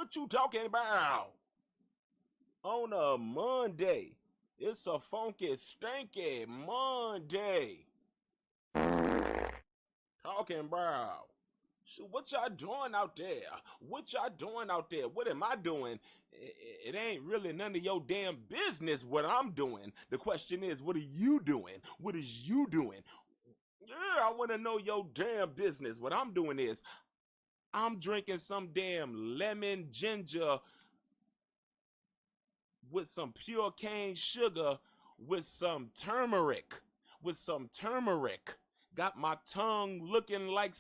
What you talking about? On a Monday. It's a funky, stanky Monday. Talking about. So what y'all doing out there? What y'all doing out there? What am I doing? It ain't really none of your damn business what I'm doing. The question is, what are you doing? What is you doing? Yeah, I want to know your damn business. What I'm doing is, I'm drinking some damn lemon ginger with some pure cane sugar with some turmeric. Got my tongue looking like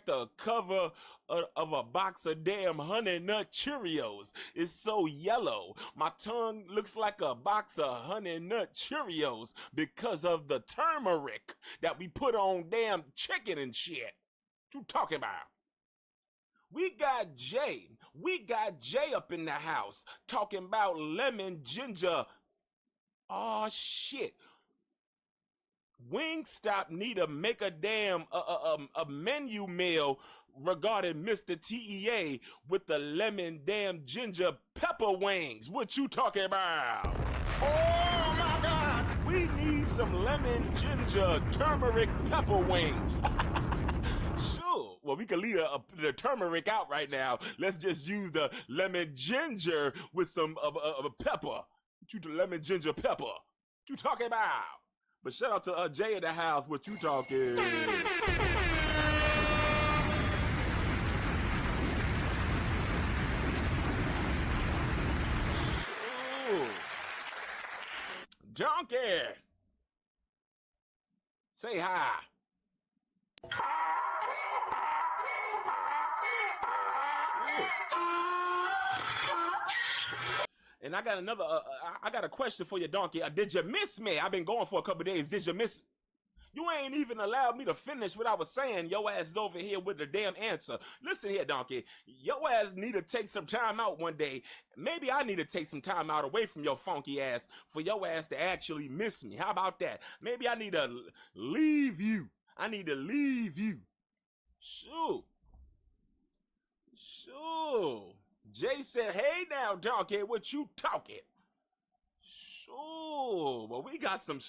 the cover of a box of damn Honey Nut Cheerios. It's so yellow. My tongue looks like a box of Honey Nut Cheerios because of the turmeric that we put on damn chicken and shit. What you talking about? We got Jay up in the house talking about lemon ginger. Oh shit. Wingstop need to make a damn a menu meal regarding Mr. TEA with the lemon damn ginger pepper wings. What you talking about? Oh my God! We need some lemon ginger turmeric pepper wings. Sure. Well, we can leave the turmeric out right now. Let's just use the lemon ginger with some pepper. Lemon ginger pepper. What you talking about? But shout out to Jay in the house. What you talking? Ooh. Donkey. Say hi. And I got another, I got a question for you, Donkey. Did you miss me? I've been going for a couple days. Did you miss? You ain't even allowed me to finish what I was saying. Your ass is over here with the damn answer. Listen here, Donkey. Your ass need to take some time out one day. Maybe I need to take some time out away from your funky ass for your ass to actually miss me. How about that? Maybe I need to leave you. I need to leave you. Sure. Jay said, hey now, Donkey, what you talking? Sure, but we got some...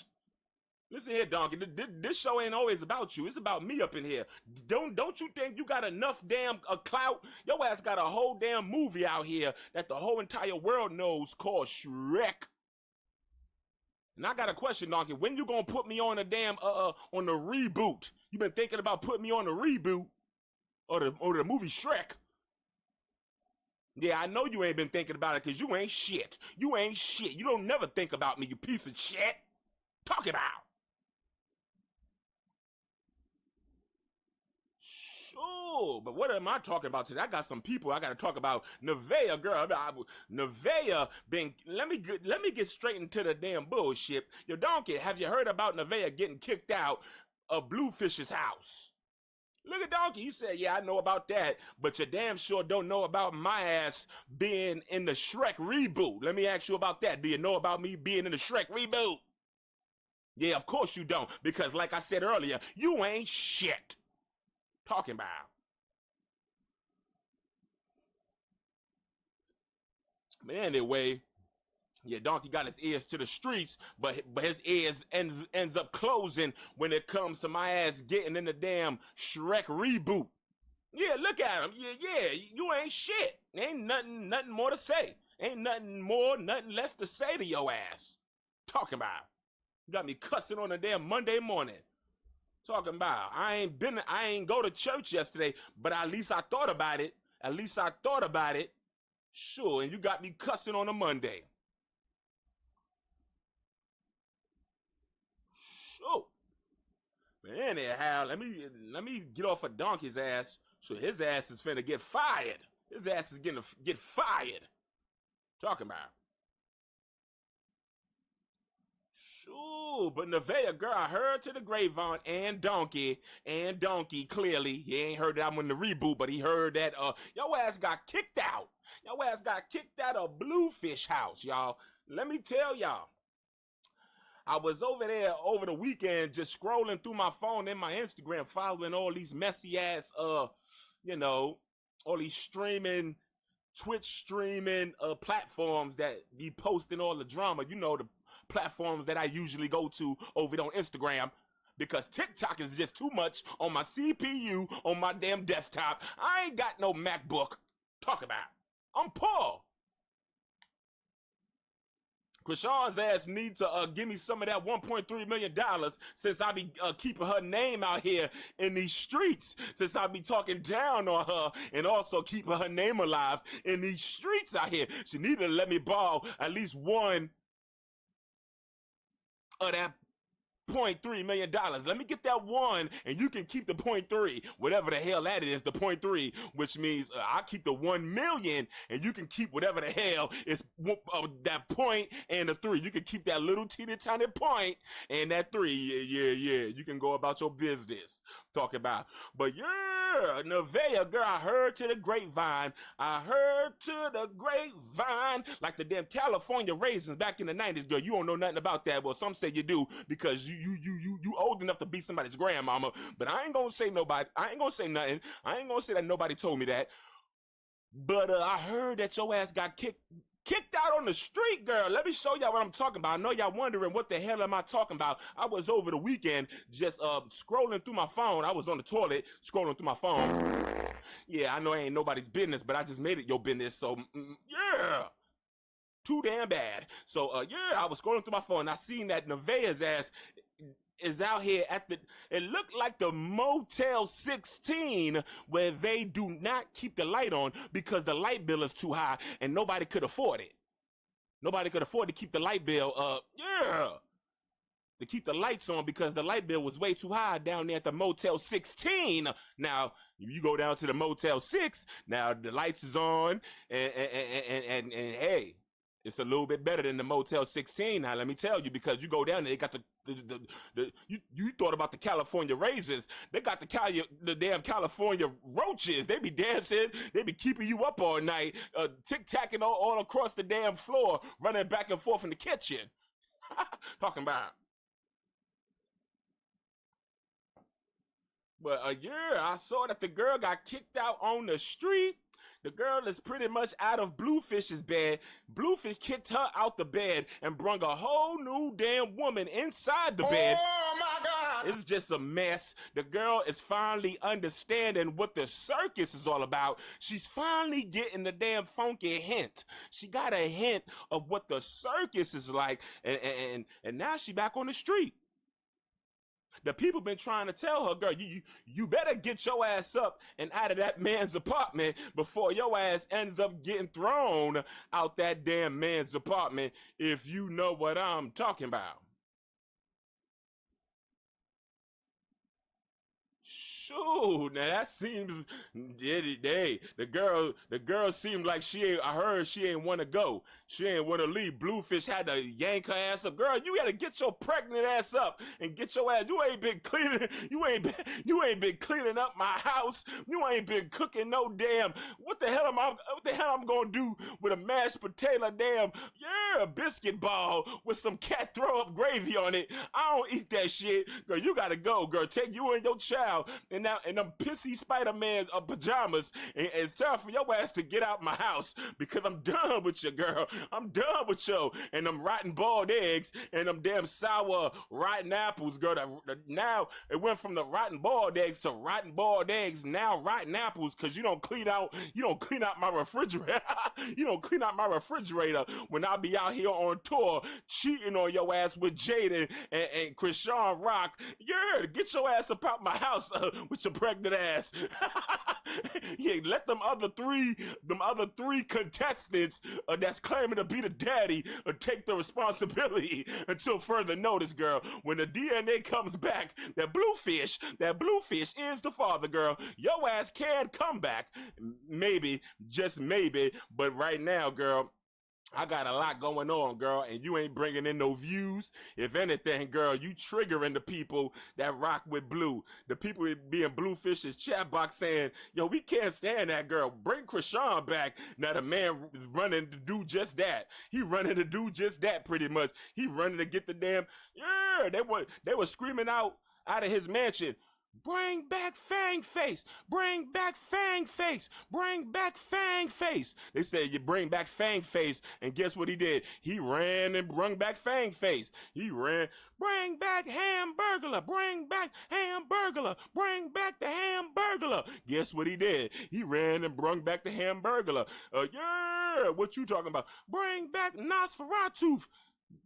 Listen here, Donkey, this show ain't always about you. It's about me up in here. Don't you think you got enough damn clout? Your ass got a whole damn movie out here that the whole entire world knows called Shrek. And I got a question, Donkey. When you gonna put me on a damn, on the reboot? You been thinking about putting me on the reboot? Or the movie Shrek? Yeah, I know you ain't been thinking about it because you ain't shit. You ain't shit. You don't never think about me, you piece of shit. Talk about. Sure, but what am I talking about today? I got some people I got to talk about. NEVEAH, girl. NEVEAH been... Let me get straight into the damn bullshit. Yo, Donkey, have you heard about NEVEAH getting kicked out of BLUEFACE's house? Look at Donkey, he said, yeah, I know about that, but you damn sure don't know about my ass being in the Shrek reboot. Let me ask you about that. Do you know about me being in the Shrek reboot? Yeah, of course you don't, because like I said earlier, you ain't shit. Talking about. But anyway, yeah, Donkey got his ears to the streets, but his ears ends up closing when it comes to my ass getting in the damn Shrek reboot. Yeah, look at him. Yeah, you ain't shit. Ain't nothing more to say. Ain't nothing more, nothing less to say to your ass. Talking about. You got me cussing on a damn Monday morning. Talking about. I ain't go to church yesterday, but at least I thought about it. At least I thought about it. Sure, and you got me cussing on a Monday. Sure. But anyhow, let me get off of Donkey's ass. So his ass is finna get fired. His ass is gonna get fired. Talking about. Sure, but NEVEAH, girl, I heard to the grapevine and Donkey clearly. He ain't heard that I'm in the reboot, but he heard that your ass got kicked out. Your ass got kicked out of Bluefish house, y'all. Let me tell y'all. I was over there over the weekend just scrolling through my phone and my Instagram, following all these messy ass, you know, all these streaming Twitch streaming platforms that be posting all the drama. You know, the platforms that I usually go to over on Instagram. Because TikTok is just too much on my CPU, on my damn desktop. I ain't got no MacBook. Talk about. I'm poor. CHRISEAN's ass need to give me some of that $1.3 million since I be keeping her name out here in these streets. Since I be talking down on her and also keeping her name alive in these streets out here. She need to let me borrow at least one of that $0.3 million. Let me get that one, and you can keep the 0.3, whatever the hell that is, the 0.3, which means I keep the 1 million, and you can keep whatever the hell is that point and the 3. You can keep that little teeny tiny point and that 3. Yeah. You can go about your business. Talk about, but yeah, NEVEAH, girl, I heard to the grapevine. Like the damn California raisins back in the 90s, girl. You don't know nothing about that. Well, some say you do because you old enough to be somebody's grandmama. But I ain't gonna say nobody. I ain't gonna say nothing. I ain't gonna say that nobody told me that. But I heard that your ass got kicked out on the street, girl. Let me show y'all what I'm talking about. I know y'all wondering what the hell am I talking about. I was over the weekend just scrolling through my phone. I was on the toilet scrolling through my phone. Yeah, I know it ain't nobody's business, but I just made it your business. So, yeah. Too damn bad. So, yeah, I was scrolling through my phone and I seen that NEVEAH's ass is out here at it looked like the Motel 16 where they do not keep the light on because the light bill is too high and nobody could afford it. Nobody could afford to keep the light bill to keep the lights on because the light bill was way too high down there at the Motel 16. Now, if you go down to the Motel 6, now the lights is on and hey, it's a little bit better than the Motel 16. Now, let me tell you, because you go down there, they got you thought about the California raisins. They got the damn California roaches. They be dancing. They be keeping you up all night, tic-tacking all across the damn floor, running back and forth in the kitchen. Talking about. But, yeah, I saw that the girl got kicked out on the street. The girl is pretty much out of BLUEFACE's bed. BLUEFACE kicked her out the bed and brung a whole new damn woman inside the bed. Oh my God! It's just a mess. The girl is finally understanding what the circus is all about. She's finally getting the damn funky hint. She got a hint of what the circus is like, and now she back on the street. The people been trying to tell her, girl, you better get your ass up and out of that man's apartment before your ass ends up getting thrown out that damn man's apartment, if you know what I'm talking about. Shoot, now that seems the girl seemed like I heard she ain't want to go. She ain't want to leave. BLUEFACE had to yank her ass up. Girl, you gotta get your pregnant ass up and get your ass. You ain't been cleaning up my house. You ain't been cooking no damn. What the hell I'm gonna do with a mashed potato damn biscuit ball with some cat throw up gravy on it? I don't eat that shit. Girl, you gotta go, girl. Take you and your child in them pissy Spider-Man pajamas, and it's time for your ass to get out my house because I'm done with you, girl. I'm done with you and them rotten boiled eggs and them damn sour rotten apples, girl. Now it went from the rotten boiled eggs to rotten boiled eggs, now rotten apples, because you don't clean out my refrigerator. You don't clean out my refrigerator when I be out here on tour cheating on your ass with Jaden and CHRISEAN ROCK. Yeah, get your ass up out my house with your pregnant ass. Yeah, let them other three contestants that's claiming to be the daddy take the responsibility until further notice, girl. When the DNA comes back, that BLUEFACE is the father, girl. Your ass can come back, maybe, just maybe, but right now, girl, I got a lot going on, girl, and you ain't bringing in no views. If anything, girl, you triggering the people that rock with Blue. The people being BLUEFACE's chat box saying, yo, we can't stand that, girl. Bring CHRISEAN back. Now the man is running to do just that. He running to do just that, pretty much. He running to get the damn, they were screaming out of his mansion, Bring back Fang Face. Bring back Fang Face. Bring back Fang Face. They said you bring back Fang Face, and guess what he did? He ran and brought back Fang Face. He ran. Bring back Hamburglar. Bring back Hamburglar. Bring back the Hamburglar. Guess what he did? He ran and brought back the Hamburglar. Yeah, what you talking about? Bring back Nosferatu.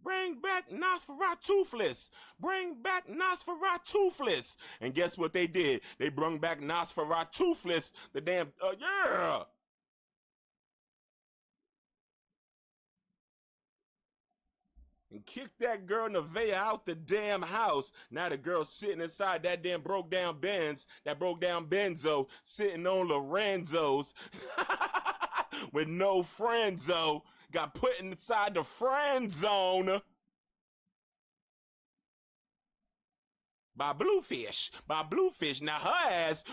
Bring back Nosferatu-less. Bring back Nosferatu-less. And guess what they did? They brung back Nosferatu-less. The damn, yeah. And kicked that girl NEVEAH out the damn house. Now the girl's sitting inside that damn broke down Benz, that broke down Benzo, sitting on Lorenzo's with no friendzo. Got put inside the friend zone by Bluefish. Now her ass,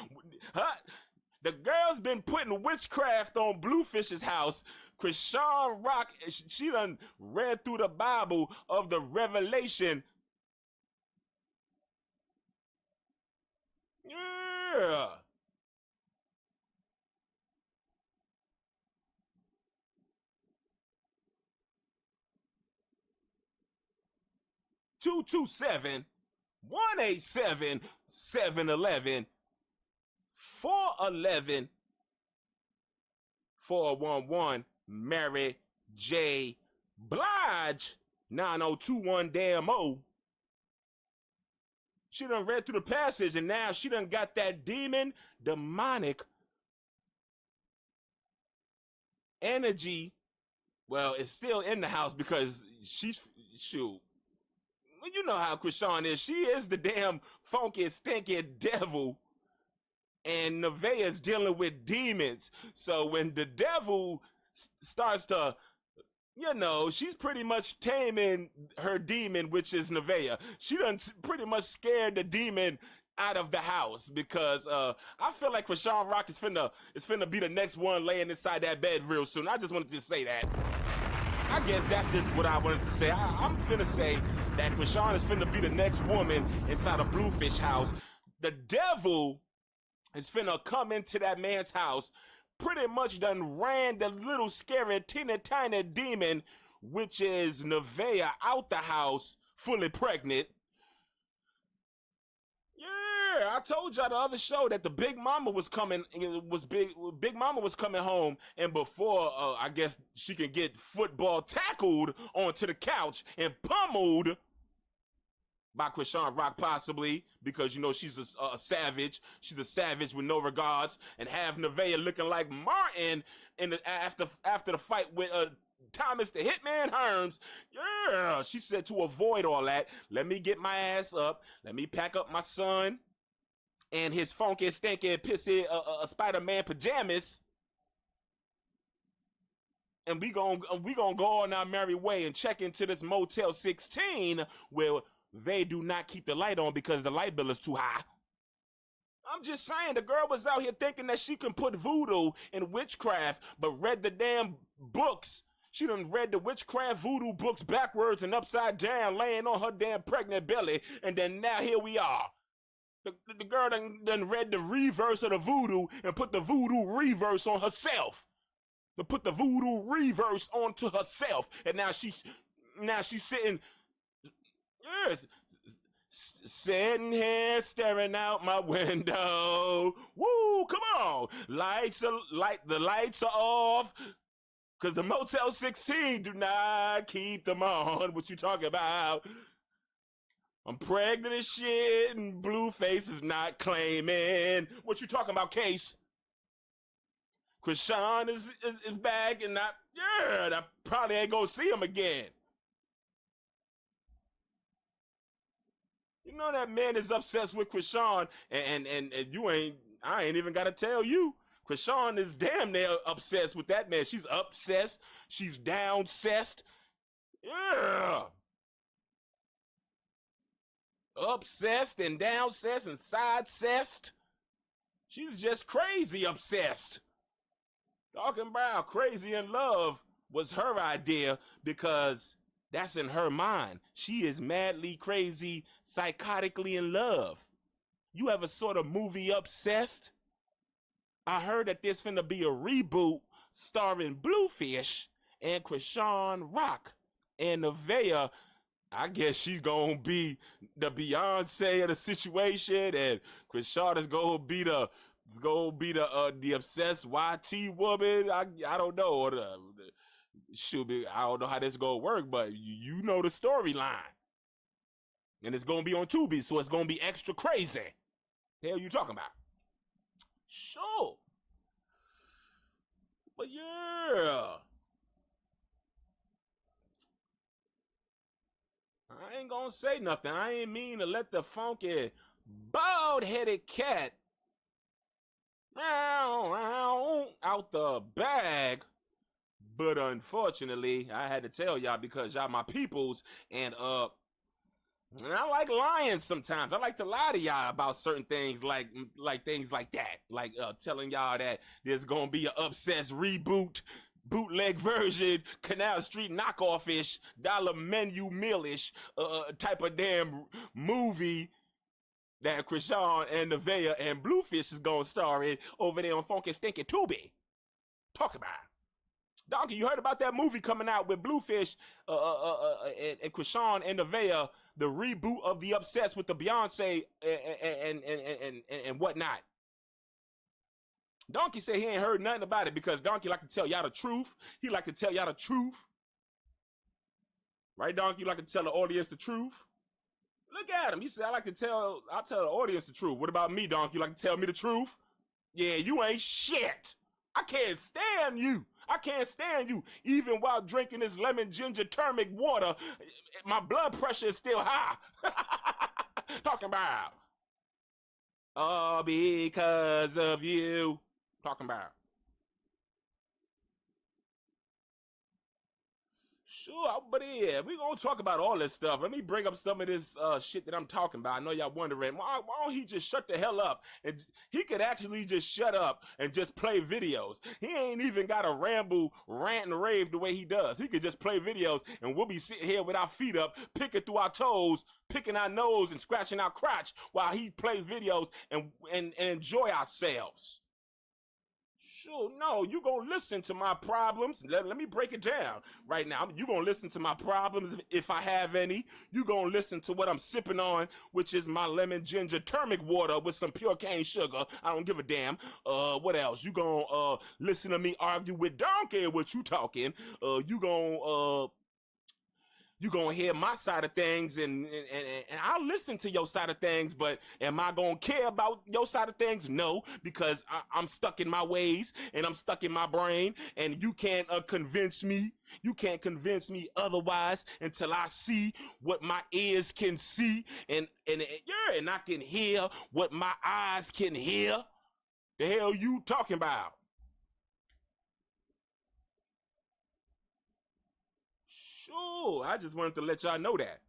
the girl's been putting witchcraft on Bluefish's house. CHRISEAN ROCK, she done read through the Bible of the Revelation. Yeah. Two 187 711 411 411 Mary J. Blige 9021 damn O. She done read through the passage, and now she done got that demonic energy. Well, it's still in the house because she's, shoot. You know how CHRISEAN is. She is the damn funky, stinky devil. And NEVEAH is dealing with demons. So when the devil starts to, you know, she's pretty much taming her demon, which is NEVEAH. She done pretty much scared the demon out of the house, because I feel like CHRISEAN ROCK is finna be the next one laying inside that bed real soon. I just wanted to say that. I guess that's just what I wanted to say. I'm finna say that CHRISEAN is finna be the next woman inside a Bluefish house. The devil is finna come into that man's house, pretty much done ran the little scary teeny tiny demon, which is NEVEAH, out the house, fully pregnant. Yeah, I told y'all the other show that the Big Mama was coming. Big Mama was coming home, and before I guess she can get football tackled onto the couch and pummeled by CHRISEAN ROCK, possibly, because you know she's a savage. She's a savage with no regards, and have NEVEAH looking like Martin after the fight with Thomas the Hitman Herms. Yeah, she said to avoid all that, let me get my ass up, let me pack up my son and his funky, stinky, pissy Spider-Man pajamas, and we gonna go on our merry way and check into this Motel 16 where they do not keep the light on because the light bill is too high. I'm just saying, the girl was out here thinking that she can put voodoo in witchcraft, but read the damn books. She done read the witchcraft voodoo books backwards and upside down, laying on her damn pregnant belly, and then now here we are. The girl done read the reverse of the voodoo and put the voodoo reverse on herself. To put the voodoo reverse onto herself, and now she's sitting, yes, sitting here staring out my window. Woo, come on, the lights are off. Cause the Motel 16 do not keep them on. What you talking about? I'm pregnant as shit, and Blueface is not claiming. What you talking about, Case? CHRISEAN is back, and I probably ain't gonna see him again. You know that man is obsessed with CHRISEAN, and I ain't even gotta tell you. CHRISEAN is damn near obsessed with that man. She's obsessed. She's down-cessed. Yeah. Obsessed and down-cessed and side-cessed. She's just crazy obsessed. Talking about crazy in love was her idea because that's in her mind. She is madly crazy, psychotically in love. You ever sort of movie obsessed? I heard that there's finna be a reboot starring Bluefish and CHRISEAN ROck. And NEVEAH, I guess she's gonna be the Beyonce of the situation, and CHRISEAN is gonna be the obsessed YT woman. I don't know. Or should be. I don't know how this gonna work, but you know the storyline, and it's gonna be on Tubi, so it's gonna be extra crazy. The hell you talking about? Sure, but yeah, I ain't gonna say nothing. I ain't mean to let the funky bald-headed cat out the bag. But unfortunately, I had to tell y'all because y'all my peoples, and I like lying sometimes. I like to lie to y'all about certain things, like things like that, like telling y'all that there's gonna be an obsessed reboot, bootleg version, Canal Street knockoff-ish, dollar menu meal-ish type of damn movie that CHRISEAN and NEVEAH and Bluefish is gonna star in over there on Funky Stinky Tubi. Talk about it. Donkey, you heard about that movie coming out with Bluefish and CHRISEAN and NEVEAH, the reboot of The Obsessed with the Beyonce and whatnot. Donkey said he ain't heard nothing about it because Donkey like to tell y'all the truth. He like to tell y'all the truth. Right, Donkey? You like to tell the audience the truth? Look at him. He said, I'll tell the audience the truth. What about me, Donkey? You like to tell me the truth? Yeah, you ain't shit. I can't stand you. I can't stand you. Even while drinking this lemon ginger turmeric water, my blood pressure is still high. Talking about. All because of you. Talking about. Sure, but yeah, we're gonna talk about all this stuff. Let me bring up some of this shit that I'm talking about. I know y'all wondering, why don't he just shut the hell up? And he could actually just shut up and just play videos. He ain't even got to ramble, rant, and rave the way he does. He could just play videos, and we'll be sitting here with our feet up, picking through our toes, picking our nose, and scratching our crotch while he plays videos and enjoy ourselves. Sure, no, you gonna listen to my problems. Let me break it down right now. You gonna listen to my problems if I have any. You gonna listen to what I'm sipping on, which is my lemon ginger turmeric water with some pure cane sugar. I don't give a damn. What else? You gonna listen to me argue with Donkey? What you talking? You gonna hear my side of things, and I'll listen to your side of things, but am I gonna care about your side of things? No, because I'm stuck in my ways, and I'm stuck in my brain, and you can't convince me. You can't convince me otherwise until I see what my ears can see, and I can hear what my eyes can hear. The hell you talking about? Sure, I just wanted to let y'all know that.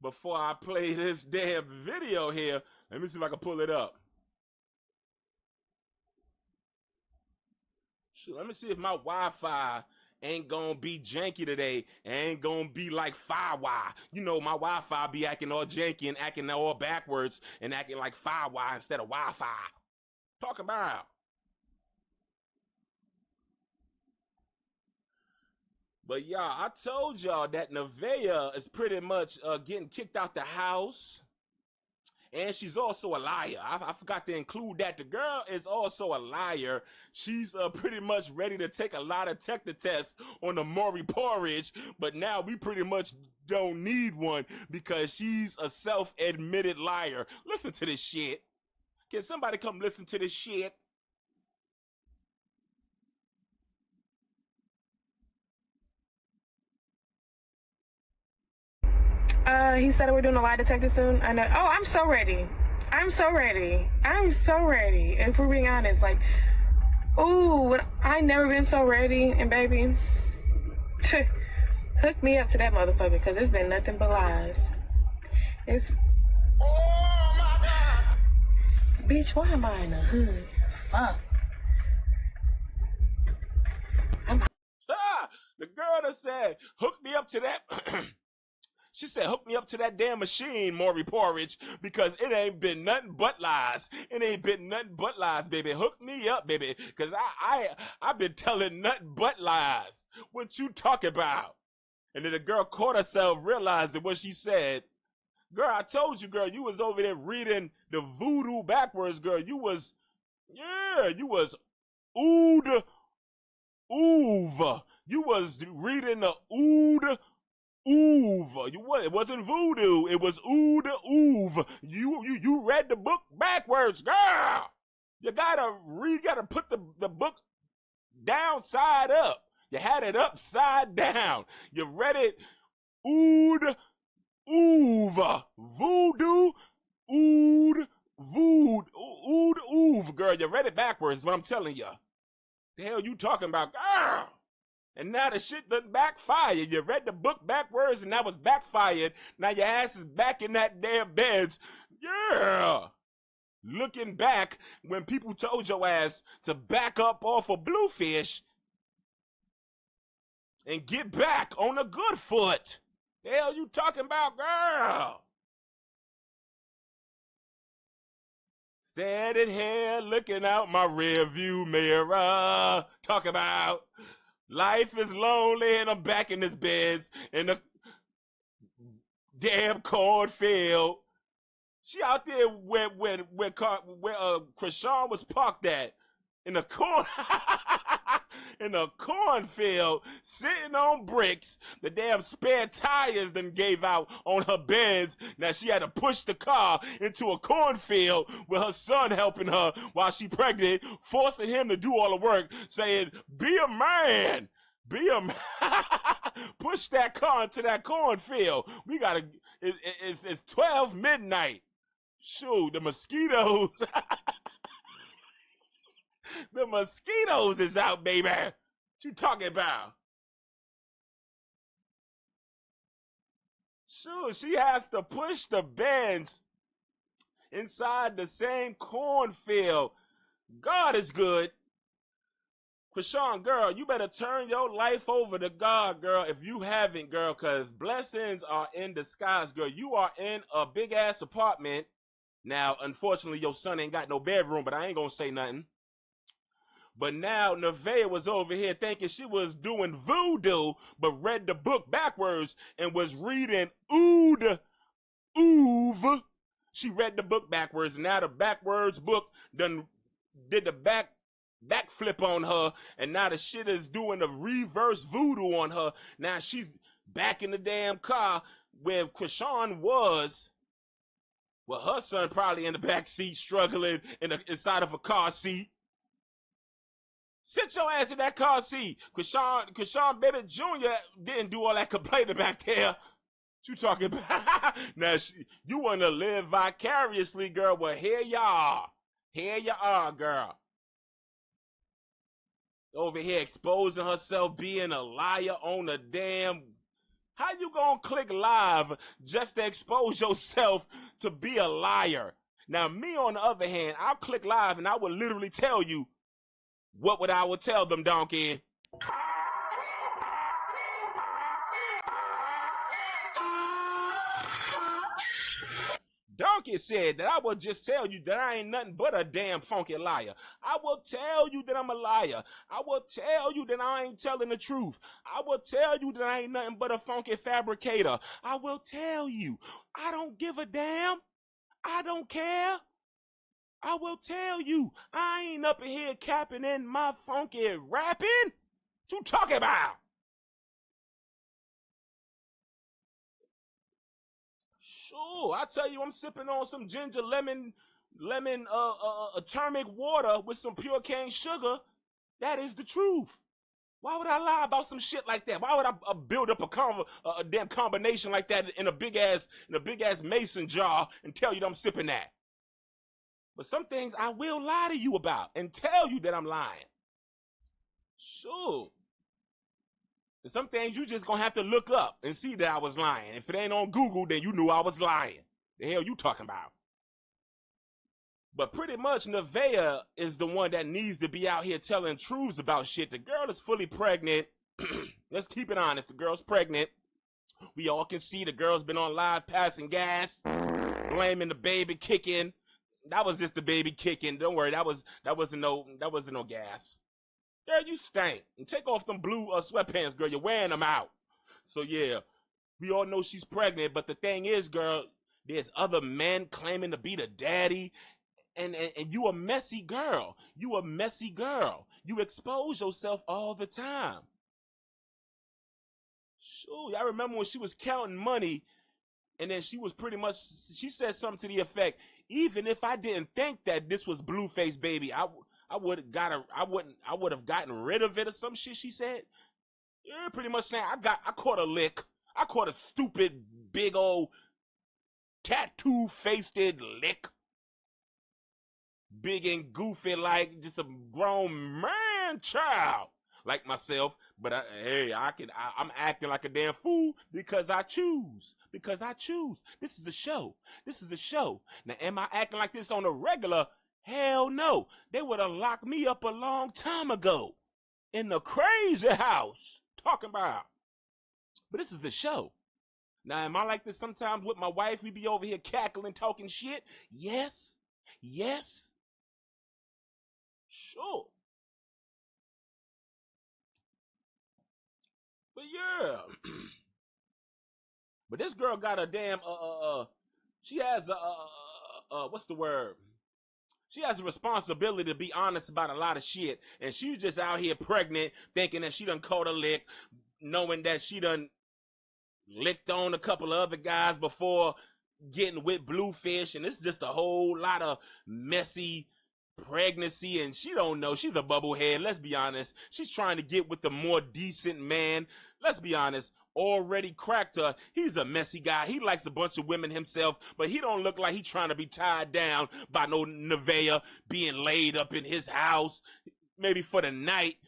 Before I play this damn video here, let me see if I can pull it up. Sure, let me see if my Wi-Fi ain't gonna be janky today. Ain't gonna be like Firewire. You know, my Wi-Fi be acting all janky and acting all backwards and acting like Firewire instead of Wi-Fi. Talk about. But y'all, I told y'all that NEVEAH is pretty much getting kicked out the house. And she's also a liar. I forgot to include that. The girl is also a liar. She's pretty much ready to take a lot of technical tests on the Maury Porridge, but now we pretty much don't need one because she's a self-admitted liar. Listen to this shit. Can somebody come listen to this shit? He said we're doing a lie detector soon. I know. Oh, I'm so ready. I'm so ready. I'm so ready. If we're being honest, like, ooh, I never been so ready. And baby, hook me up to that motherfucker because it's been nothing but lies. It's. Oh my God. Bitch, why am I in the hood? Fuck. The girl that said, hook me up to that. She said, hook me up to that damn machine, Maury Porridge, because it ain't been nothing but lies. It ain't been nothing but lies, baby. Hook me up, baby, because I've been telling nothing but lies. What you talking about? And then the girl caught herself realizing what she said. Girl, I told you, girl, you was over there reading the voodoo backwards, girl. You was ood, oov. You was reading the ood, oov. It wasn't voodoo. It was ood, oov. You read the book backwards, girl. You gotta put the book downside up. You had it upside down. You read it ood, oov. Voodoo, ood, vood, ood, oov. Girl, you read it backwards, what I'm telling you. The hell you talking about, girl? And now the shit done backfired. You read the book backwards and that was backfired. Now your ass is back in that damn beds. Yeah. Looking back when people told your ass to back up off of Bluefish and get back on a good foot. The hell you talking about, girl? Standing here looking out my rear view mirror. Talk about life is lonely and I'm back in this beds in the damn cornfield. She out there where CHRISEAN was parked at in the cornfield, sitting on bricks. The damn spare tires done gave out on her beds. Now she had to push the car into a cornfield with her son helping her while she pregnant, forcing him to do all the work, saying, be a man. Be a man. Push that car into that cornfield. We gotta, it's 12 midnight. Shoot, the mosquitoes. The mosquitoes is out, baby. What you talking about? Shoot, she has to push the bins inside the same cornfield. God is good. CHRISEAN, girl, you better turn your life over to God, girl, if you haven't, girl, because blessings are in disguise, girl. You are in a big-ass apartment. Now, unfortunately, your son ain't got no bedroom, but I ain't gonna say nothing. But now, NEVEAH was over here thinking she was doing voodoo, but read the book backwards and was reading ood, oov. She read the book backwards, and now the backwards book done did the backflip on her, and now the shit is doing the reverse voodoo on her. Now she's back in the damn car where CHRISEAN was. Well, her son probably in the back seat struggling inside of a car seat. Sit your ass in that car seat. CHRISEAN baby Jr. didn't do all that complaining back there. What you talking about? Now, you want to live vicariously, girl. Well, here you are. Here you are, girl. Over here exposing herself, being a liar on the damn... How you gonna click live just to expose yourself to be a liar? Now, me, on the other hand, I'll click live and I will literally tell you what I would tell them, donkey. Donkey said that I will just tell you that I ain't nothing but a damn funky liar. I will tell you that I'm a liar. I will tell you that I ain't telling the truth. I will tell you that I ain't nothing but a funky fabricator. I will tell you. I don't give a damn. I don't care. I will tell you. I ain't up in here capping in my funky rapping. What you talking about? Sure, I tell you, I'm sipping on some ginger lemon turmeric water with some pure cane sugar. That is the truth. Why would I lie about some shit like that? Why would I build up a damn combination like that in a big ass mason jar and tell you that I'm sipping that? But some things I will lie to you about and tell you that I'm lying. Sure. And some things you just gonna have to look up and see that I was lying. If it ain't on Google, then you knew I was lying. The hell you talking about? But pretty much NEVEAH is the one that needs to be out here telling truths about shit. The girl is fully pregnant. Let's keep it honest. The girl's pregnant. We all can see the girl's been on live passing gas, blaming the baby kicking. That was just the baby kicking. Don't worry, that wasn't no gas. Girl, you stink. And take off them blue sweatpants, girl. You're wearing them out. So yeah, we all know she's pregnant. But the thing is, girl, there's other men claiming to be the daddy. And you a messy girl. You a messy girl. You expose yourself all the time. Sure, I remember when she was counting money, and then she was pretty much, she said something to the effect, even if I didn't think that this was BLUEFACE, baby, I would have gotten rid of it or some shit. She said, yeah, pretty much saying I caught a lick. I caught a stupid big old tattoo-faced lick. Big and goofy like just a grown man child like myself, but I'm acting like a damn fool because I choose. This is a show. Now, am I acting like this on a regular? Hell no. They would have locked me up a long time ago in the crazy house. Talking about. But this is a show. Now, am I like this sometimes with my wife? We be over here cackling, talking shit. Yes. Sure. But yeah. But this girl got a damn she has what's the word? She has a responsibility to be honest about a lot of shit, and she's just out here pregnant, thinking that she done caught a lick, knowing that she done licked on a couple of other guys before getting with Bluefish, and it's just a whole lot of messy pregnancy, and she don't know. She's a bubblehead. Let's be honest. She's trying to get with the more decent man. Let's be honest. Already cracked her. He's a messy guy. He likes a bunch of women himself, but he don't look like he's trying to be tied down by no NEVEAH being laid up in his house. Maybe for the night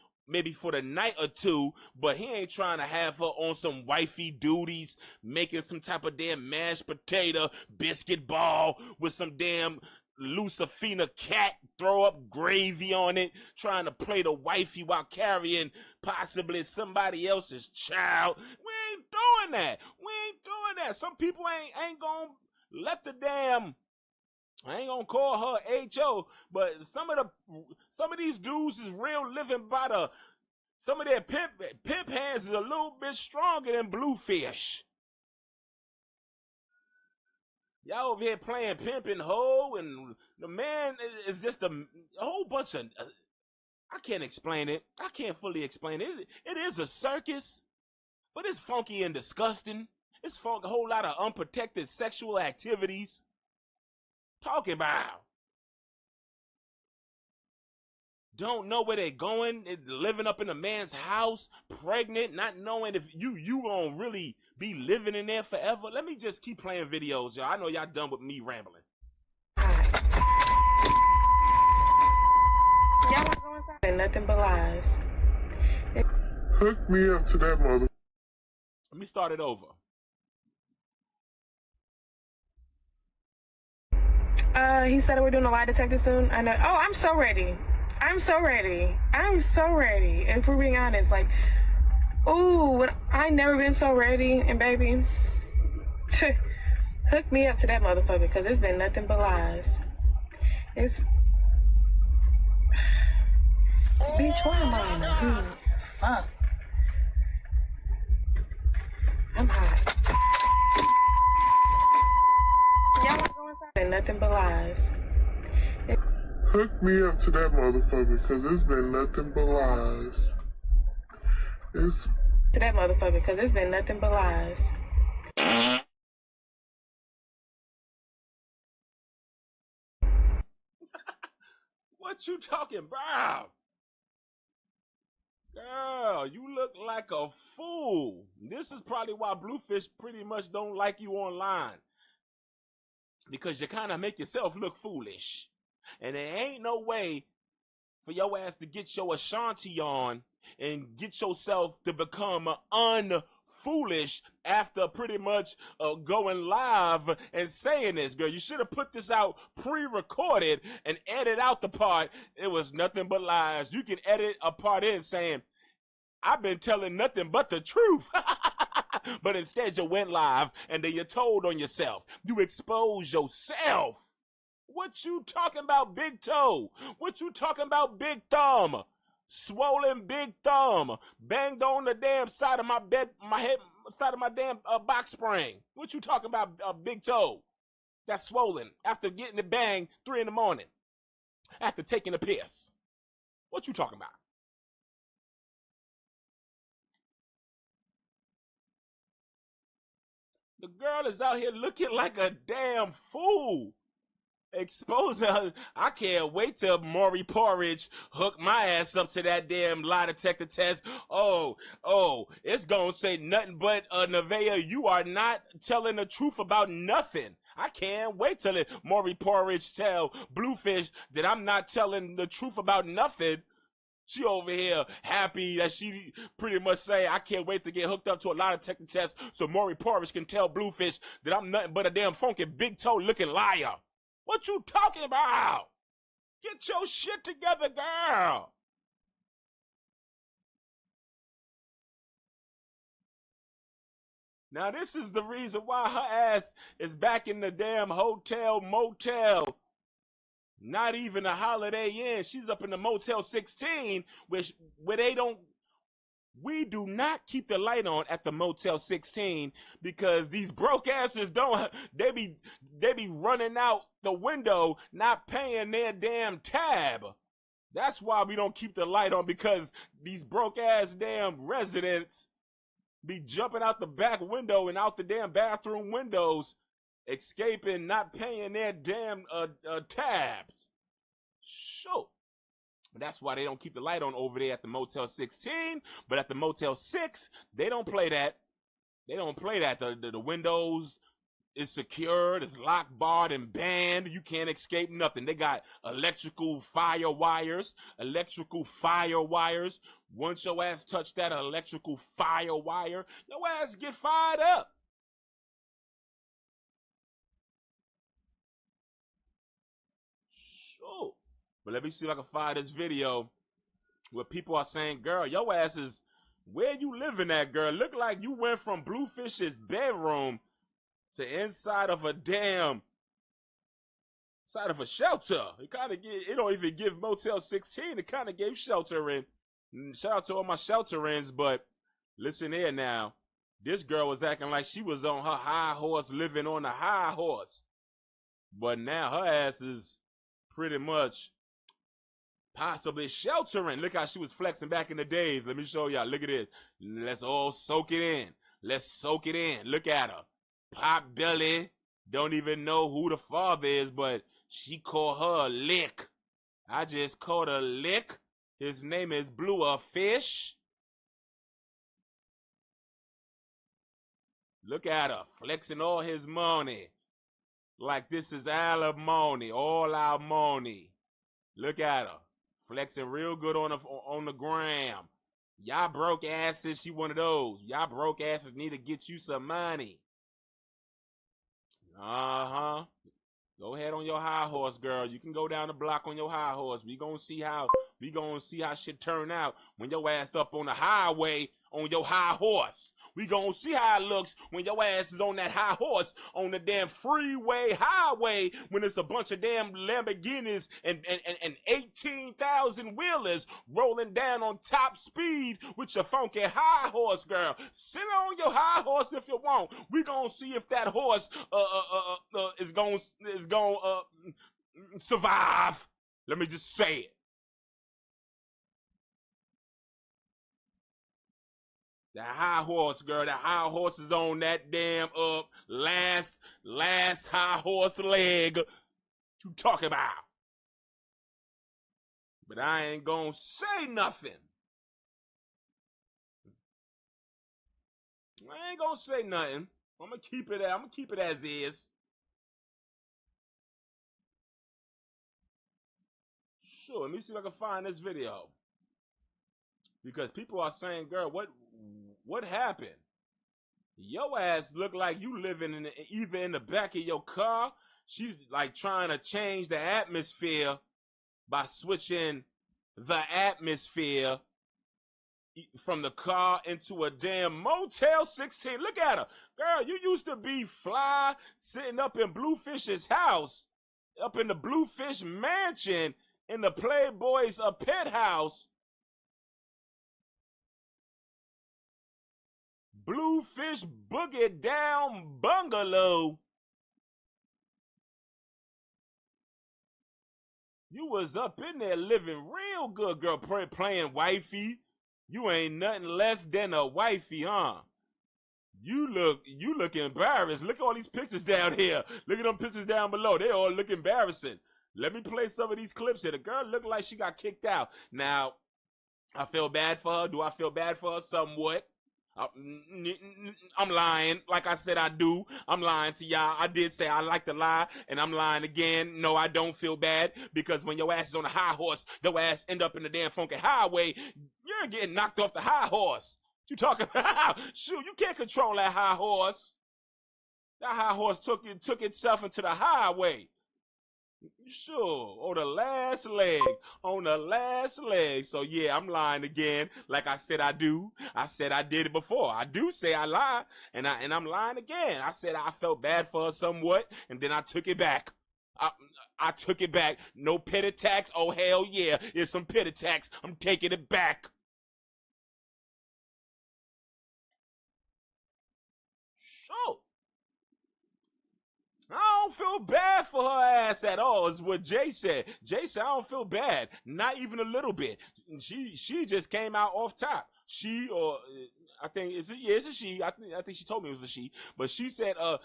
or two, but he ain't trying to have her on some wifey duties, making some type of damn mashed potato biscuit ball with some damn Lucifina cat, throw up gravy on it, trying to play the wifey while carrying possibly somebody else's child. We ain't doing that. Some people ain't gonna let the damn, I ain't gonna call her H.O., but some of these dudes is real living by the, some of their pimp hands is a little bit stronger than Bluefish. Y'all over here playing pimp and hoe, and the man is just a whole bunch of, I can't explain it. I can't fully explain it. It is a circus, but it's funky and disgusting. It's a whole lot of unprotected sexual activities. Talking about. Don't know where they're going, living up in a man's house, pregnant, not knowing if you gonna really be living in there forever. Let me just keep playing videos, y'all. I know y'all done with me rambling. Y'all wanna go inside? And nothing but lies. Hook me up to that mother. Let me start it over. He said we're doing a lie detector soon. I know. Oh, I'm so ready. If we're being honest, like, ooh, I never been so ready. And baby, hook me up to that motherfucker, because it's been nothing but lies. It's, bitch, why am I in the hood? Fuck. I'm hot. Y'all wanna go inside? And nothing but lies. Hook me up to that motherfucker, because it's been nothing but lies. To that motherfucker, because it's been nothing but lies. What you talking about? Girl, you look like a fool. This is probably why Bluefish pretty much don't like you online. Because you kind of make yourself look foolish. And there ain't no way for your ass to get your Ashanti on and get yourself to become unfoolish after pretty much going live and saying this, girl. You should have put this out pre-recorded and edit out the part. It was nothing but lies. You can edit a part in saying, I've been telling nothing but the truth. But instead you went live and then you told on yourself. You exposed yourself. What you talking about, big toe? What you talking about, big thumb? Swollen big thumb. Banged on the damn side of my bed, my head, side of my damn box spring. What you talking about, big toe? That's swollen after getting the bang 3 in the morning. After taking a piss. What you talking about? The girl is out here looking like a damn fool. Exposing her. I can't wait till Maury Porridge hook my ass up to that damn lie detector test. Oh, it's gonna say nothing but, NEVEAH, you are not telling the truth about nothing. I can't wait till Maury Porridge tell Bluefish that I'm not telling the truth about nothing. She over here happy that she pretty much say, I can't wait to get hooked up to a lie detector test so Maury Porridge can tell Bluefish that I'm nothing but a damn funky big toe looking liar. What you talking about? Get your shit together, girl. Now this is the reason why her ass is back in the damn hotel motel. Not even a Holiday Inn. She's up in the Motel 16, where they don't. We do not keep the light on at the Motel 16 because these broke asses don't. They be running out the window, not paying their damn tab. That's why we don't keep the light on, because these broke ass damn residents be jumping out the back window and out the damn bathroom windows, escaping, not paying their damn tabs. Sure. That's why they don't keep the light on over there at the Motel 16. But at the Motel 6, they don't play that. They don't play that. The windows is secured, it's locked, barred, and banned. You can't escape nothing. They got electrical fire wires. Once your ass touch that electrical fire wire, your ass get fired up. Sure. But let me see if I can find this video where people are saying, girl, your ass is, where you living at, girl? Look like you went from Bluefish's bedroom to inside of a damn, side of a shelter. It kind of it don't even give Motel 16. It kind of gave sheltering. Shout out to all my shelterings, but listen here now. This girl was acting like she was on her high horse, living on a high horse. But now her ass is pretty much possibly sheltering. Look how she was flexing back in the days. Let me show y'all. Look at this. Let's all soak it in. Let's soak it in. Look at her. Pop belly. Don't even know who the father is, but she called her a lick. I just called a lick. His name is BLUEFACE. Look at her. Flexing all his money. Like this is alimony. All our money. Look at her. Flexing real good on the gram. Y'all broke asses, she one of those. Y'all broke asses need to get you some money. Uh-huh. Go ahead on your high horse, girl. You can go down the block on your high horse. We gonna see how shit turn out when your ass up on the highway on your high horse. We gonna see how it looks when your ass is on that high horse on the damn freeway highway when it's a bunch of damn Lamborghinis and 18,000 wheelers rolling down on top speed with your funky high horse, girl. Sit on your high horse if you want. We gonna see if that horse is gonna survive. Let me just say it. The high horse, girl. The high horse is on that damn last high horse leg. What you talking about? But I ain't gonna say nothing. I ain't gonna say nothing. I'm gonna keep it as is. Sure, let me see if I can find this video. Because people are saying, girl, what happened? Your ass look like you living either in the back of your car. She's like trying to change the atmosphere by switching the atmosphere from the car into a damn Motel 16. Look at her. Girl, you used to be fly sitting up in Bluefish's house, up in the Bluefish mansion in the Playboy's penthouse. Bluefish Boogie Down Bungalow. You was up in there living real good, girl, playing wifey. You ain't nothing less than a wifey, huh? You look embarrassed. Look at all these pictures down here. Look at them pictures down below. They all look embarrassing. Let me play some of these clips here. The girl looked like she got kicked out. Now, I feel bad for her. Do I feel bad for her? Somewhat. I'm lying. Like I said, I do. I'm lying to y'all. I did say I like to lie, and I'm lying again. No, I don't feel bad, because when your ass is on a high horse, your ass end up in the damn funky highway, you're getting knocked off the high horse. What you talking about? Shoot, you can't control that high horse. That high horse took itself into the highway. Sure, on the last leg. So yeah, I'm lying again. Like I said, I do. I said I did it before. I do say I lie, and I'm lying again. I said I felt bad for her somewhat, and then I took it back. I took it back. No pit attacks. Oh hell yeah, it's some pit attacks. I'm taking it back. Sure. I don't feel bad for her ass at all, is what Jay said. Jay said, I don't feel bad. Not even a little bit. She just came out off top. She, or I think, it's a she. I think she told me it was a she. But she said, yeah,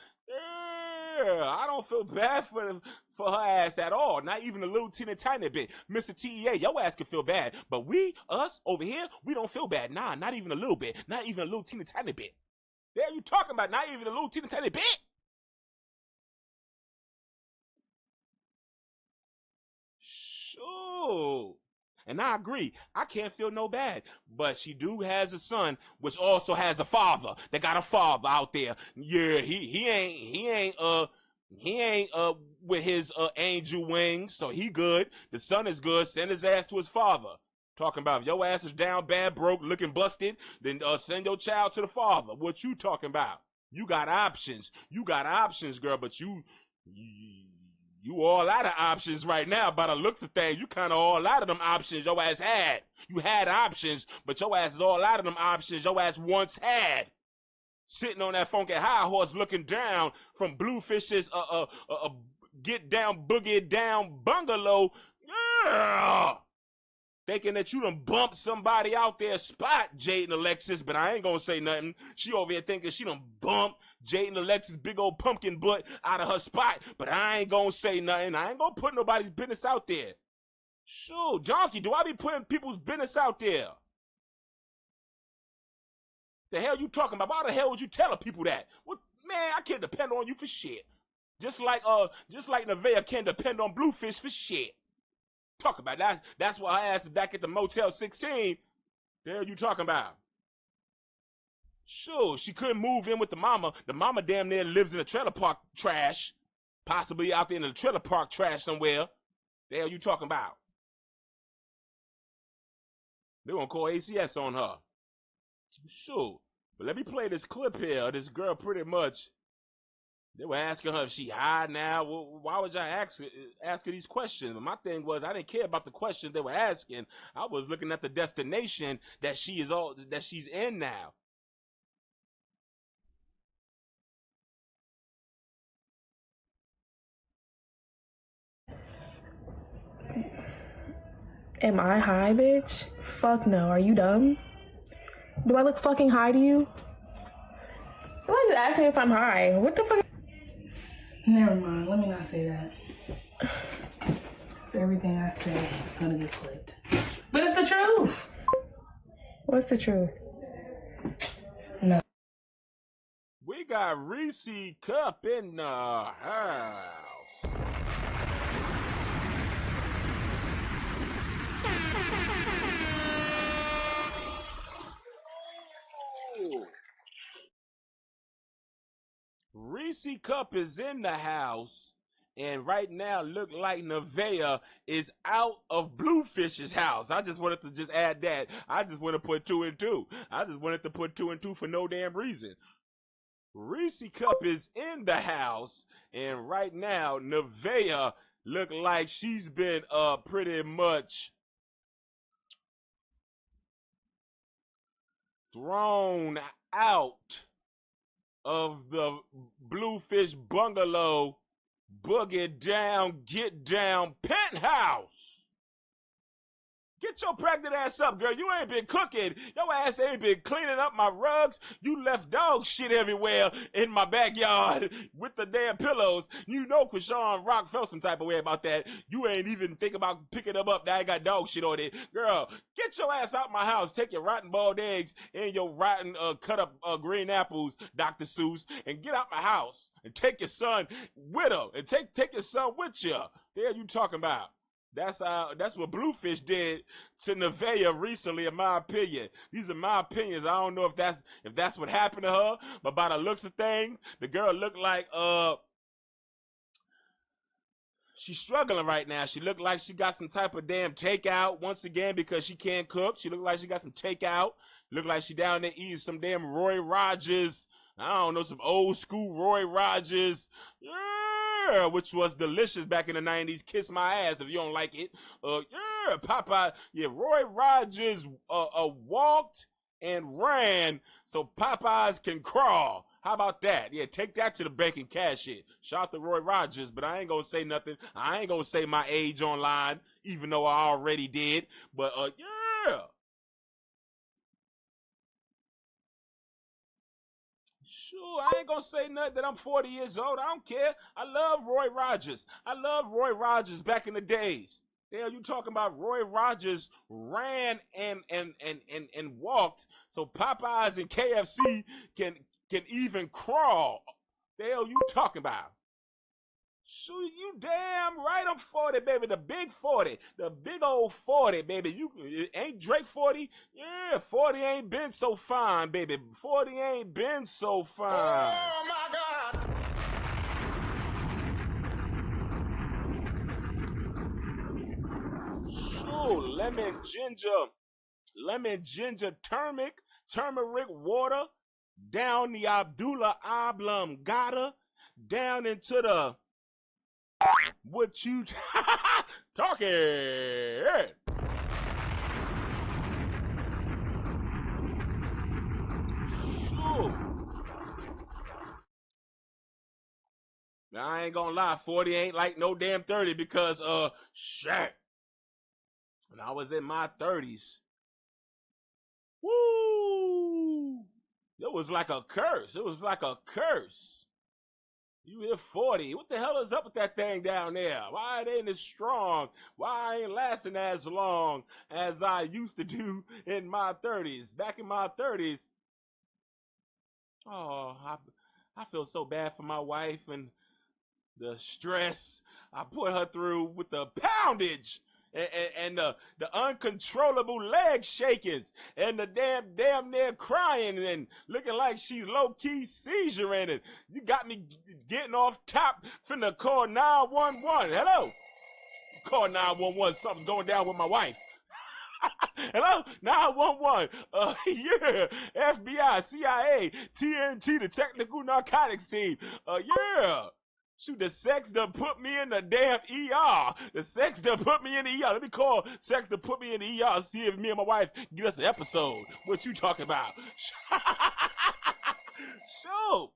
I don't feel bad for her ass at all. Not even a little teeny tiny bit. Mr. TEA, your ass can feel bad. But us over here, we don't feel bad. Nah, not even a little bit. Not even a little teeny tiny bit. There you talking about, not even a little teeny tiny bit? Sure. And I agree. I can't feel no bad. But she has a son, which also has a father. They got a father out there. Yeah, he ain't with his angel wings, so he good. The son is good. Send his ass to his father. Talking about if your ass is down bad, broke, looking busted, then send your child to the father. What you talking about? You got options. You got options, girl, but you all out of options right now. By the looks of things, you kind of all out of them options your ass had. You had options, but your ass is all out of them options your ass once had. Sitting on that funky high horse looking down from Bluefish's get down, boogie down bungalow. Yeah. Thinking that you done bumped somebody out there spot, Jade and Alexis, but I ain't gonna say nothing. She over here thinking she done bumped Jade and Alexis' big old pumpkin butt out of her spot, but I ain't gonna say nothing. I ain't gonna put nobody's business out there. Sure, Jonky, do I be putting people's business out there? The hell you talking about? Why the hell would you tell people that? What, man, I can't depend on you for shit. Just like NEVEAH can't depend on Bluefish for shit. Talk about that. That's why I asked her back at the Motel 16. The hell you talking about? Sure, she couldn't move in with the mama. The mama damn near lives in a trailer park trash. Possibly out there in a trailer park trash somewhere. The hell you talking about? They gonna call ACS on her. Sure. But let me play this clip here. This girl pretty much, they were asking her if she high now. Well, why would y'all ask her these questions? My thing was, I didn't care about the questions they were asking. I was looking at the destination that she's in now. Am I high, bitch? Fuck no. Are you dumb? Do I look fucking high to you? Somebody just asked me if I'm high. What the fuck? Never mind. Let me not say that. So everything I say is gonna get clipped. But it's the truth. What's the truth? No. We got Reese Cup in the house. Reese Cup is in the house, And right now, look like NEVEAH is out of Bluefish's house. I just wanted to just add that. I just want to put 2 and 2. I just wanted to put 2 and 2 for no damn reason. Reese Cup is in the house, and right now, NEVEAH look like she's been pretty much thrown out of the Bluefish Bungalow Boogie Down, Get Down penthouse. Get your pregnant ass up, girl. You ain't been cooking. Your ass ain't been cleaning up my rugs. You left dog shit everywhere in my backyard with the damn pillows. You know CHRISEAN Rock felt some type of way about that. You ain't even think about picking them up. Now I got dog shit on it. Girl, get your ass out my house. Take your rotten boiled eggs and your rotten cut up green apples, Dr. Seuss, and get out my house. And take your son with her. And take your son with you. The hell you talking about? That's what Bluefish did to NEVEAH recently, in my opinion. These are my opinions. I don't know if that's what happened to her, but by the looks of things, the girl looked like she's struggling right now. She looked like she got some type of damn takeout once again because she can't cook. She looked like she got some takeout. Looked like she down there eating some damn Roy Rogers. I don't know, some old school Roy Rogers. Yeah, which was delicious back in the 90s. Kiss my ass if you don't like it. Yeah, Popeye. Yeah, Roy Rogers walked and ran so Popeyes can crawl. How about that? Yeah, take that to the bank and cash it. Shout out to Roy Rogers, but I ain't gonna say nothing. I ain't gonna say my age online, even though I already did. But yeah. Sure, I ain't gonna say nothing that I'm 40 years old. I don't care. I love Roy Rogers. I love Roy Rogers back in the days. The hell you talking about? Roy Rogers ran and walked so Popeyes and KFC can even crawl. The hell you talking about? Sure, you damn right I'm 40, baby. The big 40. The big old 40, baby. You ain't Drake 40? Yeah, 40 ain't been so fine, baby. 40 ain't been so fine. Oh, my God. Sure, lemon ginger, turmeric water, down the Abdullah Oblongata, down into the what you talking? Sure. Now, I ain't gonna lie, 40 ain't like no damn 30 because shit. When I was in my 30s, woo, it was like a curse. It was like a curse. You hit 40. What the hell is up with that thing down there? Why it ain't as strong? Why I ain't lasting as long as I used to do in my 30s? Back in my 30s, oh, I feel so bad for my wife and the stress I put her through with the poundage and the uncontrollable leg shakings and the damn near crying and looking like she's low-key seizuring it. You got me getting off top, finna call 911. Hello? Call 911. Something's going down with my wife. Hello? 911. Yeah. FBI, CIA, TNT, the Technical Narcotics Team. Yeah. Shoot, the sex done put me in the damn ER. The sex done put me in the ER. Let me call sex to put me in the ER. See if me and my wife get us an episode. What you talking about? Shoot.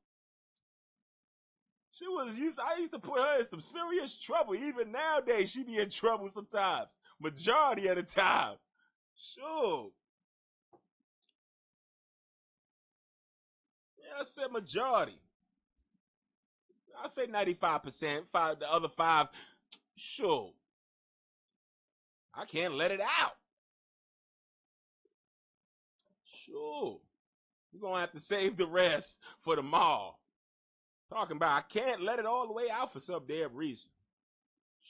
I used to put her in some serious trouble. Even nowadays, she be in trouble sometimes. Majority of the time. Sure. Yeah, I said majority. I say 95%. The other 5, sure. I can't let it out. Sure. You're going to have to save the rest for tomorrow. Talking about I can't let it all the way out for some damn reason.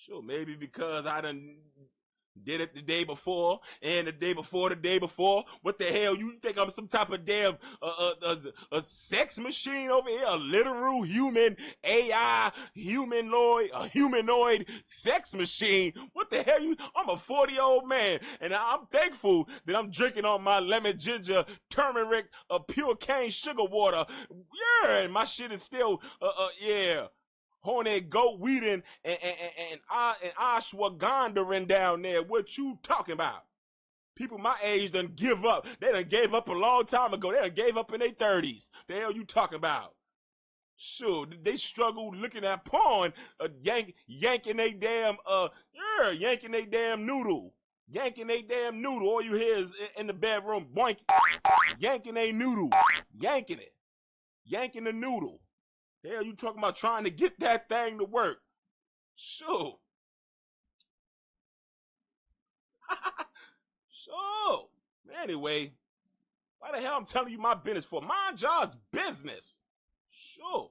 Sure, maybe because I done Did it the day before, and the day before the day before. What the hell? You think I'm some type of damn a sex machine over here? A literal human AI, humanoid sex machine? What the hell? I'm a 40-year-old man, and I'm thankful that I'm drinking on my lemon ginger turmeric pure cane sugar water. Yeah, and my shit is still yeah. Horny goat weeding and ashwagandha down there. What you talking about? People my age done give up. They done gave up a long time ago. They done gave up in their 30s. The hell you talking about? Sure, they struggle looking at porn, yanking they damn yanking they damn noodle. Yanking they damn noodle. All you hear is in the bedroom, boink, yanking a noodle. Yanking it. Yanking the noodle. Hell, you talking about trying to get that thing to work? Sure. So, anyway, why the hell I'm telling you my business for? Mind y'all's business. Sure.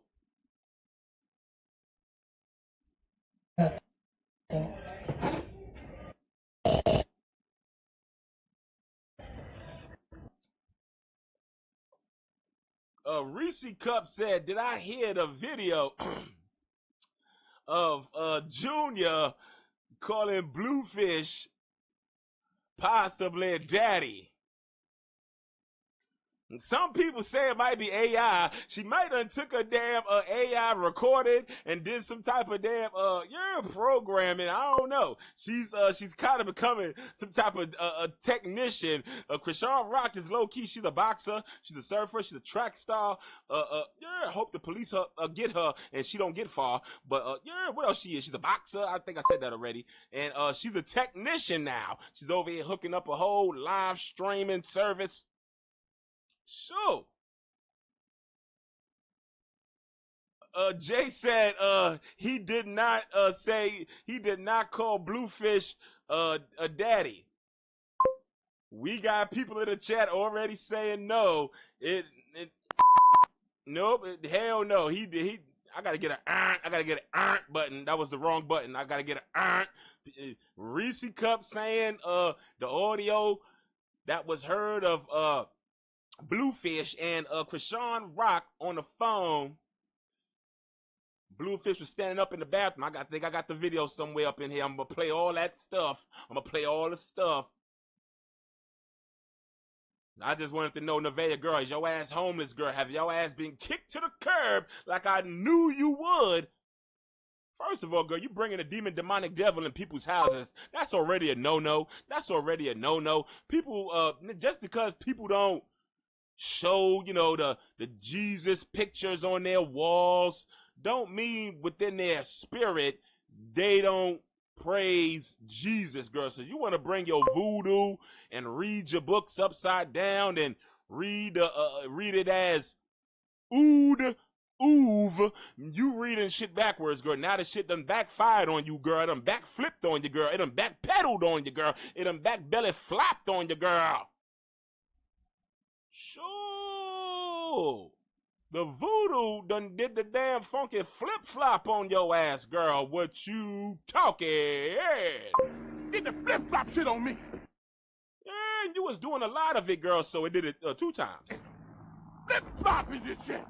Reese Cup said, did I hear the video of Junior calling Bluefish possibly daddy? And some people say it might be AI. She might have took a damn AI recorded and did some type of damn programming. I don't know. She's kind of becoming some type of technician. CHRISEAN Rock is low key. She's a boxer. She's a surfer. She's a track star. Yeah. Hope the police get her and she don't get far. But yeah, what else she is? She's a boxer. I think I said that already. And she's a technician now. She's over here hooking up a whole live streaming service. So, Jay said he did not call Bluefish a daddy. We got people in the chat already saying no. Nope, hell no. I gotta get an button. That was the wrong button. I gotta get an Reese Cup saying the audio that was heard of Bluefish and CHRISEAN Rock on the phone. Bluefish was standing up in the bathroom. I think I got the video somewhere up in here. I'm gonna play all that stuff. I'm gonna play all the stuff. I just wanted to know, NEVEAH girl, is your ass homeless, girl? Have your ass been kicked to the curb like I knew you would? First of all, girl, you bringing a demonic devil in people's houses. That's already a no-no. That's already a no-no. People, just because people don't show, the Jesus pictures on their walls, don't mean within their spirit they don't praise Jesus, girl. So you want to bring your voodoo and read your books upside down and read it as ood, oov. You reading shit backwards, girl. Now the shit done backfired on you, girl. It done backflipped on you, girl. It done backpedaled on you, girl. It done back belly flopped on you, girl. Sure. The voodoo done did the damn funky flip-flop on your ass, girl. What you talking? Get the flip-flop shit on me. Yeah, you was doing a lot of it, girl, so it did it 2 times. Flip-flop is this shit.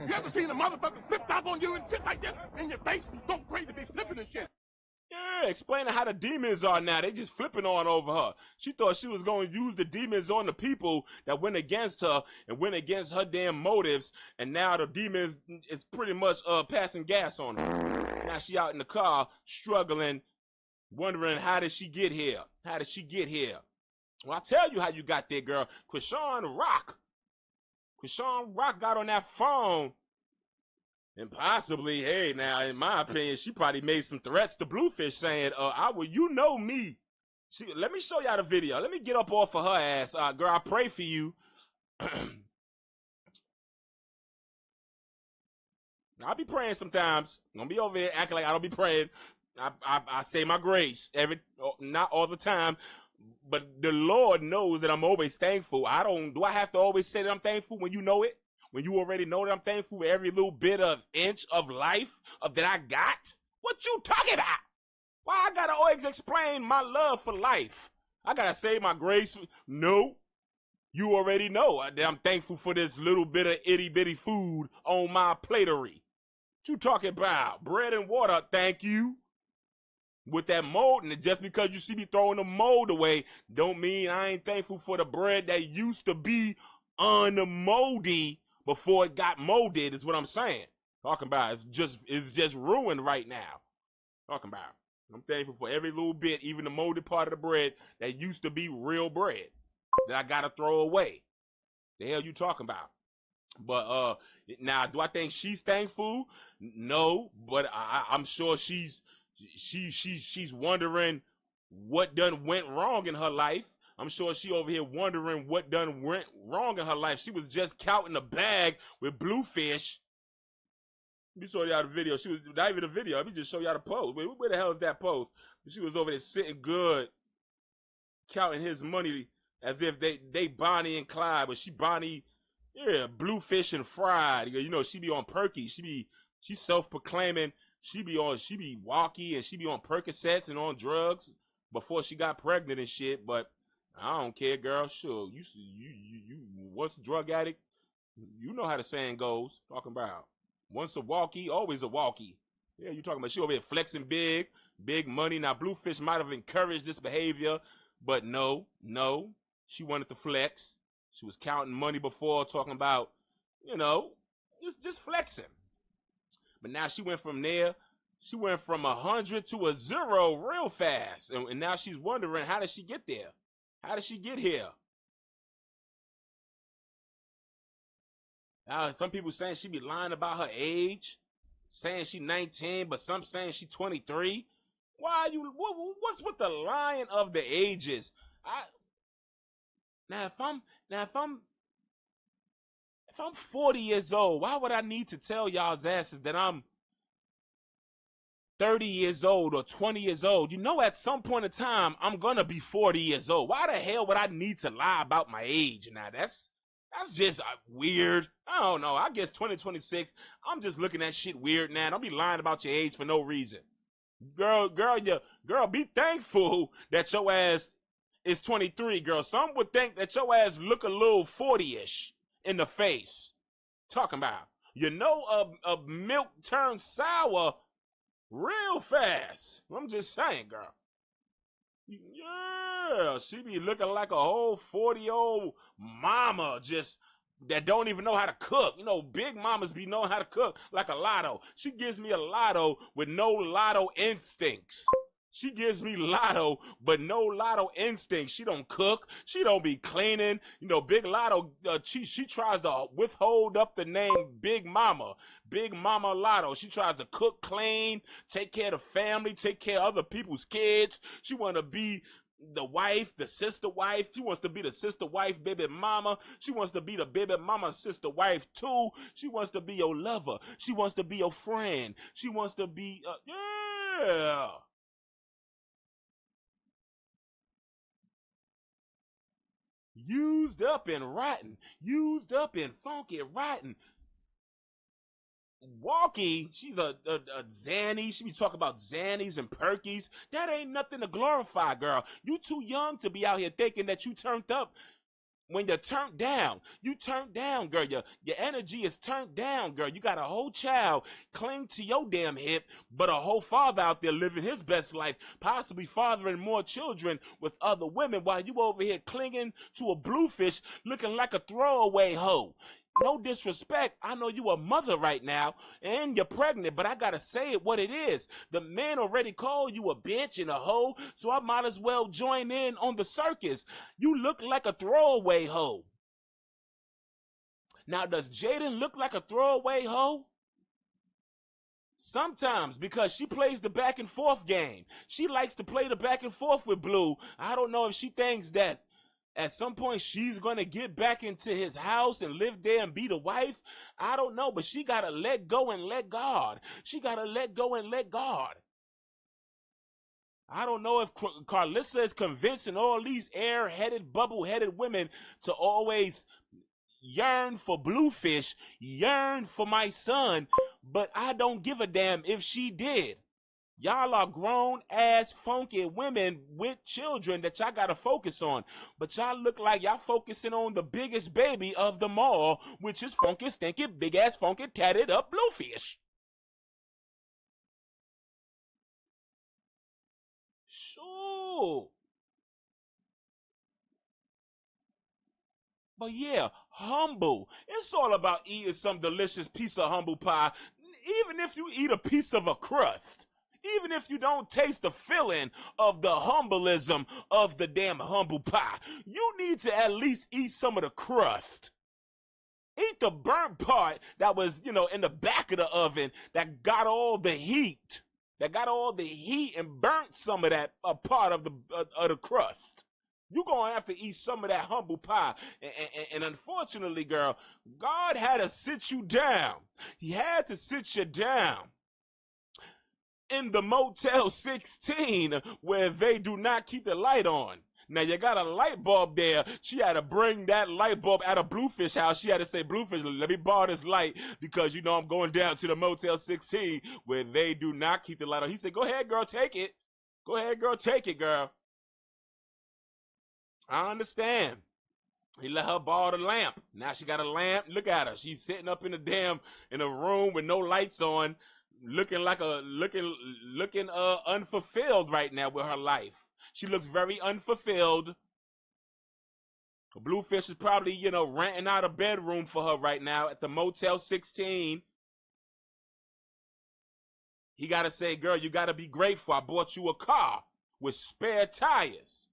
You ever seen a motherfucker flip-flop on you and shit like this? In your face, you go crazy be flipping and shit. Yeah, explaining how the demons are now. They just flipping on over her. She thought she was going to use the demons on the people that went against her and went against her damn motives. And now the demons is pretty much passing gas on her. Now she out in the car struggling, wondering how did she get here? How did she get here? Well, I'll tell you how you got there, girl. CHRISEAN Rock. CHRISEAN Rock got on that phone. And possibly, hey, now, in my opinion, she probably made some threats to Bluefish saying, you know me. Let me show y'all the video. Let me get up off of her ass. Girl, I pray for you. I'll be praying sometimes. I'm gonna be over here acting like I don't be praying. I say my grace not all the time. But the Lord knows that I'm always thankful. Do I have to always say that I'm thankful when you know it? When you already know that I'm thankful for every little bit of inch of life that I got? What you talking about? Why I gotta always explain my love for life? I gotta say my grace. No, you already know that I'm thankful for this little bit of itty bitty food on my platery. What you talking about? Bread and water, thank you. With that mold, and just because you see me throwing the mold away, don't mean I ain't thankful for the bread that used to be unmoldy before it got molded, is what I'm saying. Talking about it's just ruined right now. Talking about. I'm thankful for every little bit, even the molded part of the bread that used to be real bread that I gotta throw away. The hell you talking about? But now, do I think she's thankful? No, but I'm sure she's wondering what done went wrong in her life. I'm sure she over here wondering what done went wrong in her life. She was just counting the bag with BLUEFACE. Let me show y'all the video. She was not even a video. Let me just show y'all the pose. Wait, where the hell is that pose? She was over there sitting good, counting his money as if they Bonnie and Clyde, but she Bonnie, yeah, BLUEFACE and fried. You know, she be on Perky. She self-proclaiming. She be walkie and she be on Percocets and on drugs before she got pregnant and shit. But I don't care, girl. Sure, you once a drug addict, you know how the saying goes. Talking about once a walkie, always a walkie. Yeah, you talking about she over here flexing big money. Now BLUEFACE might have encouraged this behavior, but no, she wanted to flex. She was counting money before, talking about, you know, just flexing. But now she went from there. She went from 100 to a 0 real fast. And now she's wondering, how did she get there? How did she get here? Now, some people saying she be lying about her age. Saying she 19, but some saying she 23. Why are you, what's with the lying of the ages? Now if I'm 40 years old, why would I need to tell y'all's asses that I'm 30 years old or 20 years old? You know, at some point in time, I'm gonna be 40 years old. Why the hell would I need to lie about my age? Now, that's just weird. I don't know. I guess 2026, I'm just looking at shit weird now. Don't be lying about your age for no reason. Girl, be thankful that your ass is 23, girl. Some would think that your ass look a little 40-ish. In the face. Talking about, you know, a milk turns sour real fast. I'm just saying, girl. Yeah, she be looking like a whole 40-year-old mama just that don't even know how to cook. You know, big mamas be knowing how to cook like a lotto. She gives me a lotto with no lotto instincts. She gives me lotto, but no lotto instinct. She don't cook. She don't be cleaning. You know, Big Lotto, she tries to withhold up the name Big Mama. Big Mama Lotto. She tries to cook, clean, take care of the family, take care of other people's kids. She want to be the wife, the sister wife. She wants to be the sister wife, baby mama. She wants to be the baby mama, sister wife too. She wants to be your lover. She wants to be your friend. She wants to be, yeah. Used up and rotten. Used up and funky rotten. Walkie, she's a Zanny. She be talking about Zannies and Perkies. That ain't nothing to glorify, girl. You too young to be out here thinking that you turned up when you're turned down. You turned down, girl. Your energy is turned down, girl. You got a whole child cling to your damn hip, but a whole father out there living his best life, possibly fathering more children with other women while you over here clinging to a BLUEFACE looking like a throwaway hoe. No disrespect, I know you a mother right now, and you're pregnant, but I gotta say it what it is. The man already called you a bitch and a hoe, so I might as well join in on the circus. You look like a throwaway hoe. Now, does Jaden look like a throwaway hoe? Sometimes, because she plays the back and forth game. She likes to play the back and forth with Blue. I don't know if she thinks that at some point she's going to get back into his house and live there and be the wife. I don't know, but she got to let go and let God. She got to let go and let God. I don't know if Carlissa is convincing all these air-headed, bubble-headed women to always yearn for BLUEFACE, yearn for my son, but I don't give a damn if she did. Y'all are grown-ass, funky women with children that y'all got to focus on. But y'all look like y'all focusing on the biggest baby of them all, which is funky, stinky, big-ass, funky, tatted-up Bluefish. Sure. But yeah, humble. It's all about eating some delicious piece of humble pie. Even if you eat a piece of a crust. Even if you don't taste the filling of the humbleism of the damn humble pie, you need to at least eat some of the crust. Eat the burnt part that was, you know, in the back of the oven that got all the heat. That got all the heat and burnt some of that part of the crust. You're going to have to eat some of that humble pie. And unfortunately, girl, God had to sit you down. He had to sit you down in the Motel 16 where they do not keep the light on. Now, you got a light bulb there. She had to bring that light bulb out of Bluefish house. She had to say, Bluefish, let me borrow this light because, you know, I'm going down to the Motel 16 where they do not keep the light on. He said, go ahead, girl, take it. Go ahead, girl, take it, girl. I understand. He let her borrow the lamp. Now she got a lamp. Look at her. She's sitting up in a room with no lights on, looking unfulfilled right now with her life. She looks very unfulfilled. Bluefish is probably, you know, renting out a bedroom for her right now at the Motel 16. He got to say, girl, you got to be grateful. I bought you a car with spare tires.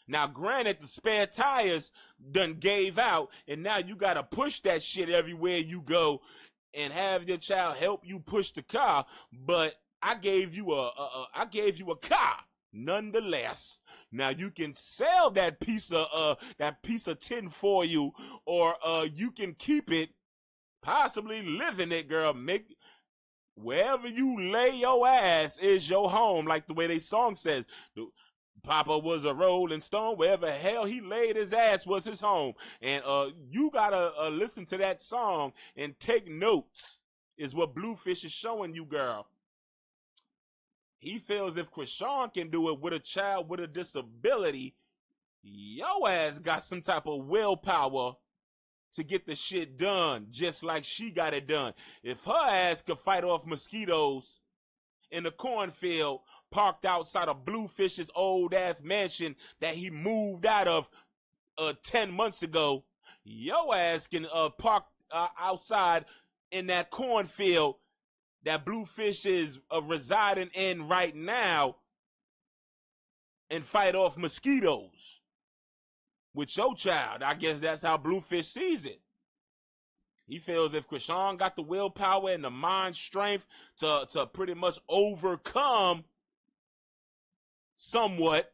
Now, granted, the spare tires done gave out, and now you got to push that shit everywhere you go and have your child help you push the car, but I gave you a car nonetheless. Now you can sell that piece of tin for you, or you can keep it, possibly live in it, girl. Make wherever you lay your ass is your home, like the way they song says. Papa was a rolling stone, wherever the hell he laid his ass was his home. And you gotta listen to that song and take notes, is what Bluefish is showing you, girl. He feels if CHRISEAN can do it with a child with a disability, your ass got some type of willpower to get the shit done, just like she got it done. If her ass could fight off mosquitoes in the cornfield, parked outside of Bluefish's old ass mansion that he moved out of 10 months ago, your ass can park outside in that cornfield that Bluefish is residing in right now and fight off mosquitoes with your child. I guess that's how Bluefish sees it. He feels if CHRISEAN got the willpower and the mind strength to pretty much overcome somewhat,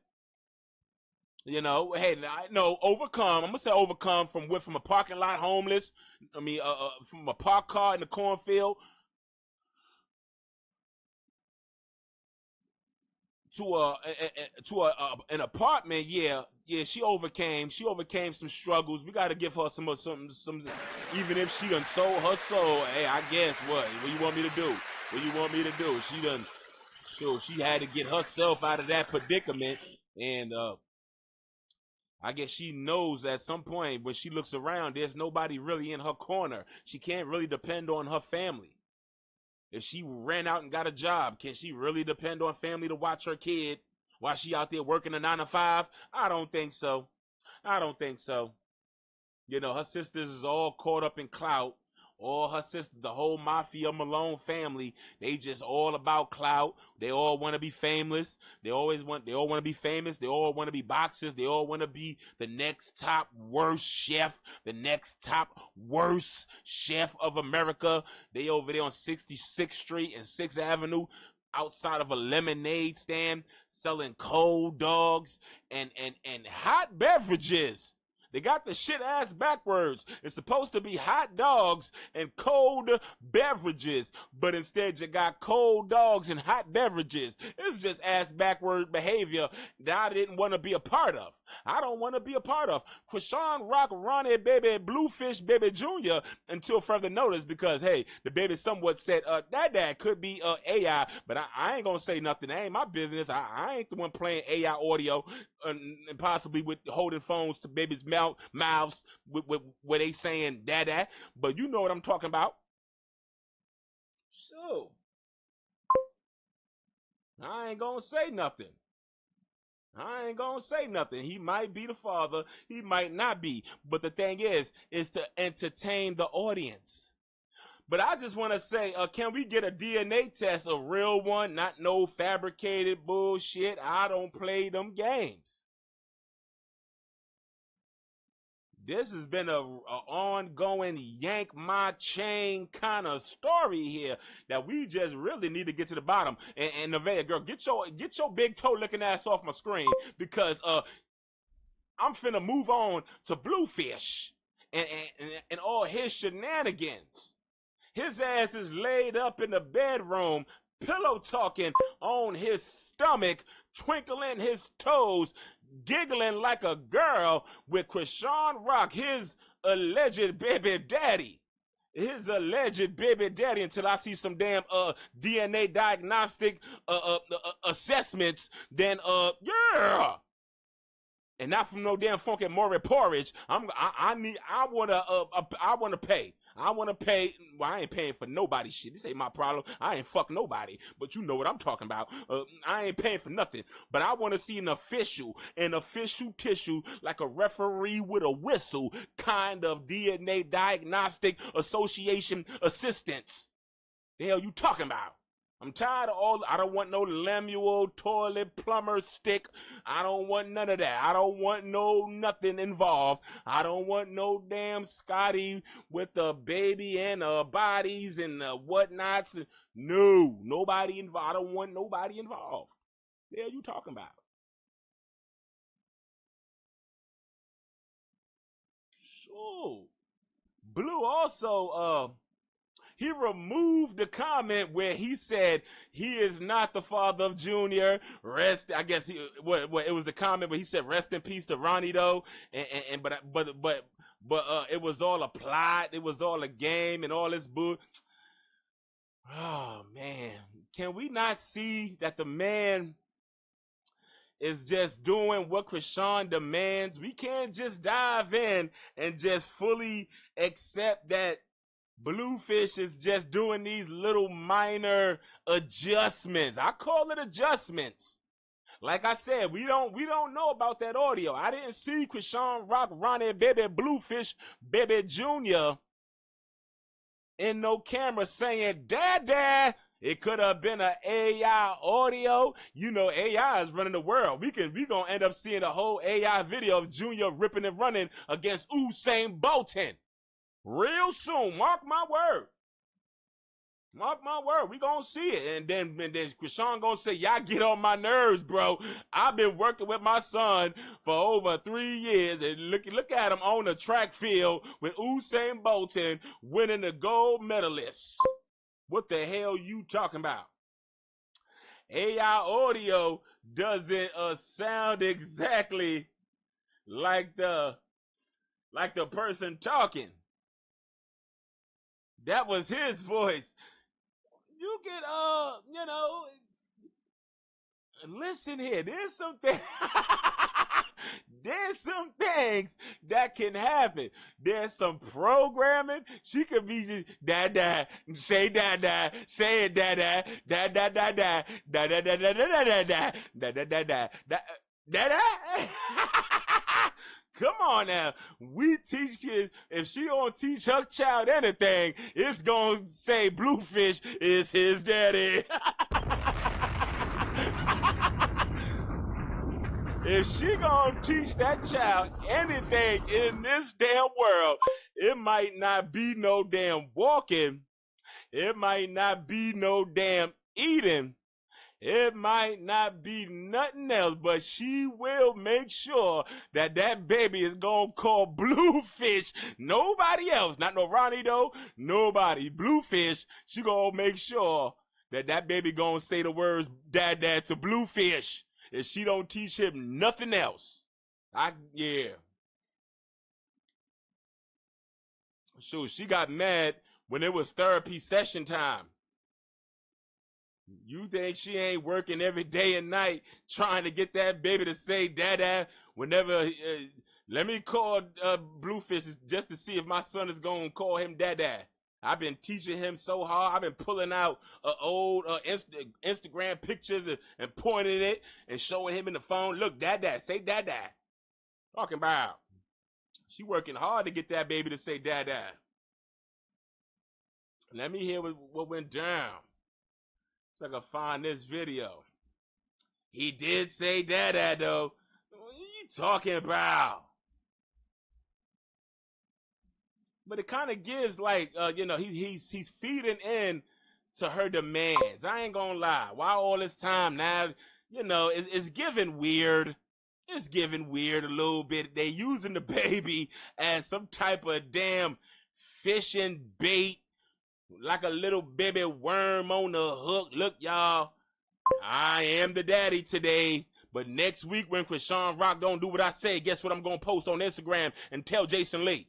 you know, hey, no, overcome. I'm gonna say overcome from a parking lot homeless. I mean, from a parked car in the cornfield to an apartment. Yeah, she overcame some struggles. We gotta give her some, even if she done sold her soul. Hey, I guess what you want me to do? What you want me to do? She done. So she had to get herself out of that predicament, and I guess she knows at some point when she looks around, there's nobody really in her corner. She can't really depend on her family. If she ran out and got a job, can she really depend on family to watch her kid while she out there working a 9 to 5? I don't think so. You know, her sisters is all caught up in clout. All her sisters, the whole Mafia Malone family, they just all about clout. They all want to be famous. They all want to be famous. They all want to be boxers. They all want to be the next top worst chef, the next top worst chef of America. They over there on 66th Street and 6th Avenue outside of a lemonade stand selling cold dogs and hot beverages. They got the shit ass backwards. It's supposed to be hot dogs and cold beverages, but instead you got cold dogs and hot beverages. It's just ass backward behavior that I didn't want to be a part of. I don't want to be a part of. CHRISEAN Rock, Ronnie, baby, Bluefish, baby, Jr. until further notice, because, hey, the baby somewhat said, that could be AI, but I ain't gonna say nothing. That ain't my business. I ain't the one playing AI audio and possibly with holding phones to babies' mouths where they saying dada, but you know what I'm talking about. So, I ain't gonna say nothing. I ain't gonna say nothing. He might be the father, he might not be. But the thing is to entertain the audience. But I just want to say, can we get a DNA test, a real one, not no fabricated bullshit? I don't play them games. This has been a ongoing yank my chain kind of story here that we just really need to get to the bottom. And NEVEAH, girl, get your big toe looking ass off my screen, because I'm finna move on to Bluefish and all his shenanigans. His ass is laid up in the bedroom, pillow talking on his stomach, twinkling his toes, giggling like a girl with CHRISEAN Rock, his alleged baby daddy. His alleged baby daddy, until I see some damn DNA diagnostic assessments, then yeah. And not from no damn funky Maury porridge. I wanna pay. Well, I ain't paying for nobody shit. This ain't my problem. I ain't fuck nobody. But you know what I'm talking about. I ain't paying for nothing. But I want to see an official tissue, like a referee with a whistle, kind of DNA diagnostic association assistance. The hell you talking about? I'm tired of all. I don't want no Lemuel toilet plumber stick. I don't want none of that. I don't want no nothing involved. I don't want no damn Scotty with the baby and bodies and whatnots. No, nobody involved. I don't want nobody involved. The hell you talking about? So, Blue also he removed the comment where he said he is not the father of Junior. Rest, I guess it was the comment where he said rest in peace to Ronnie though, but it was all a plot, it was all a game and all this bull. Oh man, can we not see that the man is just doing what CHRISEAN demands? We can't just dive in and just fully accept that Bluefish is just doing these little minor adjustments. I call it adjustments. Like I said, we don't know about that audio. I didn't see CHRISEAN Rock, Ronnie, baby, Bluefish, baby, Jr. in no camera saying, Dad. It could have been an AI audio. You know, AI is running the world. We gonna end up seeing a whole AI video of Junior ripping and running against Usain Bolton. Real soon, mark my word. Mark my word, we gonna see it. And then CHRISEAN gonna say, y'all get on my nerves, bro. I've been working with my son for over 3 years. And look at him on the track field with Usain Bolton winning the gold medalist. What the hell you talking about? AI audio doesn't sound exactly like the person talking. That was his voice. You can, listen here. There's some things that can happen. There's some programming. She could be just da-da, say da-da, say it da-da, da-da-da-da, da-da-da-da-da-da-da, da-da-da-da, da-da. Come on now. We teach kids, if she don't teach her child anything, it's gonna say Bluefish is his daddy. If she gonna teach that child anything in this damn world, it might not be no damn walking. It might not be no damn eating. It might not be nothing else, but she will make sure that that baby is gonna call Bluefish. Nobody else. Not no Ronnie though. Nobody. Bluefish. She gonna make sure that that baby gonna say the words dad to Bluefish if she don't teach him nothing else. Yeah. Shoot, she got mad when it was therapy session time. You think she ain't working every day and night trying to get that baby to say dada whenever? Let me call Bluefish just to see if my son is going to call him dada. I've been teaching him so hard. I've been pulling out old Instagram pictures and pointing it and showing him in the phone. Look, dada, say dada. Talking about. She working hard to get that baby to say dada. Let me hear what went down. So I can find this video. He did say dada though. What are you talking about? But it kind of gives like, you know, he's feeding in to her demands. I ain't gonna lie. Why all this time now? You know, it's giving weird. It's giving weird a little bit. They using the baby as some type of damn fishing bait, like a little baby worm on the hook. Look, y'all, I am the daddy today. But next week when CHRISEAN Rock don't do what I say, guess what I'm gonna post on Instagram and tell Jason Lee?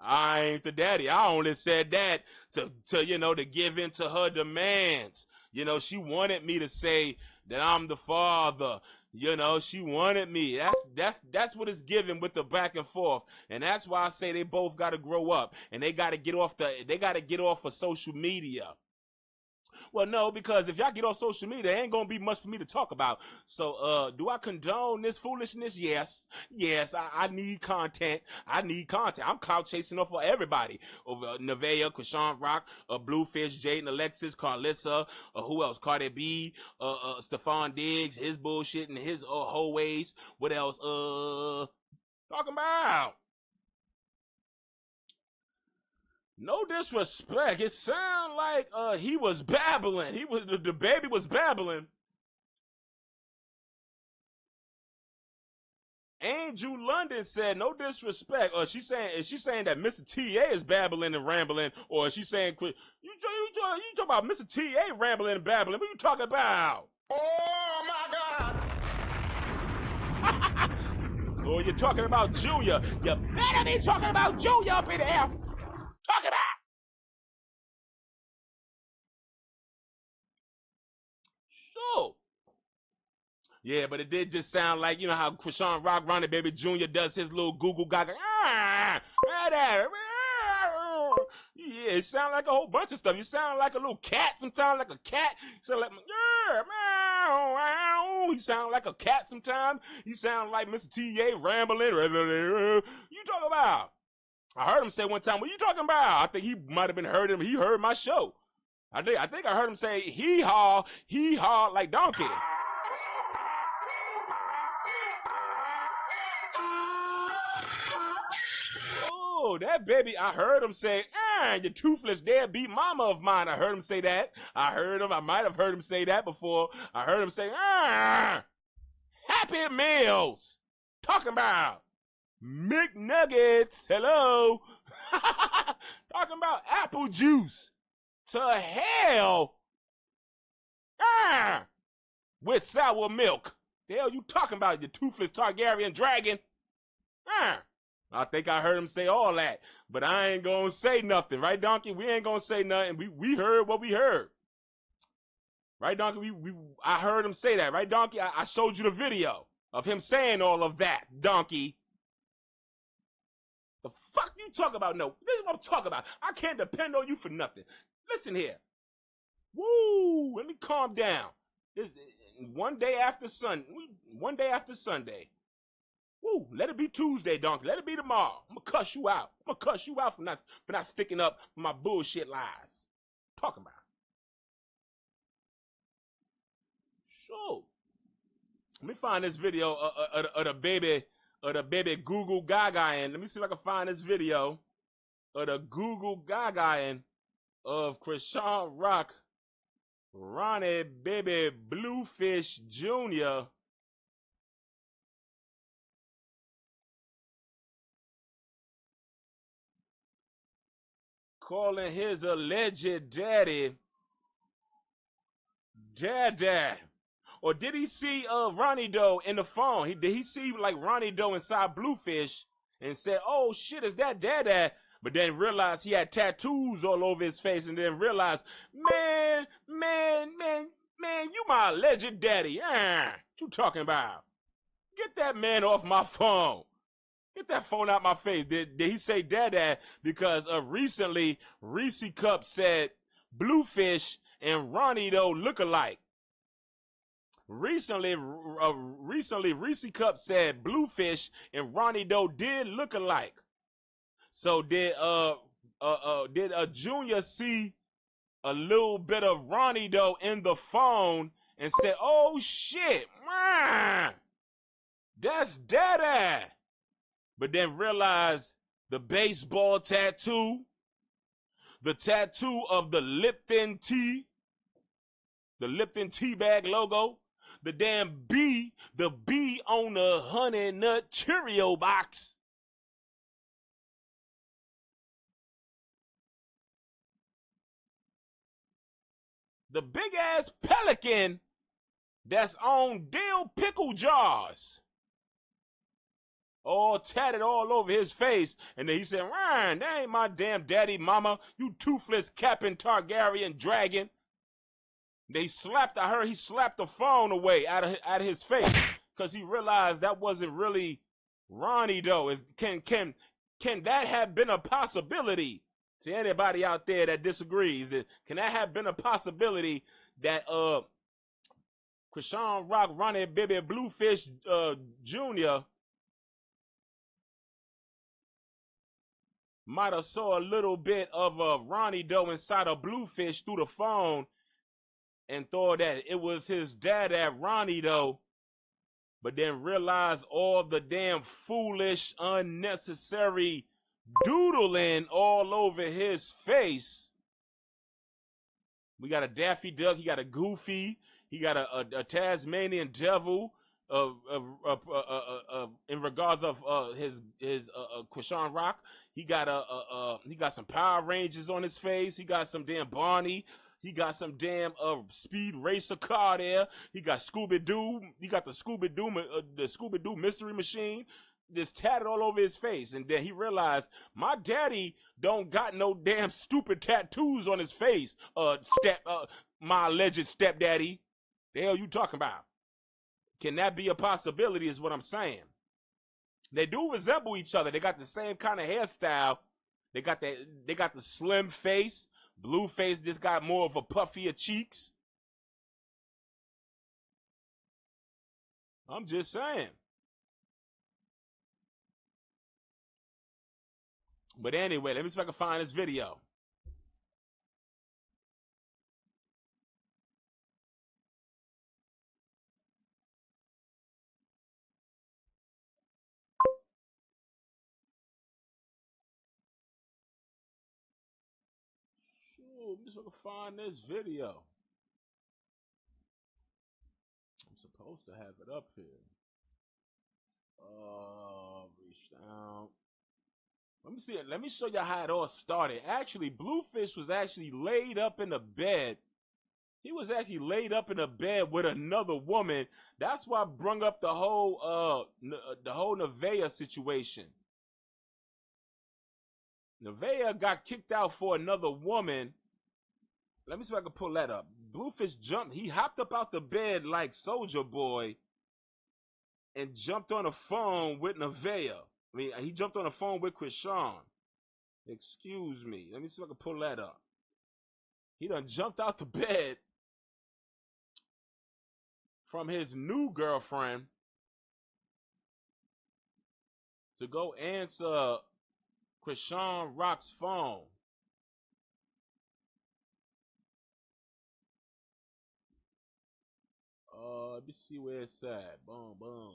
I ain't the daddy. I only said that to you know, to give in to her demands. You know, she wanted me to say that I'm the father. You know, she wanted me. That's what it's given with the back and forth. And that's why I say they both got to grow up and they got to get off of social media. Well, no, because if y'all get on social media, there ain't gonna be much for me to talk about. So, do I condone this foolishness? Yes. Yes, I need content. I need content. I'm clout chasing off for everybody. Over NEVEAH, CHRISEAN Rock, Bluefish, Jaden, Alexis, Carlissa, who else? Cardi B, Stephon Diggs, his bullshit and his whole ways. What else? Talking about. No disrespect. It sounded like he was babbling. The baby was babbling. Angel London said, no disrespect. Is she saying that Mr. T.A. is babbling and rambling? Or is she saying, you talk about Mr. T.A. rambling and babbling? What are you talking about? Oh, my God. Or you're talking about Junior. You better be talking about Junior up in there. Talking about. Sure. Yeah, but it did just sound like, you know how CHRISEAN Rock Ronnie Baby Jr. does his little Google gaga. Yeah, it sounds like a whole bunch of stuff. You sound like a little cat, sometimes like a cat. You sound like, you sound like a cat sometimes. You sound like Mr. T.A. rambling. You talking about? I heard him say one time, what you talking about? I think he might have been heard him. He heard my show. I think I heard him say hee-haw like donkey. Oh, that baby, I heard him say, you toothless deadbeat mama of mine. I heard him say that. I might have heard him say that before. I heard him say, Happy Meals. Talking about McNuggets. Hello. Talking about apple juice. To hell. With sour milk. The hell you talking about, you toothless Targaryen dragon? I think I heard him say all that, but I ain't gonna say nothing, right, Donkey? We ain't gonna say nothing. We heard what we heard, right, Donkey? I heard him say that, right, Donkey? I showed you the video of him saying all of that, Donkey. The fuck you talking about? No, this is what I'm talking about. I can't depend on you for nothing. Listen here. Woo! Let me calm down. One day after Sunday. Woo, let it be Tuesday, Donkey. Let it be tomorrow. I'm gonna cuss you out. I'm gonna cuss you out for not sticking up for my bullshit lies. Talking about. Sure. Let me find this video of the baby Google Gaga. Let me see if I can find this video of the Google Gaga of CHRISEAN Rock, Ronnie Baby Bluefish Jr. calling his alleged daddy, Dada. Or did he see Ronnie Doe in the phone? Did he see like Ronnie Doe inside Bluefish and said, "Oh shit, is that Dad?" But then realized he had tattoos all over his face, and then realized, man, you my alleged daddy. What you talking about? Get that man off my phone. Get that phone out my face. Did he say Dad? Because recently, Reese Cup said Bluefish and Ronnie Doe look alike. Recently, Reese Cup said Bluefish and Ronnie Doe did look alike. So did Junior see a little bit of Ronnie Doe in the phone and said, "Oh shit, man, that's Dada," but then realized the baseball tattoo, the tattoo of the Lipton tea, the Lipton tea bag logo, the damn B, the B on the Honey Nut Cheerio box. The big ass pelican that's on dill pickle jars. All tatted all over his face. And then he said, "Ryan, that ain't my damn daddy, mama. You toothless Captain Targaryen dragon." They slapped, I heard he slapped the phone away out of his face because he realized that wasn't really Ronnie Doe. Can that have been a possibility? To anybody out there that disagrees, can that have been a possibility that CHRISEAN Rock, Ronnie Baby Bluefish Jr. might have saw a little bit of Ronnie Doe inside a Bluefish through the phone and thought that it was his dad at Ronnie Doe, but then realized all the damn foolish, unnecessary doodling all over his face. We got a Daffy Duck, he got a Goofy, he got a Tasmanian Devil in regards of his CHRISEAN Rock. He got some Power Rangers on his face. He got some damn Barney. He got some damn Speed Racer car there. He got Scooby-Doo. He got the Scooby-Doo mystery machine. Just tatted all over his face. And then he realized, my daddy don't got no damn stupid tattoos on his face. My alleged stepdaddy. The hell you talking about? Can that be a possibility is what I'm saying. They do resemble each other. They got the same kind of hairstyle. They got the slim face. Blueface just got more of a puffier cheeks. I'm just saying. But anyway, let me see if I can find this video. Let me see if I can find this video. I'm supposed to have it up here. Reach down. Let me see it. Let me show you how it all started. Actually, Bluefish was actually laid up in the bed. He was actually laid up in a bed with another woman. That's why I brung up the whole NEVEAH situation. NEVEAH got kicked out for another woman. Let me see if I can pull that up. Bluefish jumped. He hopped up out the bed like Soldier Boy and jumped on the phone with NEVEAH. I mean, he jumped on the phone with CHRISEAN. Excuse me. Let me see if I can pull that up. He done jumped out the bed from his new girlfriend to go answer CHRISEAN Rock's phone. Let me see where it's at. Boom, boom.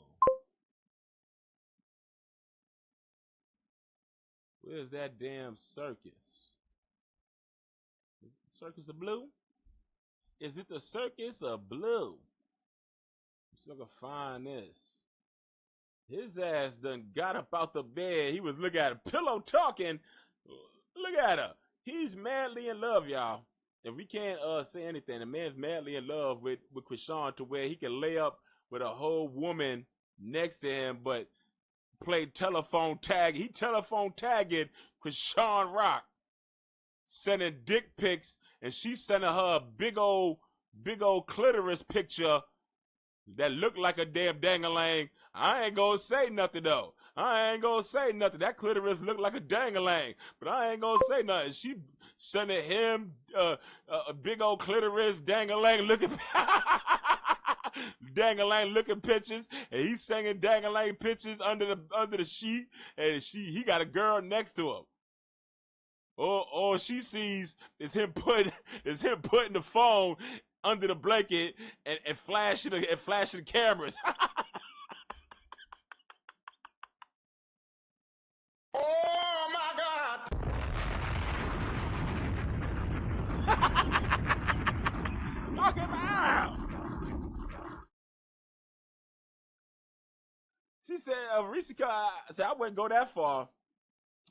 Where's that damn circus? Is the circus of blue? Is it the circus of blue? Let's see if I can find this. His ass done got up out the bed. He was looking at a pillow talking. Look at her. He's madly in love, y'all. if we can't say anything, the man's madly in love with CHRISEAN to where he can lay up with a whole woman next to him, but play telephone tag. He telephone tagging CHRISEAN Rock, sending dick pics, and she's sending her a big old clitoris picture that looked like a damn dang-a-lang. I ain't gonna say nothing though. I ain't gonna say nothing. That clitoris looked like a dang-a-lang, but I ain't gonna say nothing. She sending him a big old clitoris dang-a-lang looking dang-a-lang looking pictures, and he's singing dang-a-lang pictures under the sheet, and he got a girl next to him. All she sees is him putting the phone under the blanket and flashing the cameras. Oh my God! Knock him out. She said, Risika said, I wouldn't go that far.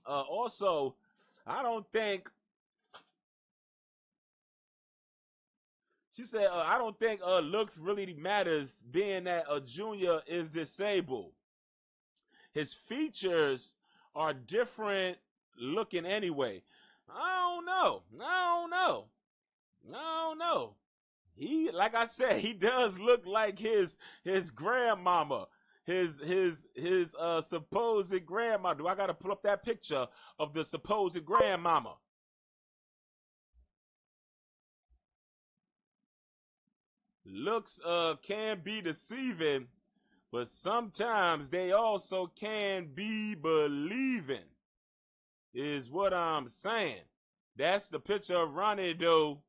Also, I don't think. She said, I don't think looks really matters, being that Junior is disabled. His features are different looking anyway. I don't know. He, like I said, he does look like his grandmama, his supposed grandma. Do I gotta pull up that picture of the supposed grandmama? Looks can be deceiving, but sometimes they also can be believing, is what I'm saying. That's the picture of Ronnie though.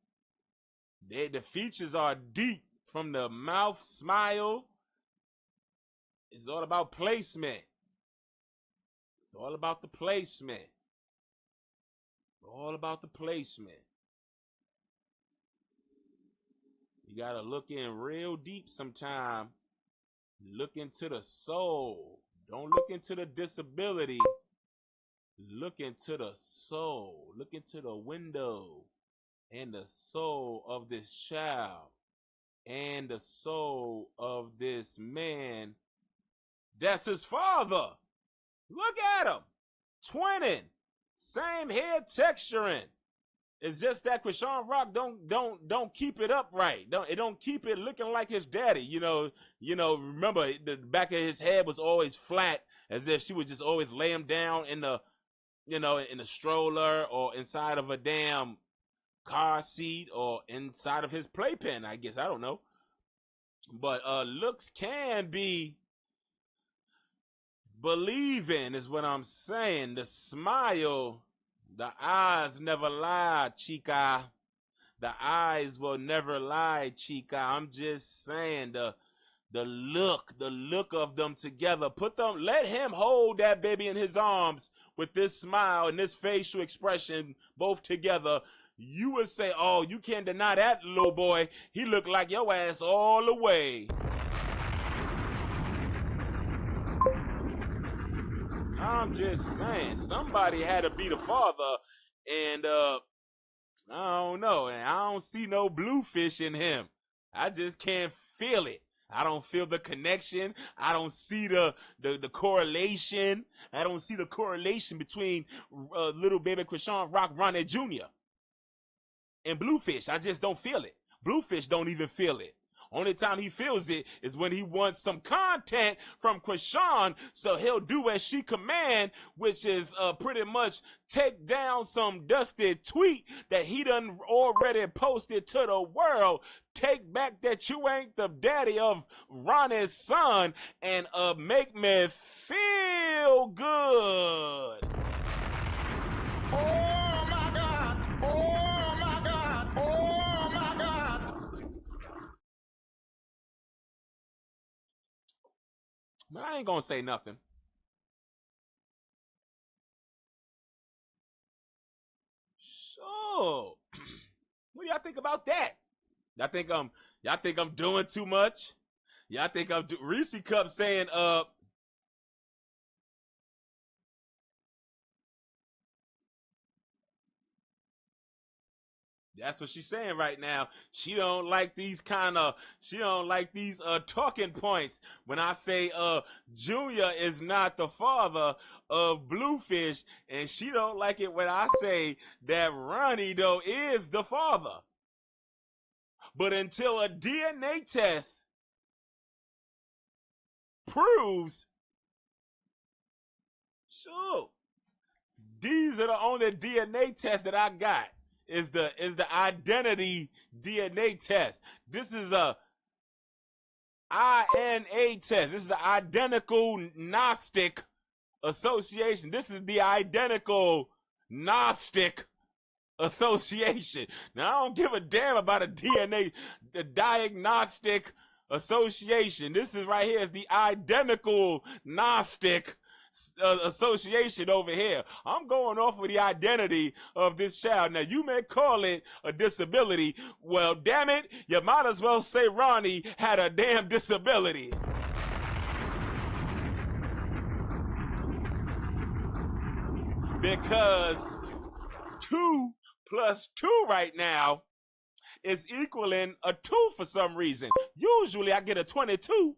The features are deep, from the mouth smile. It's all about placement. It's all about the placement. All about the placement. You gotta look in real deep sometime. Look into the soul. Don't look into the disability. Look into the soul. Look into the window and the soul of this child and the soul of this man. That's his father. Look at him. Twinning. Same hair texturing. It's just that CHRISEAN Rock don't keep it upright. Don't keep it looking like his daddy. You know. Remember, the back of his head was always flat, as if she would just always lay him down in the, in the stroller or inside of a damn car seat or inside of his playpen. I guess, I don't know. But looks can be believing, is what I'm saying. The smile. The eyes never lie, chica. The eyes will never lie, chica. I'm just saying, the look of them together. Let him hold that baby in his arms with this smile and this facial expression, both together. You would say, oh, you can't deny that little boy. He looked like your ass all the way. I'm just saying, somebody had to be the father, and I don't know, and I don't see no bluefish in him. I just can't feel it. I don't feel the connection. I don't see the correlation. I don't see the correlation between little baby CHRISEAN Rock Ronnie Jr. and bluefish. I just don't feel it. Bluefish don't even feel it. Only time he feels it is when he wants some content from CHRISEAN, so he'll do as she command, which is pretty much take down some dusty tweet that he done already posted to the world. Take back that you ain't the daddy of Ronnie's son, and make me feel good. Oh my God! Oh my God! Oh my God! But I ain't gonna say nothing. So, what do y'all think about that? Y'all think I'm doing too much? Y'all think I'm Reese Cup saying That's what she's saying right now. She don't like these talking points when I say Junior is not the father of Bluefish, and she don't like it when I say that Ronnie though is the father. But until a DNA test proves, sure, these are the only DNA tests that I got. Is the identity DNA test. This is a INA test. This is the identical Gnostic association. This is the identical Gnostic association. Now I don't give a damn about a DNA, the diagnostic association. This is right here is the identical Gnostic association over here. I'm going off of the identity of this child. Now you may call it a disability. Well, damn it, you might as well say Ronnie had a damn disability. Because 2 plus 2 right now is equaling a 2 for some reason. Usually I get a 22.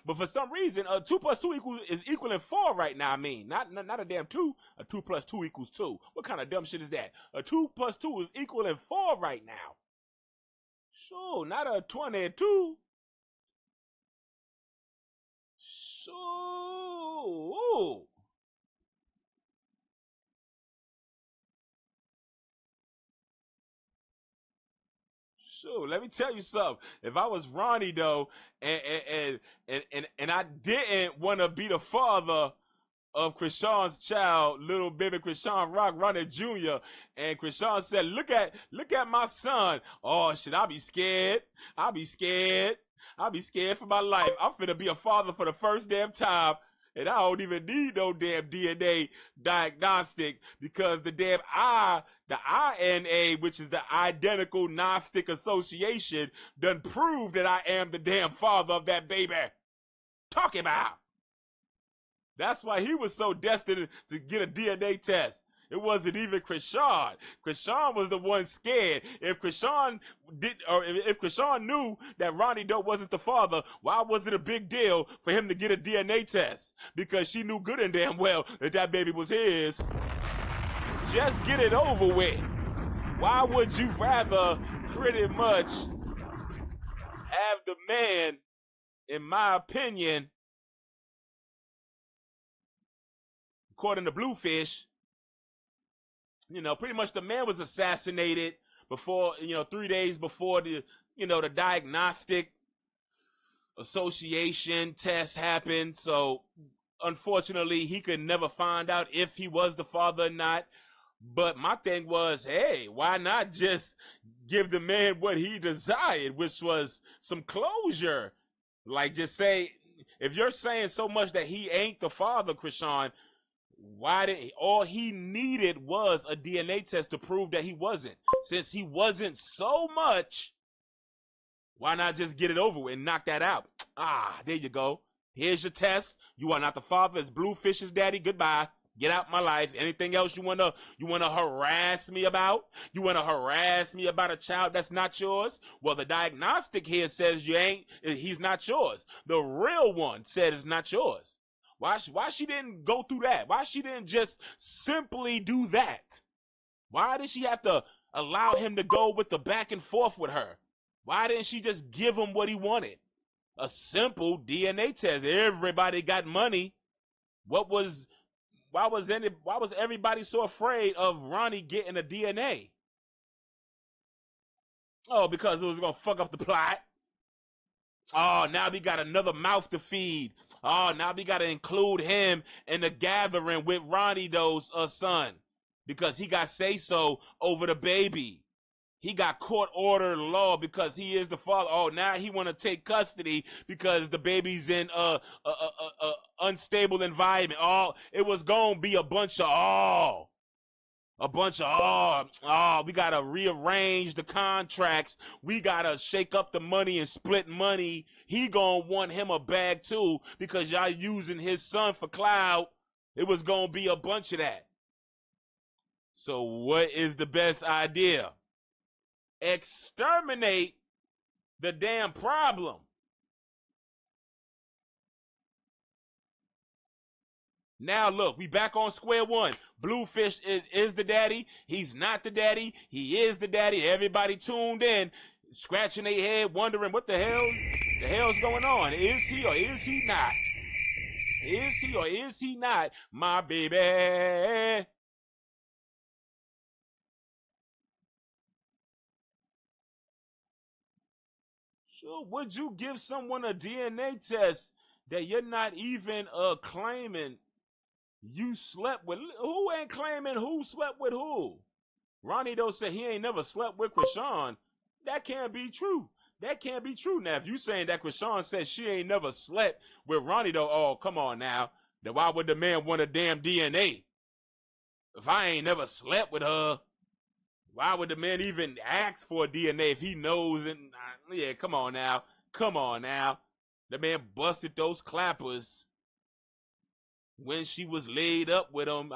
But for some reason, 2 plus 2 is equaling 4 right now. I mean, not a damn 2. A 2 plus 2 equals 2. What kind of dumb shit is that? A 2 plus 2 is equaling 4 right now. Sure, not a 22. Sure. Sure, let me tell you something. If I was Ronnie though, and I didn't want to be the father of Chrisean's child, little baby Chrisean Rock, Ronnie Jr., and Chrisean said, look at my son. Oh shit, I'll be scared. I'll be scared for my life. I'm finna be a father for the first damn time. And I don't even need no damn DNA diagnostic because the damn the INA, which is the Identical Gnostic Association, done proved that I am the damn father of that baby. Talking about. That's why he was so destined to get a DNA test. It wasn't even Chrisean. Chrisean was the one scared. If Chrisean knew that Ronnie Doe wasn't the father, why was it a big deal for him to get a DNA test? Because she knew good and damn well that that baby was his. Just get it over with. Why would you rather pretty much have the man, in my opinion, according to Bluefish, you know, pretty much the man was assassinated before, 3 days before the diagnostic association test happened. So unfortunately, he could never find out if he was the father or not. But my thing was, hey, why not just give the man what he desired, which was some closure? Like, just say, if you're saying so much that he ain't the father, Chrisean, all he needed was a DNA test to prove that he wasn't. Since he wasn't so much, why not just get it over with and knock that out? Ah, there you go. Here's your test. You are not the father. It's Bluefish's daddy. Goodbye. Get out my life. Anything else you wanna harass me about? You wanna harass me about a child that's not yours? Well, the diagnostic here says he's not yours. The real one said it's not yours. Why she didn't go through that? Why she didn't just simply do that? Why did she have to allow him to go with the back and forth with her? Why didn't she just give him what he wanted? A simple DNA test. Everybody got money. Why was everybody so afraid of Ronnie getting a DNA? Oh, because it was gonna fuck up the plot. Oh, now we got another mouth to feed. Oh, now we got to include him in the gathering with Ronnie Doe's son because he got say-so over the baby. He got court order law because he is the father. Oh, now he want to take custody because the baby's in a unstable environment. Oh, it was going to be a bunch of we got to rearrange the contracts. We got to shake up the money and split money. He going to want him a bag too because y'all using his son for clout. It was going to be a bunch of that. So what is the best idea? exterminate the damn problem. Now look, we back on square one. Bluefish is the daddy. He's not the daddy. He is the daddy. Everybody tuned in, scratching their head, wondering what the hell's going on. Is he or is he not? Is he or is he not my baby? So would you give someone a DNA test that you're not even claiming you slept with? Who ain't claiming who slept with who? Ronnie though said he ain't never slept with CHRISEAN. That can't be true. That can't be true. Now, if you saying that CHRISEAN said she ain't never slept with Ronnie though, oh, come on now. Then why would the man want a damn DNA? If I ain't never slept with her, why would the man even ask for a DNA if he knows? And yeah, come on now. Come on now. The man busted those clappers when she was laid up with him.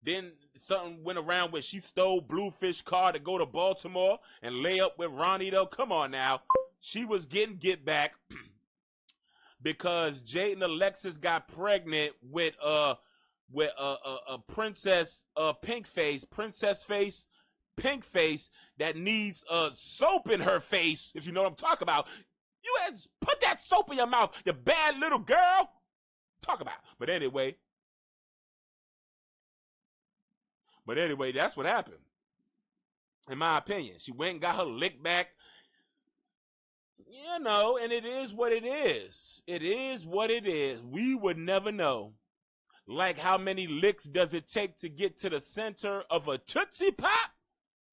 Then something went around where she stole Bluefish car to go to Baltimore and lay up with Ronnie though. Come on now. She was getting get back because Jade and Alexis got pregnant with a princess pink face, that needs soap in her face, if you know what I'm talking about. You had put that soap in your mouth, you bad little girl. Talk about. But anyway, that's what happened. In my opinion, she went and got her lick back. You know, and it is what it is. It is what it is. We would never know. Like, how many licks does it take to get to the center of a Tootsie Pop?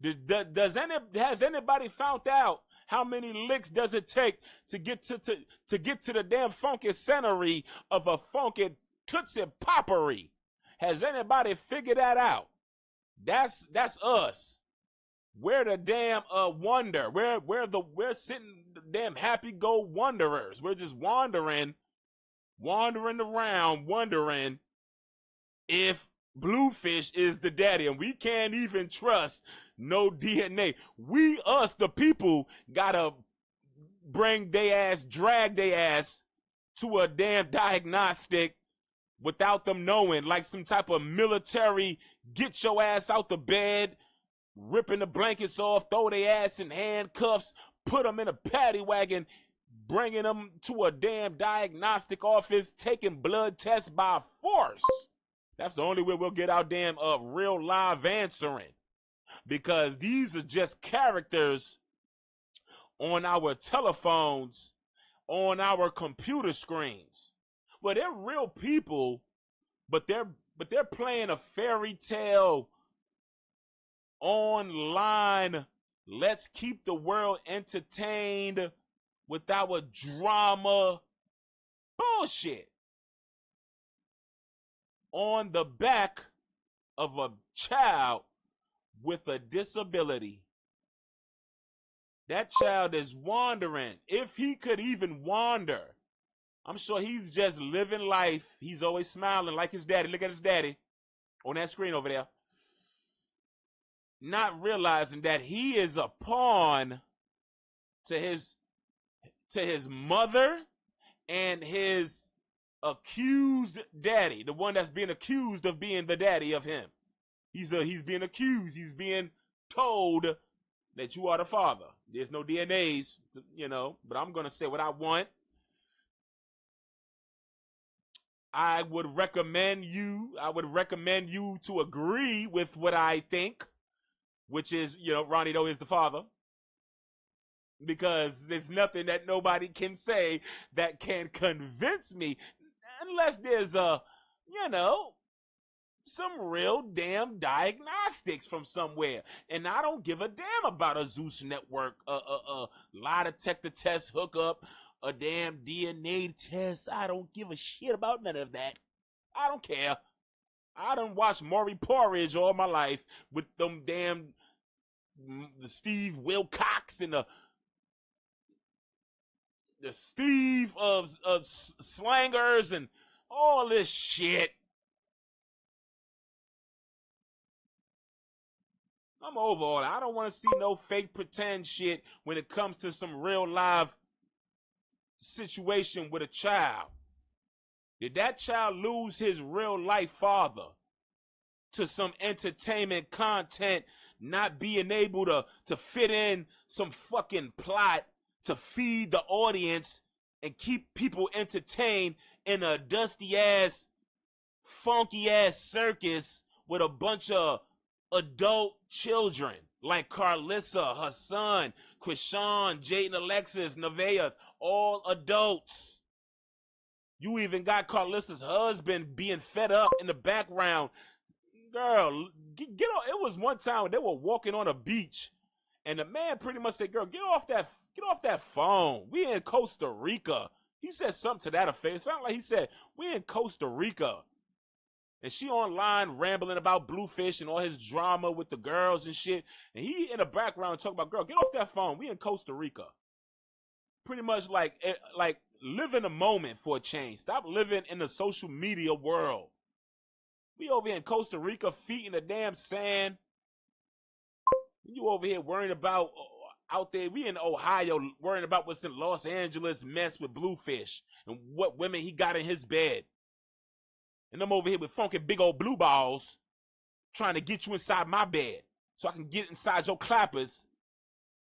Has anybody found out how many licks does it take to get to the damn funky centery of a funky Tootsie Poppery? Has anybody figured that out? That's us. We're the damn wonder. We're sitting the damn happy go wanderers. We're just wandering around, wondering if Bluefish is the daddy, and we can't even trust no DNA. We, us, the people, gotta drag their ass to a damn diagnostic without them knowing, like some type of military, get your ass out the bed, ripping the blankets off, throw their ass in handcuffs, put them in a paddy wagon, bringing them to a damn diagnostic office, taking blood tests by force. That's the only way we'll get our damn real live answering. Because these are just characters on our telephones, on our computer screens. Well, they're real people, but they're playing a fairy tale online. Let's keep the world entertained with our drama bullshit on the back of a child with a disability. That child is wandering. If he could even wander, I'm sure he's just living life. He's always smiling like his daddy. Look at his daddy on that screen over there. Not realizing that he is a pawn to his mother and his accused daddy, the one that's being accused of being the daddy of him. He's being accused. He's being told that you are the father. There's no DNAs, you know, but I'm going to say what I want. I would recommend you to agree with what I think, which is, you know, Ronnie Doe is the father. Because there's nothing that nobody can say that can convince me, unless there's some real damn diagnostics from somewhere. And I don't give a damn about a Zeus network, lie detector test hookup, a damn DNA test. I don't give a shit about none of that. I don't care. I done watched Maury Porridge all my life with them damn the Steve Wilcox and the Steve of slangers and all this shit. I'm over all that. I don't want to see no fake pretend shit when it comes to some real live situation with a child. Did that child lose his real life father to some entertainment content, not being able to fit in some fucking plot to feed the audience and keep people entertained in a dusty ass, funky ass circus with a bunch of adult children like Carlissa, her son, Krishan, Jaden, Alexis, Neveah, all adults. You even got Carlissa's husband being fed up in the background. Girl, get off. It was one time when they were walking on a beach, and the man pretty much said, "Girl, get off that phone. We in Costa Rica." He said something to that effect. It sounded like he said, "We in Costa Rica." And she online rambling about Bluefish and all his drama with the girls and shit. And he in the background talking about, "Girl, get off that phone. We in Costa Rica." Pretty much like live in a moment for a change. Stop living in the social media world. We over here in Costa Rica, feet in the damn sand. You over here worrying about out there. We in Ohio worrying about what's in Los Angeles mess with Bluefish and what women he got in his bed. And I'm over here with funky big old blue balls trying to get you inside my bed so I can get inside your clappers.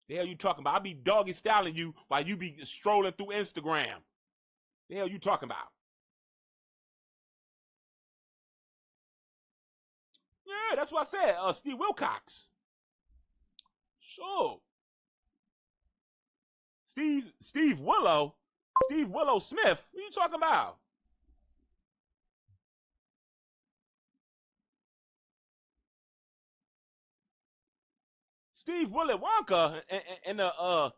The hell you talking about? I'll be doggy styling you while you be strolling through Instagram. The hell you talking about? Yeah, that's what I said. Steve Wilcox. Sure. Steve Willow Smith. What are you talking about? Steve Willy Wonka in the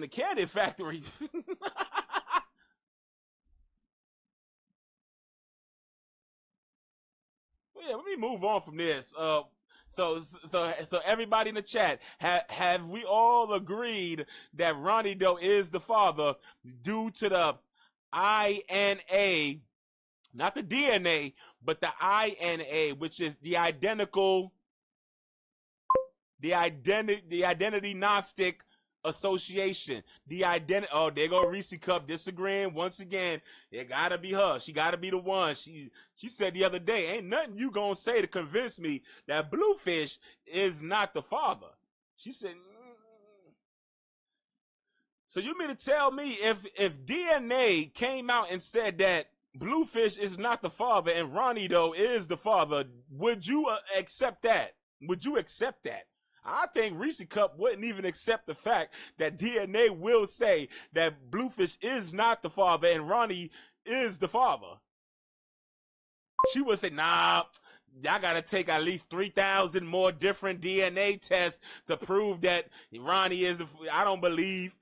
candy factory. Yeah, let me move on from this. So everybody in the chat, have we all agreed that Ronnie Doe is the father due to the INA, not the DNA, but the INA, which is the identity Gnostic Association. Oh, there go Reese Cup disagreeing once again. It gotta be her. She gotta be the one. She said the other day, ain't nothing you gonna say to convince me that Bluefish is not the father. She said, So you mean to tell me if DNA came out and said that Bluefish is not the father and Ronnie Doe is the father, would you accept that? Would you accept that? I think Reese Cup wouldn't even accept the fact that DNA will say that Bluefish is not the father and Ronnie is the father. She would say, nah, I gotta take at least 3,000 more different DNA tests to prove that Ronnie is I don't believe.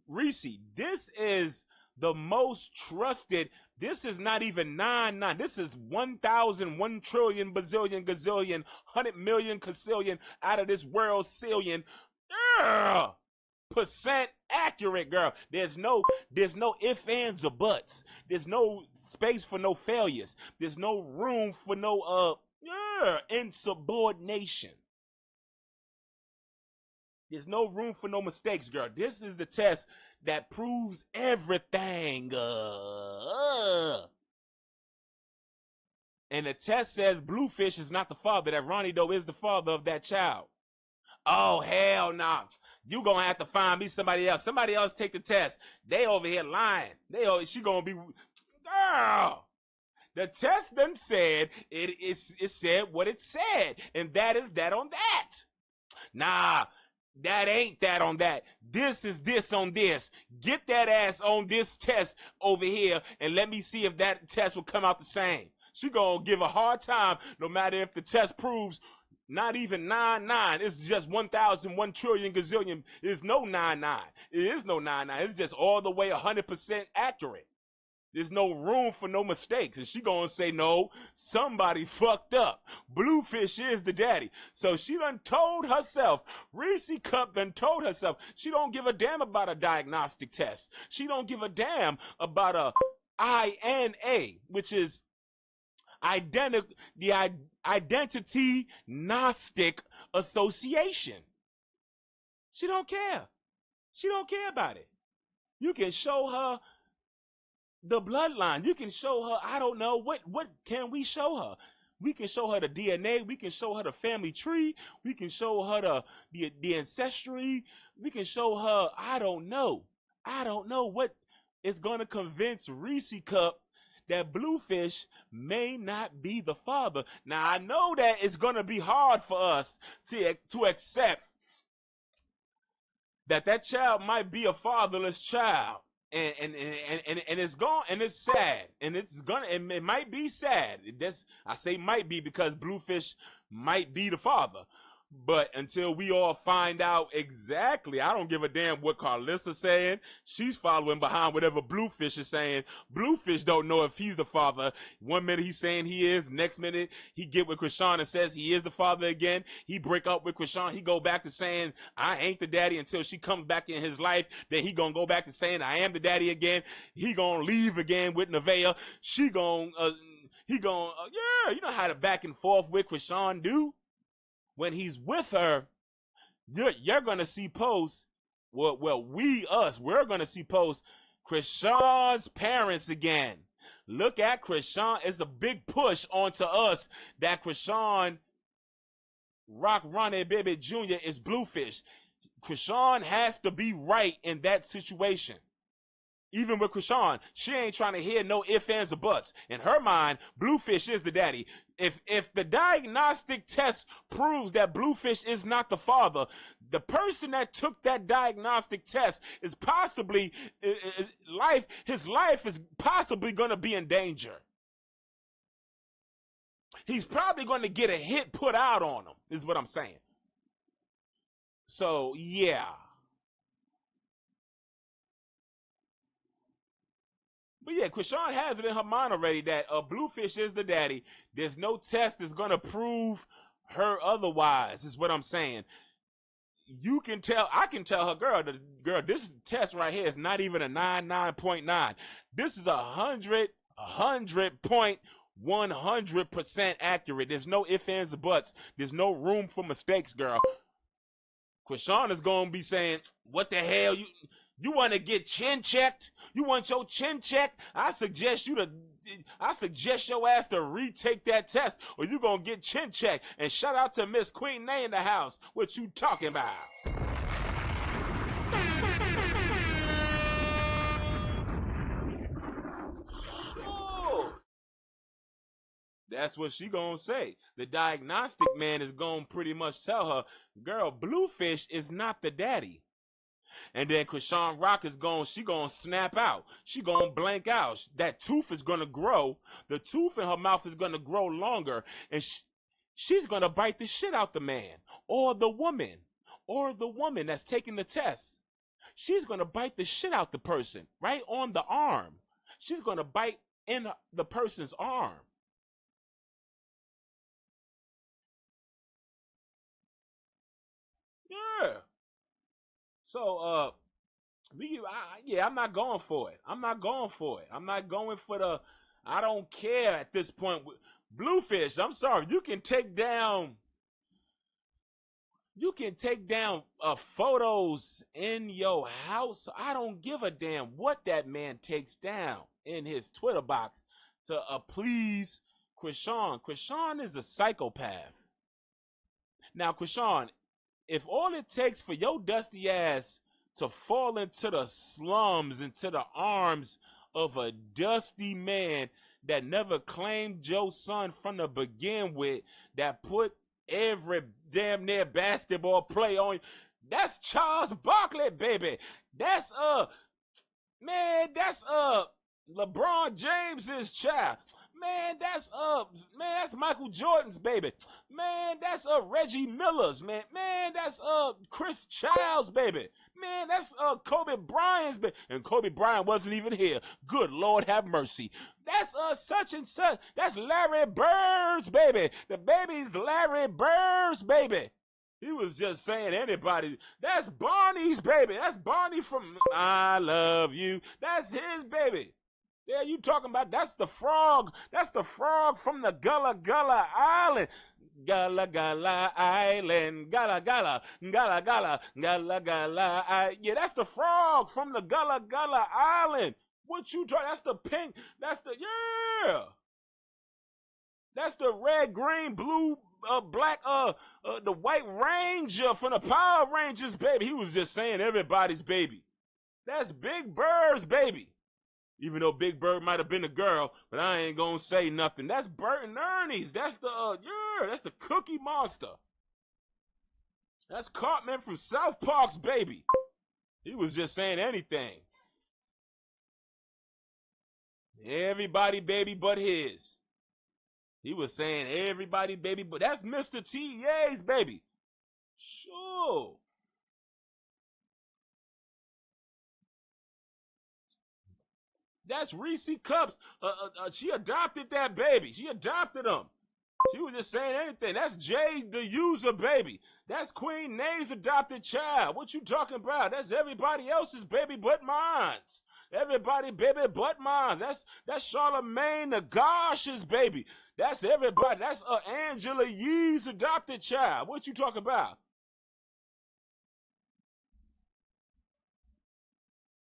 Reese, this is the most trusted. This is not even 99. This is 1,000, 1 trillion, bazillion, gazillion, 100 million, casillion, out of this world, zillion. Percent accurate, girl. There's no ifs, ands, or buts. There's no space for no failures. There's no room for no insubordination. There's no room for no mistakes, girl. This is the test that proves everything. And the test says Bluefish is not the father, that Ronnie Doe is the father of that child. Oh, hell nah. You gonna have to find me somebody else. Somebody else take the test. They over here lying. She gonna be, girl. The test done said, it said what it said. And that is that on that. Nah. That ain't that on that. This is this on this. Get that ass on this test over here and let me see if that test will come out the same. She gonna give a hard time no matter if the test proves not even 99. It's just 1,000, 1 trillion, gazillion. There's no 99. It is no 99. It's just all the way 100% accurate. There's no room for no mistakes. And she gonna say, no, somebody fucked up. Bluefish is the daddy. So she done told herself, Reese Cup done told herself, she don't give a damn about a diagnostic test. She don't give a damn about a INA, which is the Identity Gnostic association. She don't care. She don't care about it. You can show her the bloodline. You can show her, I don't know, what can we show her? We can show her the DNA. We can show her the family tree. We can show her the ancestry. We can show her, I don't know what is going to convince Reese Cup that Bluefish may not be the father. Now, I know that it's going to be hard for us to accept that child might be a fatherless child. And it's gone, and it's sad, and it might be sad. I say might be because Bluefish might be the father, but until we all find out exactly, I don't give a damn what Carlissa's saying. She's following behind whatever Bluefish is saying. Bluefish don't know if he's the father. One minute he's saying he is, next minute he get with CHRISEAN and says he is the father again. He break up with CHRISEAN. He go back to saying I ain't the daddy until she comes back in his life. Then he gonna go back to saying I am the daddy again. He gonna leave again with NEVEAH. He gonna yeah, you know how the back and forth with CHRISEAN do. When he's with her, you're going to see posts, we're going to see posts, CHRISEAN's parents again. Look at CHRISEAN. It's a big push onto us that CHRISEAN Rock Ronnie Baby Jr. is Bluefish. CHRISEAN has to be right in that situation. Even with CHRISEAN, she ain't trying to hear no ifs, ands, or buts. In her mind, Bluefish is the daddy. If the diagnostic test proves that Bluefish is not the father, the person that took that diagnostic test is possibly his life is possibly going to be in danger. He's probably going to get a hit put out on him, is what I'm saying. So, yeah. But yeah, CHRISEAN has it in her mind already that Bluefish is the daddy. There's no test that's going to prove her otherwise, is what I'm saying. You can tell, I can tell her, girl, this test right here is not even a 99.9. This is 100% accurate. There's no ifs, ands, or buts. There's no room for mistakes, girl. CHRISEAN is going to be saying, what the hell, you want to get chin checked? You want your chin checked? I suggest your ass to retake that test, or you gonna get chin checked. And shout out to Miss Queen Nay in the house. What you talking about? Sure. That's what she gonna say. The diagnostic man is gonna pretty much tell her, girl, Bluefish is not the daddy. And then CHRISEAN Rock is she gonna snap out. She gonna blank out. That tooth is gonna grow. The tooth in her mouth is gonna grow longer. And she's gonna bite the shit out the man. Or the woman that's taking the test. She's gonna bite the shit out the person. Right on the arm. She's gonna bite in the person's arm. Yeah. So, I'm not going for it. I'm not going for the, I don't care at this point. Bluefish, I'm sorry, you can take down photos in your house. I don't give a damn what that man takes down in his Twitter box to please CHRISEAN. CHRISEAN is a psychopath. Now, CHRISEAN, if all it takes for your dusty ass to fall into the slums, into the arms of a dusty man that never claimed your son from the begin with, that put every damn near basketball play on you, that's Charles Barkley, baby. That's LeBron James's child. Man, that's Michael Jordan's baby. Man, that's Reggie Miller's, man. Man, that's Chris Child's baby. Man, that's Kobe Bryant's baby. And Kobe Bryant wasn't even here. Good Lord have mercy. That's such and such. That's Larry Bird's baby. The baby's Larry Bird's baby. He was just saying anybody. That's Barney's baby. That's Barney from I Love You. That's his baby. Yeah, you talking about, that's the frog. That's the frog from the Gullah Gullah Island. Gala Gala Island, Gala Gala, Gala Gala, Gala Gala. Yeah, that's the frog from the Gala Gala Island. What you try? That's the pink. That's the That's the red, green, blue, black, the White Ranger from the Power Rangers, baby. He was just saying everybody's baby. That's Big Bird's baby. Even though Big Bird might have been a girl, but I ain't gonna say nothing. That's Bert and Ernie's. That's the that's the Cookie Monster. That's Cartman from South Park's baby. He was just saying anything. Everybody baby but his. He was saying everybody baby but that's Mr. T.Y.S.'s baby. Sure. That's Reese Cups. She adopted that baby. She adopted him. She was just saying anything. That's Jay the User baby. That's Queen Nay's adopted child. What you talking about? That's everybody else's baby but mine's. Everybody baby but mine. That's Charlemagne the Gosh's baby. That's everybody. That's Angela Yee's adopted child. What you talking about?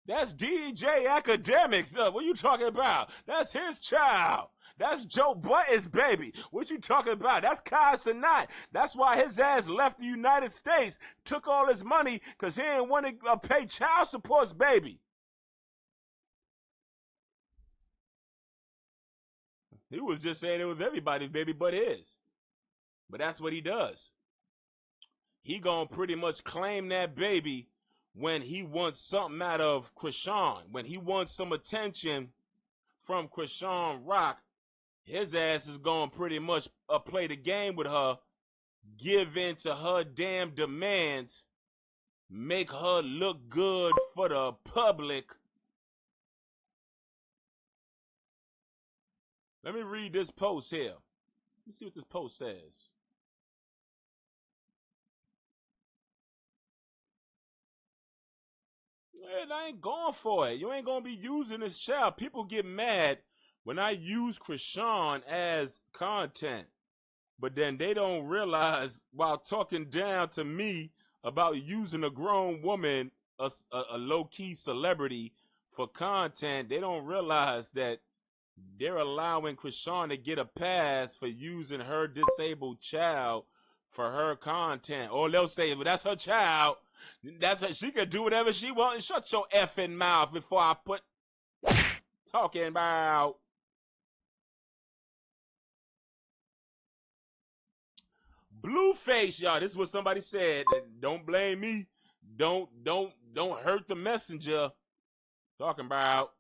That's DJ Academics. What you talking about? That's his child. That's Joe Button's baby. What you talking about? That's Kai Sinat. That's why his ass left the United States, took all his money, because he didn't want to pay child support's baby. He was just saying it was everybody's baby but his. But that's what he does. He gonna pretty much claim that baby when he wants something out of CHRISEAN. When he wants some attention from CHRISEAN Rock, his ass is gonna pretty much play the game with her, give in to her damn demands, make her look good for the public. Let me read this post here. Let's see what this post says. Man, I ain't going for it. You ain't gonna be using this child. People get mad when I use CHRISEAN as content, but then they don't realize while talking down to me about using a grown woman, a low-key celebrity, for content, they don't realize that they're allowing CHRISEAN to get a pass for using her disabled child for her content. Or they'll say, well, that's her child. That's her, she can do whatever she wants. Shut your effing mouth before I put talking about. BLUEFACE, y'all. This is what somebody said. Don't blame me. Don't hurt the messenger. Talking about.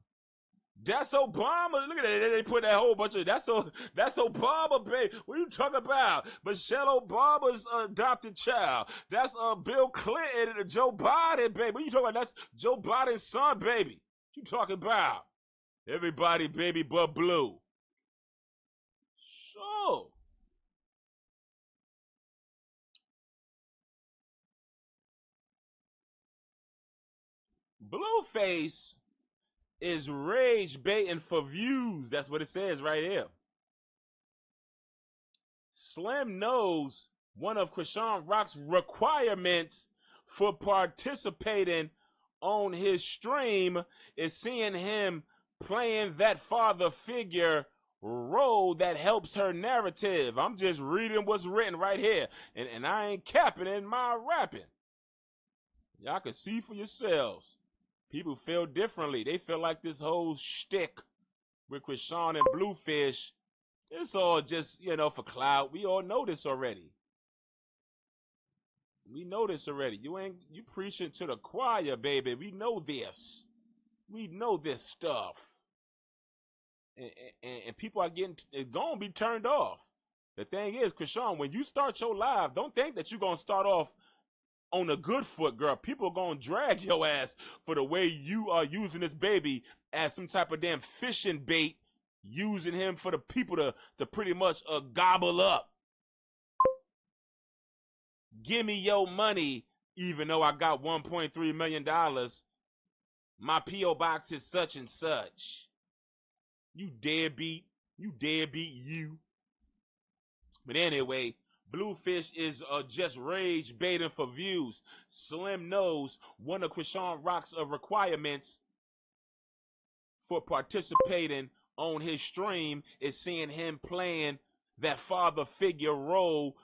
That's Obama. Look at that. They put that whole bunch of that's Obama, baby. What are you talking about? Michelle Obama's adopted child. That's Bill Clinton and Joe Biden, baby. What are you talking about? That's Joe Biden's son, baby. What you talking about? Everybody, baby, but blue. So BLUEFACE is rage baiting for views. That's what it says right here. Slim knows one of CHRISEAN Rock's requirements for participating on his stream is seeing him playing that father figure role that helps her narrative. I'm just reading what's written right here. And I ain't capping in my rapping. Y'all can see for yourselves. People feel differently. They feel like this whole shtick with CHRISEAN and BLUEFACE, it's all just, for clout. We all know this already. We know this already. You preaching to the choir, baby. We know this. We know this stuff. And people are gonna be turned off. The thing is, CHRISEAN, when you start your live, don't think that you're gonna start off on a good foot, girl. People are gonna drag your ass for the way you are using this baby as some type of damn fishing bait, using him for the people to pretty much gobble up. Give me your money, even though I got $1.3 million. My P.O. box is such and such. You deadbeat. You deadbeat you. But anyway, Bluefish is just rage baiting for views. Slim knows one of CHRISEAN Rock's requirements for participating on his stream is seeing him playing that father figure role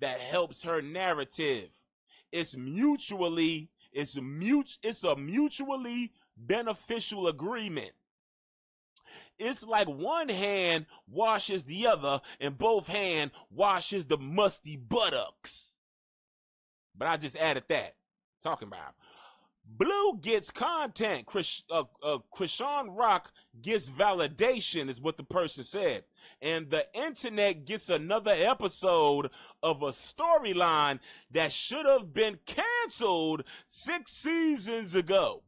that helps her narrative. It's a mutually beneficial agreement. It's like one hand washes the other and both hands washes the musty buttocks. But I just added that. Talking about Blue gets content. CHRISEAN Rock gets validation is what the person said. And the internet gets another episode of a storyline that should have been canceled 6 seasons ago.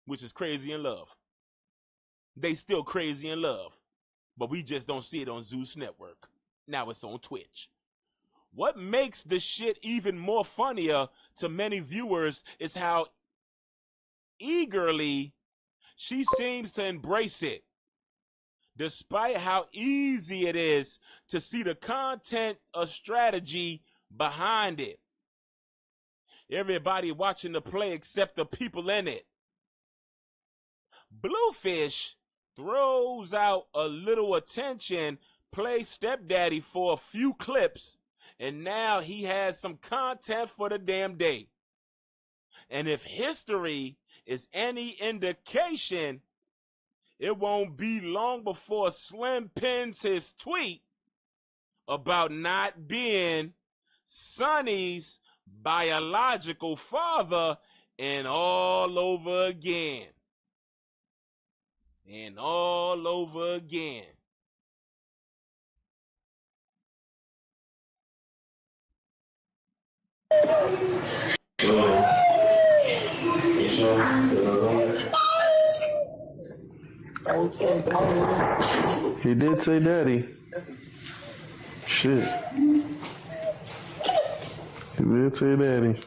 Which is Crazy in Love. They still crazy in love. But we just don't see it on Zeus Network. Now it's on Twitch. What makes the shit even more funnier to many viewers is how eagerly she seems to embrace it. Despite how easy it is to see the content or strategy behind it. Everybody watching the play except the people in it. Bluefish throws out a little attention, plays stepdaddy for a few clips, and now he has some content for the damn day. And if history is any indication, it won't be long before Slim pins his tweet about not being Sonny's biological father and all over again. And all over again. He did say daddy. Shit. He did say daddy.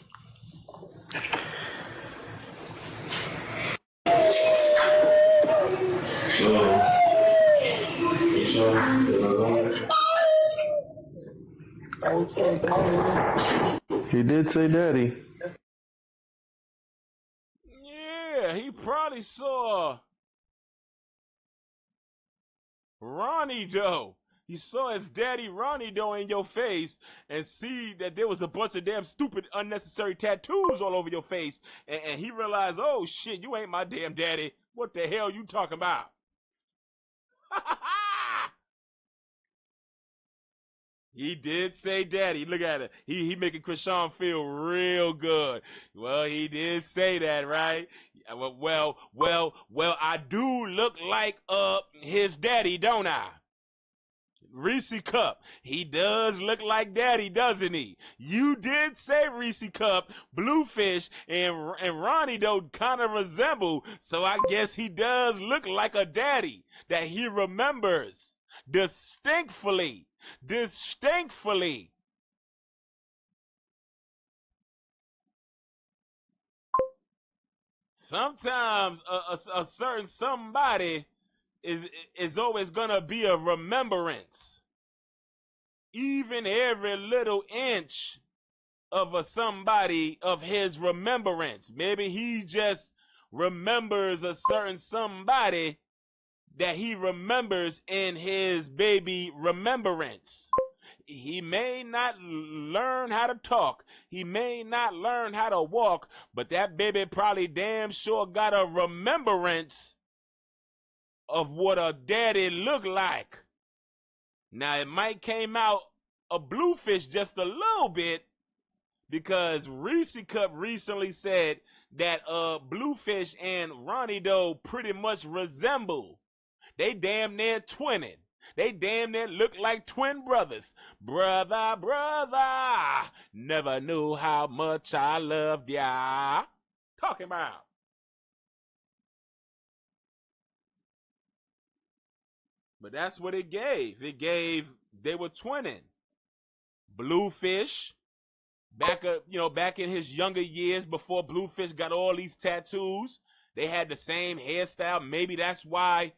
He did say daddy. Yeah, he probably saw Ronnie Doe. He saw his daddy Ronnie Doe in your face and see that there was a bunch of damn stupid unnecessary tattoos all over your face. And he realized, oh shit, you ain't my damn daddy. What the hell you talking about? He did say daddy. Look at it. He making CHRISEAN feel real good. Well, he did say that, right? Well, I do look like his daddy, don't I? Reese Cup. He does look like daddy, doesn't he? You did say Reese Cup, Bluefish, and Ronnie Doe kind of resemble, so I guess he does look like a daddy that he remembers distinctly. Sometimes a certain somebody is always gonna be a remembrance. Even every little inch of a somebody of his remembrance. Maybe he just remembers a certain somebody that he remembers in his baby remembrance. He may not learn how to talk. He may not learn how to walk, but that baby probably damn sure got a remembrance of what a daddy looked like. Now, it might came out a Bluefish just a little bit because Reese Cup recently said that Bluefish and Ronnie Doe pretty much resemble. They damn near twinning. They damn near look like twin brothers. Brother, never knew how much I loved ya. Talking about. But that's what it gave. They were twinning. Bluefish, back in his younger years before Bluefish got all these tattoos, they had the same hairstyle. Maybe that's why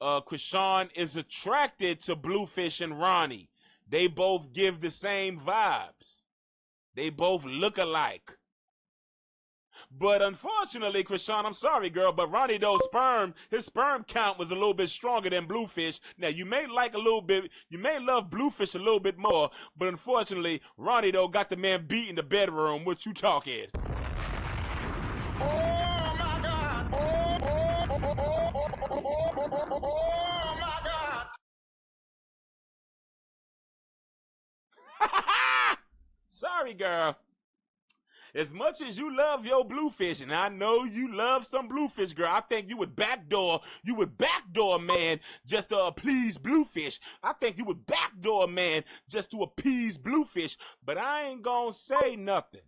CHRISEAN is attracted to Bluefish and Ronnie, They both give the same vibes. They both look alike. But unfortunately, Chrisean, I'm sorry, girl, but Ronnie Doe's his sperm count was a little bit stronger than Bluefish. Now, you may love Bluefish a little bit more, but unfortunately, Ronnie Doe got the man beat in the bedroom. What you talking? Oh my God! Oh my God! Sorry, girl. As much as you love your Bluefish, and I know you love some Bluefish, girl, I think you would backdoor a man just to appease Bluefish. I think you would backdoor a man just to appease Bluefish, but I ain't gonna say nothing.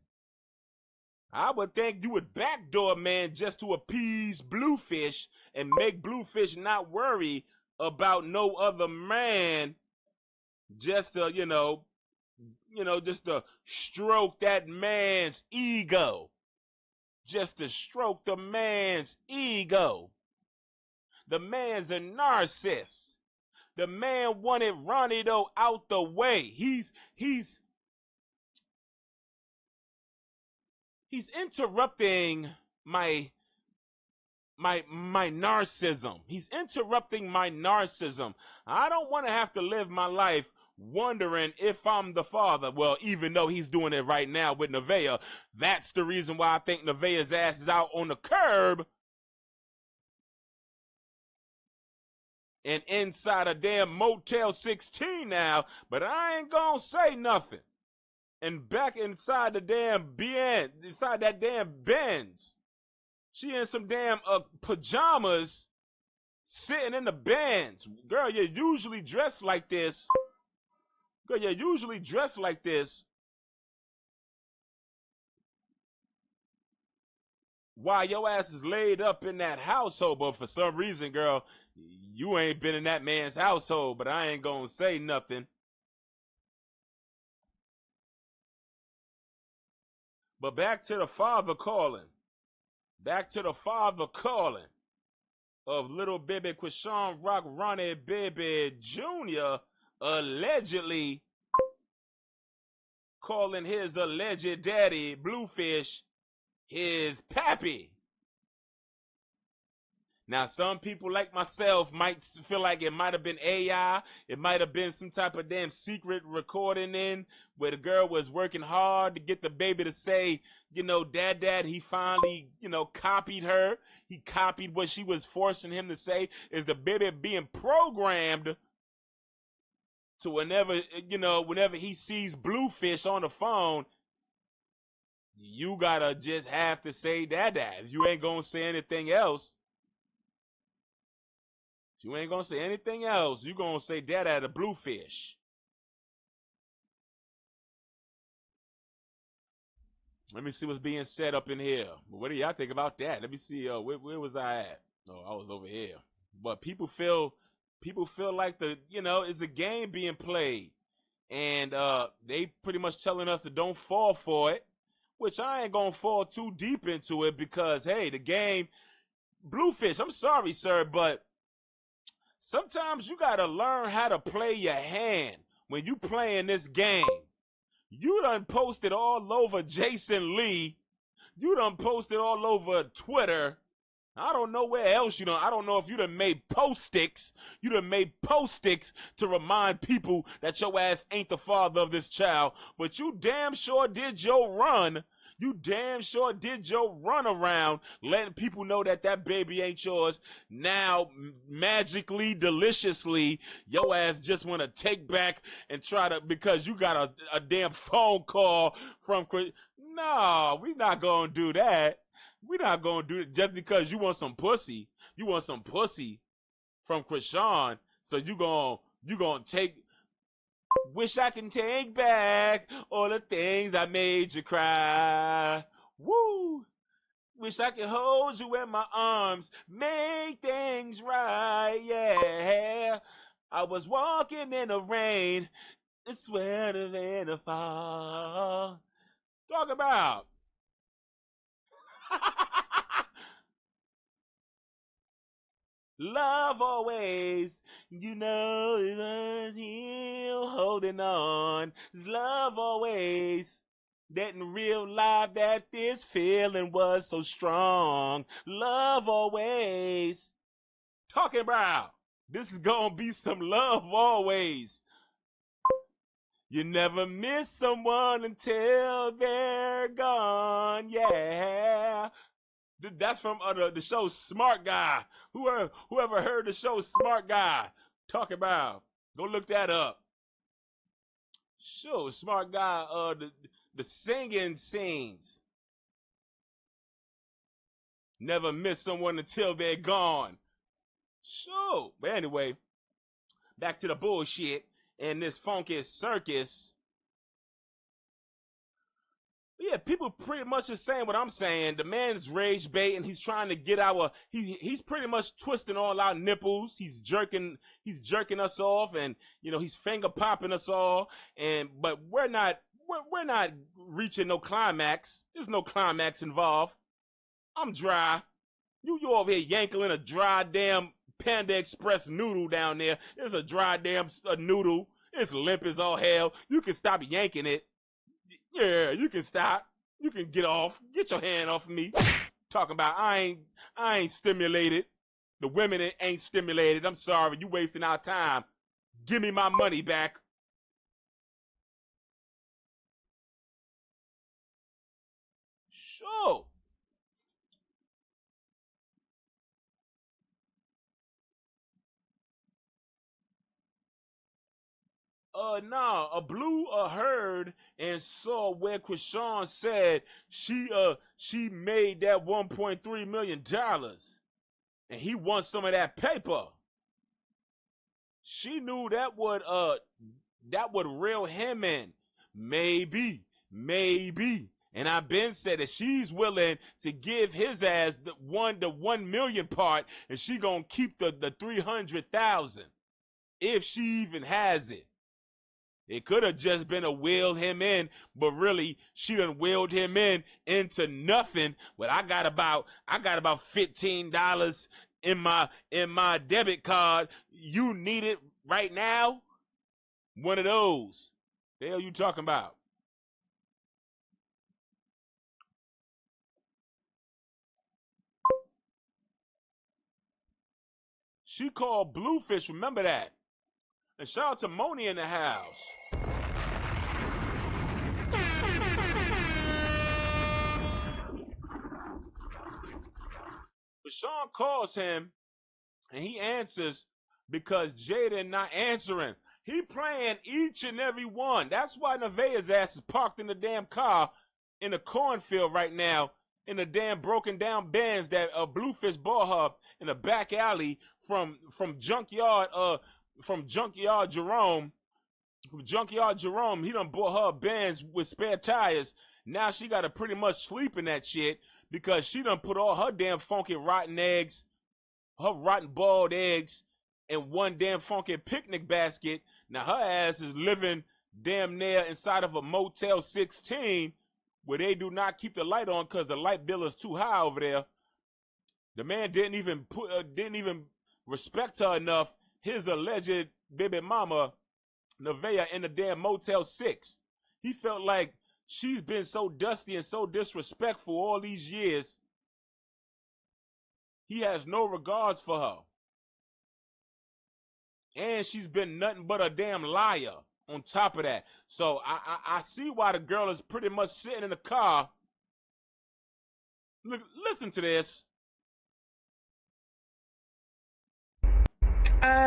I would think you would backdoor a man just to appease Bluefish and make Bluefish not worry about no other man just to, just to stroke that man's ego. Just to stroke the man's ego. The man's a narcissist. The man wanted Ronnie Doe out the way. He's interrupting my narcissism. He's interrupting my narcissism. I don't want to have to live my life wondering if I'm the father. Well, even though he's doing it right now with NEVEAH, that's the reason why I think NEVEAH's ass is out on the curb and inside a damn Motel 16 now, but I ain't gonna say nothing. And back inside the damn inside that damn Benz, she in some damn pajamas sitting in the Benz. Girl, you're usually dressed like this. Girl, you're usually dressed like this while your ass is laid up in that household. But for some reason, girl, you ain't been in that man's household, but I ain't gonna say nothing. But back to the father calling. Back to the father calling of little baby CHRISEAN Rock Ronnie Baby Jr. allegedly calling his alleged daddy, Bluefish, his pappy. Now, some people like myself might feel like it might have been AI. It might have been some type of damn secret recording in where the girl was working hard to get the baby to say, dad, he finally, copied her. He copied what she was forcing him to say. Is the baby being programmed to whenever he sees Bluefish on the phone, you gotta just have to say dad. If you ain't gonna say anything else, you gonna say dad to Bluefish. Let me see what's being said up in here. What do y'all think about that? Let me see. Where was I at? Oh, I was over here. But people feel like it's a game being played, and they pretty much telling us to don't fall for it, which I ain't gonna fall too deep into it because hey, the game, Bluefish. I'm sorry, sir, but sometimes you gotta learn how to play your hand when you playing this game. You done posted all over Jason Lee. You done posted all over Twitter. I don't know where else you done. I don't know if you done made post-its. You done made post-its to remind people that your ass ain't the father of this child. But you damn sure did your run. You damn sure did your run around letting people know that that baby ain't yours. Now, magically, deliciously, your ass just want to take back and try to, because you got a damn phone call from Chris. No, we not going to do that. We not going to do it just because you want some pussy. You want some pussy from CHRISEAN. So you going to take. Wish I can take back all the things I made you cry. Woo! Wish I could hold you in my arms, make things right, yeah. I was walking in the rain, the sweat of in the fall. Talk about. Love always You know it's he'll holding on. Love always. Didn't realize that this feeling was so strong. Love always. Talking about this is gonna be some love always. You never miss someone until they're gone. Yeah. That's from the show Smart Guy. Whoever heard the show Smart Guy, talk about. Go look that up. Sure, Smart Guy. The singing scenes. Never miss someone until they're gone. Sure. But anyway, back to the bullshit and this funky circus. Yeah, people pretty much are saying what I'm saying. The man's rage bait, and he's trying to get he's pretty much twisting all our nipples. He's jerking us off, and he's finger popping us all. But we're not reaching no climax. There's no climax involved. I'm dry. You over here yanking a dry damn Panda Express noodle down there. It's a dry damn noodle. It's limp as all hell. You can stop yanking it. Yeah, you can stop. You can get off. Get your hand off of me. Talking about I ain't stimulated. The women ain't stimulated. I'm sorry. You wasting our time. Give me my money back. Sure. A Blue heard and saw where CHRISEAN said she made that $1.3 million and he wants some of that paper. She knew that would reel him in. Maybe. And I've been said that she's willing to give his ass the 1 million part, and she gonna keep the 300,000 if she even has it. It could have just been a wheel him in, but really she done wheeled him into nothing. But I got about $15 in my debit card. You need it right now? One of those. The hell you talking about? She called Bluefish, remember that? And shout out to Moni in the house. But Sean calls him, and he answers because Jada not answering. He playing each and every one. That's why NEVEAH's ass is parked in the damn car in the cornfield right now in the damn broken down Benz that Bluefish bought her in the back alley from Junkyard Jerome. Junkyard Jerome, he done bought her a Benz with spare tires. Now she got to pretty much sleep in that shit because she done put all her damn funky rotten eggs, her rotten boiled eggs, in one damn funky picnic basket. Now her ass is living damn near inside of a Motel 16 where they do not keep the light on because the light bill is too high over there. The man didn't even respect her enough. His alleged baby mama, NEVEAH, in the damn Motel 6. He felt like she's been so dusty and so disrespectful all these years. He has no regards for her. And she's been nothing but a damn liar on top of that. So I see why the girl is pretty much sitting in the car. Look, listen to this.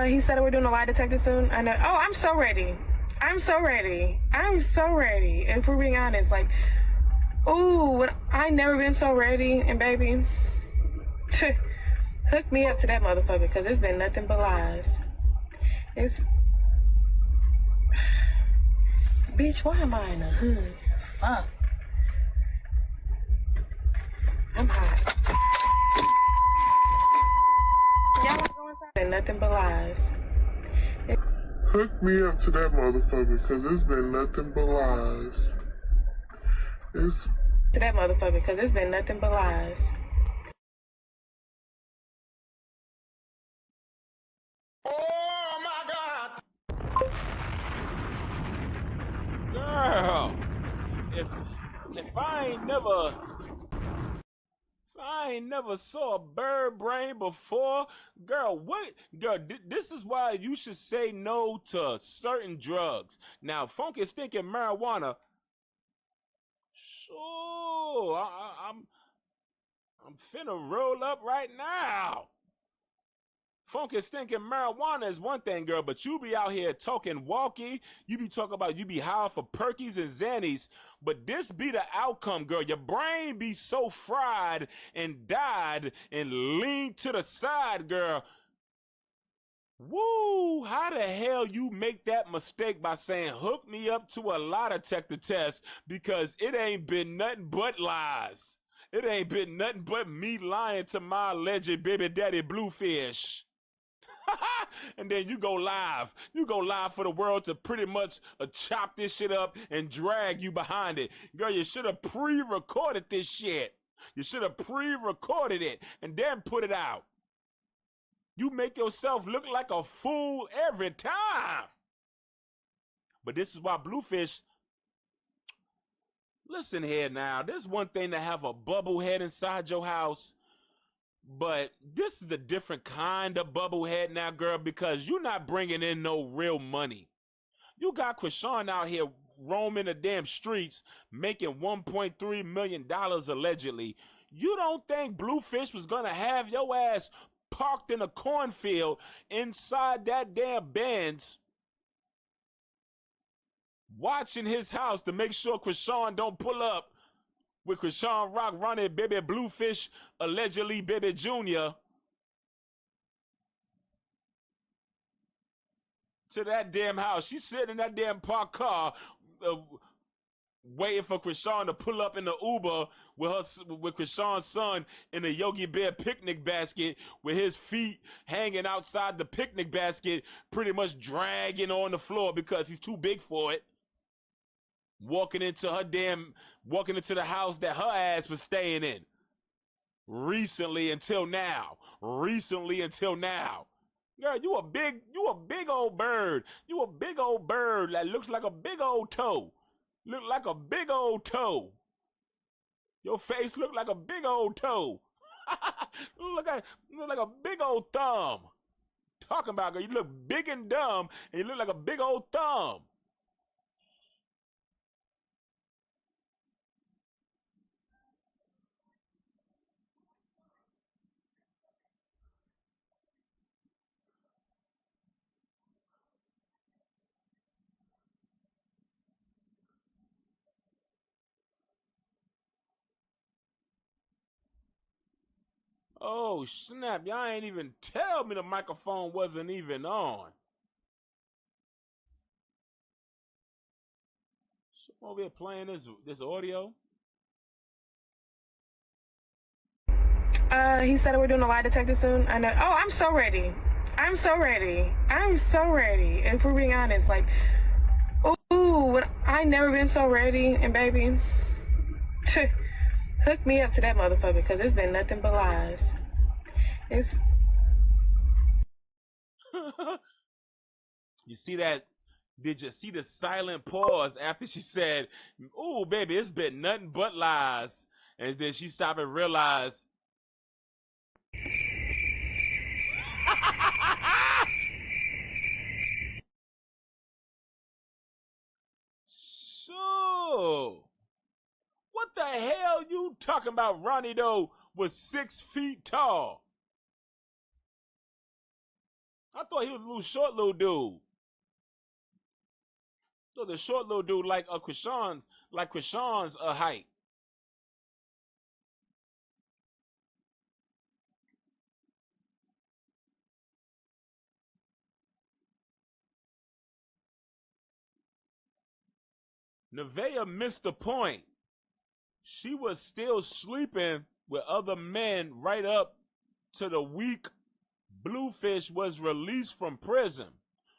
He said we're doing a lie detector soon. I know. Oh, I'm so ready. I'm so ready. If we're being honest, like, ooh, I never been so ready. And baby, hook me up to that motherfucker because it's been nothing but lies. Bitch, why am I in the hood? Fuck. I'm hot. Y'all wanna go inside? And nothing but lies. Hook me up to that motherfucker, because it's been nothing but lies. To that motherfucker, because it's been nothing but lies. Oh never saw a bird brain before. Girl, what? Girl, this is why you should say no to certain drugs. Now, funky stinking marijuana. Sure, I'm finna roll up right now. Funky stinking marijuana is one thing, girl, but you be out here talking walkie. You be talking about you be high for perkies and Xannies, but this be the outcome, girl. Your brain be so fried and died and leaned to the side, girl. Woo! How the hell you make that mistake by saying hook me up to a lie detector test, because it ain't been nothing but lies. It ain't been nothing but me lying to my alleged baby daddy Bluefish. And then you go live. You go live for the world to pretty much chop this shit up and drag you behind it. Girl, you should have pre-recorded this shit. You should have pre-recorded it and then put it out. You make yourself look like a fool every time. But this is why Bluefish, listen here now. There's one thing to have a bubble head inside your house, but this is a different kind of bubble head now, girl, because you're not bringing in no real money. You got CHRISEAN out here roaming the damn streets, making $1.3 million allegedly. You don't think Bluefish was gonna have your ass parked in a cornfield inside that damn Benz, watching his house to make sure CHRISEAN don't pull up with CHRISEAN Rock running baby Bluefish, allegedly baby Junior, to that damn house? She's sitting in that damn parked car, waiting for CHRISEAN to pull up in the Uber with CHRISEAN's son in a Yogi Bear picnic basket, with his feet hanging outside the picnic basket, pretty much dragging on the floor because he's too big for it. Walking into the house that her ass was staying in. Recently until now. Girl, you a big old bird. You a big old bird that looks like a big old toe. Look like a big old toe. Your face look like a big old toe. look like a big old thumb. Talking about, girl, you look big and dumb, and you look like a big old thumb. Oh, snap. Y'all ain't even tell me the microphone wasn't even on. So I'm over here playing this audio. He said we're doing a lie detector soon. I know. Oh, I'm so ready. I'm so ready. If we're being honest, like, ooh, I never been so ready. And baby, hook me up to that motherfucker, because it's been nothing but lies. You see that? Did you see the silent pause after she said, ooh, baby, it's been nothing but lies? And then she stopped and realized. Sure. What the hell you talking about? Ronnie though was 6 feet tall. I thought he was a little short little dude. So the short little dude like CHRISEAN's height. NEVEAH missed the point. She was still sleeping with other men right up to the week Bluefish was released from prison.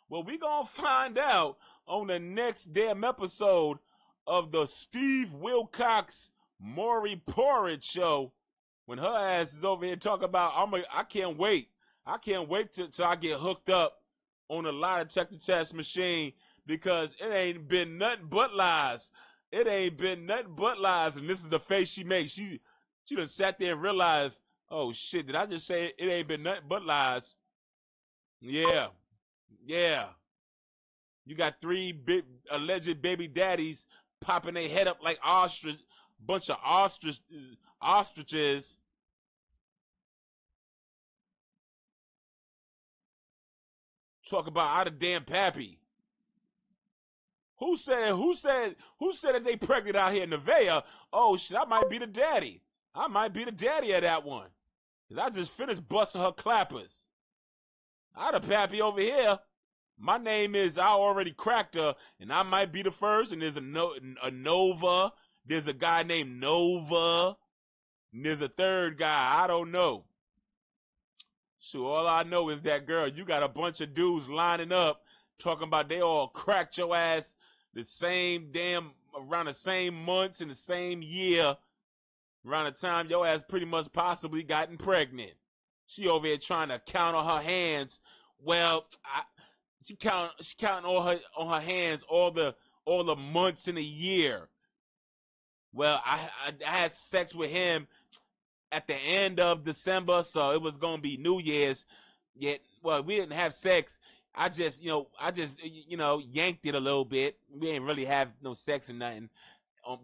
Well, we gonna find out on the next damn episode of the Steve Wilcox Maury Porridge show, when her ass is over here talking about, I can't wait. I can't wait till I get hooked up on a lie detector test machine, because it ain't been nothing but lies. It ain't been nothing but lies, and this is the face she makes. She done sat there and realized, oh shit, did I just say it ain't been nothing but lies? Yeah. You got 3 big alleged baby daddies popping their head up like bunch of ostriches. Talk about out of damn pappy. Who said that they pregnant out here in NEVEAH? Oh shit, I might be the daddy. I might be the daddy of that one. Cause I just finished busting her clappers. Out of pappy over here. My name is, I already cracked her, and I might be the first, and there's a Nova. There's a guy named Nova. And there's a third guy. I don't know. So all I know is that, girl, you got a bunch of dudes lining up talking about they all cracked your ass the same damn, around the same months in the same year, around the time your ass pretty much possibly gotten pregnant. She over here trying to count on her hands. Well, she counting on her hands all the months in a year. Well, I had sex with him at the end of December, so it was gonna be New Year's. Yet, well, we didn't have sex. I just yanked it a little bit. We didn't really have no sex or nothing.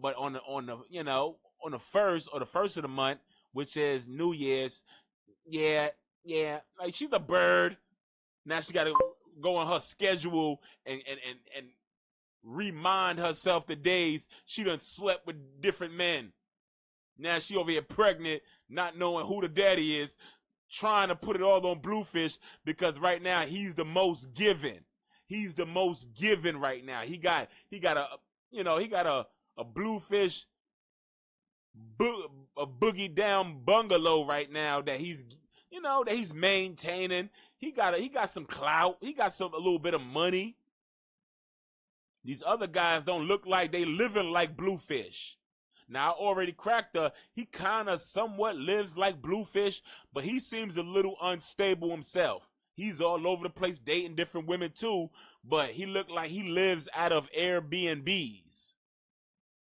But on the first of the month, which is New Year's, yeah, like she's a bird. Now she got to go on her schedule and remind herself the days she done slept with different men. Now she over here pregnant, not knowing who the daddy is, trying to put it all on Bluefish because right now he's the most given. He's the most given right now. He got a Bluefish a boogie down bungalow right now that he's maintaining. He got some clout. He got a little bit of money. These other guys don't look like they living like Bluefish. Now, I already cracked her. He kind of somewhat lives like Bluefish, but he seems a little unstable himself. He's all over the place dating different women too, but he look like he lives out of Airbnbs.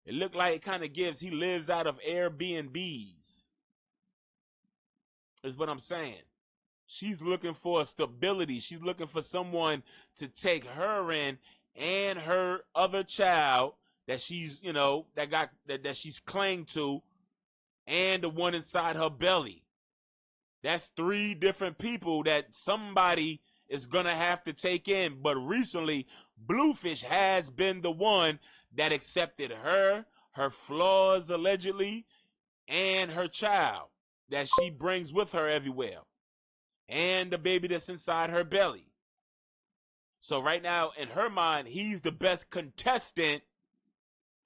It look like it kind of gives he lives out of Airbnbs. Is what I'm saying. She's looking for stability. She's looking for someone to take her in and her other child that she's, that she's clinging to, and the one inside her belly. That's 3 different people that somebody is gonna have to take in. But recently, Bluefish has been the one that accepted her flaws allegedly, and her child that she brings with her everywhere, and the baby that's inside her belly. So right now, in her mind, he's the best contestant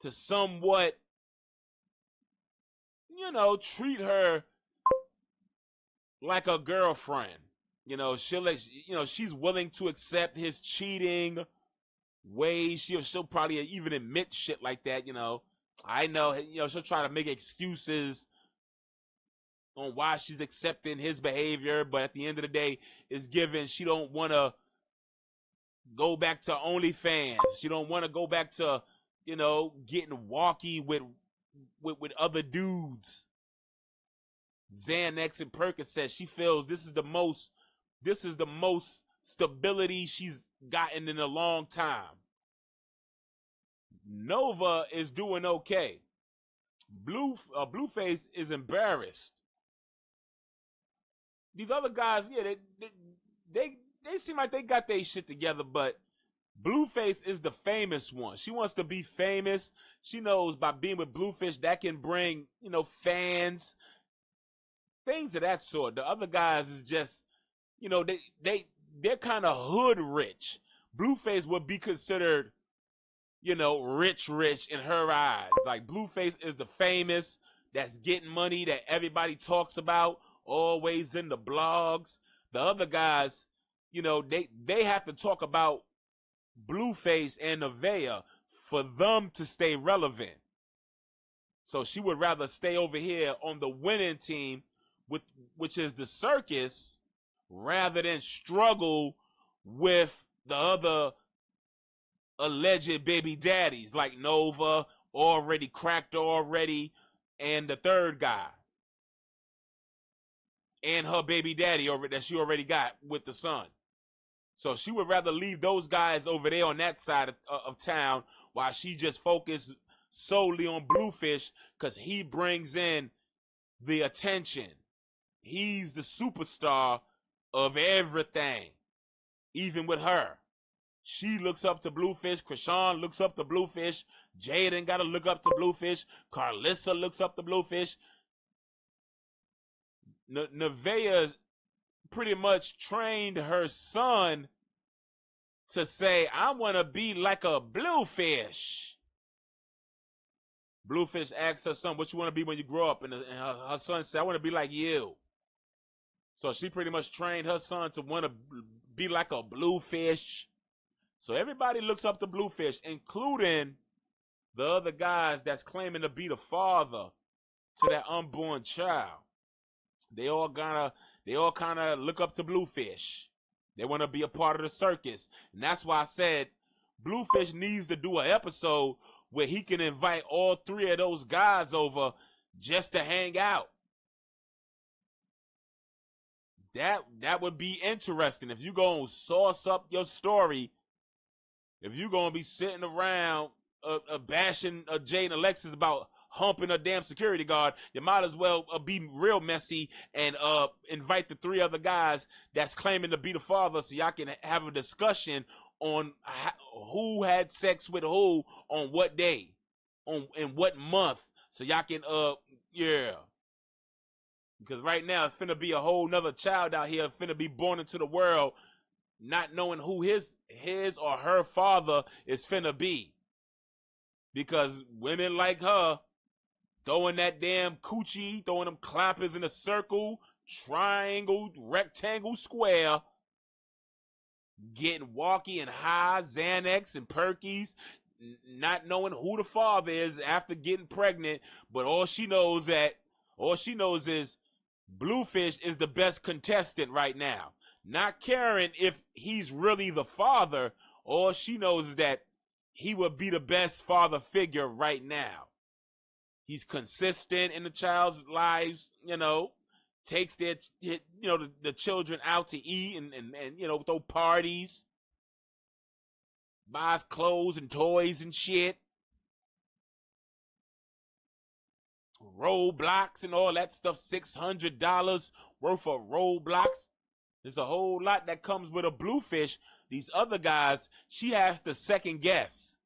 to somewhat, treat her like a girlfriend. She's willing to accept his cheating ways. She'll probably even admit shit like that. I know. She'll try to make excuses on why she's accepting his behavior, but at the end of the day, it's given she don't want to go back to OnlyFans. She don't want to go back to, getting walkie with other dudes. Xanax and Percocet. She feels this is the most stability she's gotten in a long time. Nova is doing okay. Blueface is embarrassed. These other guys, yeah, they seem like they got their shit together, but Blueface is the famous one. She wants to be famous. She knows by being with Bluefish that can bring, fans, things of that sort. The other guys is just, they're kind of hood rich. Blueface would be considered, rich in her eyes. Like Blueface is the famous that's getting money that everybody talks about, always in the blogs. The other guys, they have to talk about Blueface and NEVEAH for them to stay relevant. So she would rather stay over here on the winning team, which is the circus, rather than struggle with the other alleged baby daddies like Nova already cracked already, and the third guy, and her baby daddy that she already got with the son. So she would rather leave those guys over there on that side of town while she just focused solely on Bluefish, because he brings in the attention. He's the superstar of everything, even with her. She looks up to Bluefish. CHRISEAN looks up to Bluefish. Jaden got to look up to Bluefish. Carlissa looks up to Bluefish. NEVEAH pretty much trained her son to say, I want to be like a Bluefish. Bluefish asked her son, what you want to be when you grow up? And her son said, I want to be like you. So she pretty much trained her son to want to be like a Bluefish. So everybody looks up to Bluefish, including the other guys that's claiming to be the father to that unborn child. They all kind of look up to Bluefish. They want to be a part of the circus. And that's why I said Bluefish needs to do an episode where he can invite all three of those guys over just to hang out. That would be interesting. If you're going to sauce up your story, if you're going to be sitting around bashing Jade and Alexis about humping a damn security guard, you might as well be real messy and invite the three other guys that's claiming to be the father, so y'all can have a discussion on who had sex with who on what day, in what month, so y'all can yeah. Because right now it's finna be a whole nother child out here finna be born into the world not knowing who his or her father is finna be. Because women like her throwing that damn coochie, throwing them clappers in a circle, triangle, rectangle, square, getting walkie and high, Xanax and Perkies, not knowing who the father is after getting pregnant, but all she knows is Bluefish is the best contestant right now. Not caring if he's really the father, all she knows is that he would be the best father figure right now. He's consistent in the child's lives, takes their, the children out to eat and throw parties, buys clothes and toys and shit, Roblox and all that stuff, $600 worth of Roblox. There's a whole lot that comes with a Bluefish. These other guys, she has to second guess.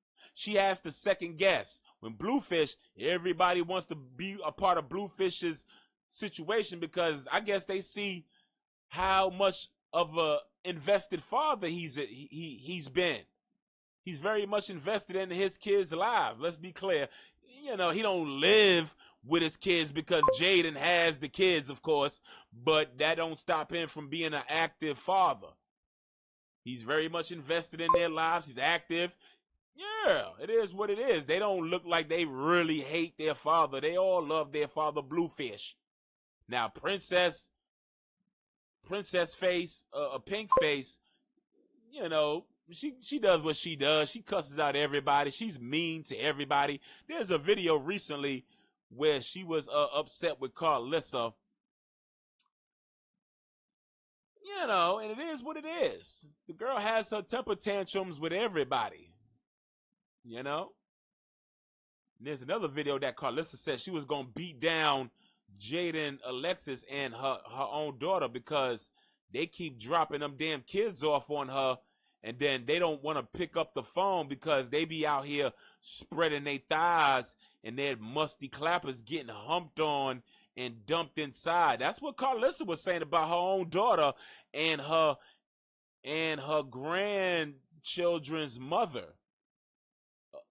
When Bluefish, everybody wants to be a part of Bluefish's situation because I guess they see how much of a invested father he's been. He's very much invested in his kids' lives. Let's be clear. He don't live with his kids because Jaden has the kids, of course, but that don't stop him from being an active father. He's very much invested in their lives. He's active. Yeah, it is what it is. They don't look like they really hate their father. They all love their father, Bluefish. Now, Princess Face, Pink Face, she does what she does. She cusses out everybody. She's mean to everybody. There's a video recently where she was upset with Carlissa. And it is what it is. The girl has her temper tantrums with everybody. There's another video that Carlissa said she was going to beat down Jaden, Alexis, and her own daughter because they keep dropping them damn kids off on her, and then they don't want to pick up the phone because they be out here spreading their thighs and their musty clappers getting humped on and dumped inside. That's what Carlissa was saying about her own daughter and her grandchildren's mother,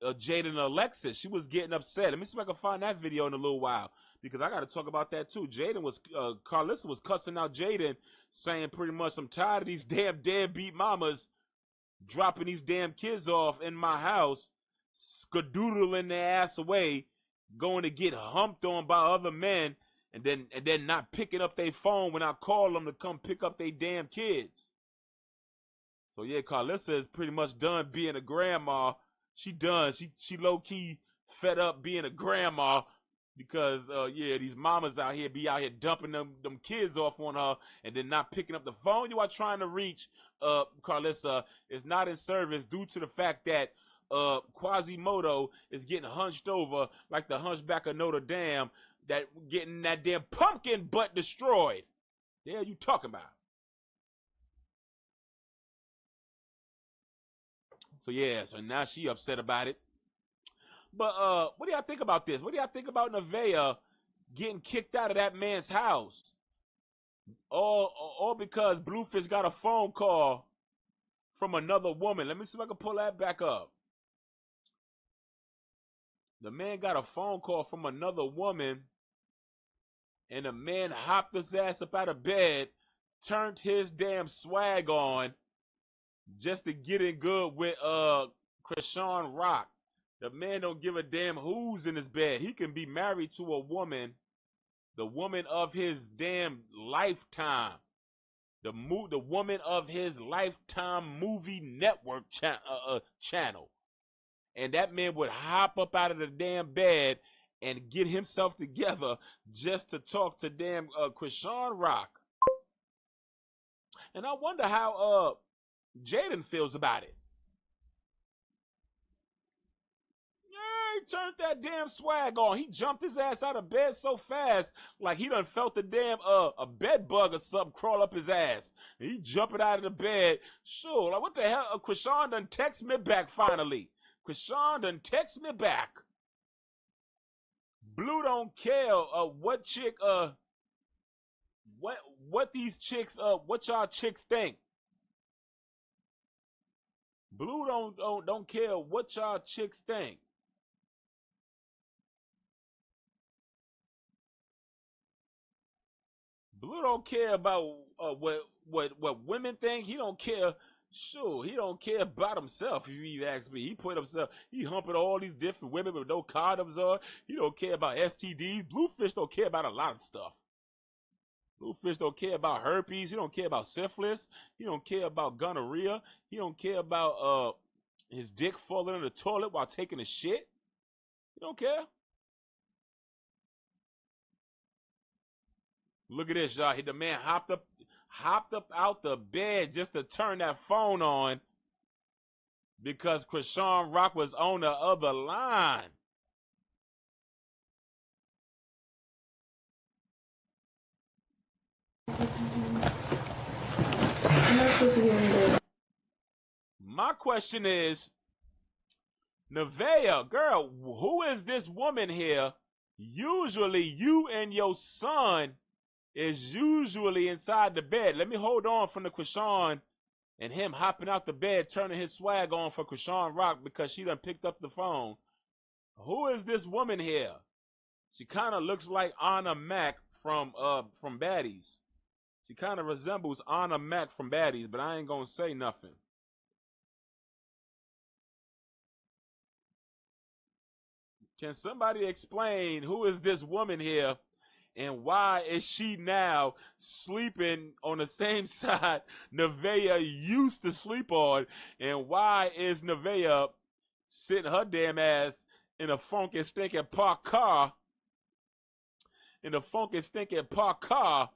Jaden and Alexis. She was getting upset. Let me see if I can find that video in a little while because I got to talk about that too. Carlissa was cussing out Jaden, saying pretty much, I'm tired of these damn deadbeat mamas dropping these damn kids off in my house, skadoodling their ass away, going to get humped on by other men, and then not picking up their phone when I call them to come pick up their damn kids. So yeah, Carlissa is pretty much done being a grandma. She done. She low-key fed up being a grandma because, yeah, these mamas out here be out here dumping them kids off on her and then not picking up the phone you are trying to reach, Carlissa, is not in service due to the fact that Quasimodo is getting hunched over like the Hunchback of Notre Dame, that getting that damn pumpkin butt destroyed. The hell you talking about? So yeah, so now she upset about it. But what do y'all think about this? What do y'all think about NEVEAH getting kicked out of that man's house? All because Bluefish got a phone call from another woman. Let me see if I can pull that back up. The man got a phone call from another woman, and the man hopped his ass up out of bed, turned his damn swag on just to get in good with CHRISEAN ROCK. The man don't give a damn who's in his bed. He can be married to a woman, the woman of his damn lifetime. The woman of his lifetime movie network channel. And that man would hop up out of the damn bed and get himself together just to talk to damn CHRISEAN ROCK. And I wonder how Jaden feels about it. Yeah, he turned that damn swag on. He jumped his ass out of bed so fast, like he done felt the damn a bed bug or something crawl up his ass. And he jumping out of the bed. Sure, like what the hell? CHRISEAN done text me back finally. CHRISEAN done text me back. Blue don't care what chick what these chicks what y'all chicks think. Blue don't care what y'all chicks think. Blue don't care about what women think. He don't care. Sure, he don't care about himself. If you ask me, he put himself. He humping all these different women with no condoms on. He don't care about STDs. Bluefish don't care about a lot of stuff. Bluefish don't care about herpes. He don't care about syphilis. He don't care about gonorrhea. He don't care about his dick falling in the toilet while taking a shit. He don't care. Look at this, y'all. The man hopped up out the bed just to turn that phone on because CHRISEAN ROCK was on the other line. My question is, NEVEAH, girl, who is this woman here? Usually you and your son is usually inside the bed. Let me hold on from the CHRISEAN and him hopping out the bed, turning his swag on for CHRISEAN ROCK because she done picked up the phone. Who is this woman here? She kind of looks like Anna Mac from Baddies. She kind of resembles Anna Mac from Baddies, but I ain't gonna say nothing. Can somebody explain who is this woman here? And why is she now sleeping on the same side NEVEAH used to sleep on? And why is NEVEAH sitting her damn ass in a funky stinking parked car? In a funky stinking parked car,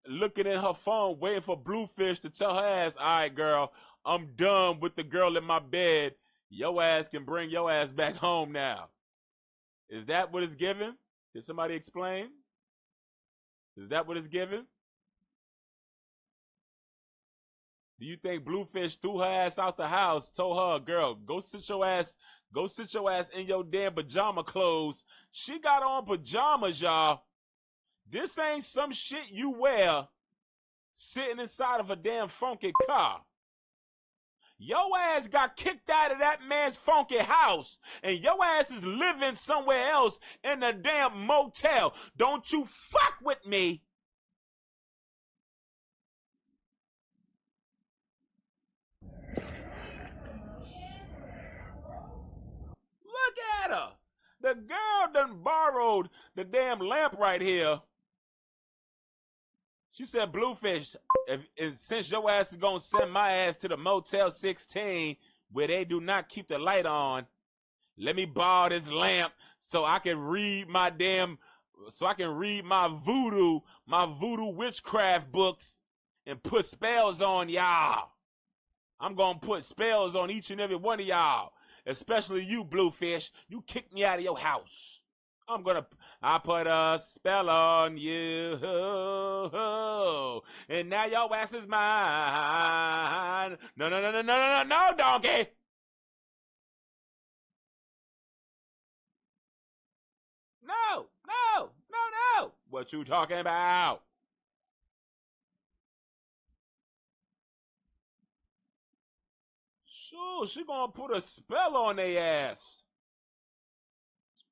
looking at her phone, waiting for Bluefish to tell her ass, all right, girl, I'm done with the girl in my bed. Your ass can bring your ass back home now. Is that what it's given? Did somebody explain? Is that what it's given? Do you think Bluefish threw her ass out the house, told her, girl, go sit your ass in your damn pajama clothes? She got on pajamas, y'all. This ain't some shit you wear sitting inside of a damn funky car. Your ass got kicked out of that man's funky house, and your ass is living somewhere else in a damn motel. Don't you fuck with me. Look at her. The girl done borrowed the damn lamp right here. She said, Bluefish, since your ass is going to send my ass to the Motel 16 where they do not keep the light on, Let me borrow this lamp so I can read my voodoo witchcraft books and put spells on y'all. I'm going to put spells on each and every one of y'all, especially you, Bluefish. You kicked me out of your house. I put a spell on you, and now your ass is mine. No, donkey. No. What you talking about? Sure, she gonna put a spell on their ass.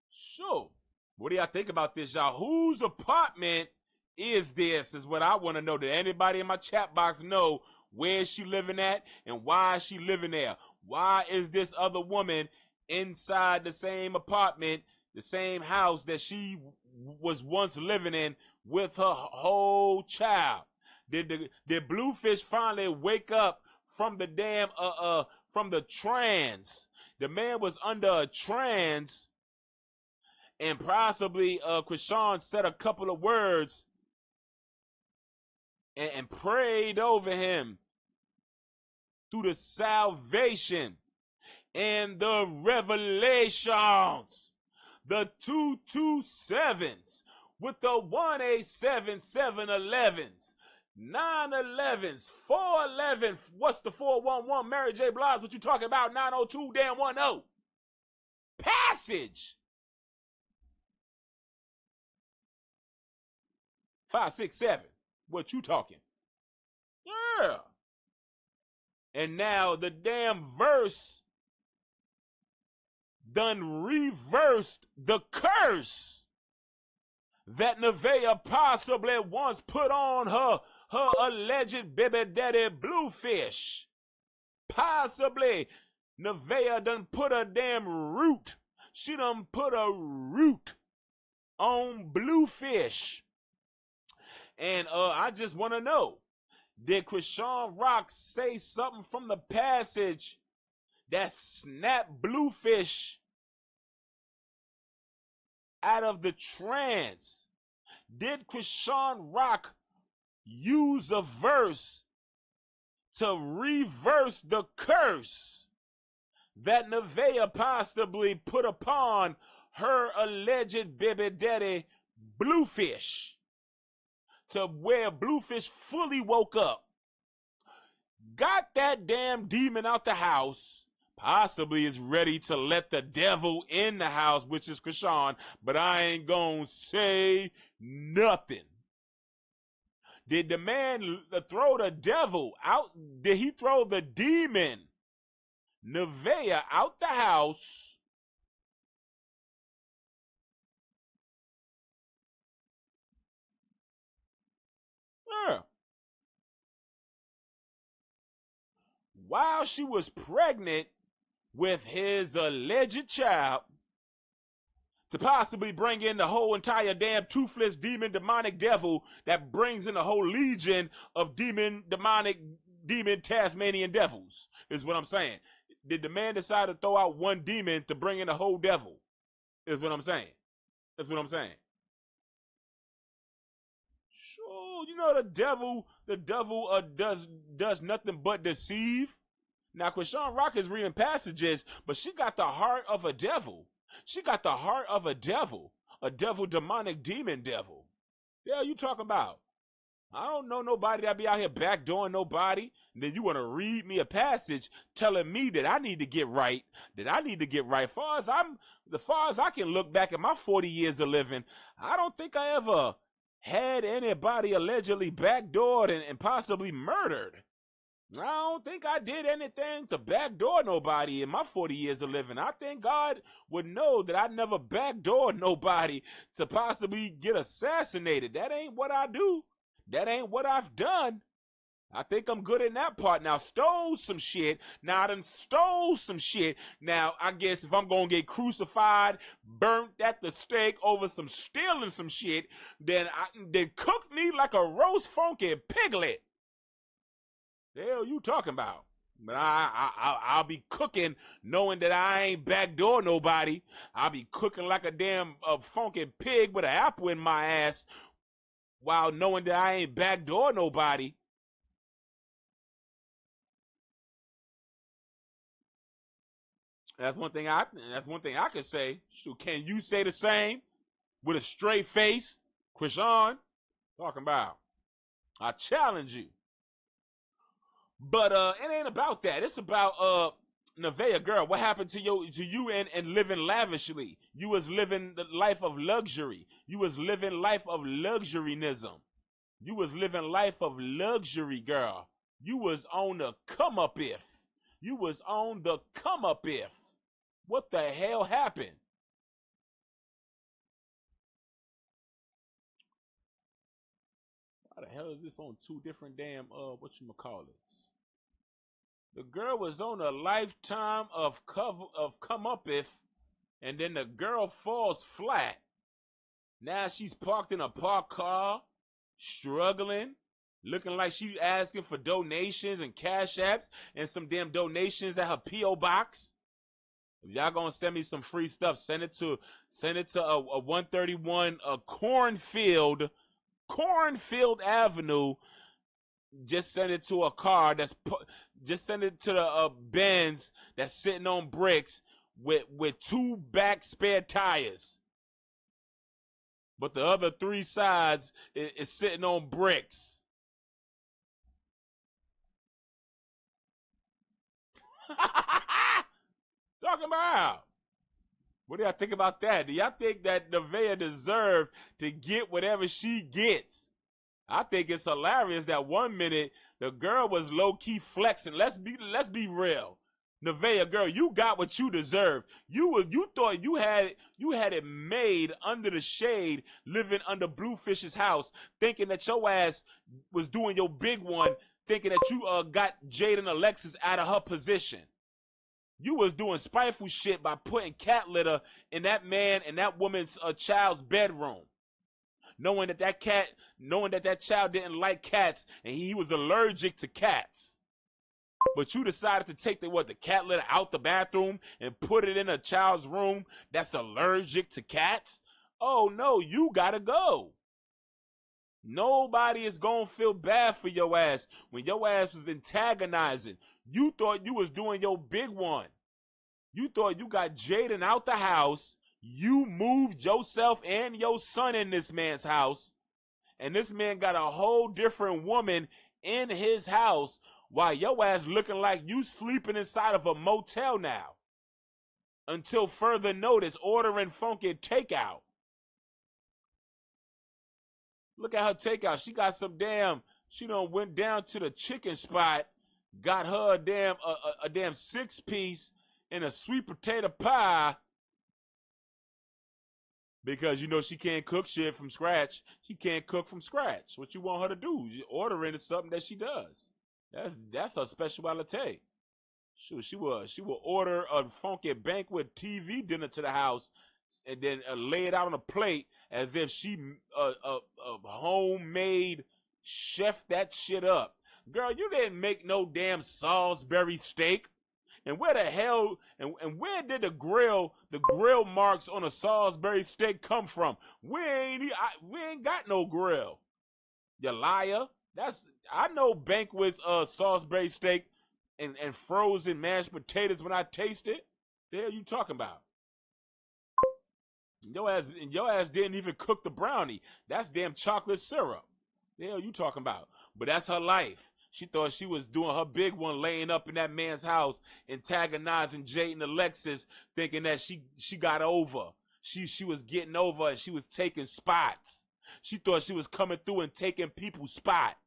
Sure. What do y'all think about this, y'all? Whose apartment is this? Is what I want to know. Did anybody in my chat box know where is she living at and why is she living there? Why is this other woman inside the same apartment, the same house that she was once living in with her whole child? Did Bluefish finally wake up from the damn from the trance? The man was under a trance, and possibly CHRISEAN said a couple of words and prayed over him through the salvation and the revelations. The 227s with the 187 711s, 911s, 411. What's the 411? Mary J. Blige, what you talking about? 902 damn 10. Passage. 567. What you talking? Yeah. And now the damn verse done reversed the curse that NEVEAH possibly once put on her alleged baby daddy Bluefish. Possibly NEVEAH done put a damn root. She done put a root on Bluefish. And I just want to know, did CHRISEAN Rock say something from the passage that snapped Bluefish out of the trance? Did CHRISEAN Rock use a verse to reverse the curse that NEVEAH possibly put upon her alleged baby daddy Bluefish, to where Bluefish fully woke up, got that damn demon out the house, possibly is ready to let the devil in the house, which is CHRISEAN, but I ain't gonna say nothing. Did the man throw the devil out? Did he throw the demon, NEVEAH, out the house? Yeah. While she was pregnant with his alleged child, to possibly bring in the whole entire damn toothless demon demonic devil that brings in a whole legion of demon Tasmanian devils, is what I'm saying. Did the man decide to throw out one demon to bring in a whole devil? Is what I'm saying. That's what I'm saying. Sure, you know the devil does nothing but deceive. Now CHRISEAN Rock is reading passages, but she got the heart of a devil. She got the heart of a devil demonic demon devil. Yeah, you talking about? I don't know nobody that be out here backdooring nobody. And then you want to read me a passage telling me that I need to get right. As far as I can look back at my 40 years of living, I don't think I ever had anybody allegedly backdoored and possibly murdered. I don't think I did anything to backdoor nobody in my 40 years of living. I think God would know that I never backdoored nobody to possibly get assassinated. That ain't what I do. That ain't what I've done. I think I'm good in that part. Now, stole some shit. Now, I done stole some shit. Now, I guess if I'm going to get crucified, burnt at the stake over some stealing some shit, then cook me like a roast funky piglet. The hell you talking about? But I'll be cooking knowing that I ain't backdoor nobody. I'll be cooking like a damn funky pig with an apple in my ass while knowing that I ain't backdoor nobody. That's one thing I can say. So can you say the same with a straight face? CHRISEAN, talking about. I challenge you. But it ain't about that. It's about NEVEAH, girl. What happened to you and living lavishly? You was living the life of luxury. You was living life of luxuryism. You was living life of luxury, girl. You was on the come up if. You was on the come up if. What the hell happened? Why the hell is this on two different damn whatchamacallits? The girl was on a lifetime of come up if, and then the girl falls flat. Now she's parked in a parked car, struggling, looking like she's asking for donations and cash apps and some damn donations at her P.O. box. If y'all gonna send me some free stuff, send it to a 131 Cornfield Avenue. Just send it to a car just send it to the Benz that's sitting on bricks with 2 back spare tires. But the other 3 sides is sitting on bricks. Talking about. What do y'all think about that? Do y'all think that NEVEAH deserved to get whatever she gets? I think it's hilarious that 1 minute the girl was low-key flexing. Let's be real. NEVEAH, girl, you got what you deserve. You thought you had it made under the shade, living under Bluefish's house, thinking that your ass was doing your big one, thinking that you got Jade and Alexis out of her position. You was doing spiteful shit by putting cat litter in that man and that woman's child's bedroom. Knowing that child didn't like cats and he was allergic to cats. But you decided to take the cat litter out the bathroom and put it in a child's room that's allergic to cats? Oh no, you gotta go. Nobody is gonna feel bad for your ass when your ass was antagonizing. You thought you was doing your big one. You thought you got Jaden out the house. You moved yourself and your son in this man's house. And this man got a whole different woman in his house while your ass looking like you sleeping inside of a motel now. Until further notice, ordering funky takeout. Look at her takeout. She got some she done went down to the chicken spot, got her a damn 6-piece and a sweet potato pie. Because you know she can't cook shit from scratch. She can't cook from scratch. What you want her to do? Ordering is something that she does. That's her specialty. She will order a funky banquet TV dinner to the house and then lay it out on a plate as if she homemade chef that shit up. Girl, you didn't make no damn Salisbury steak. And where the hell, and where did the grill marks on a Salisbury steak come from? We ain't got no grill. You liar. I know Banquet's Salisbury steak and frozen mashed potatoes when I taste it. The hell you talking about? Your ass didn't even cook the brownie. That's damn chocolate syrup. The hell you talking about? But that's her life. She thought she was doing her big one, laying up in that man's house, antagonizing Jade and Alexis, thinking that she got over. She was getting over and she was taking spots. She thought she was coming through and taking people's spot.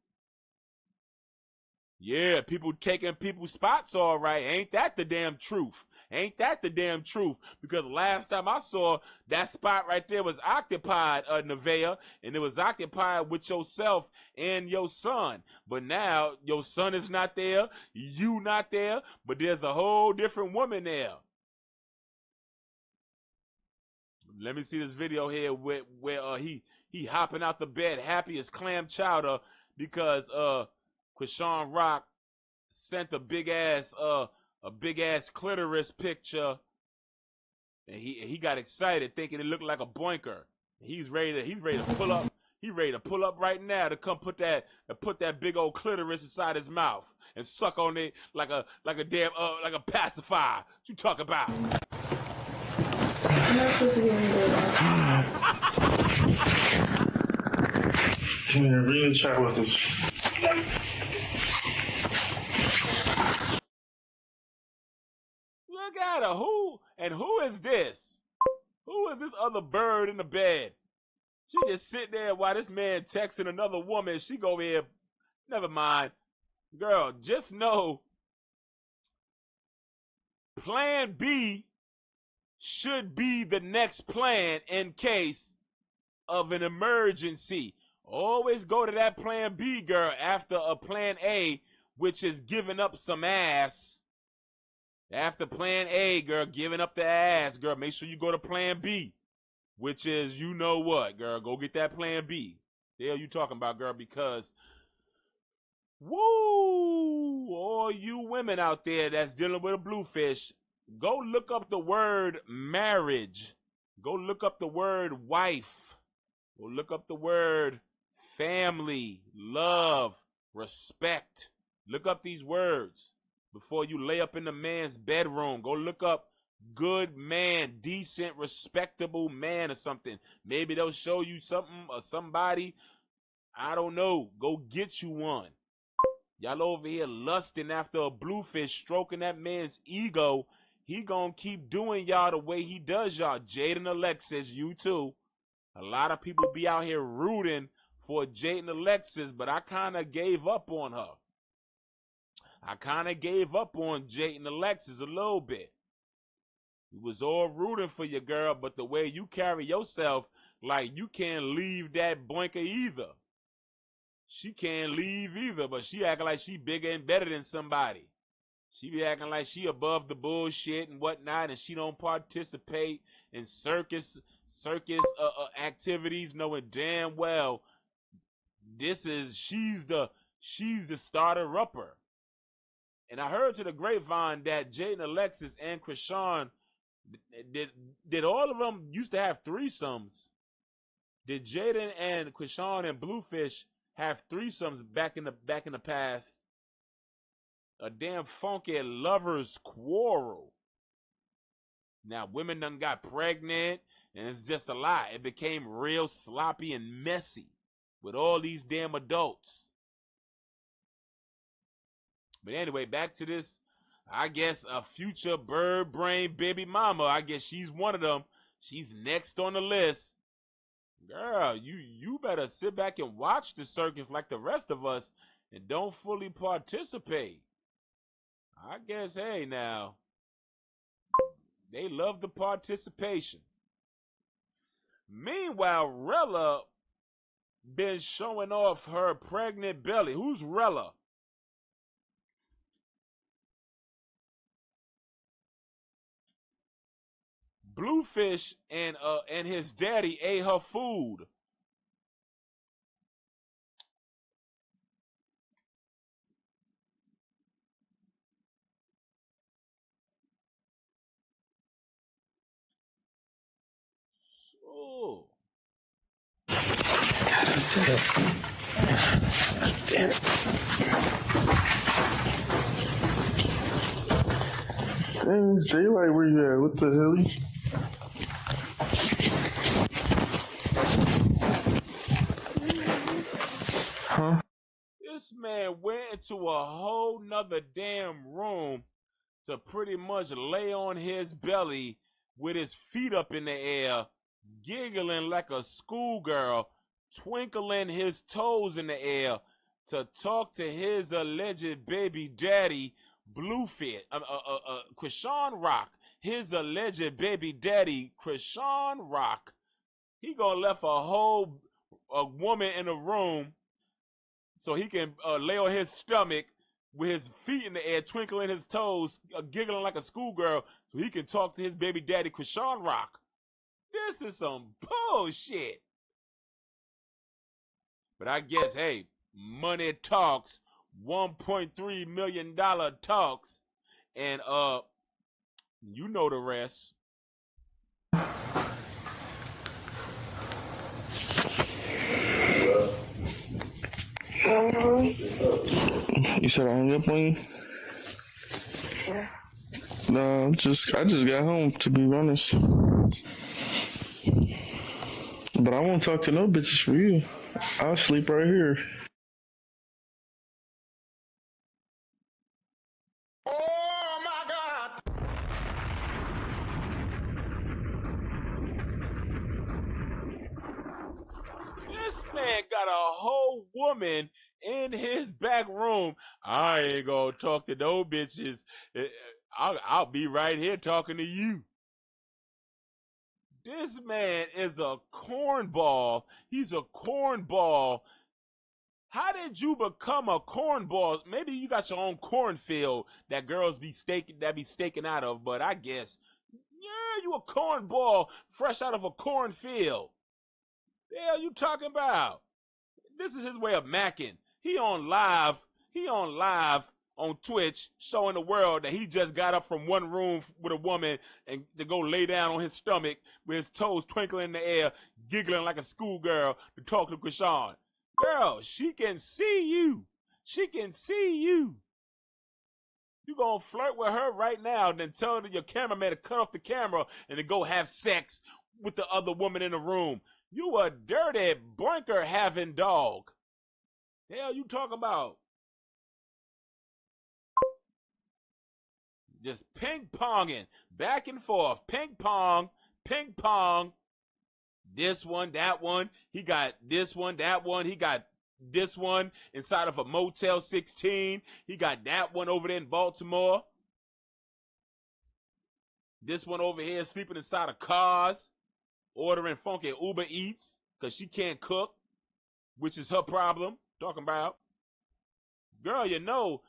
Yeah, people taking people's spots, all right. Ain't that the damn truth? Ain't that the damn truth? Because last time I saw that spot right there was occupied, NEVEAH, and it was occupied with yourself and your son. But now your son is not there, you not there, but there's a whole different woman there. Let me see this video here where he hopping out the bed happy as clam chowder because CHRISEAN Rock sent a big ass clitoris picture, and he got excited thinking it looked like a boinker. He's ready to pull up. He ready to pull up right now to come put that big old clitoris inside his mouth and suck on it like a damn like a pacifier. What you talk about? I'm not supposed to get into that. Come here, bring in the chat with us. Look at her. Who is this? Who is this other bird in the bed? She just sit there while this man texting another woman. She go here. Never mind. Girl, just know plan B should be the next plan in case of an emergency. Always go to that plan B, girl, after a plan A, which is giving up some ass. After plan A, girl, giving up the ass, girl, make sure you go to plan B, which is, you know what, girl, go get that plan B. The hell you talking about, girl, because, woo, all you women out there that's dealing with a bluefish, go look up the word marriage. Go look up the word wife. Go look up the word family, love, respect. Look up these words before you lay up in the man's bedroom. Go look up good man, decent, respectable man or something. Maybe they'll show you something or somebody. I don't know. Go get you one. Y'all over here lusting after a bluefish, stroking that man's ego. He gonna keep doing y'all the way he does y'all. Jade and Alexis, you too. A lot of people be out here rooting for Jade and Alexis, but I kind of gave up on her. I kind of gave up on Jade and Alexis a little bit. We was all rooting for you, girl, but the way you carry yourself, like you can't leave that boinker either. She can't leave either, but she acting like she bigger and better than somebody. She be acting like she above the bullshit and whatnot, and she don't participate in circus activities, knowing damn well she's the starter-upper. And I heard to the grapevine that Jade and Alexis and CHRISEAN, did all of them used to have threesomes? Did Jaden and CHRISEAN and Bluefish have threesomes back in the past? A damn funky lovers quarrel. Now women done got pregnant, and it's just a lot. It became real sloppy and messy with all these damn adults. But anyway, back to this, I guess a future bird brain baby mama. I guess she's one of them. She's next on the list. Girl, you better sit back and watch the circus like the rest of us and don't fully participate. I guess, hey, now, they love the participation. Meanwhile, Rella been showing off her pregnant belly. Who's Rella? Bluefish and his daddy ate her food. Oh. Damn it. Dang, it's daylight where you at? What the hell? Huh? This man went into a whole nother damn room to pretty much lay on his belly with his feet up in the air, giggling like a schoolgirl, twinkling his toes in the air to talk to his alleged baby daddy, Bluefish, CHRISEAN Rock. His alleged baby daddy, CHRISEAN Rock. He gonna left a woman in a room so he can lay on his stomach with his feet in the air, twinkling his toes, giggling like a schoolgirl, so he can talk to his baby daddy, CHRISEAN Rock. This is some bullshit. But I guess, hey, money talks, $1.3 million talks, and you know the rest. You said I hung up on you? Yeah. No, I just got home, to be honest. But I won't talk to no bitches for you. I'll sleep right here. Oh my God! This man got a whole woman in his back room. I ain't gonna talk to no bitches. I'll be right here talking to you. This man is a cornball. He's a cornball. How did you become a cornball? Maybe you got your own cornfield that girls be staking out of, but I guess, yeah, you a cornball fresh out of a cornfield. The hell you talking about? This is his way of macking. He on live on Twitch showing the world that he just got up from one room with a woman and to go lay down on his stomach with his toes twinkling in the air, giggling like a schoolgirl to talk to CHRISEAN. Girl, she can see you. She can see you. You gonna flirt with her right now, then tell your cameraman to cut off the camera and to go have sex with the other woman in the room. You a dirty blinker having dog. The hell you talking about? Just ping ponging back and forth. Ping pong, ping pong. This one, that one. He got this one, that one. He got this one inside of a Motel 16. He got that one over there in Baltimore. This one over here sleeping inside of cars, ordering funky Uber Eats because she can't cook, which is her problem. Talking about, girl, you know,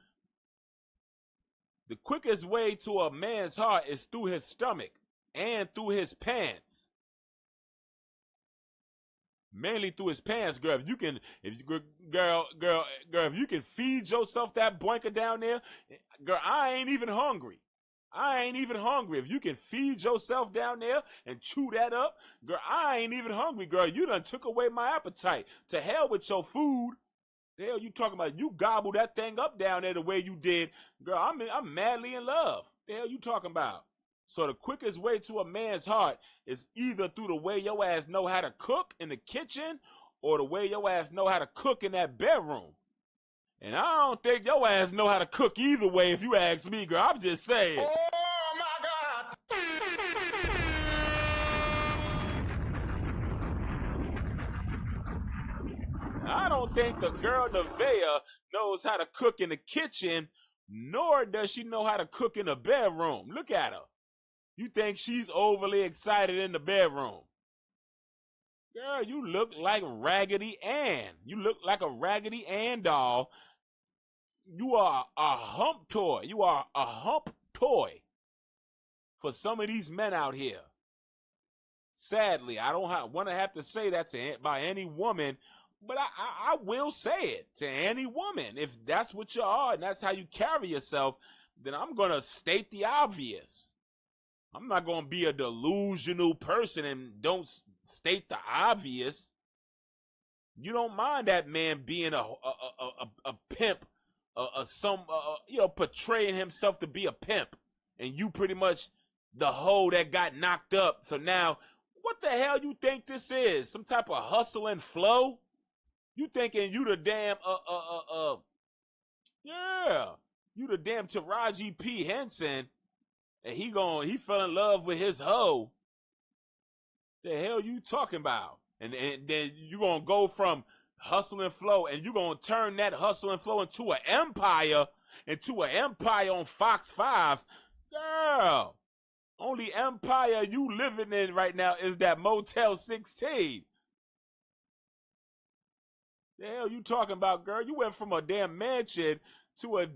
the quickest way to a man's heart is through his stomach and through his pants. Mainly through his pants, girl. If you can feed yourself that blanket down there, girl, I ain't even hungry. I ain't even hungry. If you can feed yourself down there and chew that up, girl, I ain't even hungry, girl. You done took away my appetite. To hell with your food. The hell you talking about? You gobble that thing up down there the way you did. Girl, I'm madly in love. The hell you talking about? So the quickest way to a man's heart is either through the way your ass know how to cook in the kitchen or the way your ass know how to cook in that bedroom. And I don't think your ass know how to cook either way if you ask me, girl. I'm just saying. Oh my God! I don't think the girl NEVEAH knows how to cook in the kitchen, nor does she know how to cook in the bedroom. Look at her. You think she's overly excited in the bedroom. Girl, you look like Raggedy Ann. You look like a Raggedy Ann doll. You are a hump toy. You are a hump toy for some of these men out here. Sadly, I don't want to have to say that by any woman, but I will say it to any woman. If that's what you are and that's how you carry yourself, then I'm going to state the obvious. I'm not going to be a delusional person and don't state the obvious. You don't mind that man being a pimp, portraying himself to be a pimp, and you pretty much the hoe that got knocked up. So now, what the hell you think this is? Some type of hustle and flow? You thinking you the damn you the damn Taraji P. Henson, and he fell in love with his hoe. The hell you talking about? And then you gonna go from hustle and flow, and you gonna turn that hustle and flow into an empire on Fox 5. Girl, only empire you living in right now is that Motel 16. The hell you talking about, girl? You went from a damn mansion to a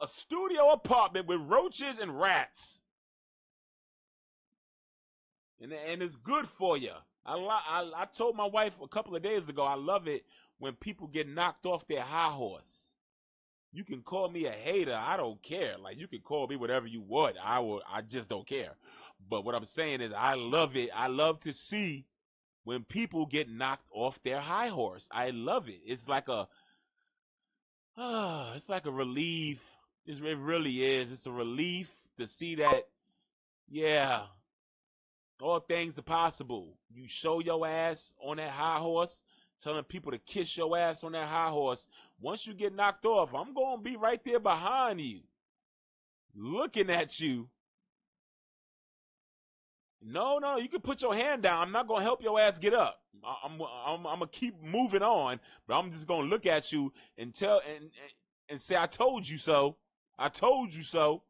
studio apartment with roaches and rats. and it's good for you. I told my wife a couple of days ago, I love it when people get knocked off their high horse. You can call me a hater. I don't care. Like, you can call me whatever you want. I just don't care. But what I'm saying is I love it. I love to see when people get knocked off their high horse. I love it. It's like a relief. It really is. It's a relief to see that, yeah, all things are possible. You show your ass on that high horse, telling people to kiss your ass on that high horse. Once you get knocked off, I'm going to be right there behind you, looking at you. No, you can put your hand down. I'm not going to help your ass get up. I'm going to keep moving on, but I'm just going to look at you and and say, I told you so. I told you so.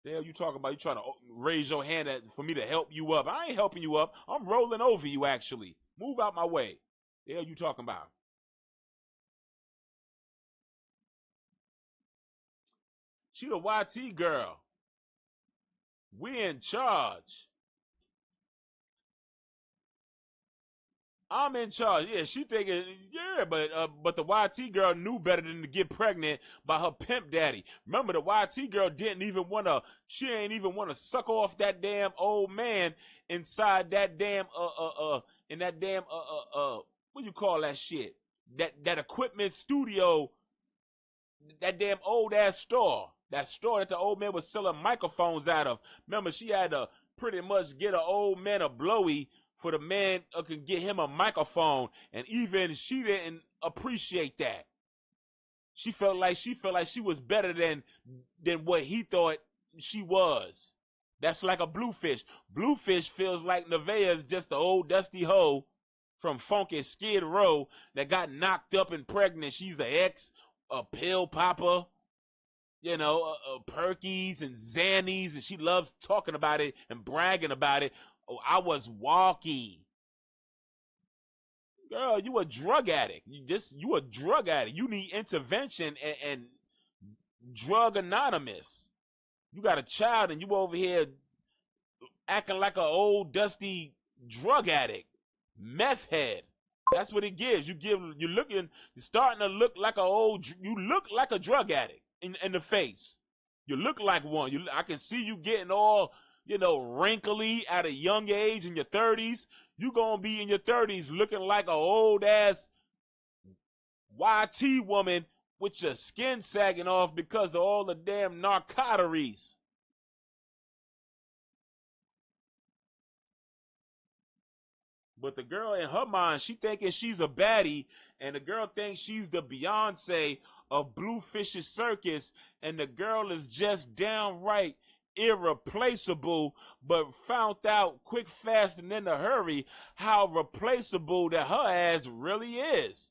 The hell you talking about? You trying to raise your hand for me to help you up? I ain't helping you up. I'm rolling over you, actually. Move out my way. The hell you talking about? She the YT girl. We in charge. I'm in charge. Yeah, she thinking, yeah, but the YT girl knew better than to get pregnant by her pimp daddy. Remember, the YT girl ain't even want to suck off that damn old man inside that damn, in that damn, what you call that shit? That equipment studio, that damn old ass store. That store that the old man was selling microphones out of. Remember, she had to pretty much get an old man a blowy for the man can get him a microphone, and even she didn't appreciate that. She felt like she was better than what he thought she was. That's like a Bluefish. Bluefish feels like NEVEAH is just the old dusty hoe from Funky Skid Row that got knocked up and pregnant. She's an ex, a pill popper, you know, Perkies and Xannies, and she loves talking about it and bragging about it. Oh, I was walkie. Girl, you a drug addict. You a drug addict. You need intervention and drug anonymous. You got a child and you over here acting like an old dusty drug addict, meth head. That's what it gives. You're starting to look like you look like a drug addict in the face. You look like one. I can see you getting all, wrinkly at a young age in your 30s. You gonna be in your 30s looking like an old ass YT woman with your skin sagging off because of all the damn narcoteries. But the girl, in her mind, she thinking she's a baddie, and the girl thinks she's the Beyonce of Bluefish's circus, and the girl is just downright irreplaceable, but found out quick, fast, and in a hurry how replaceable that her ass really is.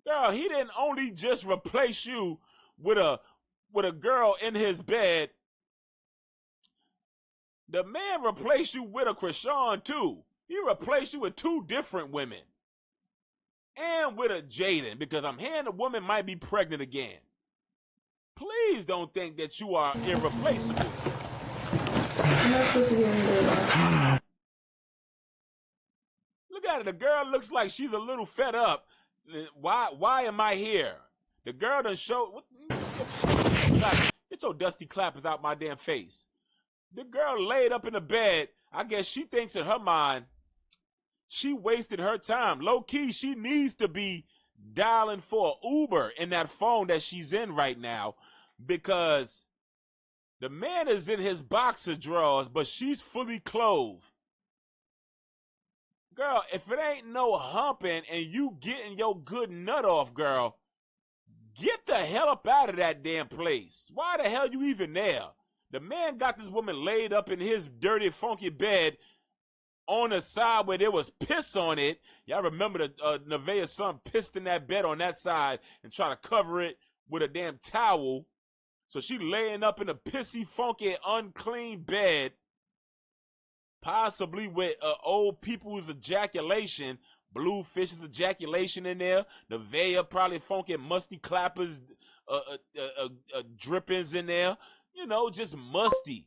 Girl, he didn't only just replace you with a girl in his bed. The man replaced you with a CHRISEAN too. He replaced you with two different women. And with a Jaden, because I'm hearing the woman might be pregnant again. Please don't think that you are irreplaceable. I'm not supposed to get into it. Look at it. The girl looks like she's a little fed up. Why am I here? The girl done showed. Get your dusty clappers out my damn face. The girl laid up in the bed. I guess she thinks in her mind she wasted her time. Low key, she needs to be dialing for an Uber in that phone that she's in right now, because the man is in his boxer drawers, but she's fully clothed. Girl, if it ain't no humping and you getting your good nut off, girl, get the hell up out of that damn place. Why the hell you even there? The man got this woman laid up in his dirty, funky bed on the side where there was piss on it. Y'all remember the NEVEAH's son pissed in that bed on that side and try to cover it with a damn towel. So she laying up in a pissy, funky, unclean bed, possibly with old people's ejaculation, Bluefish's ejaculation in there, NEVEAH probably funky, musty clappers, drippings in there. Just musty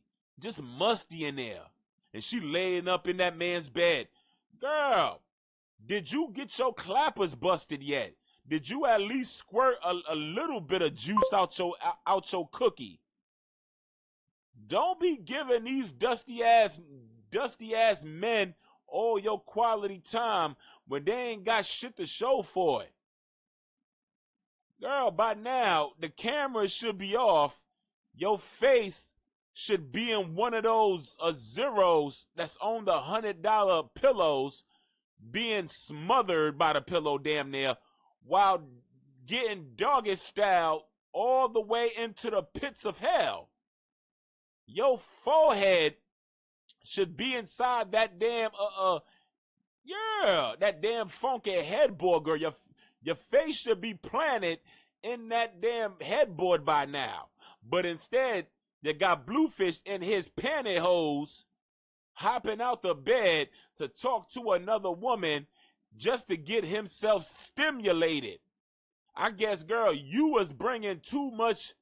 in there. and she laying up in that man's bed. Girl, did you get your clappers busted yet? Did you at least squirt a little bit of juice out your cookie? Don't be giving these dusty ass men all your quality time when they ain't got shit to show for it. Girl, by now, the camera should be off. Your face should be in one of those zeros that's on the $100 pillows, being smothered by the pillow damn near, while getting doggy style all the way into the pits of hell. Your forehead should be inside that damn that damn funky headboard, girl. Your face should be planted in that damn headboard by now. But instead, you got Bluefish in his pantyhose hopping out the bed to talk to another woman just to get himself stimulated. I guess, girl, you was bringing too much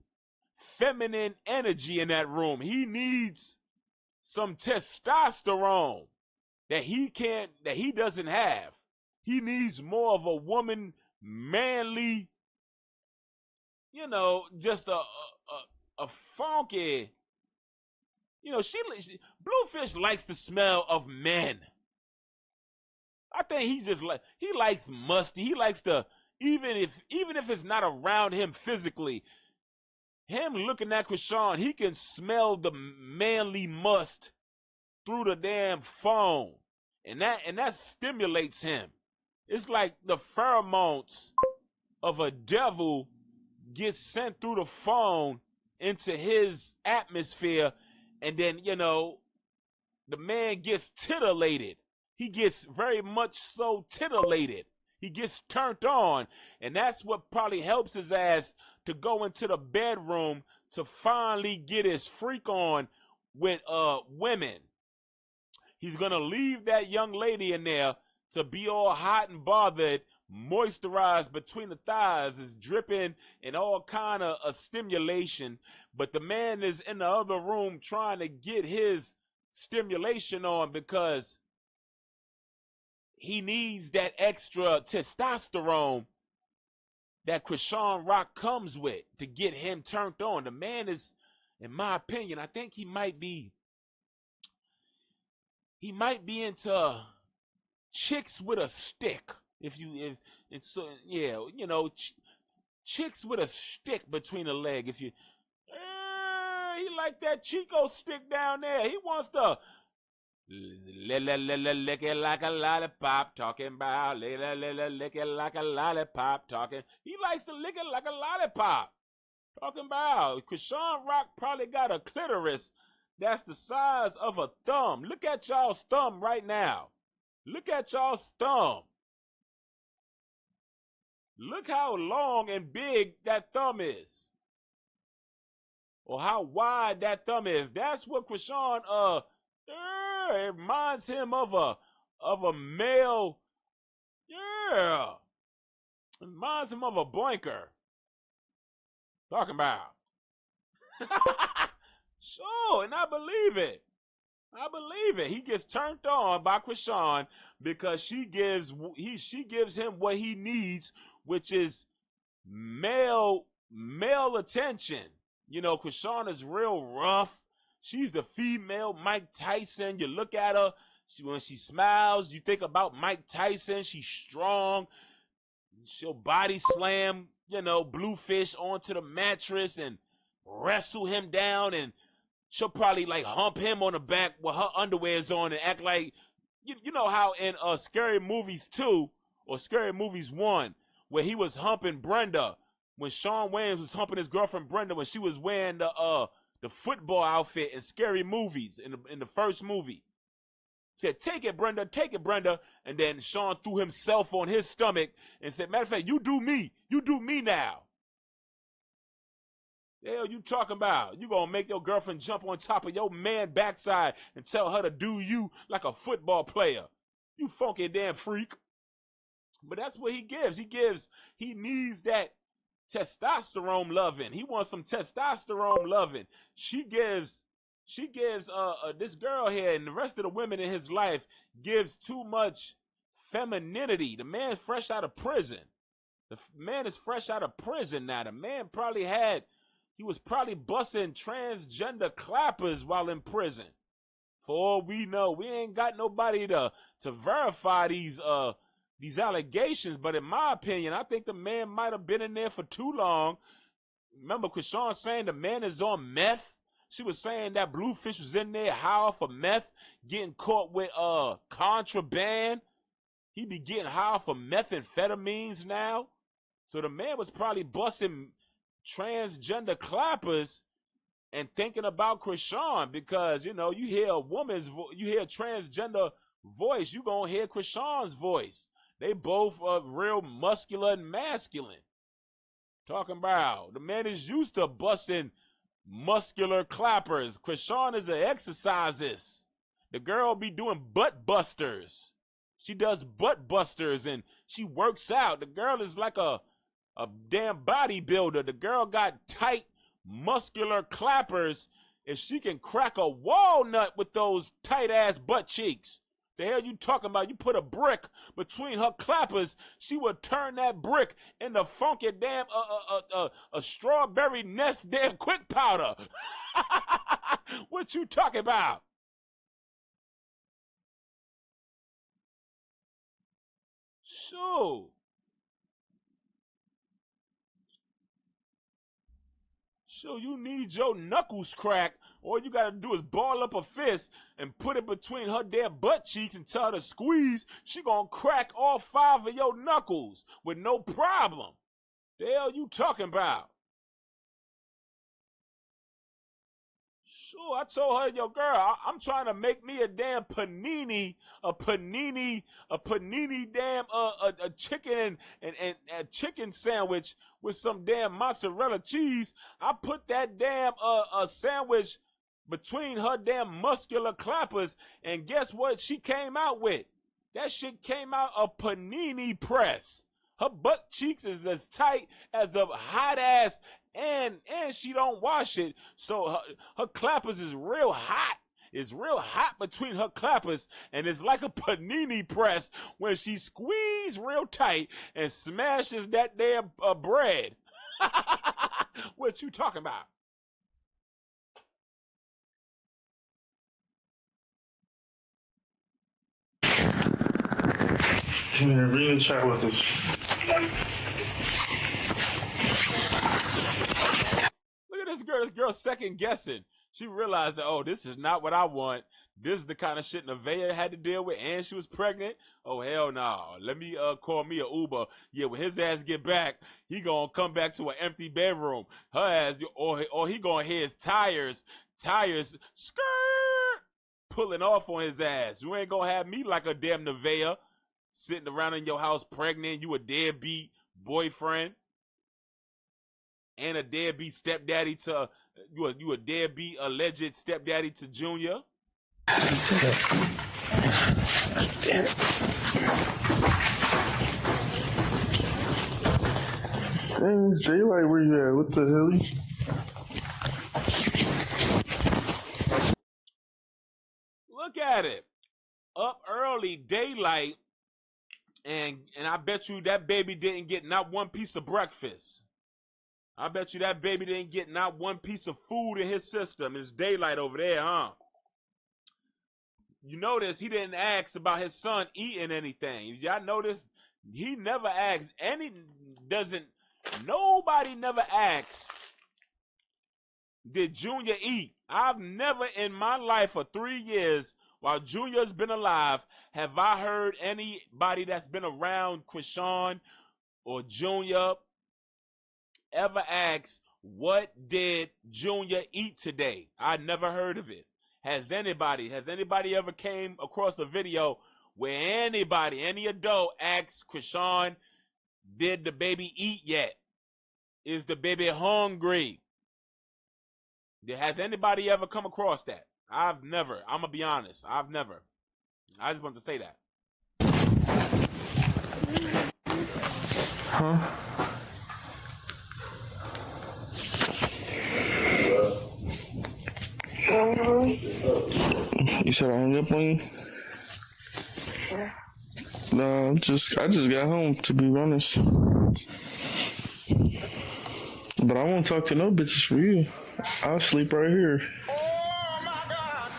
feminine energy in that room. He needs some testosterone that he doesn't have. He needs more of a woman, manly, just a funky, Bluefish likes the smell of men. I think he likes musty. He likes to, even if it's not around him physically, him looking at Chrisean, he can smell the manly must through the damn phone. And that stimulates him. It's like the pheromones of a devil get sent through the phone into his atmosphere, and then, the man gets titillated. He gets very much so titillated. He gets turned on, and that's what probably helps his ass to go into the bedroom to finally get his freak on with women. He's going to leave that young lady in there to be all hot and bothered, moisturized between the thighs, is dripping and all kind of stimulation. But the man is in the other room trying to get his stimulation on because he needs that extra testosterone that CHRISEAN Rock comes with to get him turned on. The man is, in my opinion, I think he might be into chicks with a stick. Chicks with a stick between the leg. If you, he like that Chico stick down there. He wants to lick it like a lollipop, talking about lick it like a lollipop, talking. He likes to lick it like a lollipop, talking about. CHRISEAN Rock probably got a clitoris that's the size of a thumb. Look at y'all's thumb right now. Look at y'all's thumb. Look how long and big that thumb is. Or how wide that thumb is. That's what CHRISEAN, it reminds him of a male, it reminds him of a boinker. Talking about. Sure, and I believe it. He gets turned on by CHRISEAN because she gives him what he needs, which is male attention. CHRISEAN is real rough. She's the female Mike Tyson. You look at her, when she smiles, you think about Mike Tyson. She's strong. She'll body slam, Bluefish onto the mattress and wrestle him down, and she'll probably like hump him on the back with her underwears on and act like, you know how in Scary Movies 2 or Scary Movies 1, where he was humping Brenda, when Shawn Wayans was humping his girlfriend Brenda when she was wearing the football outfit in Scary Movies in the first movie. He said, take it, Brenda. And then Shawn threw himself on his stomach and said, matter of fact, you do me now. The hell you talking about? You gonna make your girlfriend jump on top of your man backside and tell her to do you like a football player. You funky damn freak. But that's what he gives. He needs that testosterone loving. He wants some testosterone loving. She gives she gives this girl here and the rest of the women in his life gives too much femininity. The man's fresh out of prison. The man is fresh out of prison now. The man he was probably busting transgender clappers while in prison. For all we know, we ain't got nobody to verify these allegations. But in my opinion, I think the man might have been in there for too long. Remember, CHRISEAN saying the man is on meth. She was saying that BLUEFACE was in there high off of meth, getting caught with contraband. He be getting high off of methamphetamines now. So the man was probably busting transgender clappers and thinking about CHRISEAN, because you know, you hear a transgender voice, you gonna hear CHRISEAN's voice. They both are real muscular and masculine. Talking about the man is used to busting muscular clappers. CHRISEAN is an exercisist. The girl be doing butt busters. She does butt busters and she works out. The girl is like a damn bodybuilder. The girl got tight muscular clappers. If she can crack a walnut with those tight ass butt cheeks, the hell you talking about? You put a brick between her clappers, she would turn that brick into funky damn a strawberry nest damn quick powder. What you talking about? Sure. So you need your knuckles cracked. All you gotta do is ball up a fist and put it between her damn butt cheeks and tell her to squeeze. She gonna crack all 5 of your knuckles with no problem. The hell you talking about? Sure, I told her, yo, girl, I'm trying to make me a damn panini damn a chicken and a chicken sandwich with some damn mozzarella cheese. I put that damn a sandwich between her damn muscular clappers, and guess what she came out with? That shit came out a panini press. Her butt cheeks is as tight as a hot ass, and she don't wash it, so her clappers is real hot. It's real hot between her clappers, and it's like a panini press when she squeezes real tight and smashes that damn bread. What you talking about? Come here, be in the chat with us. Look at this girl second guessing. She realized that, oh, this is not what I want. This is the kind of shit NEVEAH had to deal with, and she was pregnant. Oh, hell no. Let me call me an Uber. Yeah, when his ass get back, he gonna come back to an empty bedroom. Her ass, or he gonna hear his tires, skirt, pulling off on his ass. You ain't gonna have me like a damn NEVEAH, sitting around in your house pregnant. You a deadbeat boyfriend and a deadbeat stepdaddy to you a deadbeat alleged stepdaddy to Junior. Dang, it's daylight. Where you at? What the hell? Look at it. Up early, daylight, and I bet you that baby didn't get not one piece of breakfast. I bet you that baby didn't get not one piece of food in his system. It's daylight over there, huh? You notice he didn't ask about his son eating anything. Y'all notice he never asks nobody never asks, did Junior eat? I've never in my life for 3 years while Junior's been alive have I heard anybody that's been around CHRISEAN or Junior ever ask, what did Junior eat today? I never heard of it. Has anybody ever came across a video where any adult asks CHRISEAN, did the baby eat yet? Is the baby hungry? Has anybody ever come across that? I've never. I'm going to be honest. I've never. I just want to say that. Huh? You said I hung up on you? No, I just got home, to be honest. But I won't talk to no bitches for you. I'll sleep right here. Oh my God!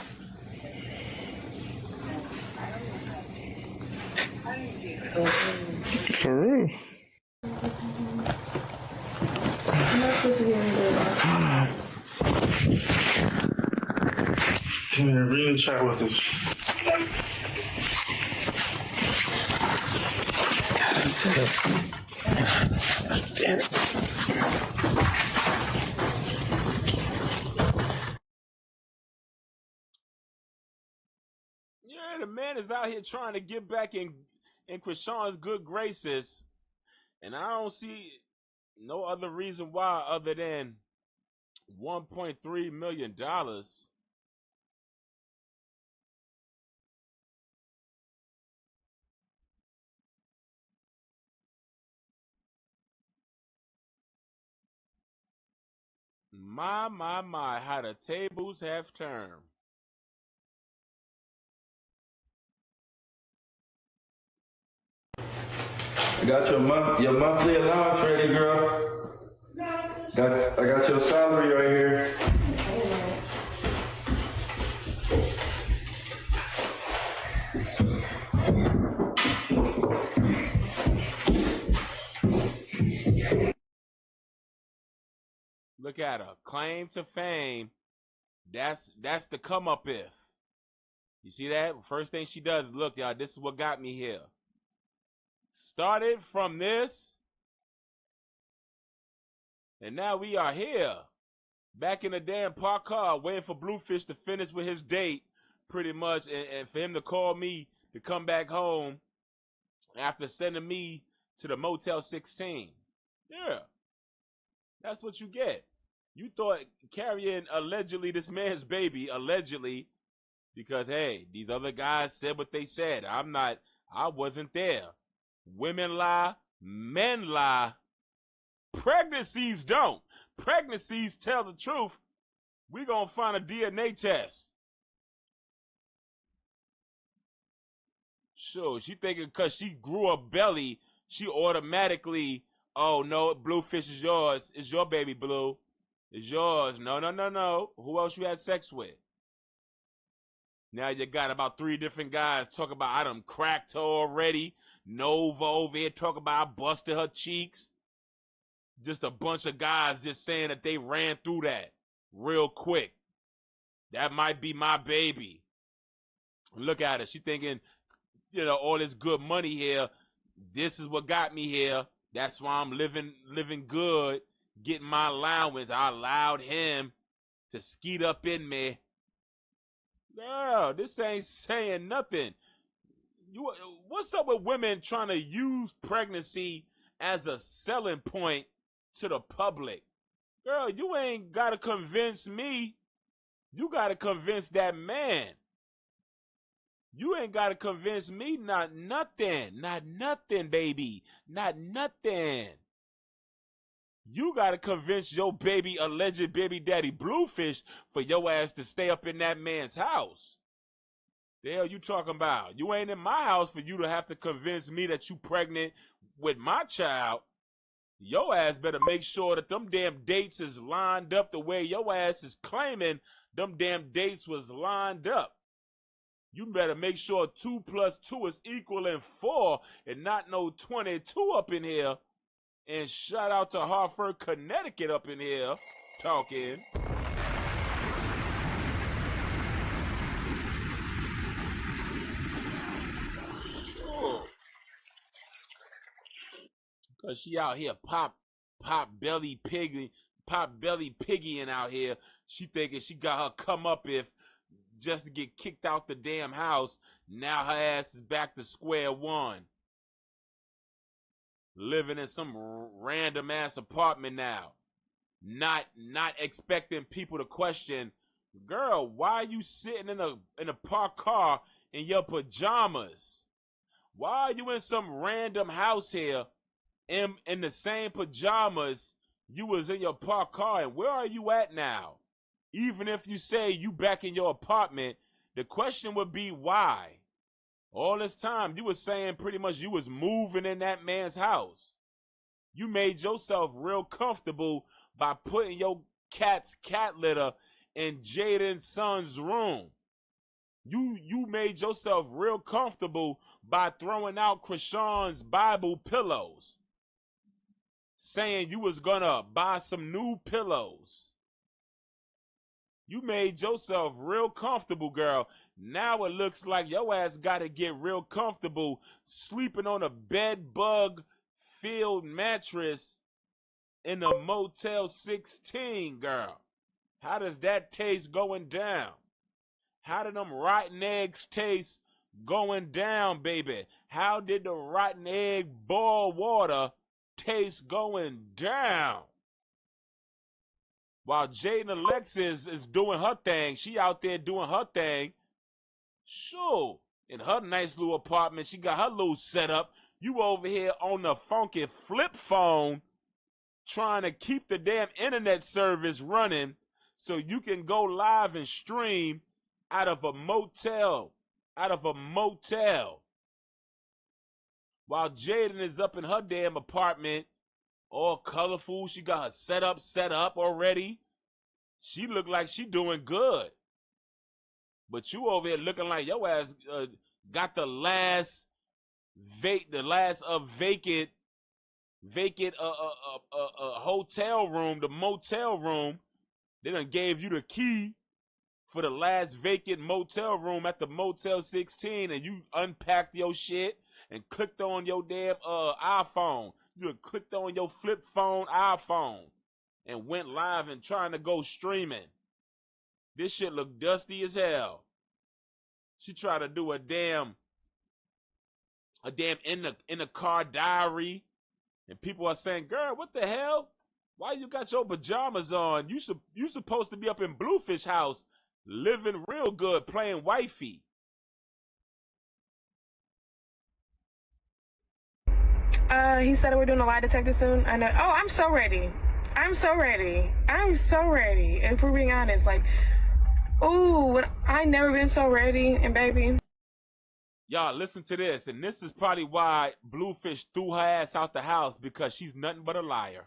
For real. I'm not supposed to get into it. Come here, bring the chat with us. Yeah, the man is out here trying to get back in Chrisean's good graces, and I don't see no other reason why other than $1.3 million. My, how the tables have turned. I got your monthly allowance ready, girl. I got your salary right here. Look at her. Claim to fame. That's the come up if. You see that? First thing she does is, look, y'all, this is what got me here. Started from this, and now we are here. Back in the damn park car, waiting for Bluefish to finish with his date, pretty much, and for him to call me to come back home after sending me to the Motel 16. Yeah. That's what you get. You thought carrying allegedly this man's baby, allegedly, because, hey, these other guys said what they said. I wasn't there. Women lie, men lie. Pregnancies don't. Pregnancies tell the truth. We gonna find a DNA test. Sure, she thinking because she grew a belly, she automatically, oh no, Bluefish is yours. It's your baby, Blue. It's yours. No. Who else you had sex with? Now you got about 3 different guys talking about I done cracked her already. Nova over here talking about I busted her cheeks. Just a bunch of guys just saying that they ran through that real quick. That might be my baby. Look at her. She thinking, you know, all this good money here. This is what got me here. That's why I'm living good, getting my allowance. I allowed him to skeet up in me. Girl, this ain't saying nothing. What's up with women trying to use pregnancy as a selling point to the public? Girl, you ain't got to convince me. You got to convince that man. You ain't got to convince me, not nothing. Not nothing, baby. Not nothing. You got to convince your baby, alleged baby daddy Bluefish, for your ass to stay up in that man's house. The hell you talking about? You ain't in my house for you to have to convince me that you pregnant with my child. Your ass better make sure that them damn dates is lined up the way your ass is claiming them damn dates was lined up. You better make sure 2 + 2 is equaling 4 and not no 22 up in here. And shout out to Hartford, Connecticut up in here talking. Cause she out here pop belly piggying out here. She thinking she got her come up if just to get kicked out the damn house. Now her ass is back to square one. Living in some random ass apartment now. Not expecting people to question, girl, why are you sitting in a parked car in your pajamas? Why are you in some random house here in the same pajamas you was in your parked car, and where are you at now? Even if you say you back in your apartment, the question would be why? All this time you was saying pretty much you was moving in that man's house. You made yourself real comfortable by putting your cat's cat litter in Jaden's son's room. You made yourself real comfortable by throwing out CHRISEAN's Bible pillows, saying you was gonna buy some new pillows. You made yourself real comfortable, girl. Now it looks like your ass gotta get real comfortable sleeping on a bed bug filled mattress in a Motel 16, girl. How does that taste going down? How did them rotten eggs taste going down, baby? How did the rotten egg boiled water taste going down? While Jaden Alexis is doing her thing, she out there doing her thing. Sure, in her nice little apartment, she got her little setup. You over here on the funky flip phone trying to keep the damn internet service running so you can go live and stream out of a motel. While Jaden is up in her damn apartment, all colorful. She got her set up already. She look like she doing good. But you over here looking like your ass got the last vacant hotel room, the motel room. They done gave you the key for the last vacant motel room at the Motel 16, and you unpacked your shit and clicked on your damn iPhone. You done clicked on your flip phone iPhone and went live and trying to go streaming. This shit look dusty as hell. She tried to do a damn in the car diary, and people are saying, "Girl, what the hell? Why you got your pajamas on? You supposed to be up in Bluefish house, living real good, playing wifey." He said we're doing a lie detector soon. I know. Oh, I'm so ready. I'm so ready. I'm so ready. If we're being honest, like, ooh, I never been so ready. And baby, y'all listen to this, and this is probably why Bluefish threw her ass out the house, because she's nothing but a liar.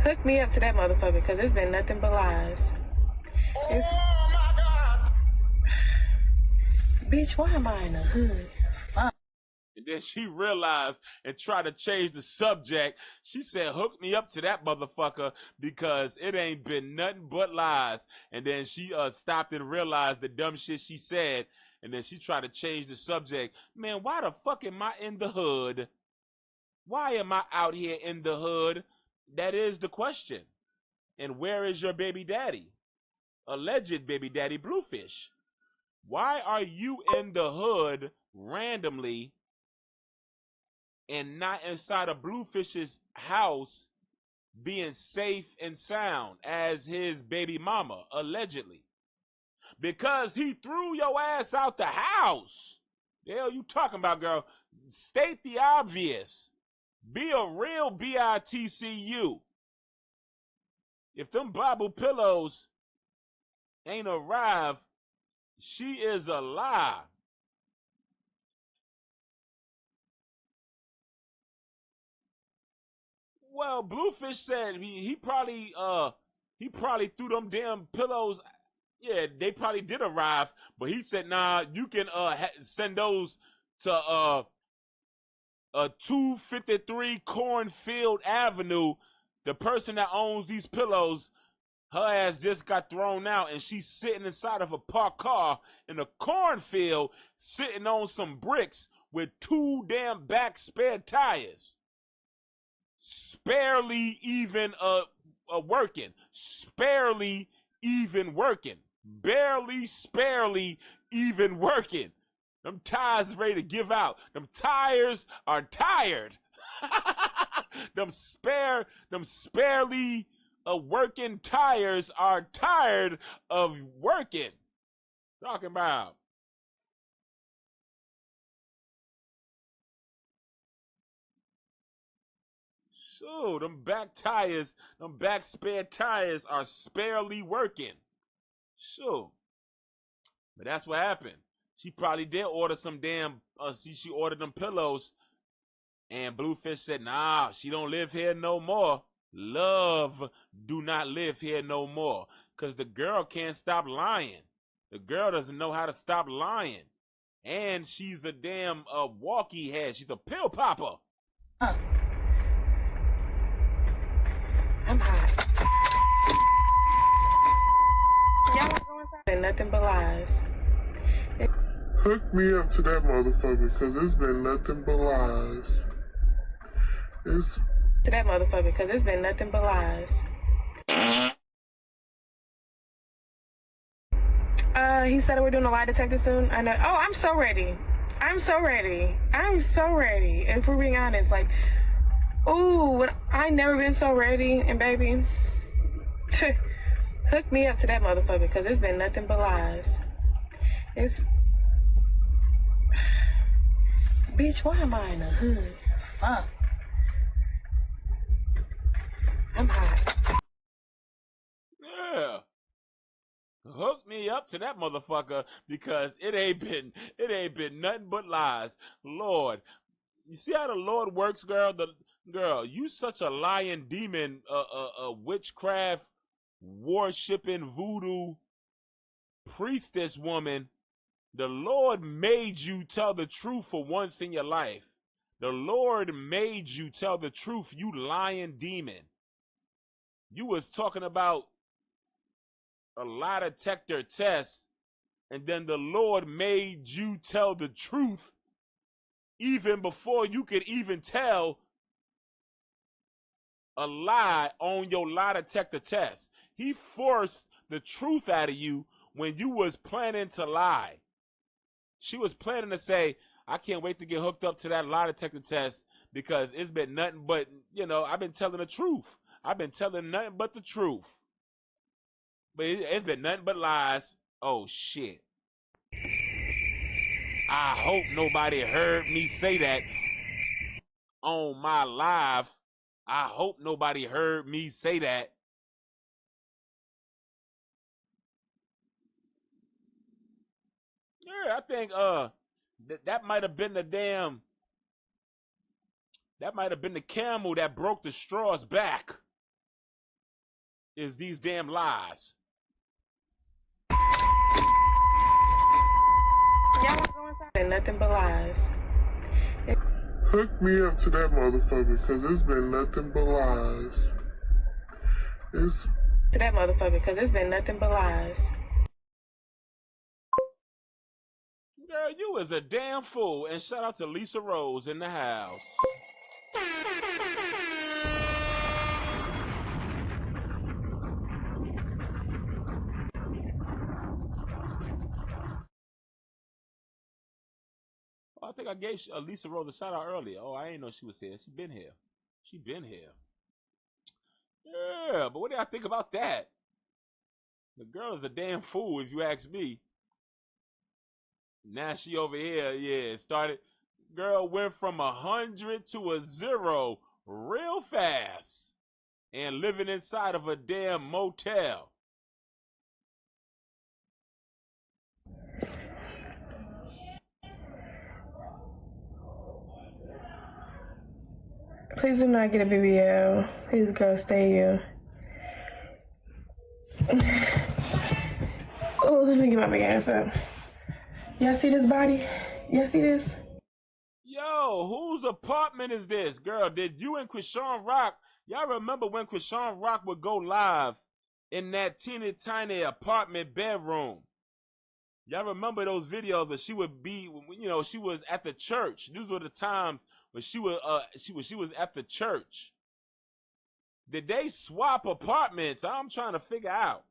hook me up to that motherfucker, because it's been nothing but lies. It's... Oh my God! Bitch, why am I in the hood? And then she realized and tried to change the subject. She said, "Hook me up to that motherfucker, because it ain't been nothing but lies." And then she stopped and realized the dumb shit she said. And then she tried to change the subject. Man, why the fuck am I in the hood? Why am I out here in the hood? That is the question. And where is your baby daddy? Alleged baby daddy Bluefish. Why are you in the hood randomly and not inside of Bluefish's house being safe and sound as his baby mama, allegedly? Because he threw your ass out the house. The hell you talking about, girl? State the obvious. Be a real BITCU. If them Bible pillows ain't arrived, she is a lie. Well, Bluefish said he probably threw them damn pillows. Yeah, they probably did arrive, but he said, "Nah, you can send those to 253 Cornfield Avenue. The person that owns these pillows, her ass just got thrown out, and she's sitting inside of a parked car in a cornfield, sitting on some bricks with 2 damn back spare tires. Sparely even working. Sparely even working. Barely, sparely even working. Them tires ready to give out. Them tires are tired. them sparely working tires are tired of working. Talking about. So them back spare tires are sparely working. So, but that's what happened. She probably did order some damn. She ordered them pillows, and Bluefish said, "Nah, she don't live here no more. Love do not live here no more." Cause the girl can't stop lying. The girl doesn't know how to stop lying, and she's a damn walkie head. She's a pill popper. I'm hot. Y'all wanna go inside? And nothing but lies. Hook me up to that motherfucker, cause it's been nothing but lies. To that motherfucker, because it's been nothing but lies. He said we're doing a lie detector soon. I know. Oh, I'm so ready. I'm so ready. I'm so ready. If we're being honest, like, ooh, I never been so ready. And baby, hook me up to that motherfucker, because it's been nothing but lies. Bitch, why am I in the hood? Fuck. I'm hot. Yeah. Hook me up to that motherfucker, because it ain't been nothing but lies. Lord, you see how the Lord works, girl? Girl, you such a lying demon, witchcraft, worshipping voodoo priestess woman. The Lord made you tell the truth for once in your life. The Lord made you tell the truth, you lying demon. You was talking about a lie detector test, and then the Lord made you tell the truth even before you could even tell a lie on your lie detector test. He forced the truth out of you when you was planning to lie. She was planning to say, I can't wait to get hooked up to that lie detector test, because it's been nothing but, I've been telling the truth. I've been telling nothing but the truth. But it's been nothing but lies. Oh, shit. I hope nobody heard me say that on my live. I hope nobody heard me say that. Yeah, I think that might have been the camel that broke the straw's back. Is these damn lies. Y'all wanna go inside? And nothing but lies. Hook me up to that motherfucker, cause it's been nothing but lies. To that motherfucker, because it's been nothing but lies. Girl, you is a damn fool. And shout out to Lisa Rose in the house. Oh, I think I gave Lisa Rose a shout out earlier. Oh, I didn't know she was here. She been here. Yeah, but what do I think about that? The girl is a damn fool, if you ask me. Now she over here, yeah, started. Girl went from 100 to a 0 real fast, and living inside of a damn motel. Please do not get a BBL. Please, girl, stay you. Oh, let me get my big ass up. Y'all see this body? Y'all see this? Yo, whose apartment is this? Girl, did you and CHRISEAN Rock, y'all remember when CHRISEAN Rock would go live in that teeny tiny apartment bedroom? Y'all remember those videos that she would be, she was at the church. These were the times when she was at the church. Did they swap apartments? I'm trying to figure out.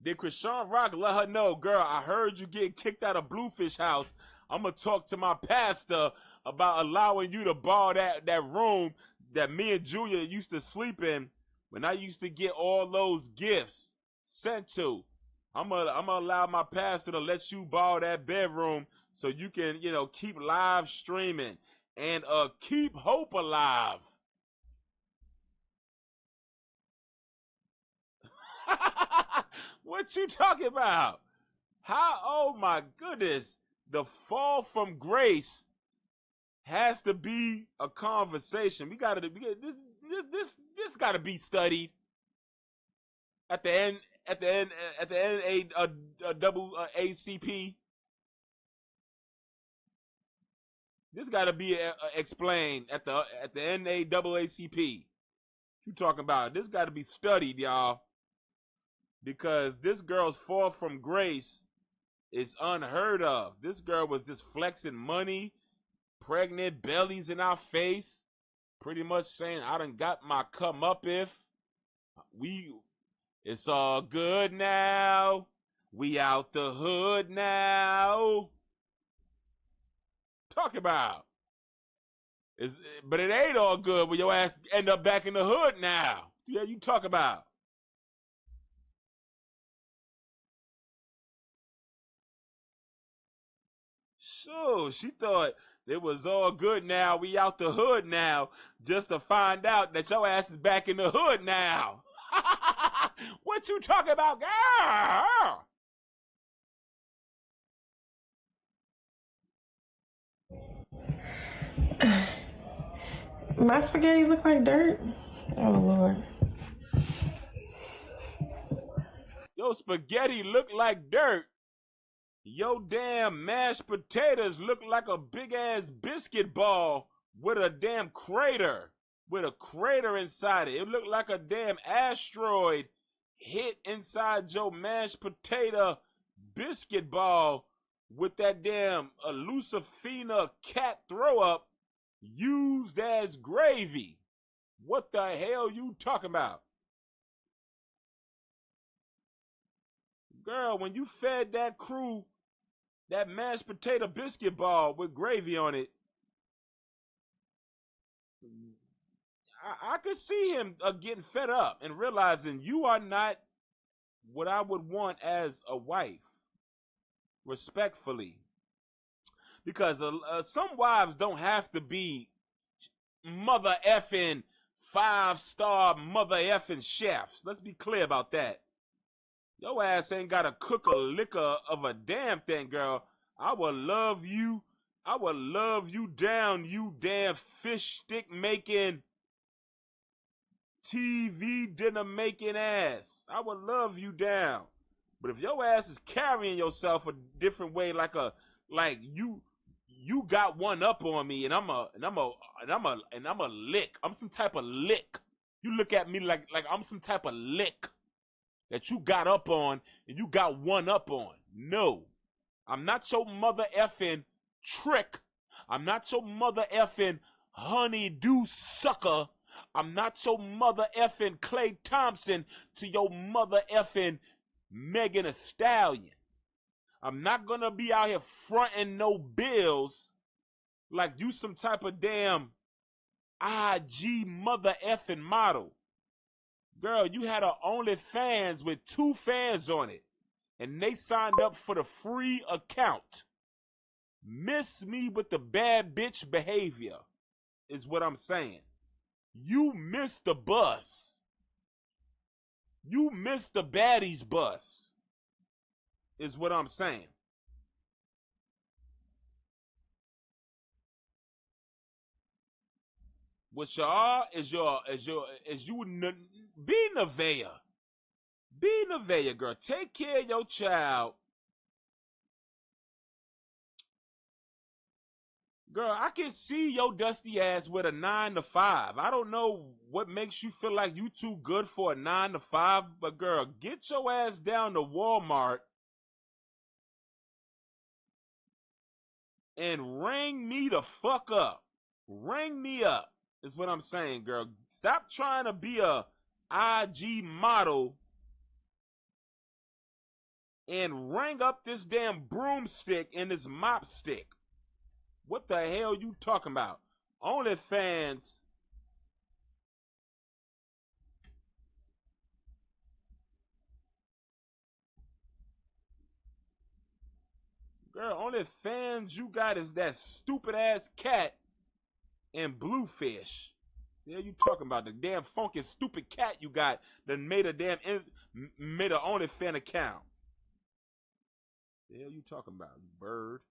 Did CHRISEAN Rock let her know, girl, I heard you getting kicked out of Bluefish house. I'm going to talk to my pastor about allowing you to borrow that room that me and Julia used to sleep in when I used to get all those gifts sent to. I'm gonna allow my pastor to let you borrow that bedroom so you can, keep live streaming and keep hope alive. What you talking about? How? Oh my goodness! The fall from grace has to be a conversation. This got to be studied at the end. At the end, a double ACP. This got to be explained at the NAACP. You talking about? This got to be studied, y'all, because this girl's fall from grace is unheard of. This girl was just flexing money, pregnant, bellies in our face, pretty much saying, "I done got my comeuppance. It's all good now. We out the hood now." Talk about. But it ain't all good when your ass end up back in the hood now. Yeah, you talk about. So she thought it was all good now. We out the hood now, just to find out that your ass is back in the hood now. What you talking about, girl? My spaghetti look like dirt. Oh Lord. Your spaghetti look like dirt. Your damn mashed potatoes look like a big ass biscuit ball with a damn crater. With a crater inside it. It looked like a damn asteroid hit inside your mashed potato biscuit ball with that damn Lucifina cat throw up used as gravy. What the hell you talking about? Girl, when you fed that crew that mashed potato biscuit ball with gravy on it, I could see him getting fed up and realizing you are not what I would want as a wife, respectfully. Because some wives don't have to be mother effing 5-star mother effing chefs. Let's be clear about that. Your ass ain't got to cook a liquor of a damn thing, girl. I will love you. I will love you down, you damn fish stick making, TV dinner making ass. I would love you down. But if your ass is carrying yourself a different way, like you got one up on me, and I'm a lick. I'm some type of lick. You look at me like I'm some type of lick that you got up on and you got one up on. No, I'm not your mother effing trick. I'm not your mother effing honey-do sucker. I'm not your mother effing Klay Thompson to your mother effing Megan Thee Stallion. I'm not gonna be out here fronting no bills like you some type of damn IG mother effing model. Girl, you had a OnlyFans with 2 fans on it, and they signed up for the free account. Miss me with the bad bitch behavior is what I'm saying. You missed the bus. You missed the baddies bus is what I'm saying. What you are is you be NEVEAH. Be NEVEAH, girl. Take care of your child. Girl, I can see your dusty ass with a 9 to 5. I don't know what makes you feel like you too good for a 9 to 5, but girl, get your ass down to Walmart and ring me the fuck up. Ring me up is what I'm saying, girl. Stop trying to be a IG model and ring up this damn broomstick and this mop stick. What the hell you talking about? OnlyFans. Girl, OnlyFans you got is that stupid ass cat and BLUEFACE. Yeah, you talking about the damn funky stupid cat you got that made a made a OnlyFans account. The hell you talking about, you bird?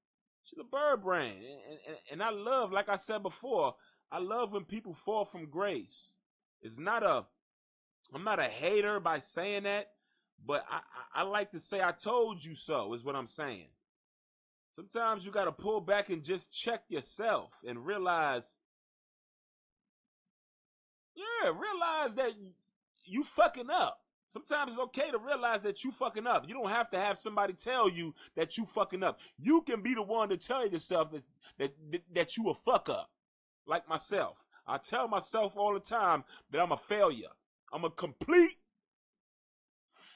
She's a bird brain, and I love, like I said before, I love when people fall from grace. I'm not a hater by saying that, but I like to say I told you so is what I'm saying. Sometimes you got to pull back and just check yourself and realize that you fucking up. Sometimes it's okay to realize that you fucking up. You don't have to have somebody tell you that you fucking up. You can be the one to tell yourself that you a fuck up. Like myself. I tell myself all the time that I'm a failure. I'm a complete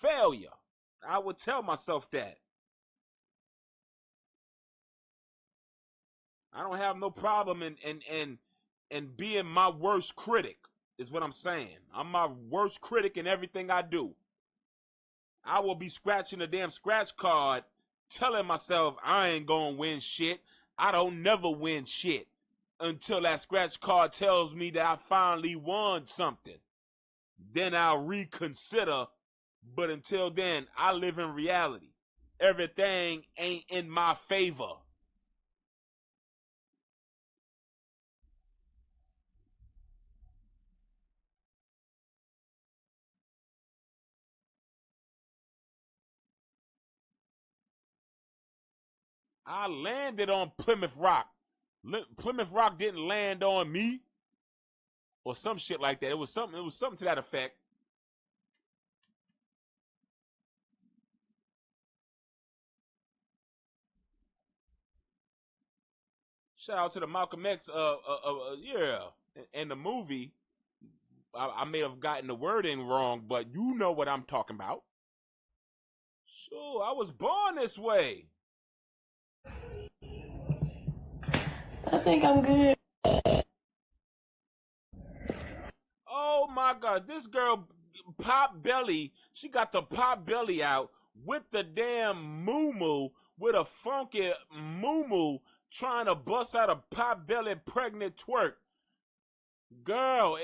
failure. I would tell myself that. I don't have no problem in being my worst critic, is what I'm saying. I'm my worst critic in everything I do. I will be scratching a damn scratch card, telling myself I ain't gonna win shit. I don't never win shit until that scratch card tells me that I finally won something. Then I'll reconsider, but until then, I live in reality. Everything ain't in my favor. I landed on Plymouth Rock. Plymouth Rock didn't land on me, or some shit like that. It was something to that effect. Shout out to the Malcolm X, yeah, in the movie. I may have gotten the wording wrong, but you know what I'm talking about. Sure, I was born this way. I think I'm good. Oh my God, this girl pop belly. She got the pop belly out with the damn moo with a funky moo trying to bust out a pop belly pregnant twerk. Girl,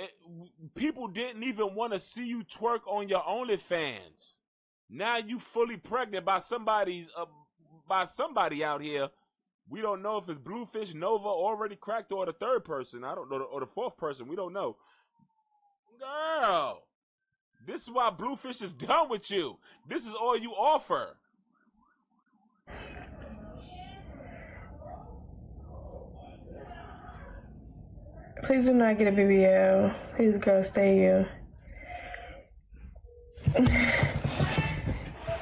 people didn't even want to see you twerk on your OnlyFans. Now you fully pregnant by somebody out here. We don't know if it's Bluefish, Nova, already cracked, or the third person. I don't know, or the fourth person. We don't know. Girl, this is why Bluefish is done with you. This is all you offer. Please do not get a BBL. Please, girl, stay here.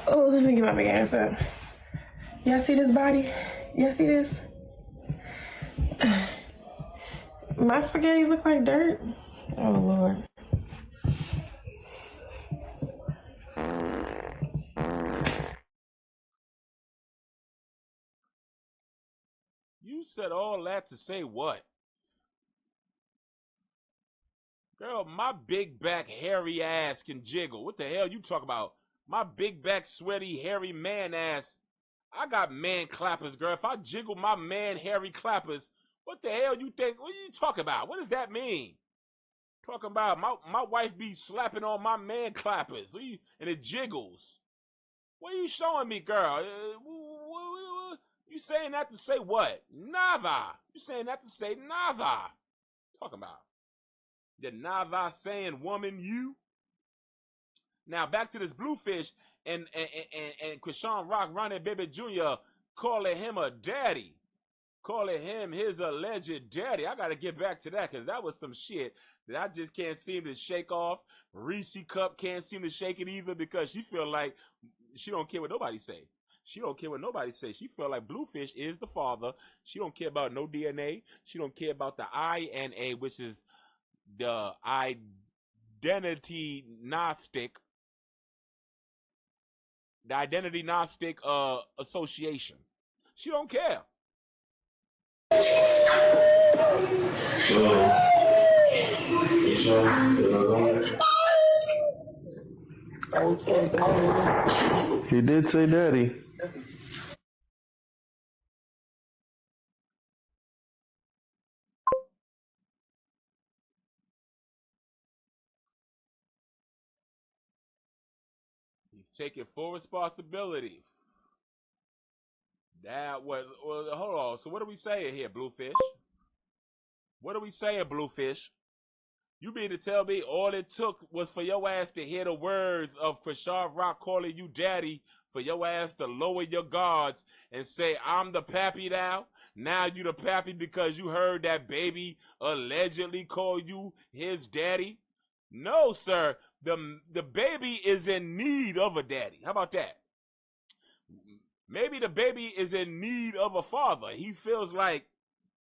Oh, let me get my big ass up. Y'all see this body? Y'all see this? My spaghetti look like dirt. Oh, Lord. You said all that to say what? Girl, my big back hairy ass can jiggle. What the hell you talking about? My big back sweaty hairy man ass. I got man clappers, girl. If I jiggle my man hairy clappers, what the hell you think? What are you talking about? What does that mean? Talking about my wife be slapping on my man clappers and it jiggles. What are you showing me, girl? You saying that to say what? Nada. You saying that to say nada. Talking about. The Nava saying woman you. Now back to this Bluefish and CHRISEAN Rock, Ronnie Baby Jr. calling him a daddy. Calling him his alleged daddy. I gotta get back to that because that was some shit that I just can't seem to shake off. Reese Cup can't seem to shake it either because she feel like she don't care what nobody say. She don't care what nobody say. She feel like Bluefish is the father. She don't care about no DNA. She don't care about the INA, which is the identity Gnostic association. She don't care. He did say daddy. taking full responsibility. That was, well, hold on. So what are we saying here, Bluefish? What are we saying, Bluefish? You mean to tell me all it took was for your ass to hear the words of CHRISEAN Rock calling you daddy, for your ass to lower your guards and say, I'm the pappy now? Now you the pappy because you heard that baby allegedly call you his daddy? No, sir. The baby is in need of a daddy. How about that? Maybe the baby is in need of a father. He feels like,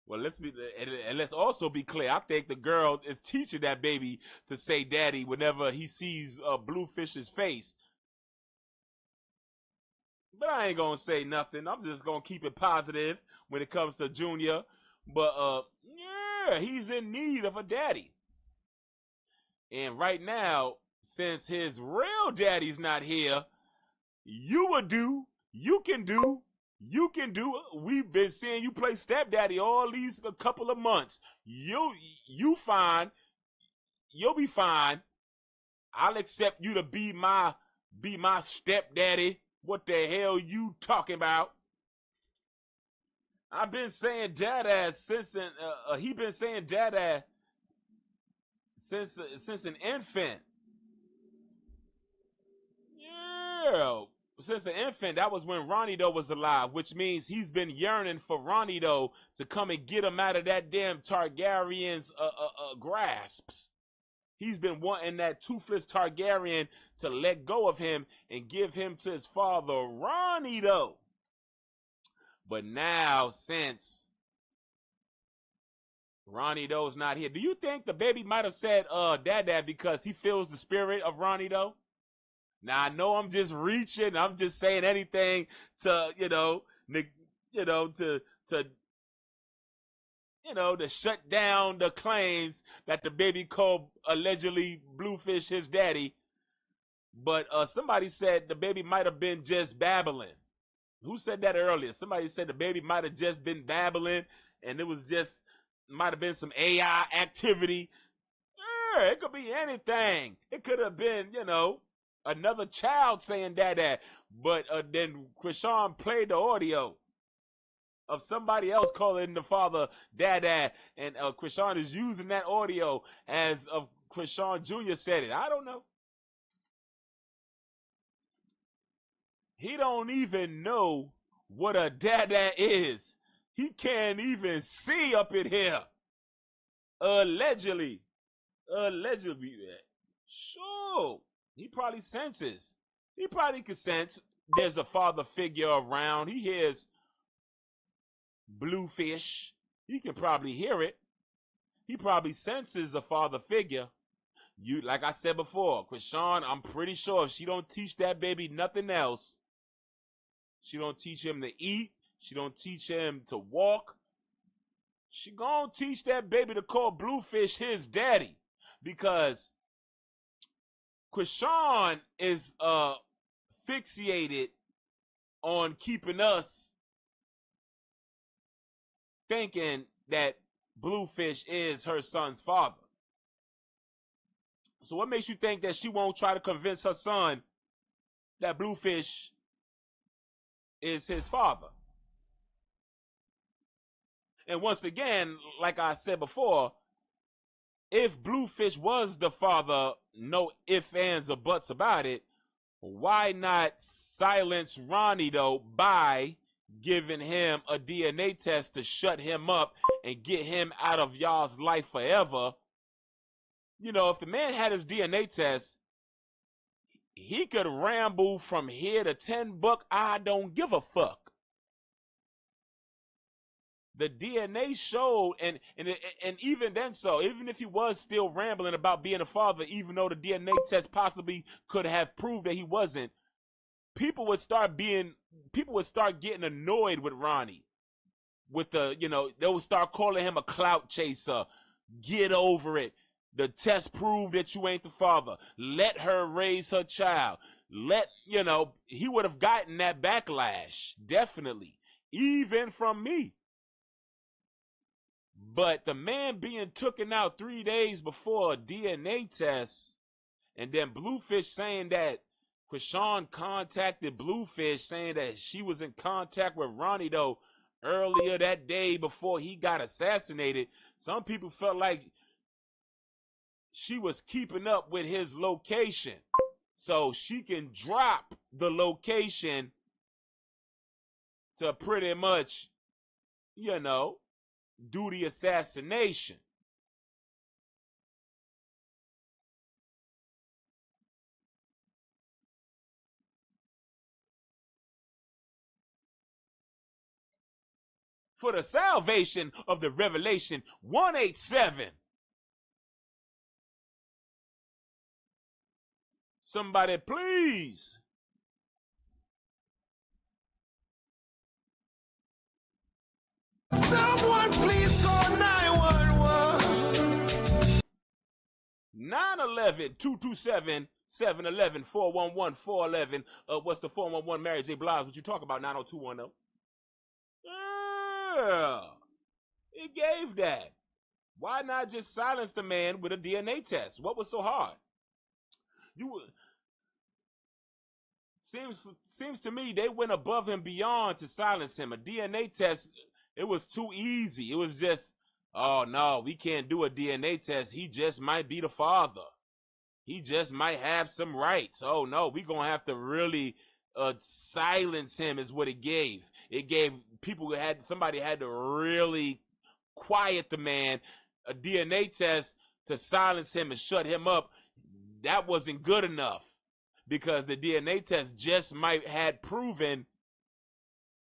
well, let's also be clear. I think the girl is teaching that baby to say daddy whenever he sees Bluefish's face. But I ain't gonna say nothing. I'm just gonna keep it positive when it comes to Junior. But yeah, he's in need of a daddy. And right now, since his real daddy's not here, you can do. We've been seeing you play stepdaddy all these a couple of months. You fine. You'll be fine. I'll accept you to be my stepdaddy. What the hell you talking about? I've been saying dada since he been saying dada since an infant. Yeah. Since an infant, that was when Ronnie Doe was alive, which means he's been yearning for Ronnie Doe to come and get him out of that damn Targaryen's grasps. He's been wanting that toothless Targaryen to let go of him and give him to his father, Ronnie Doe. But now, since Ronnie Doe's not here, do you think the baby might have said dad because he feels the spirit of Ronnie Doe? Now I know I'm just reaching. I'm just saying anything to to shut down the claims that the baby called allegedly Bluefish his daddy. But somebody said the baby might have been just babbling. Who said that earlier? Somebody said the baby might have just been babbling, and it was just might have been some AI activity. Yeah, it could be anything. It could have been, another child saying that. But then CHRISEAN played the audio of somebody else calling the father dad, and CHRISEAN is using that audio as of CHRISEAN Jr. said it. I don't know. He don't even know what a dada is. He can't even see up in here. Allegedly. Sure. He probably senses. He probably can sense there's a father figure around. He hears Bluefish. He can probably hear it. He probably senses a father figure. Like I said before, CHRISEAN, I'm pretty sure if she don't teach that baby nothing else, she don't teach him to eat, she don't teach him to walk, she gonna teach that baby to call Bluefish his daddy. Because CHRISEAN is fixated on keeping us thinking that Bluefish is her son's father. So what makes you think that she won't try to convince her son that Bluefish is his father? And once again, like I said before, if Bluefish was the father, no ifs, ands, or buts about it, why not silence Ronnie Doe by giving him a DNA test to shut him up and get him out of y'all's life forever? If the man had his DNA test, he could ramble from here to 10 buck. I don't give a fuck. The DNA showed, and even then, so even if he was still rambling about being a father, even though the DNA test possibly could have proved that he wasn't, people would start getting annoyed with Ronnie. With they would start calling him a clout chaser. Get over it. The test proved that you ain't the father. Let her raise her child. He would have gotten that backlash, definitely, even from me. But the man being taken out 3 days before a DNA test, and then Bluefish saying that CHRISEAN contacted Bluefish saying that she was in contact with Ronnie though earlier that day before he got assassinated. Some people felt like she was keeping up with his location so she can drop the location to pretty much, you know, do the assassination. For the salvation of the Revelation 187. Somebody please. Someone please call 911. 911-227-711-411-411. What's the 411 Mary J. Blige? What you talk about? 90210. Yeah. It gave that. Why not just silence the man with a DNA test? What was so hard? Seems to me they went above and beyond to silence him. A DNA test, it was too easy. It was just, oh no, we can't do a DNA test. He just might be the father. He just might have some rights. Oh no, we gonna have to really silence him is what it gave. It gave people who somebody had to really quiet the man. A DNA test to silence him and shut him up, that wasn't good enough because the DNA test just might had proven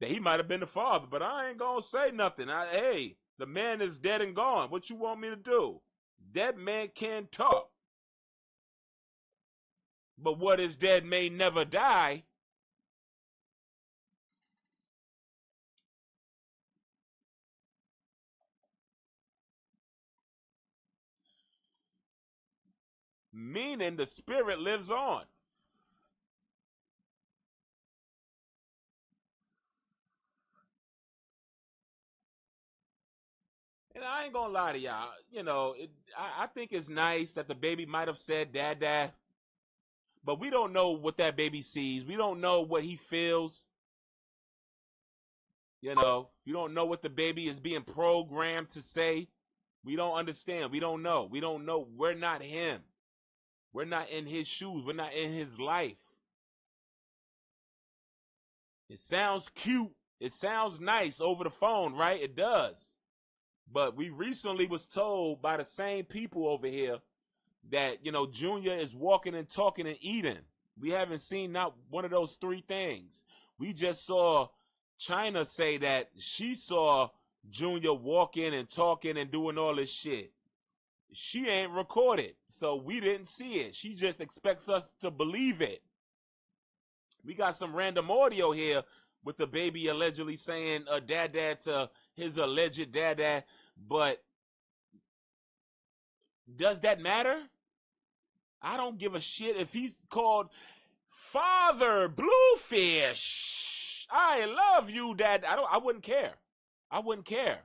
that he might have been the father. But I ain't gonna say nothing. Hey, the man is dead and gone. What you want me to do? Dead man can't talk. But what is dead may never die. Meaning the spirit lives on. And I ain't gonna lie to y'all, you know, I think it's nice that the baby might have said dad, dad. But we don't know what that baby sees. We don't know what he feels. You know, we don't know what the baby is being programmed to say. We don't understand. We don't know. We don't know. We're not him. We're not in his shoes. We're not in his life. It sounds cute. It sounds nice over the phone, right? It does. But we recently was told by the same people over here that, you know, Junior is walking and talking and eating. We haven't seen not one of those three things. We just saw China say that she saw Junior walking and talking and doing all this shit. She ain't recorded, so we didn't see it. She just expects us to believe it. We got some random audio here with the baby allegedly saying dad to his alleged dad, but does that matter? I don't give a shit if he's called Father Bluefish. I love you, Dad. I wouldn't care. I wouldn't care.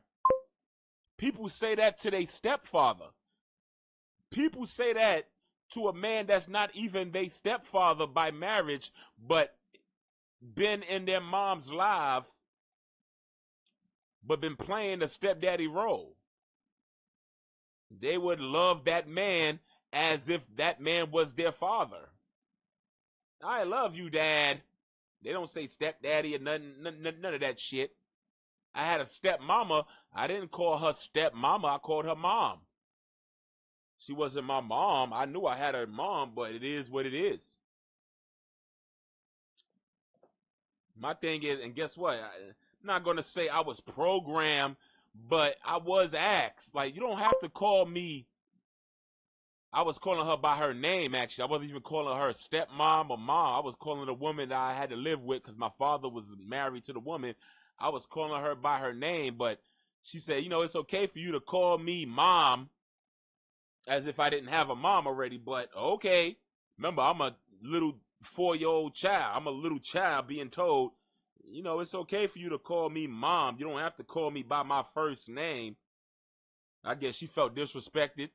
People say that to their stepfather. People say that to a man that's not even their stepfather by marriage, but been in their mom's lives, but been playing the stepdaddy role. They would love that man as if that man was their father. I love you, Dad. They don't say stepdaddy or none of that shit. I had a stepmama. I didn't call her stepmama. I called her mom. She wasn't my mom. I knew I had a mom, but it is what it is. My thing is, and guess what? I'm not going to say I was programmed, but I was asked. Like, you don't have to call me. I was calling her by her name, actually. I wasn't even calling her stepmom or mom. I was calling the woman that I had to live with because my father was married to the woman. I was calling her by her name, but she said, you know, it's okay for you to call me mom as if I didn't have a mom already, but okay. Remember, I'm a little 4-year-old child. I'm a little child being told, you know, it's okay for you to call me mom. You don't have to call me by my first name. I guess she felt disrespected.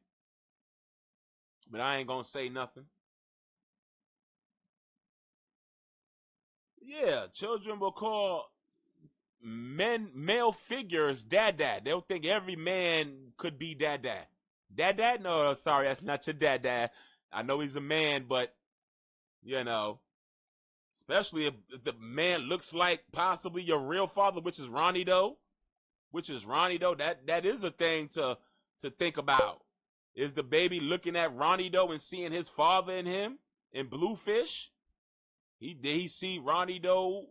But I ain't gonna say nothing. Yeah, children will call male figures dad. They'll think every man could be dad. Dad? No, sorry, that's not your dad. I know he's a man, but you know, especially if the man looks like possibly your real father, which is Ronnie Doe. That is a thing to think about. Is the baby looking at Ronnie Doe and seeing his father in him in Bluefish? Did he see Ronnie Doe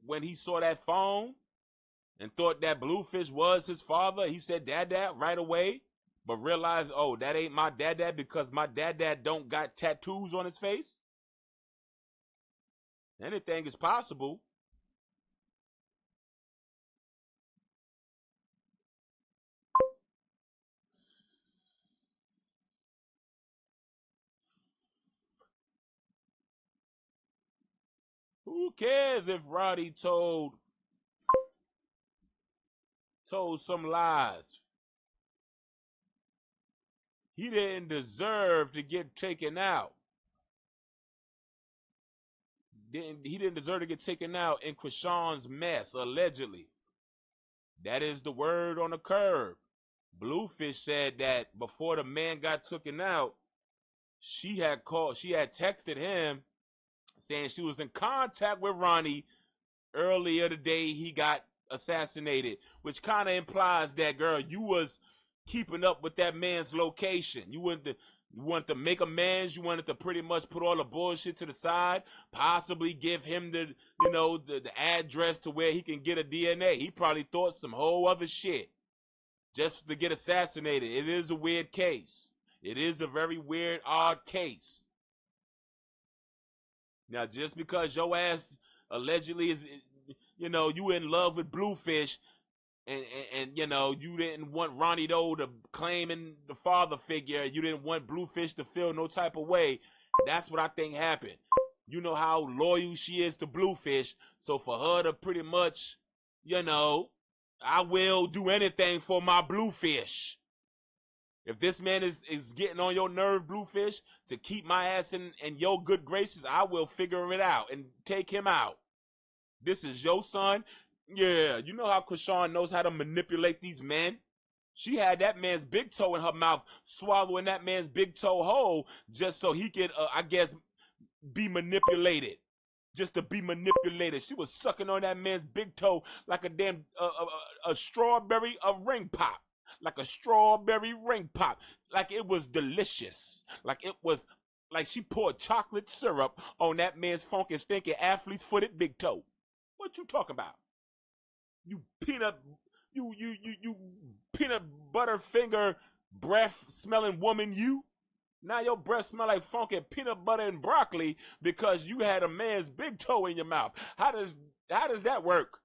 when he saw that phone and thought that Bluefish was his father? He said dad right away, but realized, oh, that ain't my dad because my dad don't got tattoos on his face. Anything is possible. Who cares if Roddy told some lies? He didn't deserve to get taken out. He didn't deserve to get taken out in Krishan's mess, allegedly. That is the word on the curb. Bluefish said that before the man got taken out, she had texted him saying she was in contact with Ronnie earlier the day he got assassinated, which kind of implies that, girl, you was keeping up with that man's location. You wanted to make amends. You wanted to pretty much put all the bullshit to the side, possibly give him the address to where he can get a DNA. He probably thought some whole other shit just to get assassinated. It is a weird case. It is a very weird, odd case. Now, just because your ass allegedly is, you in love with Bluefish, and you didn't want Ronnie Doe to claim in the father figure, you didn't want Bluefish to feel no type of way. That's what I think happened. You know how loyal she is to Bluefish, so for her to pretty much, I will do anything for my Bluefish. If this man is getting on your nerve, Bluefish, to keep my ass in your good graces, I will figure it out and take him out. This is your son. Yeah, you know how Krishan knows how to manipulate these men? She had that man's big toe in her mouth, swallowing that man's big toe whole just so he could, be manipulated. Just to be manipulated. She was sucking on that man's big toe like a damn, a strawberry, ring pop. Like a strawberry ring pop. Like it was delicious. Like she poured chocolate syrup on that man's funky, stinky, athlete's footed big toe. What you talking about? You peanut butter finger breath smelling woman, you. Now your breath smell like funky peanut butter and broccoli because you had a man's big toe in your mouth. How does that work?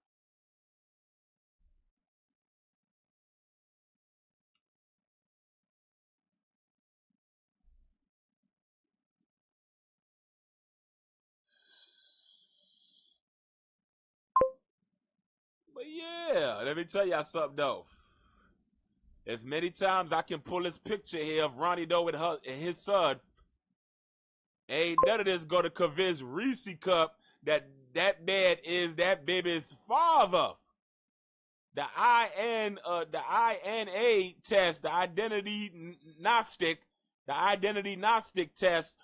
But yeah, let me tell y'all something though. As many times I can pull this picture here of Ronnie Doe and his son, ain't none of this going to convince Reese Cup that man is that baby's father. The INA test, the identity Gnostic test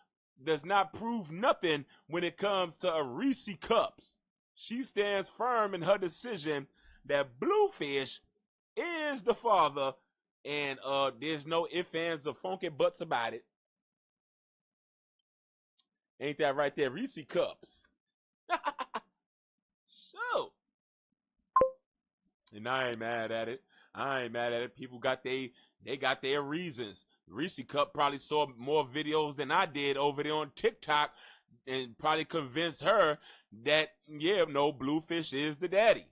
does not prove nothing when it comes to a Reese Cups. She stands firm in her decision that Bluefish is the father, and there's no ifs, ands, or funky buts about it. Ain't that right there, Reese Cups? So, and I ain't mad at it. People got got their reasons. Reese Cup probably saw more videos than I did over there on TikTok, and probably convinced her that Bluefish is the daddy.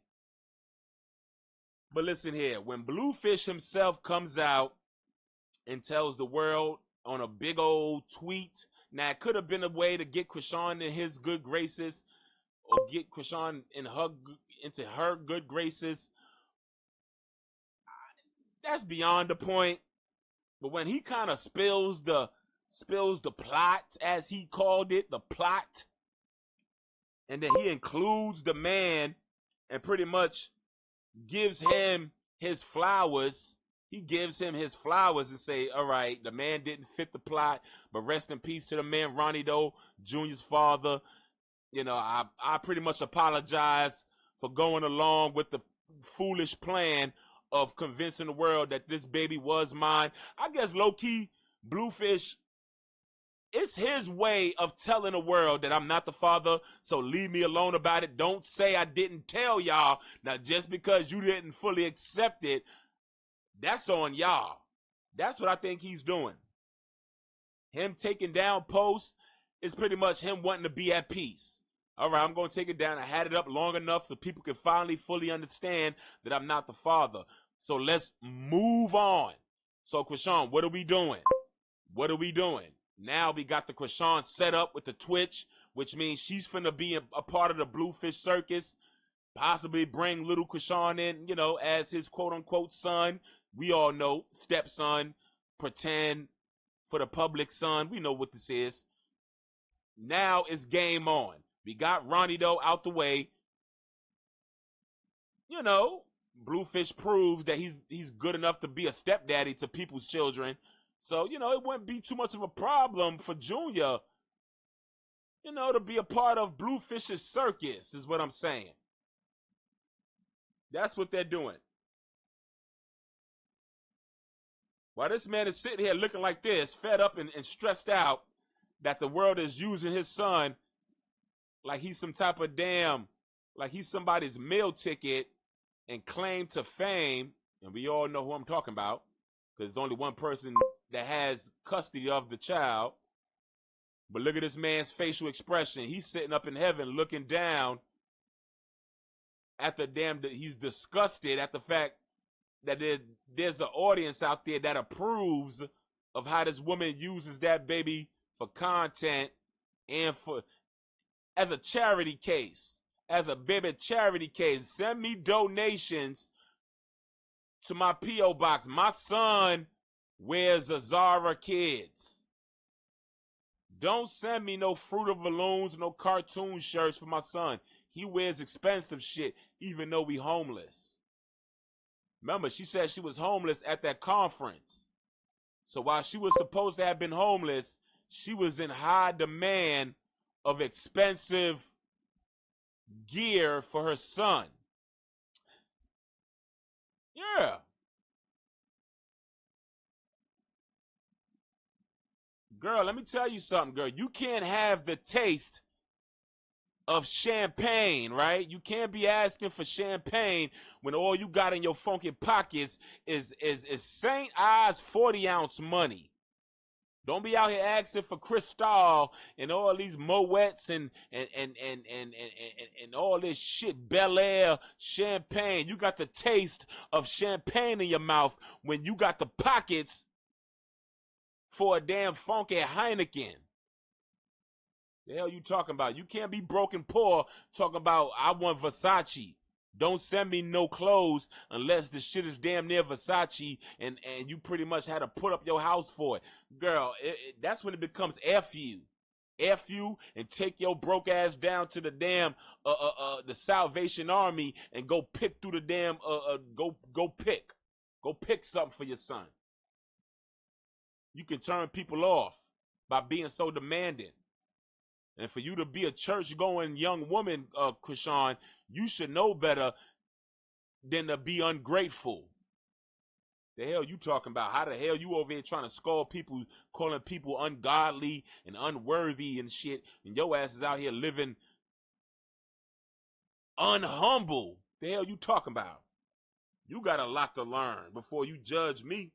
But listen here, when Bluefish himself comes out and tells the world on a big old tweet, now it could have been a way to get Krishan in his good graces, or get Krishan into her good graces. That's beyond the point. But when he kind of spills the plot, as he called it, the plot, And then he includes the man and pretty much gives him his flowers. He gives him his flowers and say, all right, the man didn't fit the plot, but rest in peace to the man, Ronnie Doe, Jr.'s father. You know, I pretty much apologize for going along with the foolish plan of convincing the world that this baby was mine. I guess low-key, Bluefish, it's his way of telling the world that I'm not the father, so leave me alone about it. Don't say I didn't tell y'all. Now, just because you didn't fully accept it, that's on y'all. That's what I think he's doing. Him taking down posts is pretty much him wanting to be at peace. All right, I'm going to take it down. I had it up long enough so people can finally fully understand that I'm not the father. So let's move on. So, Chrisean, what are we doing? What are we doing? Now we got the Chrisean set up with the Twitch, which means she's finna be a part of the Bluefish circus. Possibly bring little Chrisean in, you know, as his quote-unquote son. We all know, stepson, pretend for the public son. We know what this is. Now it's game on. We got Ronnie Doe out the way. You know, Bluefish proves that he's good enough to be a stepdaddy to people's children. So, you know, it wouldn't be too much of a problem for Junior, you know, to be a part of Bluefish's circus, is what I'm saying. That's what they're doing. While this man is sitting here looking like this, fed up and stressed out that the world is using his son like he's some type of like he's somebody's meal ticket and claim to fame, and we all know who I'm talking about, because there's only one person that has custody of the child. But look at this man's facial expression. He's sitting up in heaven looking down at he's disgusted at the fact that there's an audience out there that approves of how this woman uses that baby for content and as a charity case, as a baby charity case. Send me donations to my P.O. box. My son wears a Zara Kids. Don't send me no Fruit of Balloons, no cartoon shirts for my son. He wears expensive shit, even though we homeless. Remember, she said she was homeless at that conference. So while she was supposed to have been homeless, she was in high demand of expensive gear for her son. Yeah. Girl, let me tell you something, girl. You can't have the taste of champagne, right? You can't be asking for champagne when all you got in your funky pockets is St. Ives 40-ounce money. Don't be out here asking for Cristal and all these Moets and all this shit, Bel Air champagne. You got the taste of champagne in your mouth when you got the pockets for a damn funky Heineken. The hell you talking about? You can't be broken poor talking about I want Versace. Don't send me no clothes unless the shit is damn near Versace and you pretty much had to put up your house for it. Girl, that's when it becomes F you. F you and take your broke ass down to the damn the Salvation Army and go pick through the damn go pick something for your son. You can turn people off by being so demanding. And for you to be a church-going young woman, Chrisean, you should know better than to be ungrateful. The hell you talking about? How the hell you over here trying to scold people, calling people ungodly and unworthy and shit, and your ass is out here living unhumble? The hell you talking about? You got a lot to learn before you judge me,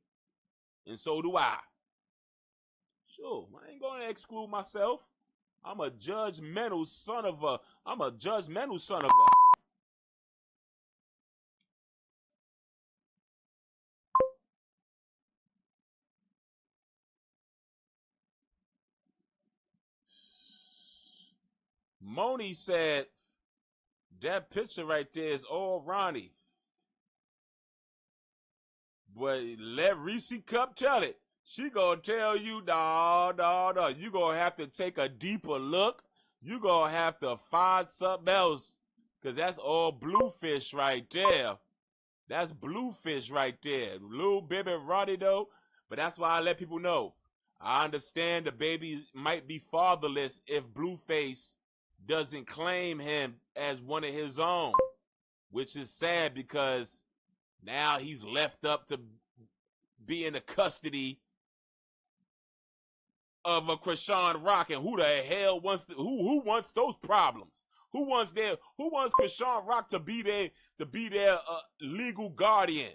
and so do I. Sure, I ain't gonna exclude myself. I'm a judgmental son of a. Moni said, that picture right there is all Ronnie. But let Reese Cup tell it. She gonna tell you, no. You gonna have to take a deeper look You gonna have to find something else, cause that's all Bluefish right there. That's Bluefish right there. Little baby Roddy though. But that's why I let people know. I understand the baby might be fatherless if Blueface doesn't claim him as one of his own. Which is sad because now he's left up to be in the custody of a CHRISEAN Rock, and who the hell wants who wants those problems? Who wants CHRISEAN Rock to be their legal guardian?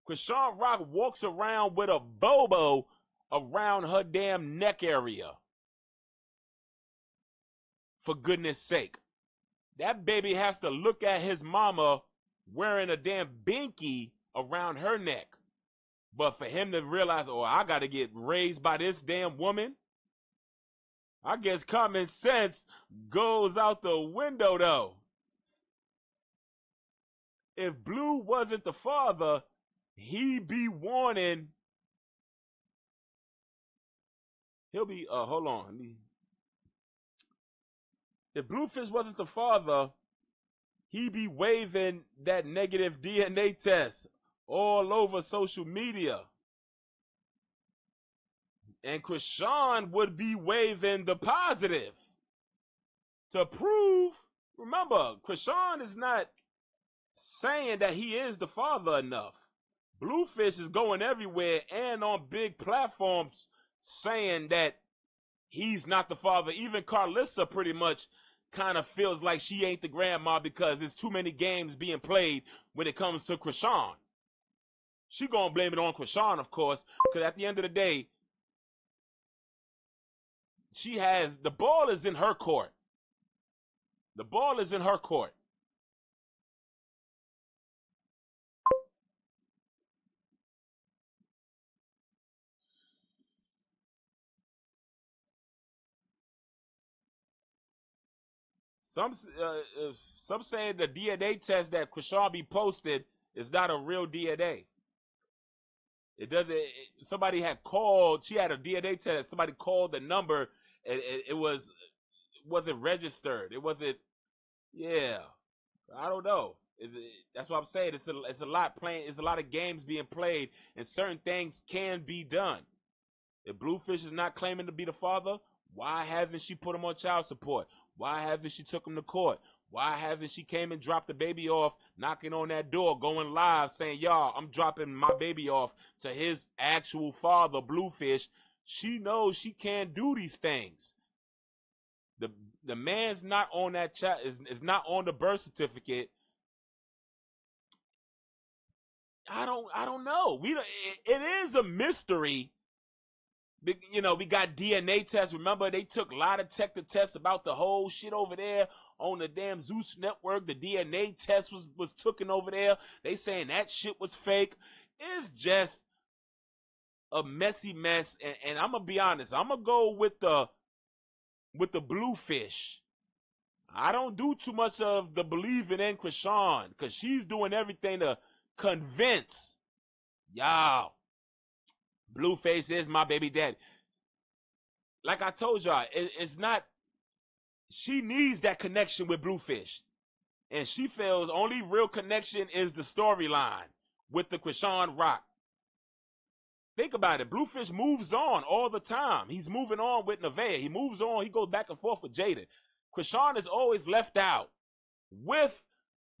CHRISEAN Rock walks around with a bobo around her damn neck area. For goodness sake. That baby has to look at his mama wearing a damn binky around her neck. But for him to realize, oh, I got to get raised by this damn woman, I guess common sense goes out the window, though. If Blue wasn't the father, he'd be warning. He'll be, hold on. If Bluefish wasn't the father, he'd be waving that negative DNA test all over social media. And CHRISEAN would be waving the positive to prove. Remember, CHRISEAN is not saying that he is the father enough. Bluefish is going everywhere and on big platforms saying that he's not the father. Even Carlissa pretty much kind of feels like she ain't the grandma because there's too many games being played when it comes to CHRISEAN. She gonna blame it on CHRISEAN, of course, because at the end of the day, the ball is in her court. The ball is in her court. Some say the DNA test that CHRISEAN be posted is not a real DNA. It doesn't. Somebody had called. She had a DNA test. Somebody called the number, and it wasn't registered. It wasn't. Yeah, I don't know. That's what I'm saying. It's a lot playing. It's a lot of games being played, and certain things can be done. If Bluefish is not claiming to be the father, why haven't she put him on child support? Why haven't she took him to court? Why haven't she came and dropped the baby off, knocking on that door, going live, saying, y'all, I'm dropping my baby off to his actual father, Bluefish. She knows she can't do these things. The man's not on that chat, is not on the birth certificate. I don't know. It is a mystery. You know, we got DNA tests. Remember, they took lie detector tests about the whole shit over there on the damn Zeus network. The DNA test was taken over there. They saying that shit was fake. It's just a messy mess. And I'm gonna be honest. I'm gonna go with the Bluefish. I don't do too much of the believing in CHRISEAN because she's doing everything to convince y'all. Blueface is my baby daddy. Like I told y'all, it's not. She needs that connection with Bluefish, and she feels only real connection is the storyline with the CHRISEAN Rock. Think about it. Bluefish moves on all the time. He's moving on with NEVEAH. He moves on. He goes back and forth with Jada. CHRISEAN is always left out with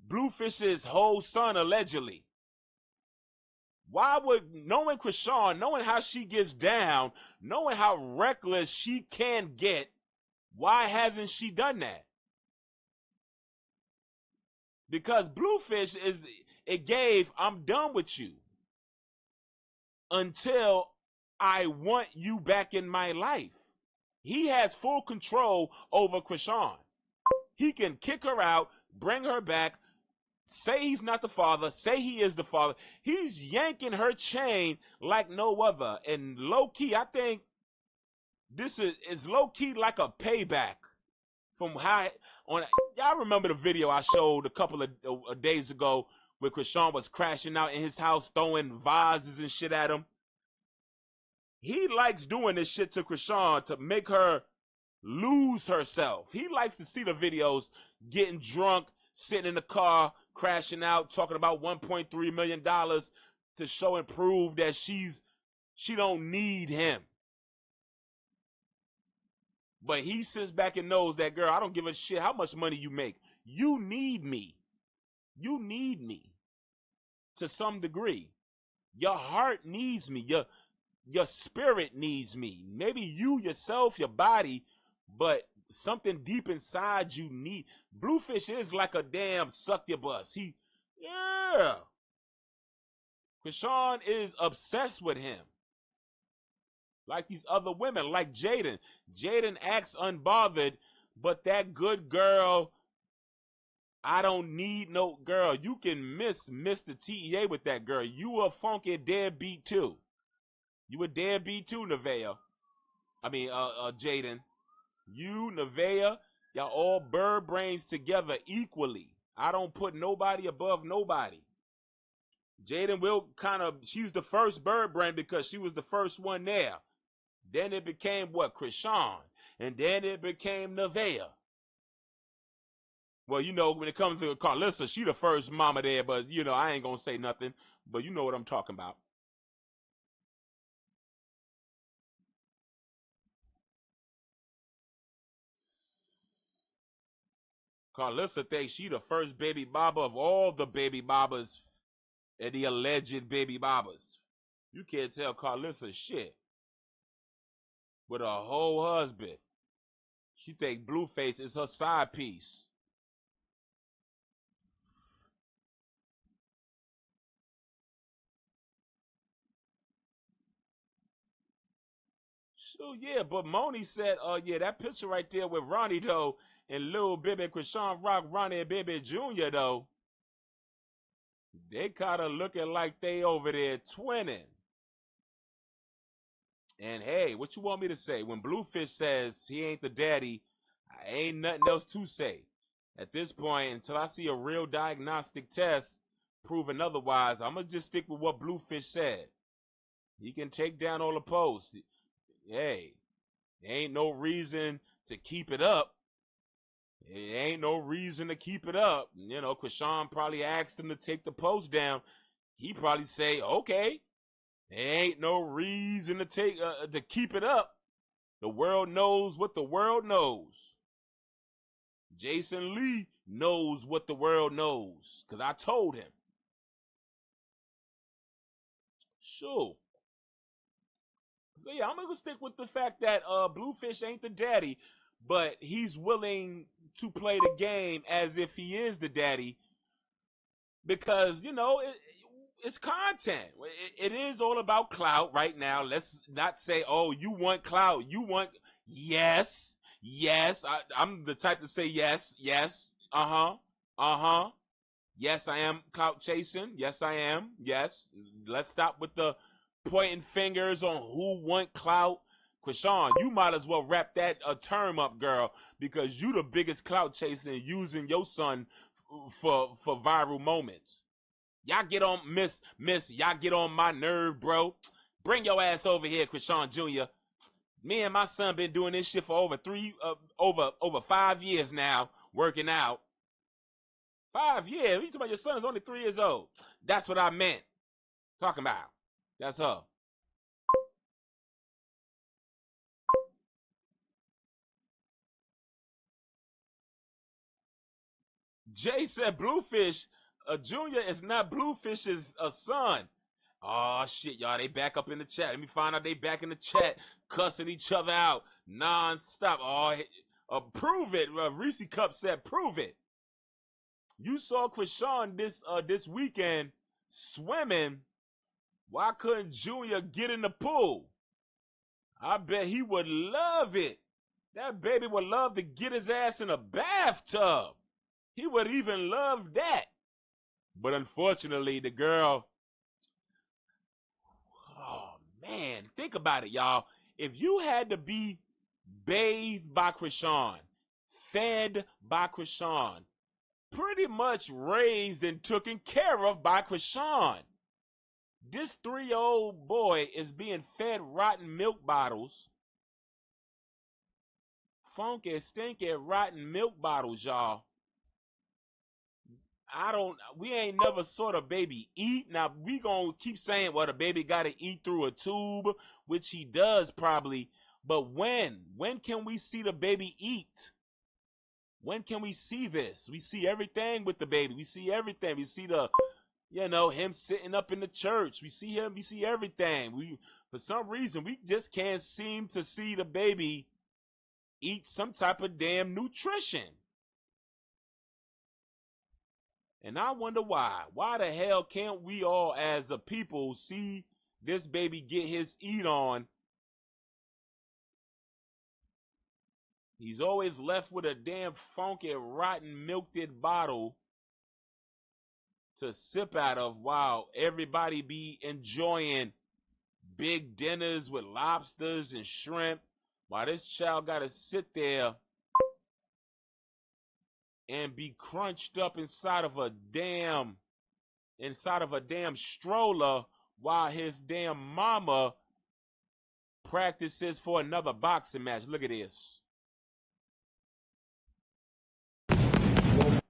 Bluefish's whole son, allegedly. Why would, knowing CHRISEAN, knowing how she gets down, knowing how reckless she can get, why hasn't she done that? Because Bluefish it gave, I'm done with you until I want you back in my life. He has full control over CHRISEAN. He can kick her out, bring her back, say he's not the father, say he is the father. He's yanking her chain like no other. And low-key, I think this is low-key like a payback from how y'all remember the video I showed a couple of days ago where CHRISEAN was crashing out in his house, throwing vases and shit at him. He likes doing this shit to CHRISEAN to make her lose herself. He likes to see the videos getting drunk, sitting in the car, crashing out, talking about $1.3 million to show and prove that she don't need him. But he sits back and knows that, girl, I don't give a shit how much money you make. You need me. You need me to some degree. Your heart needs me. Your spirit needs me. Maybe you yourself, your body, but something deep inside you need. Bluefish is like a damn succubus. Yeah. CHRISEAN is obsessed with him. Like these other women, like Jaden. Jaden acts unbothered, but that good girl, I don't need no girl. You can miss Mr. TEA with that girl. You a funky deadbeat too. You a deadbeat too, NEVEAH. I mean, Jaden. You, NEVEAH, y'all all bird brains together equally. I don't put nobody above nobody. Jaden will she's the first bird brain because she was the first one there. Then it became what? CHRISEAN. And then it became NEVEAH. Well, you know, when it comes to Carlissa, she the first mama there, but, you know, I ain't gonna say nothing. But you know what I'm talking about. Carlissa thinks she the first baby baba of all the baby babas and the alleged baby babas. You can't tell Carlissa shit. With her whole husband. She think Blueface is her side piece. So yeah, but Moni said, yeah, that picture right there with Ronnie though, and Lil Baby, CHRISEAN Rock, Ronnie and Baby Jr. though, they kind of looking like they over there twinning. And hey, what you want me to say? When Bluefish says he ain't the daddy, I ain't nothing else to say. At this point, until I see a real diagnostic test proving otherwise, I'm going to just stick with what Bluefish said. He can take down all the posts. Hey, there ain't no reason to keep it up. It ain't no reason to keep it up. You know, CHRISEAN probably asked him to take the post down. He probably say, okay. There ain't no reason to keep it up. The world knows what the world knows. Jason Lee knows what the world knows, because I told him. Sure. So yeah, I'm gonna stick with the fact that Bluefish ain't the daddy, but he's willing to play the game as if he is the daddy, because, you know, it's content. It is all about clout right now. Let's not say, oh, you want clout. You want, yes. I'm the type to say yes. Yes, I am clout chasing. Yes, I am. Yes. Let's stop with the pointing fingers on who want clout. CHRISEAN, you might as well wrap that term up, girl, because you the biggest clout chaser and using your son for viral moments. Y'all get on, miss, y'all get on my nerve, bro. Bring your ass over here, CHRISEAN Jr. Me and my son been doing this shit for over 5 years now, working out. 5 years? You talking about your son is only 3 years old? That's what I meant. Talking about. That's her. Jay said Bluefish Junior is not Bluefish's son. Oh shit, y'all, they back up in the chat. Let me find out they back in the chat, cussing each other out non-stop. Oh, prove it. Reese Cup said, prove it. You saw CHRISEAN this weekend swimming. Why couldn't Junior get in the pool? I bet he would love it. That baby would love to get his ass in a bathtub. He would even love that. But unfortunately, the girl, oh man, think about it, y'all. If you had to be bathed by CHRISEAN, fed by CHRISEAN, pretty much raised and taken care of by CHRISEAN, this 3-year-old boy is being fed rotten milk bottles funky, stinky, rotten milk bottles, y'all. We ain't never saw the baby eat. Now, we gonna keep saying, well, the baby gotta eat through a tube, which he does probably. But when? When can we see the baby eat? When can we see this? We see everything with the baby. We see everything. We see the, him sitting up in the church. We see him. We see everything. For some reason, we just can't seem to see the baby eat some type of damn nutrition. And I wonder why. Why the hell can't we all as a people see this baby get his eat on? He's always left with a damn funky, rotten, milked bottle to sip out of while everybody be enjoying big dinners with lobsters and shrimp, while this child gotta sit there and be crunched up inside of a damn stroller while his damn mama practices for another boxing match. Look at this.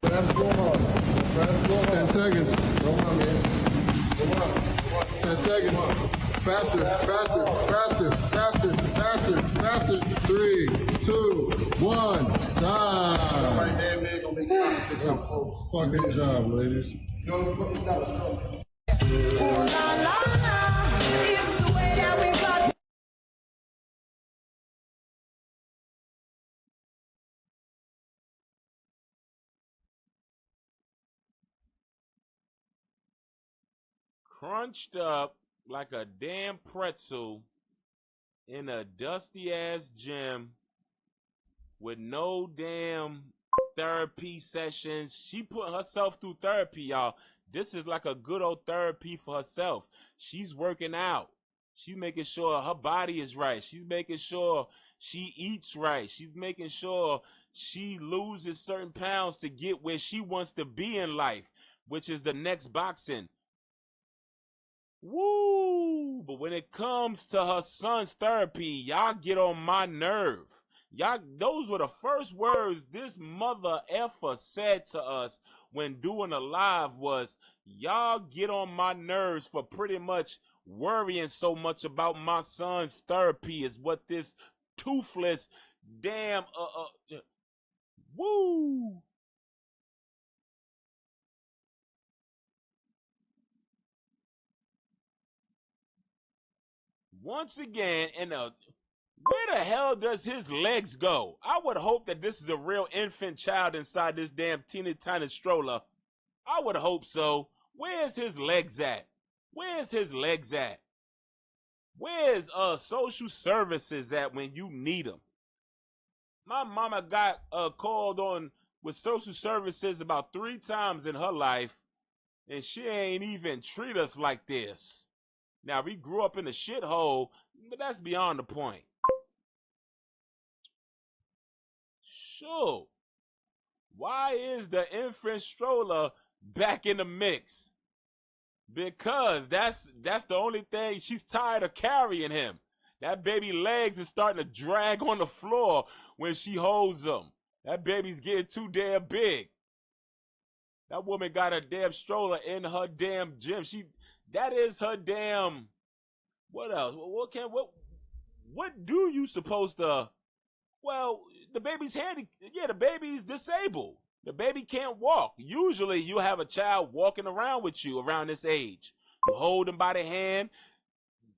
Fast, go hard. Fast, go hard. 10 seconds. Go on, man. Go on. 10 seconds. Faster, faster, faster, faster, faster, faster. 3, 2, 1. Time. Right there, man. Gonna make it. Fucking job, ladies. Crunched up like a damn pretzel in a dusty ass gym with no damn therapy sessions. She put herself through therapy, y'all. This is like a good old therapy for herself. She's working out. She's making sure her body is right. She's making sure she eats right. She's making sure she loses certain pounds to get where she wants to be in life, which is the next boxing. Woo! But when it comes to her son's therapy, y'all get on my nerve. Y'all, those were the first words this mother effer said to us when doing a live was, y'all get on my nerves for pretty much worrying so much about my son's therapy is what this toothless damn, woo! Once again, where the hell does his legs go? I would hope that this is a real infant child inside this damn teeny tiny stroller. I would hope so. Where's his legs at? Where's his legs at? Where's social services at when you need them? My mama got called on with social services about 3 times in her life, and she ain't even treat us like this. Now, we grew up in a shithole, but that's beyond the point. Sure. Why is the infant stroller back in the mix? Because that's the only thing. She's tired of carrying him. That baby legs is starting to drag on the floor when she holds him. That baby's getting too damn big. That woman got a damn stroller in her damn gym. That is her damn. What else? What do you supposed to? Well, the baby's handy. Yeah, the baby's disabled. The baby can't walk. Usually, you have a child walking around with you around this age. You hold them by the hand.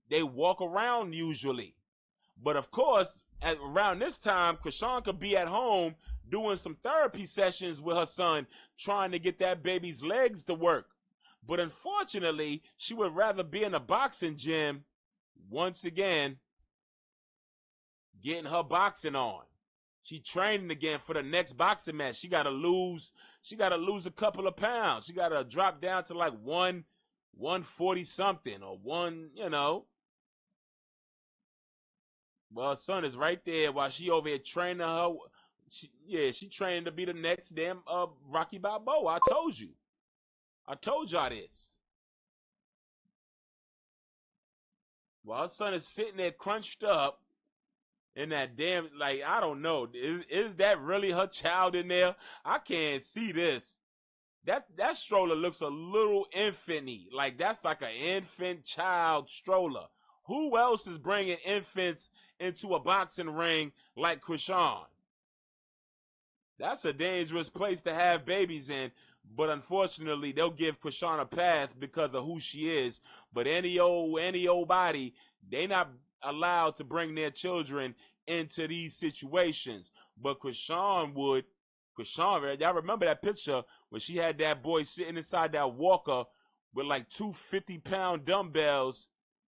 They walk around usually. But of course, around this time, CHRISEAN could be at home doing some therapy sessions with her son, trying to get that baby's legs to work. But unfortunately, she would rather be in a boxing gym, once again, getting her boxing on. She training again for the next boxing match. She gotta lose a couple of pounds. She gotta drop down to like 140 something or Well, her son is right there while she over here training her. She training to be the next damn Rocky Balboa. I told y'all this. Well, her son is sitting there crunched up in that damn, like, I don't know. Is that really her child in there? I can't see this. That stroller looks a little infant-y. Like, that's like an infant child stroller. Who else is bringing infants into a boxing ring like CHRISEAN? That's a dangerous place to have babies in. But unfortunately, they'll give CHRISEAN a pass because of who she is. But any old body, they not allowed to bring their children into these situations. But CHRISEAN would. CHRISEAN, y'all remember that picture when she had that boy sitting inside that walker with like 2 50-pound dumbbells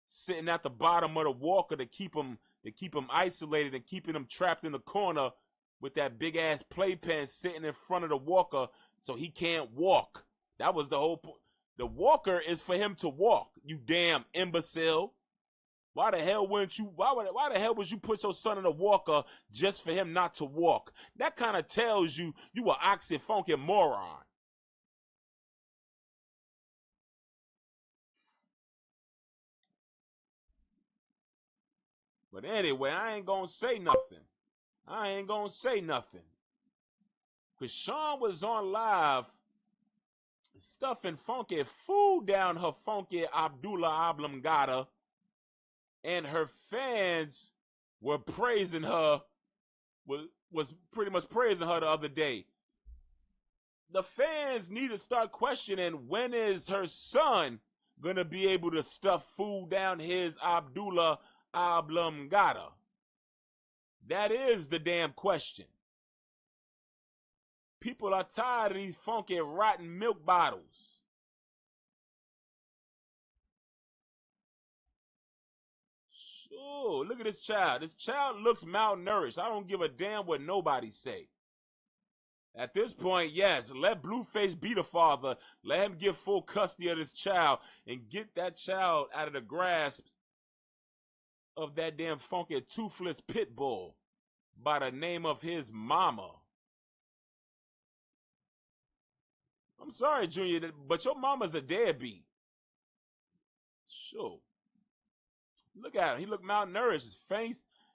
sitting at the bottom of the walker to keep him isolated and keeping him trapped in the corner with that big ass playpen sitting in front of the walker so he can't walk. That was the whole point. The walker is for him to walk, you damn imbecile. Why the hell would you put your son in a walker just for him not to walk? That kind of tells you a oxy funky moron. But anyway, I ain't gonna say nothing. CHRISEAN was on live stuffing funky food down her funky Abdullah oblongata, and her fans were praising her, was pretty much praising her the other day. The fans need to start questioning, when is her son gonna be able to stuff food down his Abdullah oblongata? That is the damn question. People are tired of these funky rotten milk bottles. Oh, look at this child. This child looks malnourished. I don't give a damn what nobody say. At this point, yes, let BLUEFACE be the father. Let him get full custody of this child and get that child out of the grasp of that damn funky toothless pit bull by the name of his mama. I'm sorry, Junior, but your mama's a deadbeat. Sure. Look at him. He look malnourished.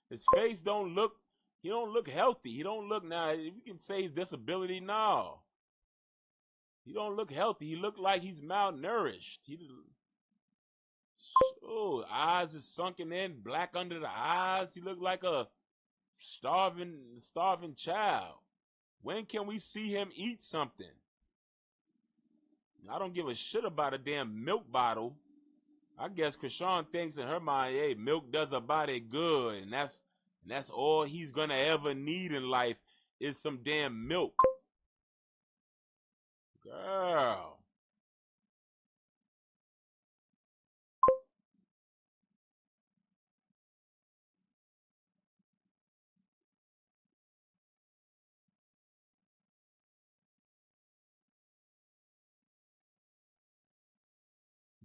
His face don't look, he don't look healthy. He don't look, now, if you can say his disability, no. He don't look healthy. He look like he's malnourished. Eyes is sunken in, black under the eyes. He look like a starving child. When can we see him eat something? I don't give a shit about a damn milk bottle. I guess CHRISEAN thinks in her mind, hey, milk does a body good, and that's all he's gonna ever need in life is some damn milk. Girl.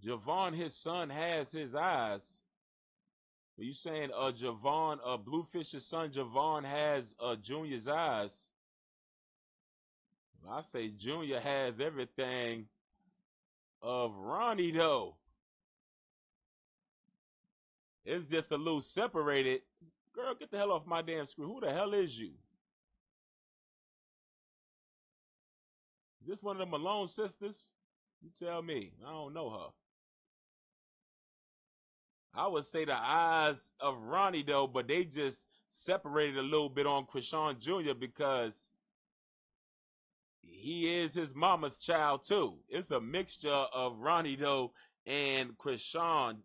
Javon, his son, has his eyes. Are you saying Javon, BLUEFISH's son Javon has Junior's eyes? I say Junior has everything of Ronnie though. It's just a little separated. Girl, get the hell off my damn screen. Who the hell is you? Is this one of the Malone sisters? You tell me. I don't know her. I would say the eyes of Ronnie though, but they just separated a little bit on CHRISEAN Jr. because he is his mama's child too. It's a mixture of Ronnie though and CHRISEAN.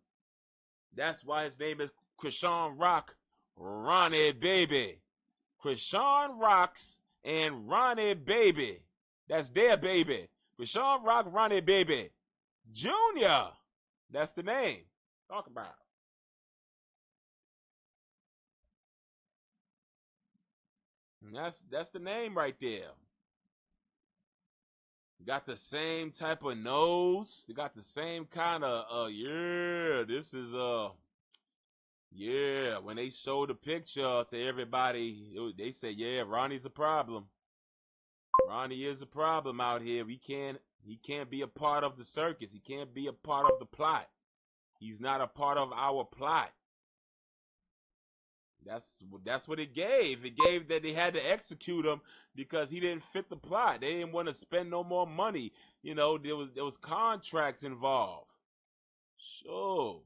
That's why his name is CHRISEAN Rock, Ronnie Baby. CHRISEAN Rocks and Ronnie Baby. That's their baby. CHRISEAN Rock, Ronnie Baby. Junior. That's the name. Talk about. And that's the name right there. Got the same type of nose. They got the same kind of yeah. This is yeah. When they show the picture to everybody, they say, yeah, Ronnie's a problem. Ronnie is a problem out here. He can't be a part of the circus. He can't be a part of the plot. He's not a part of our plot. That's what it gave. It gave that they had to execute him because he didn't fit the plot. They didn't want to spend no more money. You know, there was contracts involved. Sure.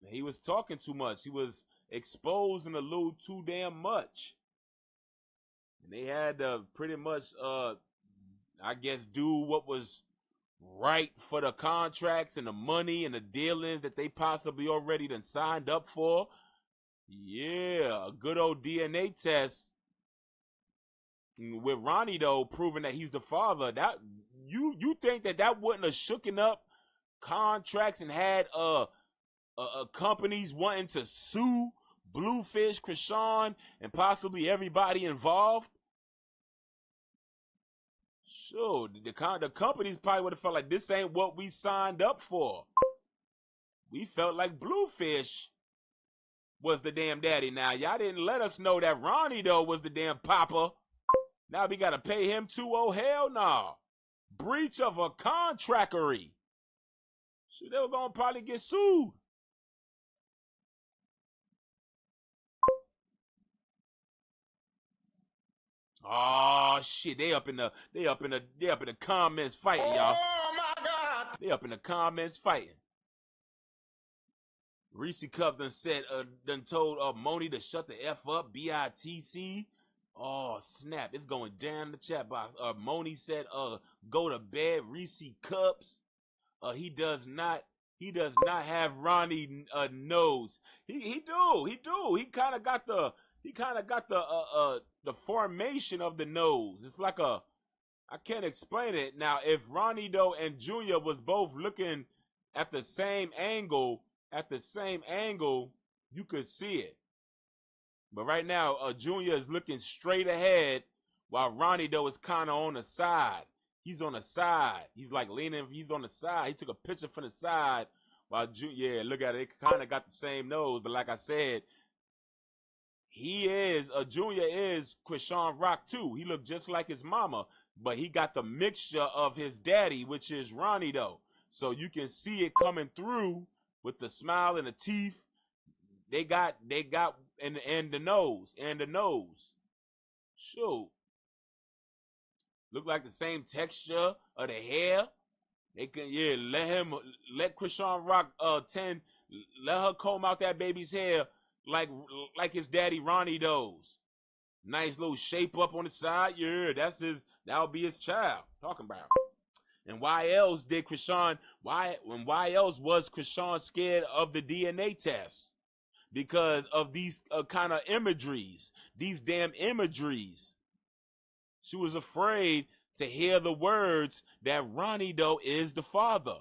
He was talking too much. He was exposing a little too damn much. And they had to pretty much, I guess, do what was right for the contracts and the money and the dealings that they possibly already done signed up for. Yeah, a good old DNA test with Ronnie, though, proving that he's the father. That you think that wouldn't have shooken up contracts and had companies wanting to sue Bluefish, CHRISEAN, and possibly everybody involved? Sure, the companies probably would have felt like this ain't what we signed up for. We felt like Bluefish was the damn daddy. Now, y'all didn't let us know that Ronnie, though, was the damn papa. Now we got to pay him too? Oh, hell no. Breach of a contractery. So they were going to probably get sued. Oh shit, they up in the comments fighting, y'all. Oh my God! They up in the comments fighting. Reese Cup done told Moni to shut the F up, BITC. Oh snap, it's going down the chat box. Moni said go to bed, Reese Cups. He does not have Ronnie nose. He do. He kind of got the formation of the nose. It's like I can't explain it. Now, if Ronnie though and Junior was both looking at the same angle, you could see it. But right now, Junior is looking straight ahead, while Ronnie though is kind of on the side. He's on the side. He's like leaning. He's on the side. He took a picture from the side, while Junior, look at it. They kind of got the same nose, but like I said, Junior is CHRISEAN Rock too. He looked just like his mama, but he got the mixture of his daddy, which is Ronnie though. So you can see it coming through with the smile and the teeth. They got and the nose. Shoot. Look like the same texture of the hair. They can let CHRISEAN Rock let her comb out that baby's hair like his daddy Ronnie does. Nice little shape up on the side. Yeah, that'll be his child. Talking about. And why else did CHRISEAN was CHRISEAN scared of the DNA test? Because of these kind of imageries, these damn imageries. She was afraid to hear the words that Ronnie though is the father.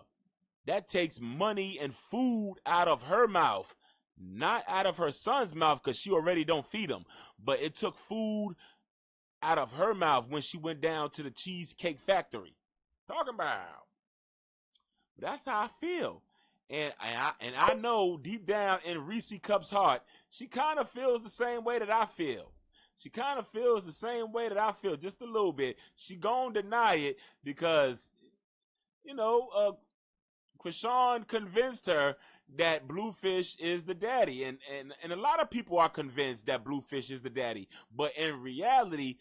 That takes money and food out of her mouth, not out of her son's mouth, because she already don't feed him. But it took food out of her mouth when she went down to the Cheesecake Factory. Talking about. That's how I feel. And I know deep down in Reese Cup's heart, she kind of feels the same way that I feel. She kind of feels the same way that I feel, just a little bit. She gon' deny it because, CHRISEAN convinced her that Bluefish is the daddy. And a lot of people are convinced that Bluefish is the daddy. But in reality,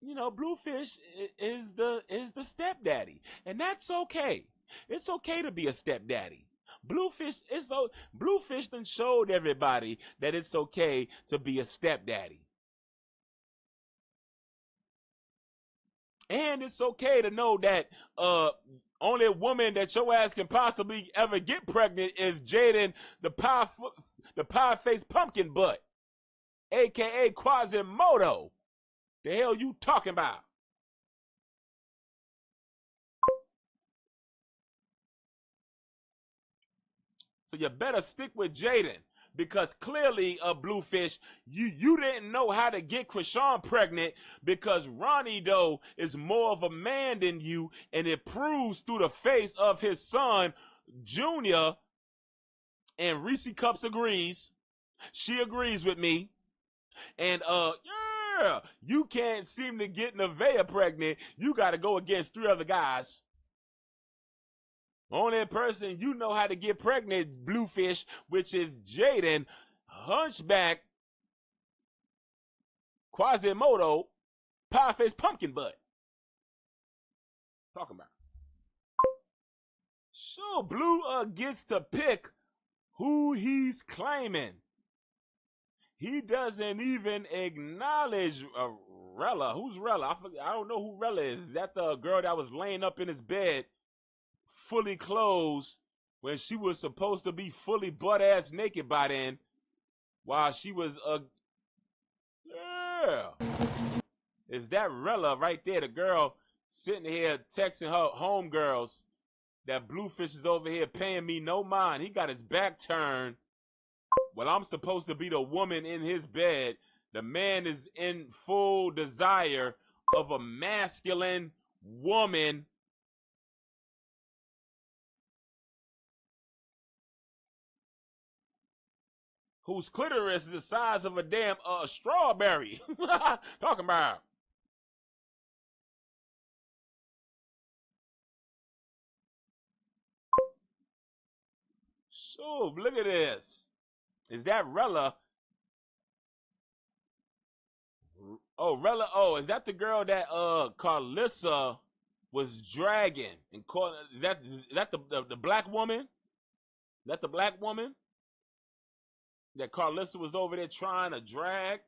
Bluefish is the stepdaddy. And that's okay. It's okay to be a stepdaddy. Bluefish done showed everybody that it's okay to be a stepdaddy. And it's okay to know that only woman that your ass can possibly ever get pregnant is Jaden, the pie-faced pumpkin butt, a.k.a. Quasimodo. The hell you talking about? So you better stick with Jaden, because clearly, Bluefish, you didn't know how to get CHRISEAN pregnant, because Ronnie though is more of a man than you, and it proves through the face of his son Junior. And Reese Cups agrees. She agrees with me. And you can't seem to get NEVEAH pregnant. You got to go against 3 other guys. Only person you know how to get pregnant, Bluefish, which is Jaden. hunchback Quasimodo pie-faced pumpkin butt. Talking about. So Blue gets to pick who he's claiming. He doesn't even acknowledge Rella. Who's Rella? I don't know who Rella is. Is that the girl that was laying up in his bed, fully clothed, when she was supposed to be fully butt-ass naked by then, while she was yeah. Is that Rella right there? The girl sitting here texting her homegirls that Bluefish is over here paying me no mind. He got his back turned. Well, I'm supposed to be the woman in his bed. The man is in full desire of a masculine woman. Whose clitoris is the size of a damn strawberry. Talking about. So, look at this. Is that Rella? Oh, Rella. Oh, is that the girl that Carlissa was dragging and called? Is that the black woman? Is that the black woman that Carlissa was over there trying to drag?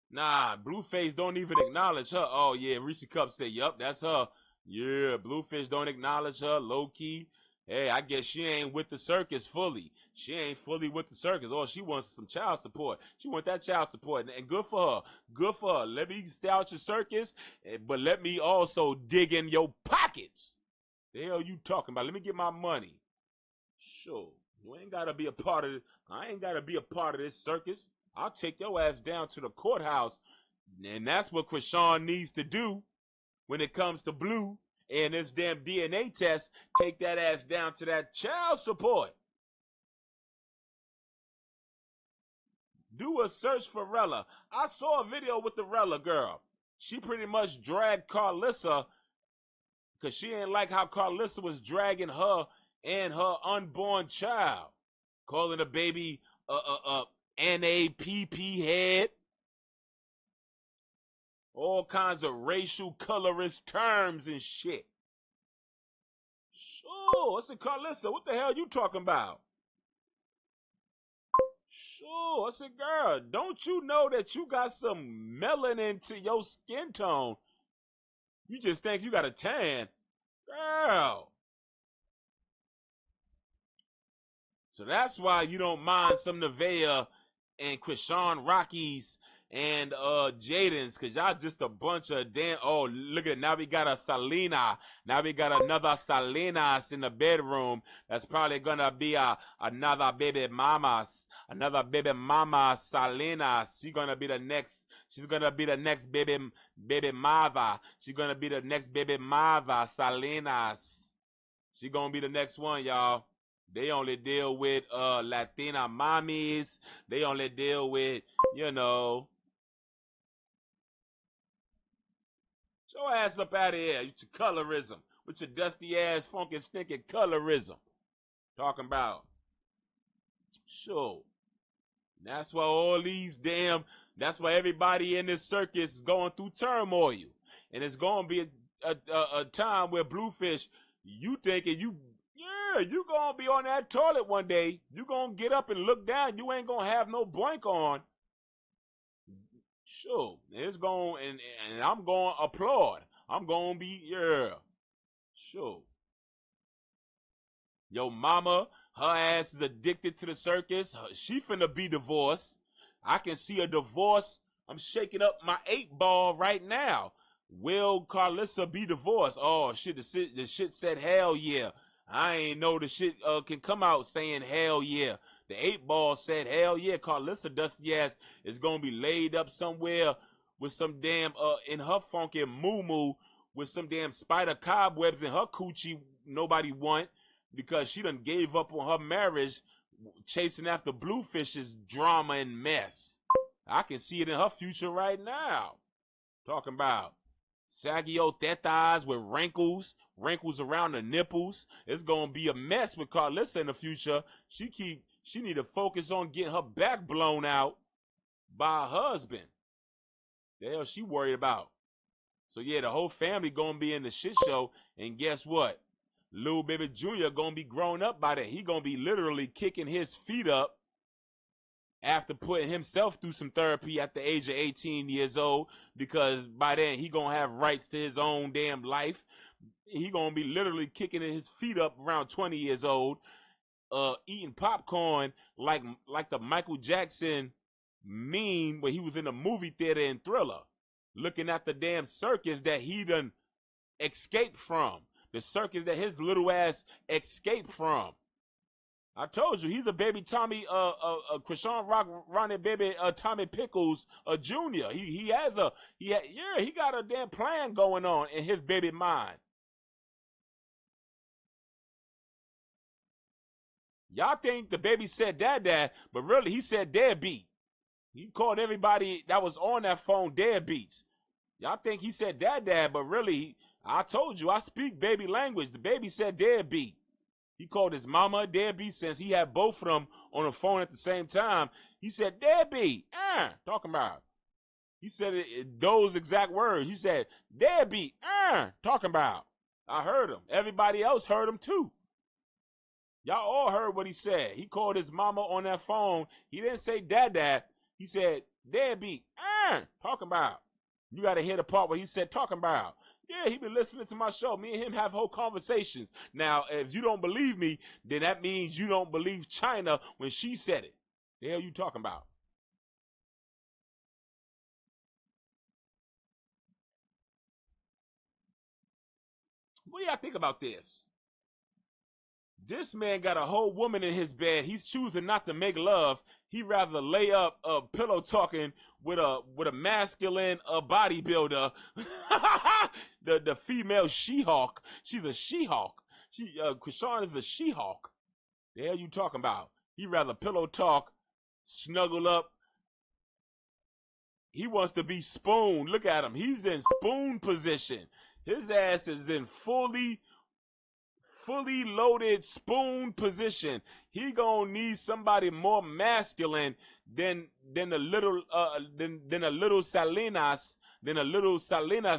Nah, Blueface don't even acknowledge her. Oh yeah, Reese Cup said, "Yup, that's her." Yeah, Bluefish don't acknowledge her. Low key. Hey, I guess she ain't with the circus fully. She ain't fully with the circus. Oh, she wants some child support. She wants that child support. And good for her. Good for her. Let me stay out your circus, but let me also dig in your pockets. The hell you talking about? Let me get my money. Sure. You ain't got to be a part of it. I ain't got to be a part of this circus. I'll take your ass down to the courthouse. And that's what CHRISEAN needs to do when it comes to Blue. And this damn DNA test, take that ass down to that child support. Do a search for Rella. I saw a video with the Rella girl. She pretty much dragged Carlissa because she ain't like how Carlissa was dragging her and her unborn child. Calling the baby NAPP head. All kinds of racial colorist terms and shit. Sure, it's a Carlissa. What the hell you talking about? Sure, it's a girl. Don't you know that you got some melanin to your skin tone? You just think you got a tan. Girl. So that's why you don't mind some NEVEAH and CHRISEAN Rockies and Jaden's, because y'all just a bunch of damn. Oh, look at it. Now we got a Selena. Now we got another Salinas in the bedroom. That's probably gonna be another baby mamas. Another baby mama Salinas. She's gonna be the next. She's gonna be the next baby mother. She's gonna be the next baby mother Salinas. She gonna be the next one, y'all. They only deal with Latina mommies. They only deal with, you know. Get your ass up out of here with your colorism. With your dusty ass, funky, stinking colorism. Talking about. Sure. That's why all these damn, that's why everybody in this circus is going through turmoil. And it's going to be a time where Bluefish, you thinking you going to be on that toilet one day. You going to get up and look down. You ain't going to have no blank on. Sure. It's going, and I'm going to applaud. I'm going to be, yeah. Sure. Yo mama, her ass is addicted to the circus. She finna be divorced. I can see a divorce. I'm shaking up my 8-ball right now. Will Carlissa be divorced? Oh, shit, the shit said hell yeah. I ain't know the shit can come out saying hell yeah. The 8-ball said hell yeah. Carlissa dusty ass is gonna be laid up somewhere with some damn in her funky moo with some damn spider cobwebs in her coochie nobody want because she done gave up on her marriage chasing after Bluefish's drama and mess. I can see it in her future right now. Talking about saggy old tetas with wrinkles around the nipples. It's gonna be a mess with Carlissa in the future. She She need to focus on getting her back blown out by her husband. The hell she worried about. So yeah, the whole family gonna be in the shit show, and guess what? Lil Baby Jr. gonna be grown up by then. He gonna be literally kicking his feet up after putting himself through some therapy at the age of 18 years old, because by then he gonna have rights to his own damn life. He gonna be literally kicking his feet up around 20 years old, eating popcorn like the Michael Jackson meme where he was in the movie theater in Thriller, looking at the damn circus that he done escaped from. The circus that his little ass escaped from. I told you, he's a baby Tommy, CHRISEAN Rock, Ronnie Baby, Tommy Pickles, Jr. He got a damn plan going on in his baby mind. Y'all think the baby said dad, but really he said deadbeat. He called everybody that was on that phone deadbeats. Y'all think he said dad, but really, I told you, I speak baby language. The baby said deadbeat. He called his mama a deadbeat since he had both of them on the phone at the same time. He said deadbeat. Talking about. He said those exact words. He said deadbeat. Talking about. I heard him. Everybody else heard him too. Y'all all heard what he said. He called his mama on that phone. He didn't say dad. He said deadbeat. Talking about. You got to hear the part where he said talking about. Yeah, he been listening to my show. Me and him have whole conversations. Now, if you don't believe me, then that means you don't believe China when she said it. The hell you talking about? What do y'all think about this? This man got a whole woman in his bed. He's choosing not to make love. He'd rather lay up pillow talking with a masculine bodybuilder. the female She-Hulk. She's a She-Hulk. CHRISEAN is a She-Hulk. The hell you talking about? He'd rather pillow talk, snuggle up. He wants to be spoon. Look at him. He's in spoon position. His ass is in fully loaded spoon position. He gonna need somebody more masculine than a little Salinas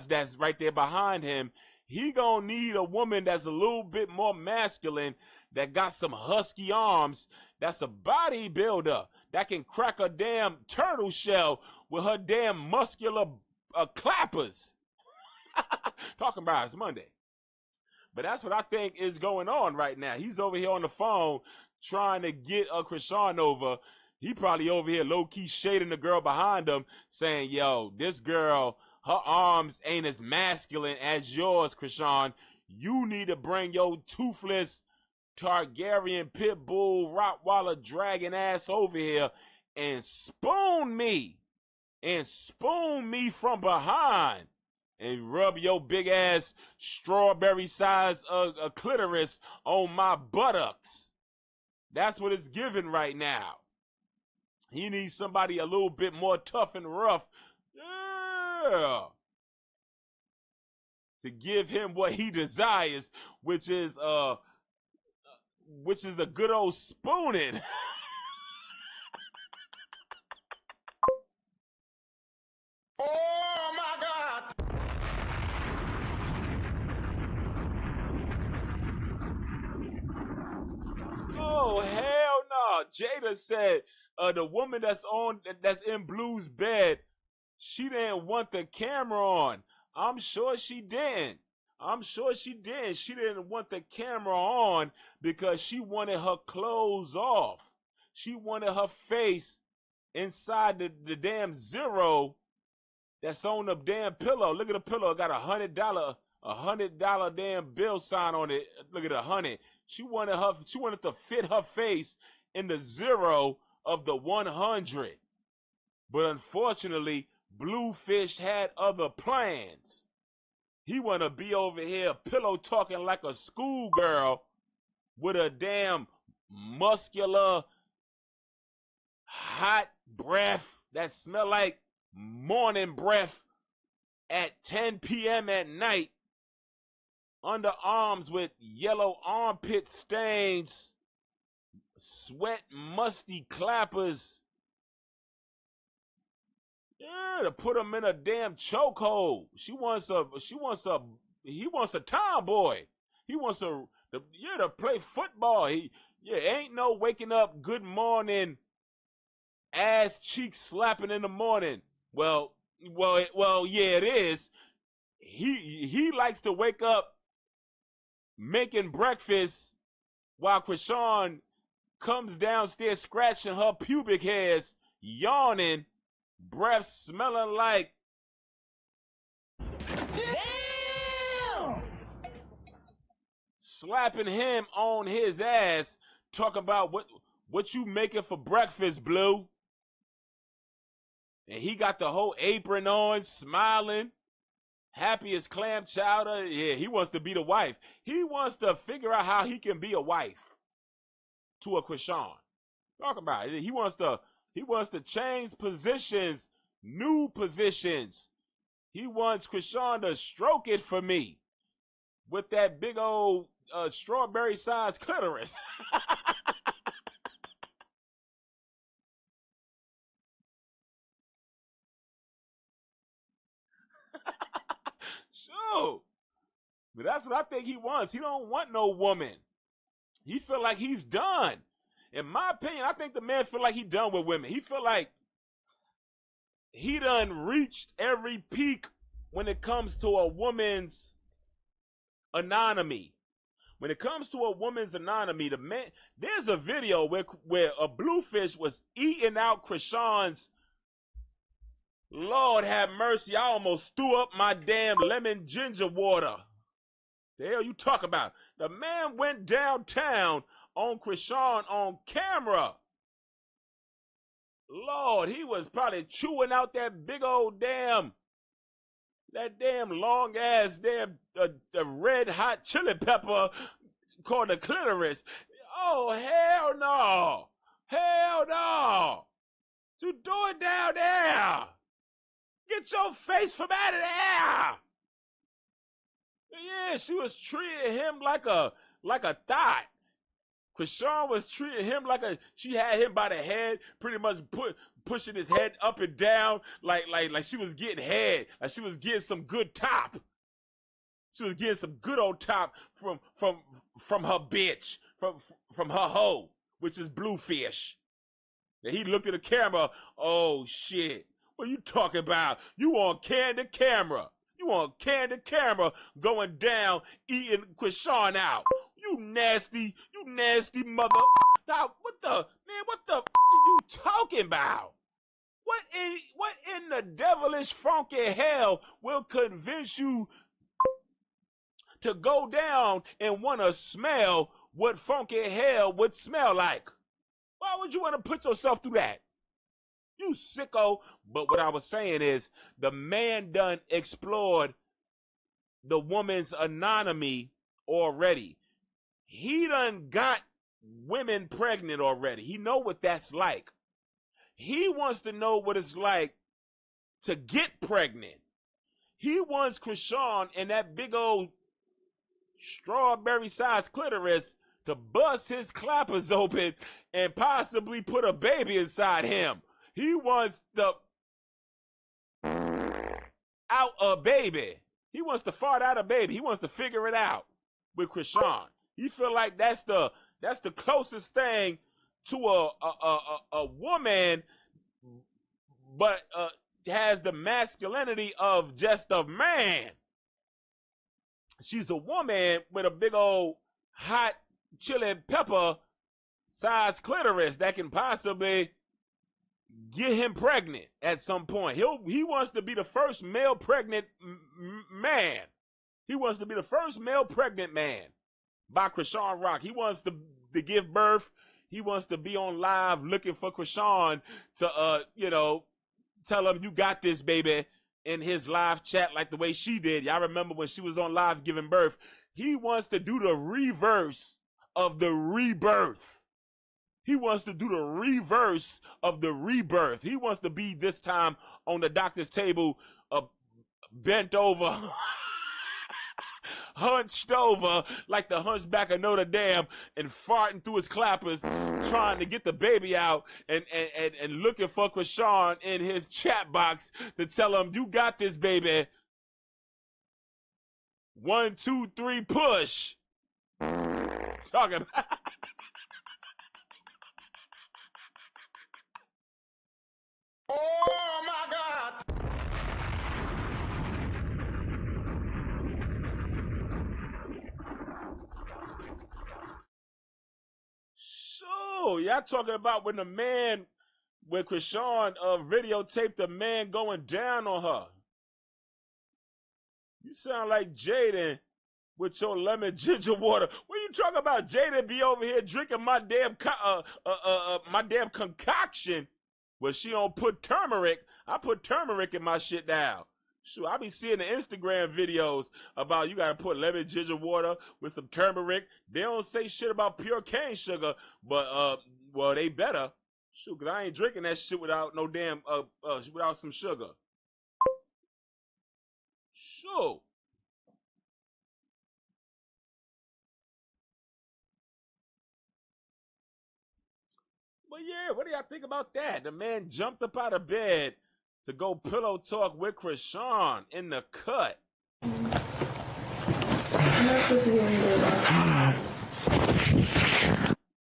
that's right there behind him. He gonna need a woman that's a little bit more masculine, that got some husky arms, that's a bodybuilder, that can crack a damn turtle shell with her damn muscular clappers. Talking about it's Monday. But that's what I think is going on right now. He's over here on the phone trying to get CHRISEAN over. He probably over here low-key shading the girl behind him, saying, yo, this girl, her arms ain't as masculine as yours, CHRISEAN. You need to bring your toothless Targaryen pitbull Rottweiler dragon ass over here and spoon me from behind. And rub your big ass strawberry size clitoris on my buttocks. That's what it's giving right now. He needs somebody a little bit more tough and rough. Yeah. To give him what he desires, which is the good old spooning. Oh my God! Oh hell no! Jada said the woman that's in Blue's bed, she didn't want the camera on. I'm sure she didn't. She didn't want the camera on because she wanted her clothes off. She wanted her face inside the damn zero that's on the damn pillow. Look at the pillow. It got $100 damn bill sign on it. Look at 100. She wanted to fit her face in the zero of the 100. But unfortunately, Bluefish had other plans. He want to be over here pillow talking like a schoolgirl with a damn muscular, hot breath that smell like morning breath at 10 p.m. at night, underarms with yellow armpit stains, sweat musty clappers. Yeah, to put him in a damn chokehold. He wants a tomboy. He wants to play football. Ain't no waking up good morning, ass cheeks slapping in the morning. Well, yeah, it is. He likes to wake up making breakfast while CHRISEAN comes downstairs scratching her pubic hairs, yawning, breath smelling like damn, slapping him on his ass, talking about what you making for breakfast, Blue? And he got the whole apron on, smiling, happy as clam chowder. Yeah, he wants to be the wife. He wants to figure out how he can be a wife to a CHRISEAN. Talk about it. He wants to change positions, new positions. He wants CHRISEAN to stroke it for me with that big old strawberry-sized clitoris. Sure. But that's what I think he wants. He don't want no woman. He feel like he's done. In my opinion, I think the man feel like he done with women. He feel like he done reached every peak when it comes to a woman's anatomy. When it comes to a woman's anatomy, there's a video where a bluefish was eating out CHRISEAN's. Lord have mercy, I almost threw up my damn lemon ginger water. The hell you talk about? The man went downtown on CHRISEAN on camera. Lord, he was probably chewing out that big old damn long ass damn the red hot chili pepper called the clitoris. Oh, hell no. Hell no. You do it down there. Get your face from out of there. Yeah, she was treating him like a thought. CHRISEAN was treating him she had him by the head, pretty much pushing his head up and down like she was getting head, like she was getting some good top. She was getting some good old top from her bitch, from her hoe, which is Bluefish. And he looked at the camera. Oh shit. What are you talking about? You on candid camera. You on candid camera going down, eating CHRISEAN out. You nasty mother. Now, what the are you talking about? What in the devilish funky hell will convince you to go down and want to smell what funky hell would smell like? Why would you want to put yourself through that? You sicko. But what I was saying is the man done explored the woman's anatomy already. He done got women pregnant already. He know what that's like. He wants to know what it's like to get pregnant. He wants CHRISEAN and that big old strawberry-sized clitoris to bust his clappers open and possibly put a baby inside him. He wants to out a baby. He wants to fart out a baby. He wants to figure it out with CHRISEAN. He feel like that's the closest thing to a woman, but has the masculinity of just a man. She's a woman with a big old hot chili pepper sized clitoris that can possibly get him pregnant at some point. He wants to be the first male pregnant man. He wants to be the first male pregnant man by CHRISEAN Rock. He wants to give birth. He wants to be on live looking for CHRISEAN to tell him you got this, baby, in his live chat like the way she did. Y'all remember when she was on live giving birth? He wants to do the reverse of the rebirth. He wants to do the reverse of the rebirth. He wants to be this time on the doctor's table, bent over, hunched over like the hunchback of Notre Dame and farting through his clappers, trying to get the baby out and looking for CHRISEAN in his chat box to tell him, you got this, baby. 1, 2, 3, push. Talking about. Oh my God! So, y'all talking about when CHRISEAN videotaped the man going down on her. You sound like Jaden with your lemon ginger water. What are you talking about? Jaden be over here drinking my damn concoction. Well, she don't put turmeric. I put turmeric in my shit now. Shoot, I be seeing the Instagram videos about you gotta put lemon ginger water with some turmeric. They don't say shit about pure cane sugar, but well, they better. Shoot, 'cause I ain't drinking that shit without no damn without some sugar. Shoot. But yeah, what do y'all think about that? The man jumped up out of bed to go pillow talk with CHRISEAN in the cut. I'm not supposed to get into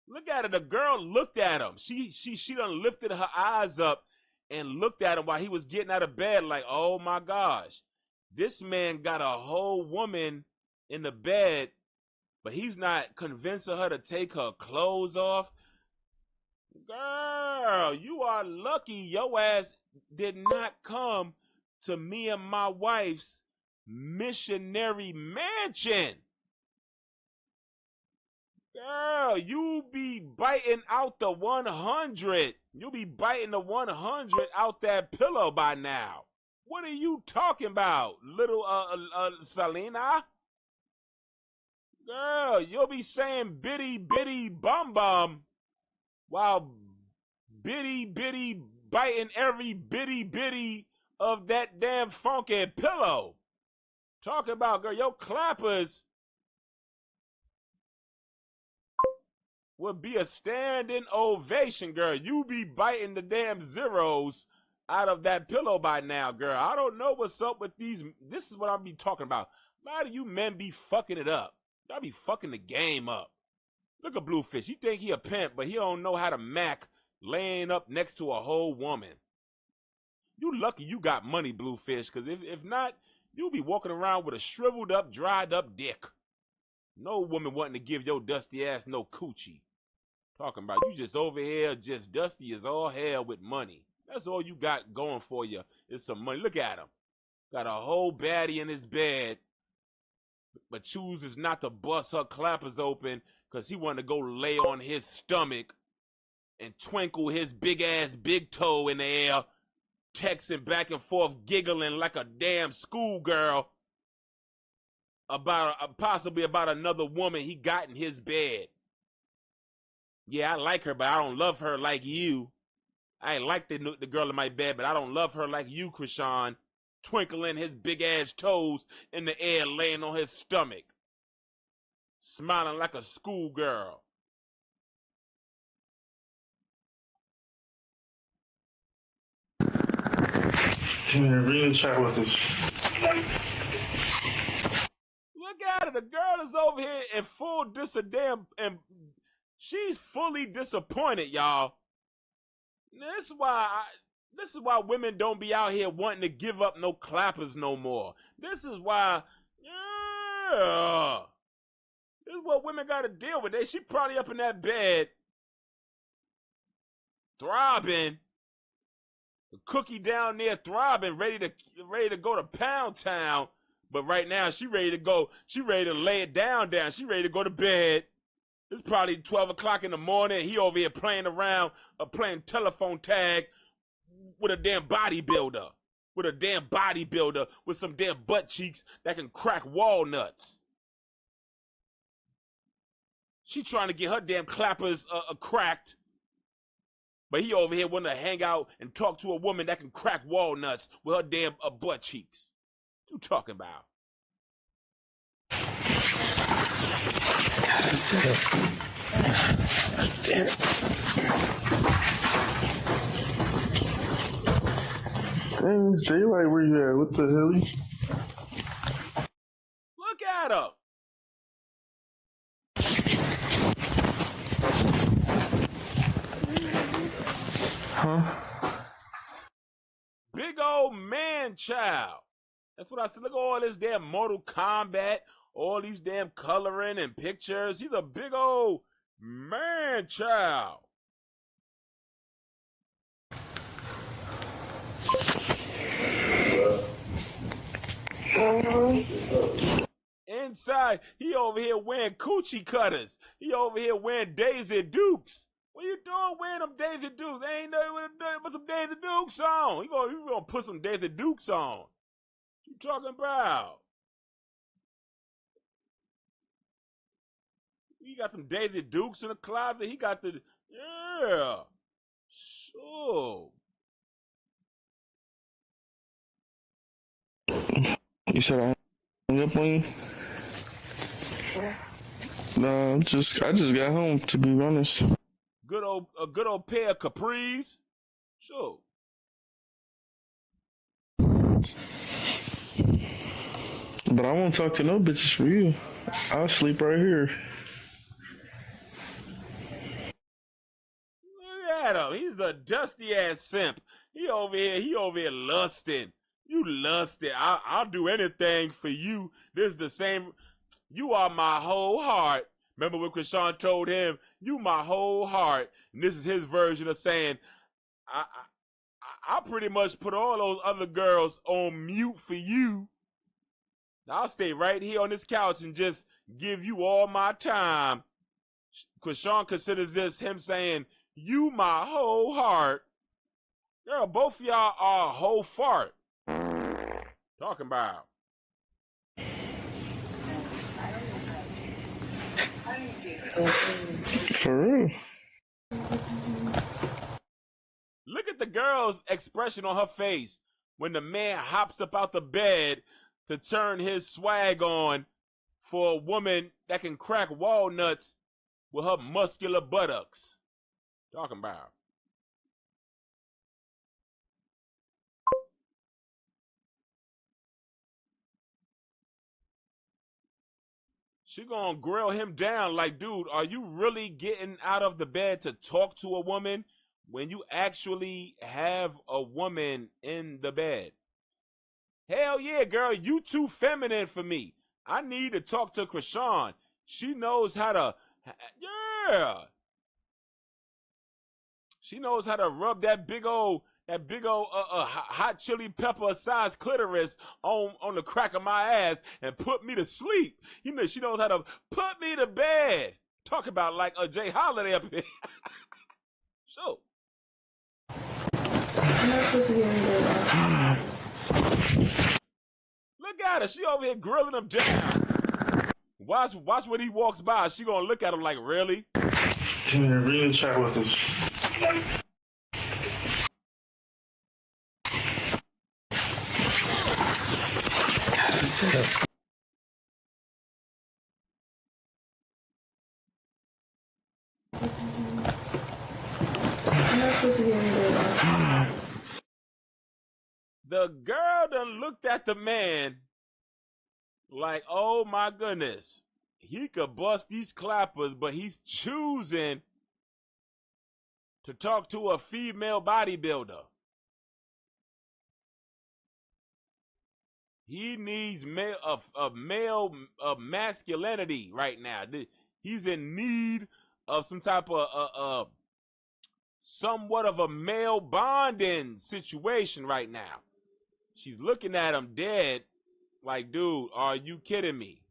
Look at it. The girl looked at him. She done lifted her eyes up and looked at him while he was getting out of bed like, oh my gosh. This man got a whole woman in the bed, but he's not convincing her to take her clothes off. Girl, you are lucky your ass did not come to me and my wife's missionary mansion. Girl, you be biting out the 100. You be biting the 100 out that pillow by now. What are you talking about, little Selena? Girl, you'll be saying bitty bitty bum bum while bitty bitty biting every bitty bitty of that damn funky pillow. Talking about, girl, your clappers would be a standing ovation, girl. You be biting the damn zeros out of that pillow by now, girl. I don't know what's up with these. This is what I be talking about. A lot of you men be fucking it up. Y'all be fucking the game up. Look at Bluefish. He think he a pimp, but he don't know how to mac laying up next to a whole woman. You lucky you got money, Bluefish, because if not, you'll be walking around with a shriveled up, dried up dick. No woman wanting to give your dusty ass no coochie. Talking about you just over here, just dusty as all hell with money. That's all you got going for you is some money. Look at him. Got a whole baddie in his bed, but chooses not to bust her clappers open because he wanted to go lay on his stomach and twinkle his big ass big toe in the air, texting back and forth, giggling like a damn schoolgirl about possibly about another woman he got in his bed. Yeah, I like her, but I don't love her like you. I ain't like the girl in my bed, but I don't love her like you, CHRISEAN. Twinkling his big ass toes in the air, laying on his stomach, smiling like a schoolgirl. Reading chat with us. Look at her. The girl is over here in full and she's fully disappointed, y'all. This is why women don't be out here wanting to give up no clappers no more. This is why, yeah. This is what women got to deal with. She probably up in that bed, throbbing. The cookie down there throbbing, ready to go to Pound Town. But right now she ready to go. She ready to lay it down. She ready to go to bed. It's probably 12 o'clock in the morning. He over here playing around, playing telephone tag with a damn bodybuilder. With some damn butt cheeks that can crack walnuts. She trying to get her damn clappers cracked. But he over here wanting to hang out and talk to a woman that can crack walnuts with her damn butt cheeks. What you talking about? Dang, it's daylight where you at? What the hell? Look at him. Huh? Big old man child. That's what I said. Look at all this damn Mortal Kombat, all these damn coloring and pictures. He's a big old man child. Inside, he over here wearing coochie cutters. He over here wearing Daisy Dukes. What you doing wearing them Daisy Dukes? They ain't nothing with some Daisy Dukes on. You gonna put some Daisy Dukes on. What you talking about? He got some Daisy Dukes in the closet. He got the, yeah. So. You said I hung up on you? No, I just got home, to be honest. A good old pair of capris. Sure. But I won't talk to no bitches for you. I'll sleep right here. Look at him. He's a dusty ass simp. He over here lusting. You lusted. I'll do anything for you. This is the same. You are my whole heart. Remember when CHRISEAN told him, you my whole heart. And this is his version of saying, I pretty much put all those other girls on mute for you. I'll stay right here on this couch and just give you all my time. CHRISEAN considers this him saying, you my whole heart. Girl, both of y'all are a whole fart. Talking about. For real. Look at the girl's expression on her face when the man hops up out the bed to turn his swag on for a woman that can crack walnuts with her muscular buttocks. Talking about. She gonna grill him down like, dude, are you really getting out of the bed to talk to a woman when you actually have a woman in the bed? Hell yeah, girl, you too feminine for me. I need to talk to CHRISEAN. She knows how to, yeah. She knows how to rub that big old hot chili pepper sized clitoris on the crack of my ass and put me to sleep. You know, she knows how to put me to bed. Talk about like a Jay Holiday up here. So. I'm not supposed to get any good. Look at her. She over here grilling him down. Watch when he walks by. She gonna look at him like, really? Come here, read and chat with us. I'm not supposed to get any good. The girl done looked at the man like, oh my goodness. He could bust these clappers, but he's choosing to talk to a female bodybuilder. He needs male masculinity right now. He's in need of some type of somewhat of a male bonding situation right now. She's looking at him dead like, dude, are you kidding me?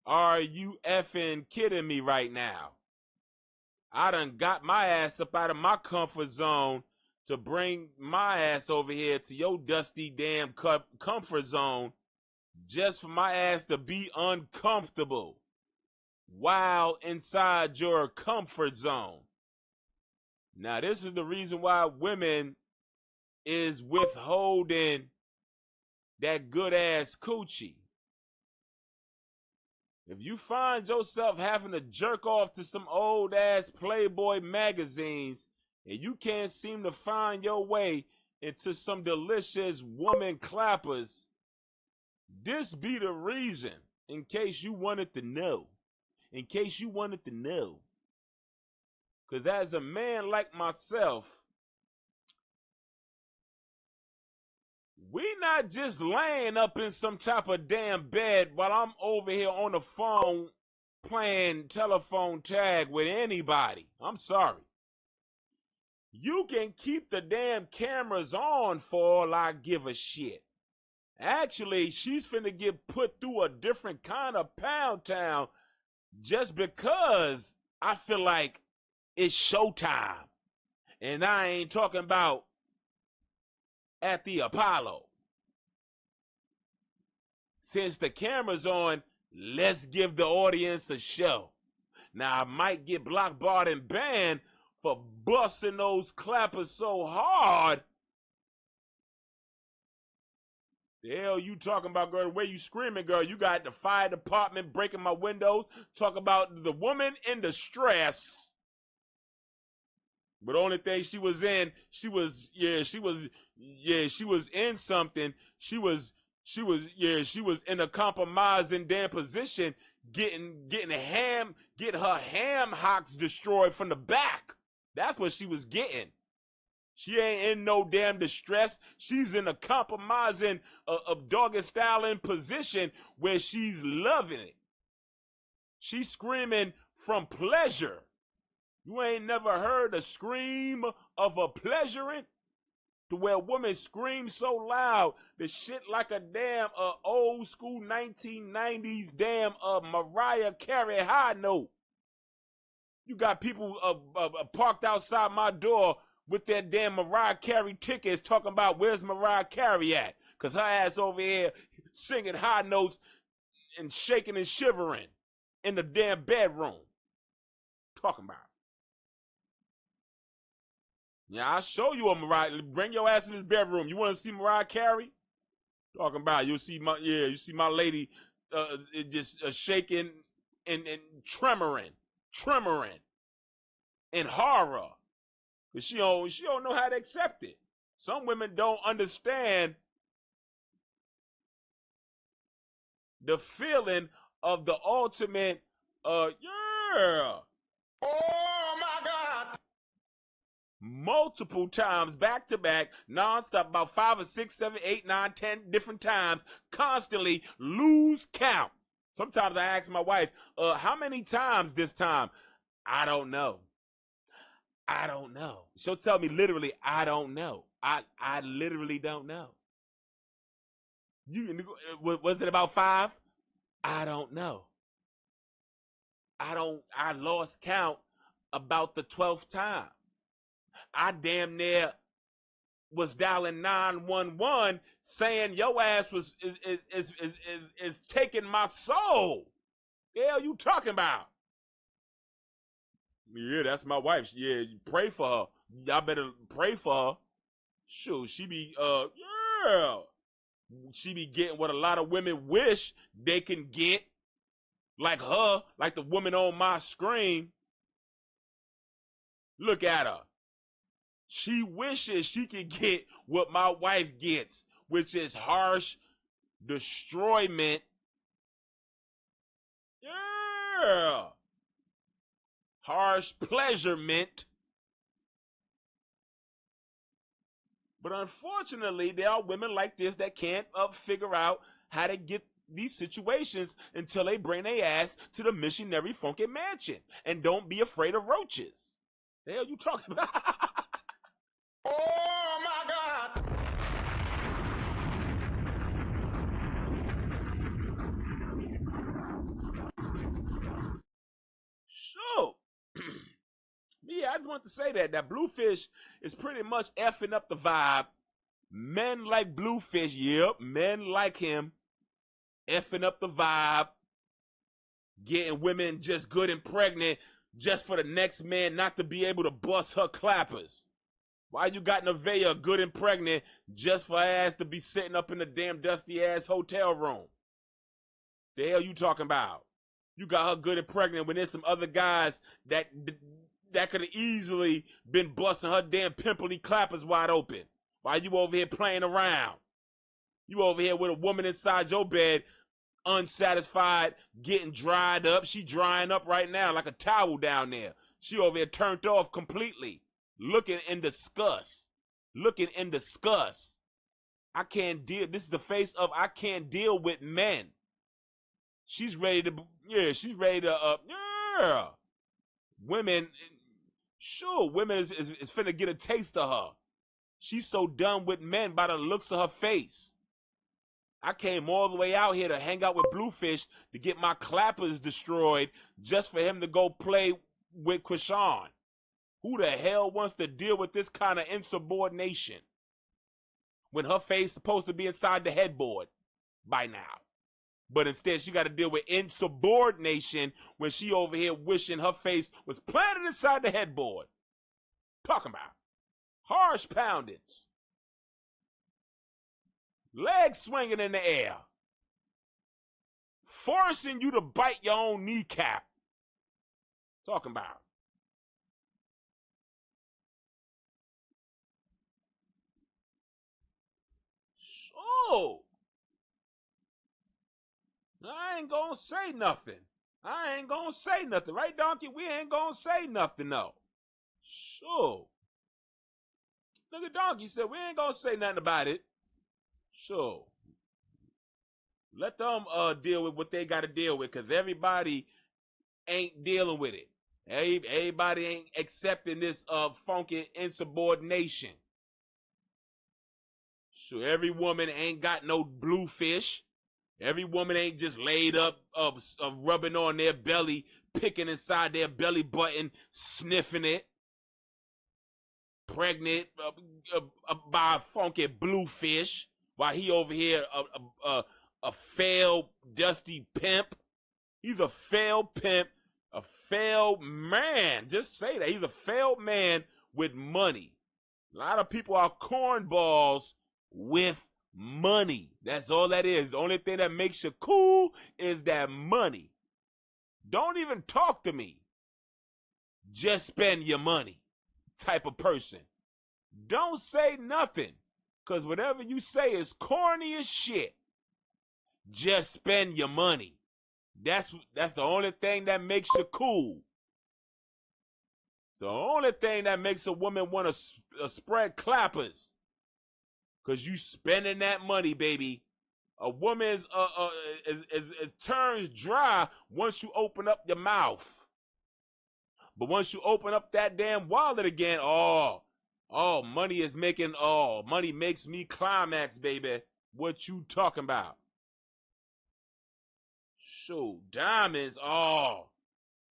Are you effing kidding me right now? I done got my ass up out of my comfort zone to bring my ass over here to your dusty damn comfort zone just for my ass to be uncomfortable while inside your comfort zone. Now, this is the reason why women is withholding that good ass coochie. If you find yourself having to jerk off to some old ass Playboy magazines and you can't seem to find your way into some delicious woman clappers, this be the reason, in case you wanted to know. In case you wanted to know. Because as a man like myself, we not just laying up in some type of damn bed while I'm over here on the phone playing telephone tag with anybody. I'm sorry. You can keep the damn cameras on for all I give a shit. Actually, she's finna get put through a different kind of pound town just because I feel like it's showtime. And I ain't talking about at the Apollo. Since the camera's on, let's give the audience a show. Now, I might get blocked, barred, and banned for busting those clappers so hard. The hell you talking about, girl? The way you screaming, girl. You got the fire department breaking my windows. Talk about the woman in distress. But the only thing she was in, she was in something. She was in a compromising damn position, getting her ham hocks destroyed from the back. That's what she was getting. She ain't in no damn distress. She's in a compromising, doggy styling position where she's loving it. She's screaming from pleasure. You ain't never heard a scream of a pleasurant? To where a woman screams so loud, the shit like a damn old school 1990s damn Mariah Carey high note. You got people parked outside my door with their damn Mariah Carey tickets talking about where's Mariah Carey at? Because her ass over here singing high notes and shaking and shivering in the damn bedroom. Talking about. Yeah, I'll show you a Mariah. Bring your ass in this bedroom. You want to see Mariah Carey? Talking about. You see my lady just shaking and tremoring in horror. Cause she don't know how to accept it. Some women don't understand the feeling of the ultimate, yeah. Oh my God! Multiple times, back to back, nonstop, about 5 or 6, 7, 8, 9, 10 different times, constantly lose count. Sometimes I ask my wife, how many times this time? I don't know. I don't know. She'll tell me literally, I don't know. I literally don't know. Was it about 5? I don't know. I lost count about the 12th time. I damn near was dialing 911 saying your ass is taking my soul. The hell you talking about? Yeah, that's my wife. Yeah, you pray for her. Y'all better pray for her. Shoot, she be yeah. She be getting what a lot of women wish they can get. Like her, like the woman on my screen. Look at her. She wishes she could get what my wife gets, which is harsh destroyment. Yeah. Harsh pleasurement. But unfortunately, there are women like this that can't figure out how to get these situations until they bring their ass to the missionary funky mansion. And don't be afraid of roaches. The hell you talking about? Oh my God! Sure. Yeah, I just want to say that Bluefish is pretty much effing up the vibe. Men like Bluefish, yep, men like him, effing up the vibe, getting women just good and pregnant just for the next man not to be able to bust her clappers. Why you got NEVEAH good and pregnant just for her ass to be sitting up in the damn dusty ass hotel room? The hell you talking about? You got her good and pregnant when there's some other guys that could have easily been busting her damn pimply clappers wide open while you over here playing around. You over here with a woman inside your bed, unsatisfied, getting dried up. She drying up right now like a towel down there. She over here turned off completely, looking in disgust. Looking in disgust. I can't deal. This is the face of I can't deal with men. She's ready to, yeah, she's ready to, yeah. Women, sure, women is finna get a taste of her. She's so done with men by the looks of her face. I came all the way out here to hang out with Bluefish to get my clappers destroyed just for him to go play with CHRISEAN. Who the hell wants to deal with this kind of insubordination when her face is supposed to be inside the headboard by now? But instead, she got to deal with insubordination when she over here wishing her face was planted inside the headboard. Talking about harsh poundings, legs swinging in the air, forcing you to bite your own kneecap. Talking about. So, I ain't gonna say nothing. I ain't gonna say nothing. Right, Donkey? We ain't gonna say nothing, no. Sure. Look at Donkey said we ain't gonna say nothing about it. Sure. Let them deal with what they gotta deal with, because everybody ain't dealing with it. Everybody ain't accepting this funky insubordination. So every woman ain't got no Bluefish. Every woman ain't just laid up rubbing on their belly, picking inside their belly button, sniffing it. Pregnant by a funky Bluefish, while he over here a failed dusty pimp. He's a failed pimp, a failed man. Just say that. He's a failed man with money. A lot of people are cornballs with money. That's all that is. The only thing that makes you cool is that money. Don't even talk to me. Just spend your money type of person. Don't say nothing, because whatever you say is corny as shit. Just spend your money. That's the only thing that makes you cool. The only thing that makes a woman want to spread clappers. Because you spending that money, baby. A woman it turns dry once you open up your mouth. But once you open up that damn wallet again, money makes me climax, baby. What you talking about? Sure, diamonds,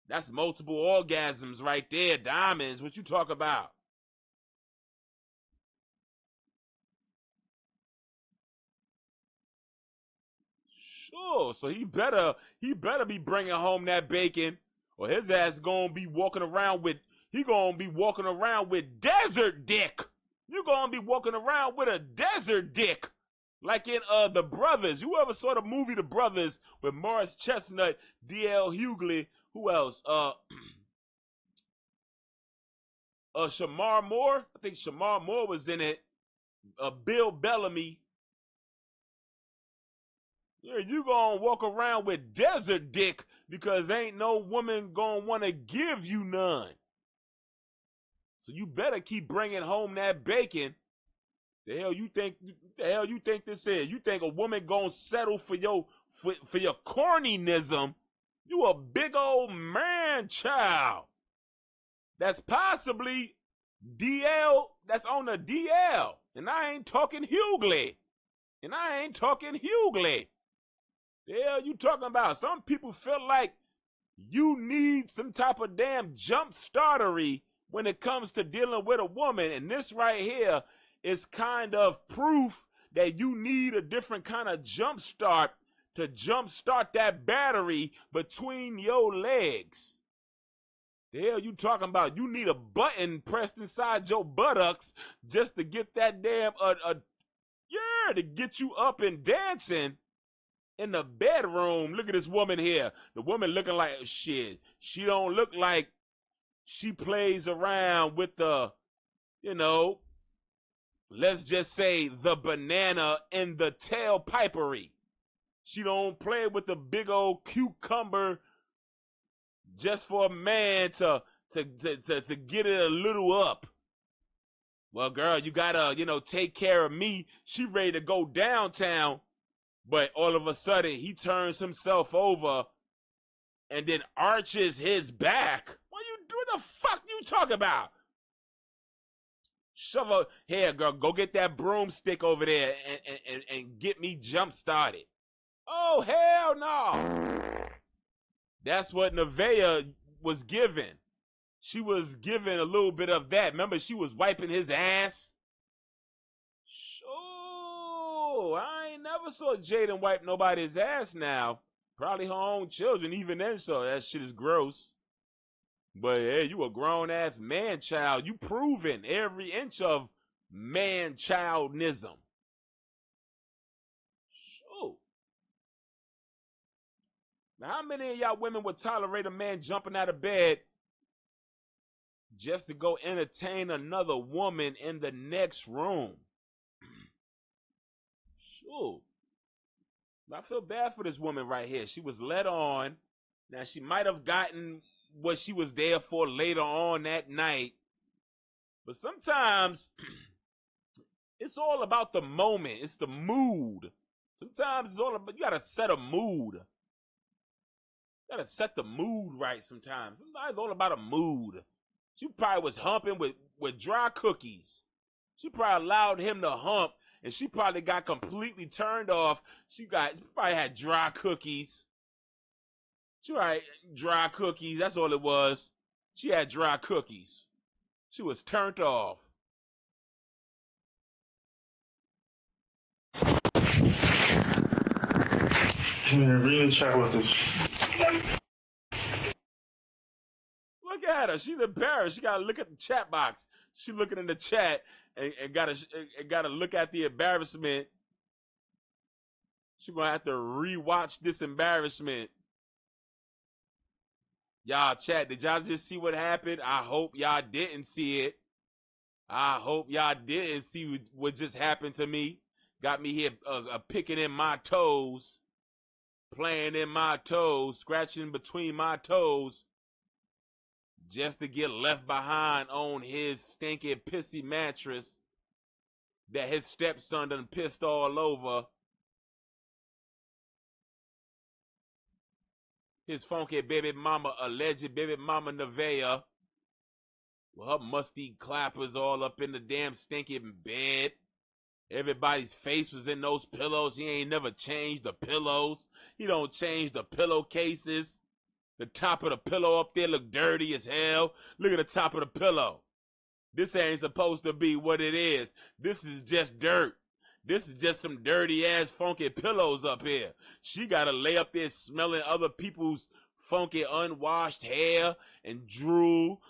that's multiple orgasms right there. Diamonds, what you talk about? Sure, so he better be bringing home that bacon, or his ass gonna be walking around with desert dick. You gonna be walking around with a desert dick, like in The Brothers. You ever saw the movie The Brothers with Morris Chestnut, D.L. Hughley, who else? Shamar Moore. I think Shamar Moore was in it. Bill Bellamy. Yeah, you gonna walk around with desert dick because ain't no woman gonna want to give you none. So you better keep bringing home that bacon. The hell you think this is? You think a woman gonna settle for your cornyism? You a big old man child. That's possibly DL. That's on the DL, and I ain't talking Hughley. The hell you talking about? Some people feel like you need some type of damn jump startery when it comes to dealing with a woman, and this right here is kind of proof that you need a different kind of jump start to jump start that battery between your legs. The hell you talking about? You need a button pressed inside your buttocks just to get that damn to get you up and dancing. in the bedroom. Look at this woman here. The woman looking like shit. She don't look like she plays around with the, you know, let's just say the banana and the tailpipery. She don't play with the big old cucumber just for a man to get it a little up. Well, girl, you gotta, you know, take care of me. She ready to go downtown. But all of a sudden, he turns himself over and then arches his back. What the fuck you talking about? Shove her, here, girl, go get that broomstick over there and get me jump started. Oh, hell no. That's what NEVEAH was given. She was given a little bit of that. Remember, she was wiping his ass? I ain't never saw Jaden wipe nobody's ass now. Probably her own children, even then, so that shit is gross. But hey, you a grown-ass man-child. You proven every inch of man-childnism. Shoot. Now, how many of y'all women would tolerate a man jumping out of bed just to go entertain another woman in the next room? Shoot. I feel bad for this woman right here. She was led on. Now, she might have gotten what she was there for later on that night. But sometimes it's all about the moment. It's the mood. Sometimes it's all about, you gotta set a mood. You gotta set the mood right sometimes. Sometimes it's all about a mood. She probably was humping with dry cookies. She probably allowed him to hump, and she probably got completely turned off. She probably had dry cookies. She had dry cookies. That's all it was. She had dry cookies. She was turned off. Reading chat with this. Look at her. She's embarrassed. She gotta look at the chat box. She looking in the chat and gotta look at the embarrassment. She gonna have to rewatch this embarrassment. Y'all chat, did y'all just see what happened? I hope y'all didn't see it. I hope y'all didn't see what just happened to me. Got me here picking in my toes, playing in my toes, scratching between my toes, just to get left behind on his stinking pissy mattress that his stepson done pissed all over. His funky baby mama, alleged baby mama NEVEAH. Well, her musty clappers all up in the damn stinking bed. Everybody's face was in those pillows. He ain't never changed the pillows. He don't change the pillowcases. The top of the pillow up there look dirty as hell. Look at the top of the pillow. This ain't supposed to be what it is. This is just dirt. This is just some dirty-ass funky pillows up here. She gotta lay up there smelling other people's funky unwashed hair and drool.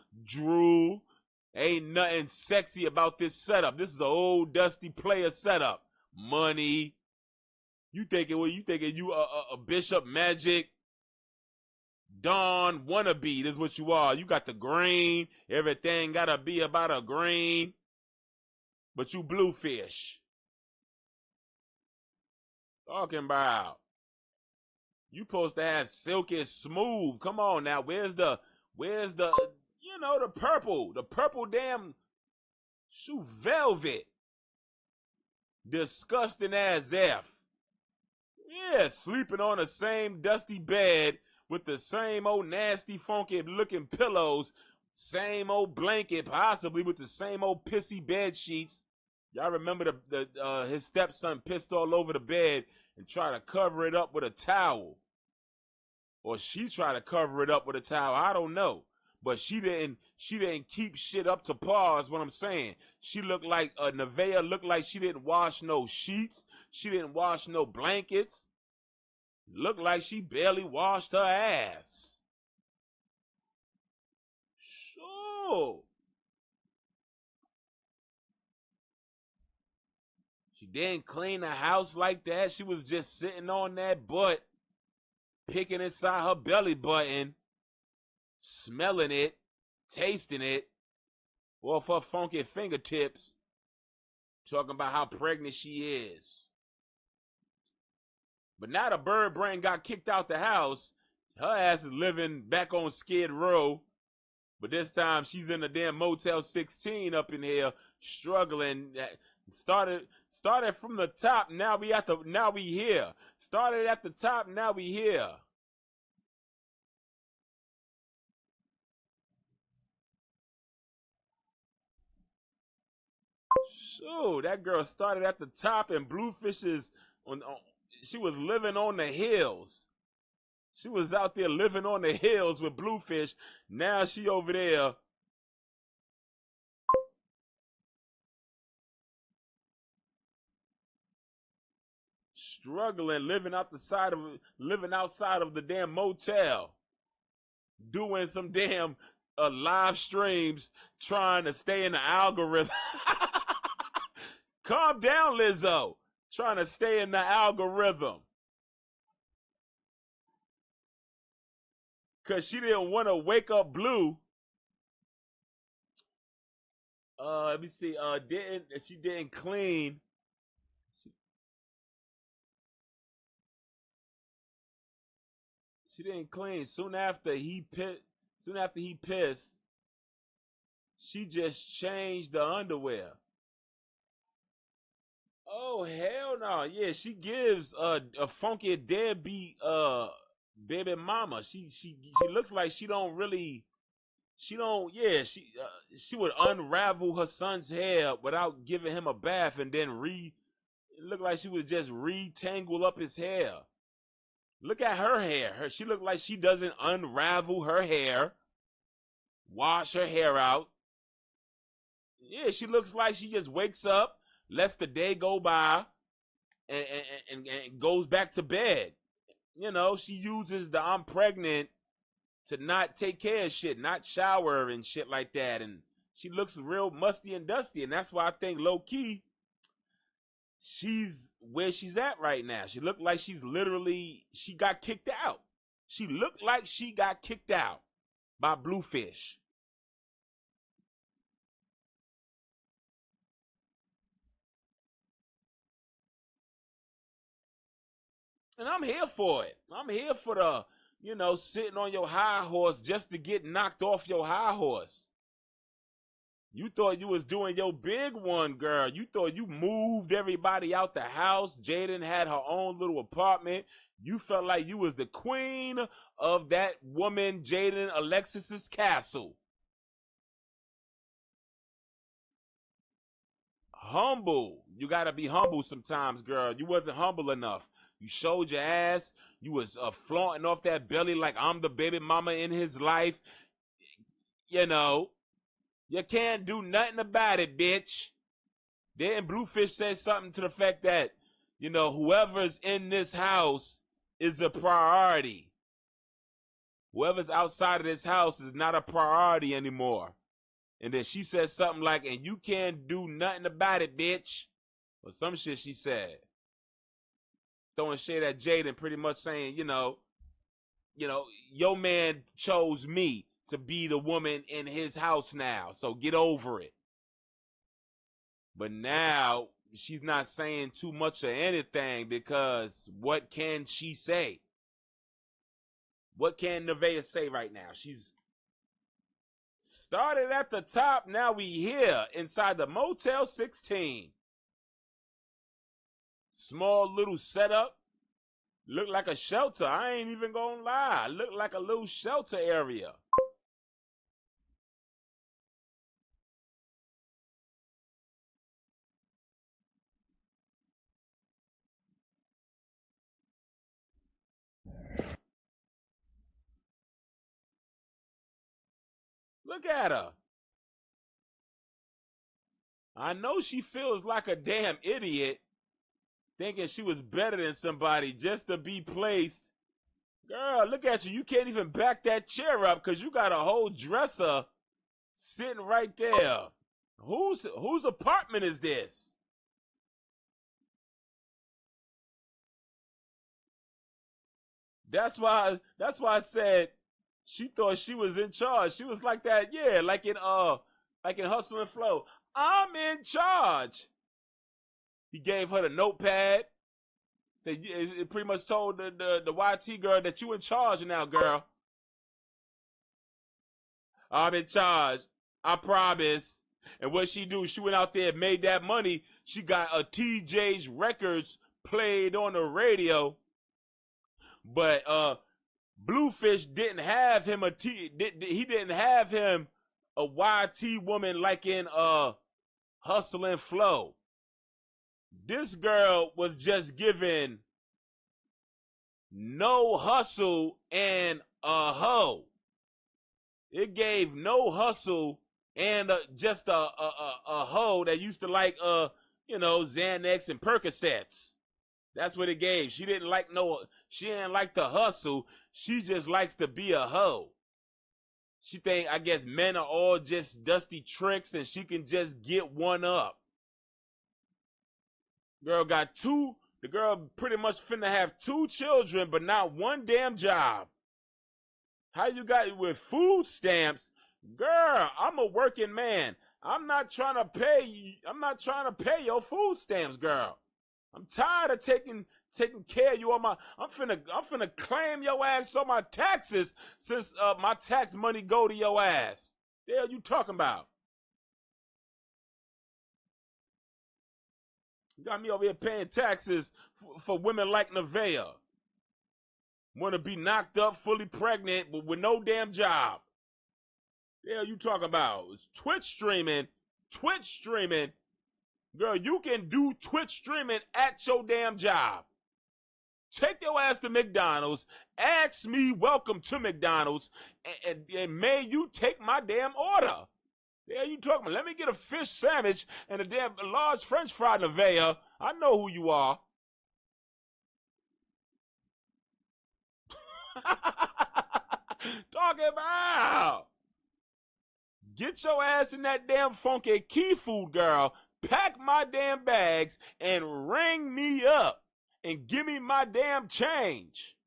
Ain't nothing sexy about this setup. This is an old dusty player setup. Money. You thinking you a Bishop Magic Dawn wannabe. This is what you are. You got the green. Everything gotta be about a green. But you bluefish. Talking about. You supposed to have silky smooth. Come on now. Where's the, you know, the purple damn shoe velvet. Disgusting as F. Yeah, sleeping on the same dusty bed with the same old nasty funky looking pillows, same old blanket, possibly with the same old pissy bed sheets. Y'all remember his stepson pissed all over the bed and tried to cover it up with a towel. Or she tried to cover it up with a towel. I don't know. But she didn't keep shit up to par is what I'm saying. She looked like NEVEAH looked like she didn't wash no sheets. She didn't wash no blankets. Looked like she barely washed her ass. Sure. She She didn't clean the house like that. She was just sitting on that butt, picking inside her belly button, smelling it, tasting it, off her funky fingertips, talking about how pregnant she is. But now the bird brain got kicked out the house. Her ass is living back on Skid Row. But this time she's in the damn Motel 16 up in here, struggling. Started from the top, now we here. Started at the top, now we here. So that girl started at the top, and Bluefish is she was living on the hills. She was out there living on the hills with Bluefish. Now she over there. Struggling, living outside of the damn motel. Doing some damn live streams, trying to stay in the algorithm. Calm down, Lizzo. Trying to stay in the algorithm. Because she didn't want to wake up Blue. Let me see. She didn't clean. She didn't clean. Soon after he pissed, she just changed the underwear. Oh hell no! Yeah, she gives a funky deadbeat baby mama. She looks like she would unravel her son's hair without giving him a bath, and then it looked like she would just retangle up his hair. Look at her hair. She looked like she doesn't unravel her hair, wash her hair out. Yeah, she looks like she just wakes up, lets the day go by, and goes back to bed. You know, she uses the I'm pregnant to not take care of shit, not shower and shit like that. And she looks real musty and dusty. And that's why I think low key, she's where she's at right now. She looked like she got kicked out. She looked like she got kicked out by Bluefish. And I'm here for it. I'm here for the, sitting on your high horse just to get knocked off your high horse. You thought you was doing your big one, girl. You thought you moved everybody out the house. Jaden had her own little apartment. You felt like you was the queen of that woman, Jaden Alexis's castle. Humble. You gotta be humble sometimes, girl. You wasn't humble enough. You showed your ass. You was flaunting off that belly like I'm the baby mama in his life. You can't do nothing about it, bitch. Then Bluefish said something to the fact that, whoever's in this house is a priority. Whoever's outside of this house is not a priority anymore. And then she said something like, and you can't do nothing about it, bitch. Or some shit she said. Throwing shade at Jaden, pretty much saying, your man chose me to be the woman in his house now, so get over it. But now she's not saying too much of anything, because what can she say? What can NEVEAH say right now? She's started at the top, now we here inside the Motel 16. Small little setup. Look like a shelter. I ain't even gonna lie. Look like a little shelter area. Look at her. I know she feels like a damn idiot, thinking she was better than somebody just to be placed. Girl, look at you. You can't even back that chair up because you got a whole dresser sitting right there. Whose apartment is this? That's why I said she thought she was in charge. She was like that, yeah, like in Hustle and Flow. I'm in charge. He gave her the notepad. It pretty much told the YT girl that you in charge now, girl. I'm in charge. I promise. And what she do, she went out there and made that money. She got a TJ's Records played on the radio. But Bluefish didn't have him he didn't have him a YT woman like in Hustle and Flow. This girl was just given no hustle and a hoe. It gave no hustle and just a hoe that used to like Xanax and Percocets. That's what it gave. She didn't like the hustle. She just likes to be a hoe. She think, I guess, men are all just dusty tricks and she can just get one up. The girl pretty much finna have 2 children, but not one damn job. How you got it with food stamps? Girl, I'm a working man. I'm not trying to pay your food stamps, girl. I'm tired of taking care of you on I'm finna claim your ass on my taxes since my tax money go to your ass. The hell you talking about? You got me over here paying taxes for women like NEVEAH. Want to be knocked up, fully pregnant, but with no damn job. The hell you talking about? It's Twitch streaming. Girl, you can do Twitch streaming at your damn job. Take your ass to McDonald's. Ask me, welcome to McDonald's, and may you take my damn order. The hell you talking about? Let me get a fish sandwich and a damn large French fry, NEVEAH. I know who you are. Talking about. Get your ass in that damn funky key food, girl. Pack my damn bags and ring me up and give me my damn change.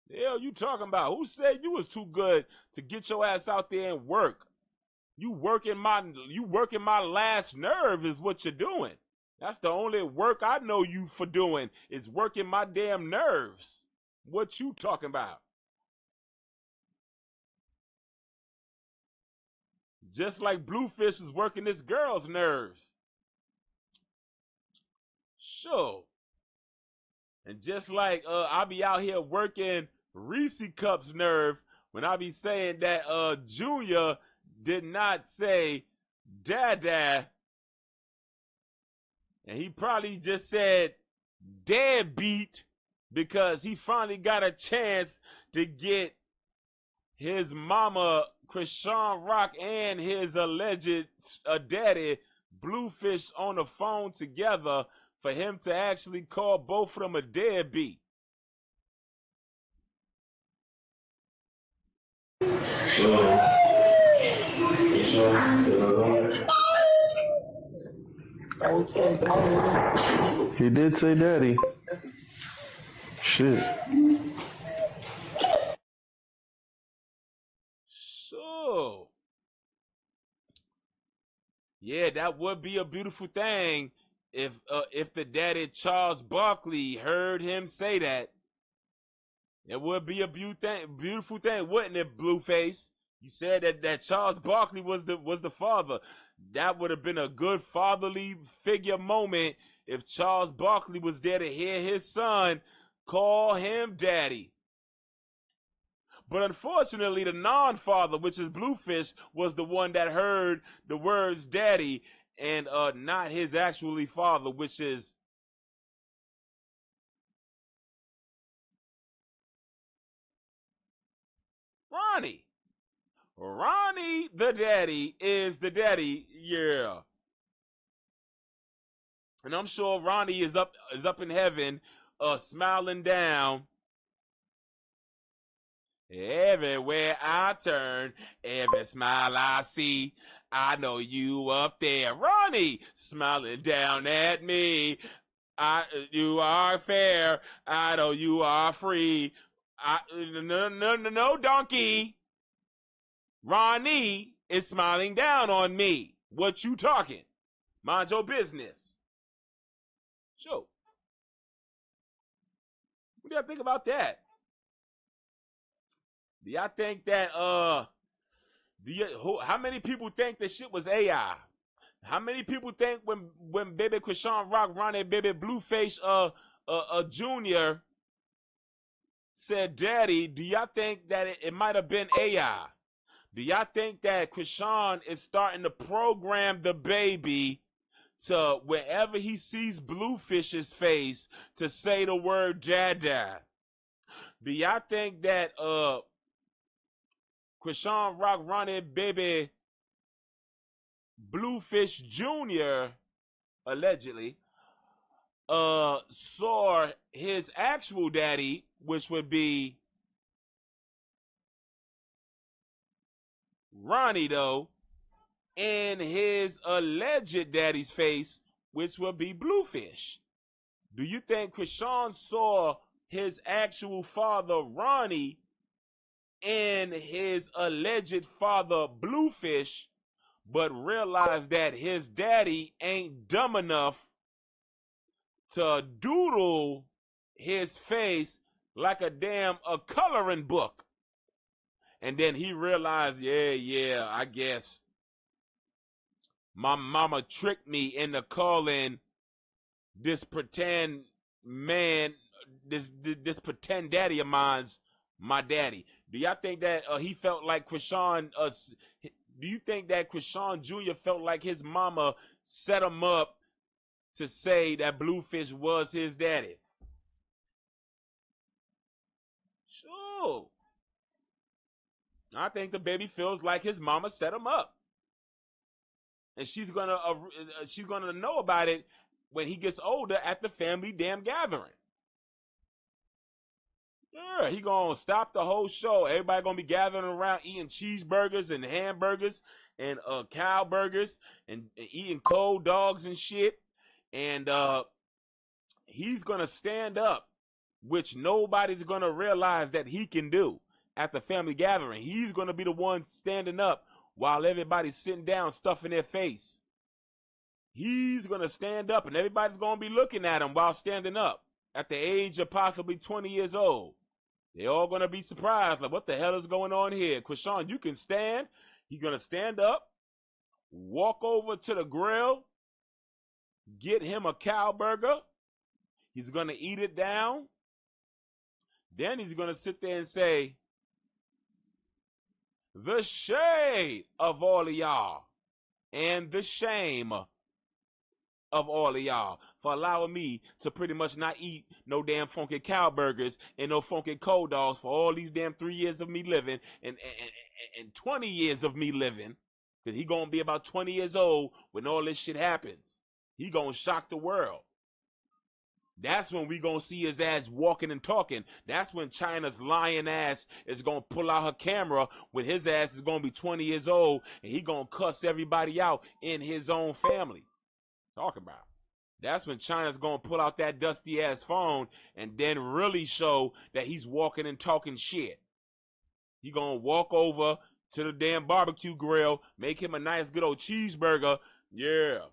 The hell you talking about? Who said you was too good to get your ass out there and work? You working my last nerve is what you're doing. That's the only work I know you for doing is working my damn nerves. What you talking about? Just like Bluefish was working this girl's nerves. Sure. And just like I be out here working Reese Cup's nerve when I be saying that Junior did not say dada. And he probably just said deadbeat because he finally got a chance to get his mama, CHRISEAN Rock, and his alleged daddy, Bluefish, on the phone together for him to actually call both of them a deadbeat. He did say daddy. Shit. So, yeah, that would be a beautiful thing if the daddy Charles Barkley heard him say that. It would be a beautiful thing, wouldn't it, Blueface? You said that Charles Barkley was the father. That would have been a good fatherly figure moment if Charles Barkley was there to hear his son call him daddy. But unfortunately, the non-father, which is Bluefish, was the one that heard the words daddy and not his actually father, which is Ronnie. Ronnie the daddy is the daddy, yeah. And I'm sure Ronnie is up in heaven, smiling down. Everywhere I turn, every smile I see, I know you up there. Ronnie, smiling down at me. You are fair. I know you are free. No, donkey. Ronnie is smiling down on me. What you talking? Mind your business. Sure. What do y'all think about that? Do y'all think that how many people think this shit was AI? How many people think when baby CHRISEAN ROCK, Ronnie baby BLUEFACE Jr. said daddy, do y'all think that it might have been AI? Do y'all think that CHRISEAN is starting to program the baby to wherever he sees Bluefish's face to say the word dada? Do y'all think that CHRISEAN ROCK, Ronnie baby BLUEFACE Jr. allegedly saw his actual daddy, which would be Ronnie though, in his alleged daddy's face, which would be Bluefish? Do you think CHRISEAN saw his actual father Ronnie in his alleged father Bluefish, but realized that his daddy ain't dumb enough to doodle his face like a coloring book? And then he realized, yeah, I guess my mama tricked me into calling this pretend man, this pretend daddy of mine's my daddy. Do y'all think that he felt like CHRISEAN, do you think that CHRISEAN Jr. felt like his mama set him up to say that Bluefish was his daddy? Sure. I think the baby feels like his mama set him up. And she's gonna know about it when he gets older at the family gathering. Yeah, he gonna stop the whole show. Everybody gonna be gathering around eating cheeseburgers and hamburgers and cow burgers and eating cold dogs and shit. And he's gonna stand up, which nobody's gonna realize that he can do at the family gathering. He's gonna be the one standing up while everybody's sitting down stuffing their face. He's gonna stand up and everybody's gonna be looking at him while standing up at the age of possibly 20 years old. They're all gonna be surprised, like, what the hell is going on here? CHRISEAN, you can stand. He's gonna stand up, walk over to the grill, get him a cow burger. He's gonna eat it down. Then he's gonna sit there and say, the shade of all of y'all and the shame of all of y'all for allowing me to pretty much not eat no damn funky cow burgers and no funky cold dogs for all these damn 3 years of me living and 20 years of me living. Because he gonna be about 20 years old when all this shit happens. He gonna shock the world. That's when we gonna see his ass walking and talking. That's when China's lying ass is gonna pull out her camera when his ass is gonna be 20 years old and he gonna cuss everybody out in his own family. Talk about. That's when China's gonna pull out that dusty ass phone and then really show that he's walking and talking shit. He gonna walk over to the damn barbecue grill, make him a nice good old cheeseburger. Yeah.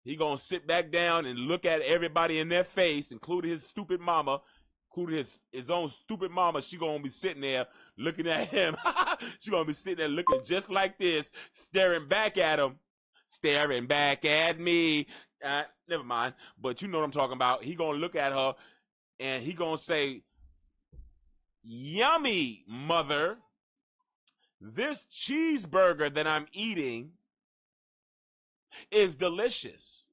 He gonna sit back down and look at everybody in their face, including his stupid mama, including his own stupid mama. She gonna be sitting there looking at him. She gonna be sitting there looking just like this, staring back at him, staring back at me. Never mind, but you know what I'm talking about. He gonna look at her and he gonna say, yummy, mother. This cheeseburger that I'm eating is delicious.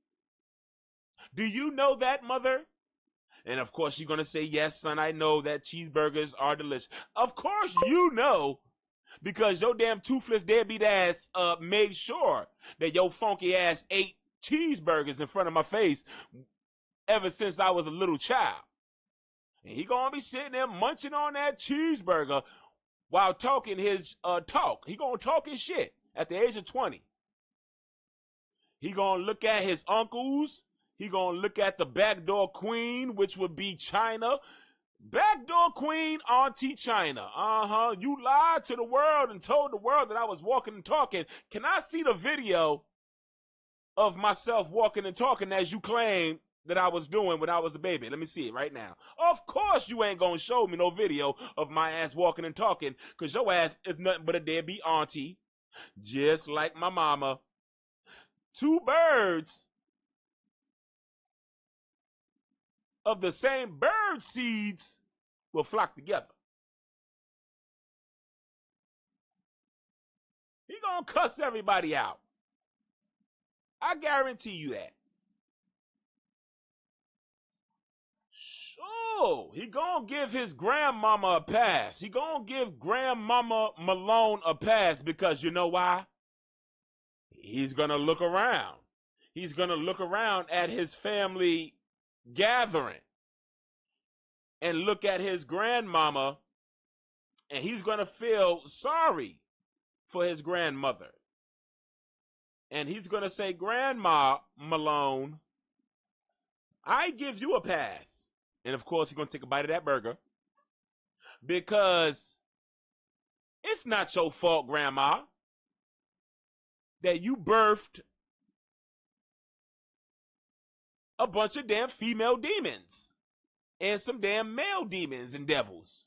Do you know that, mother? And of course you're going to say, yes, son, I know that cheeseburgers are delicious. Of course you know, because your damn toothless deadbeat ass made sure that your funky ass ate cheeseburgers in front of my face ever since I was a little child. And he going to be sitting there munching on that cheeseburger while talking his talk. He going to talk his shit at the age of 20. He gonna look at his uncles, He gonna look at the backdoor queen, which would be China. Backdoor queen, Auntie China. You lied to the world and told the world that I was walking and talking. Can I see the video of myself walking and talking as you claim that I was doing when I was a baby? Let me see it right now. Of course you ain't gonna show me no video of my ass walking and talking, because your ass is nothing but a deadbeat auntie, just like my mama. Two birds of the same bird seeds will flock together. He gonna cuss everybody out. I guarantee you that. Sure, he gonna give his grandmama a pass. He gonna give Grandmama Malone a pass, because you know why? He's gonna look around. He's gonna look around at his family gathering and look at his grandmama, and he's gonna feel sorry for his grandmother. And he's gonna say, Grandma Malone, I give you a pass. And of course, he's gonna take a bite of that burger, because it's not your fault, Grandma, that you birthed a bunch of damn female demons and some damn male demons and devils.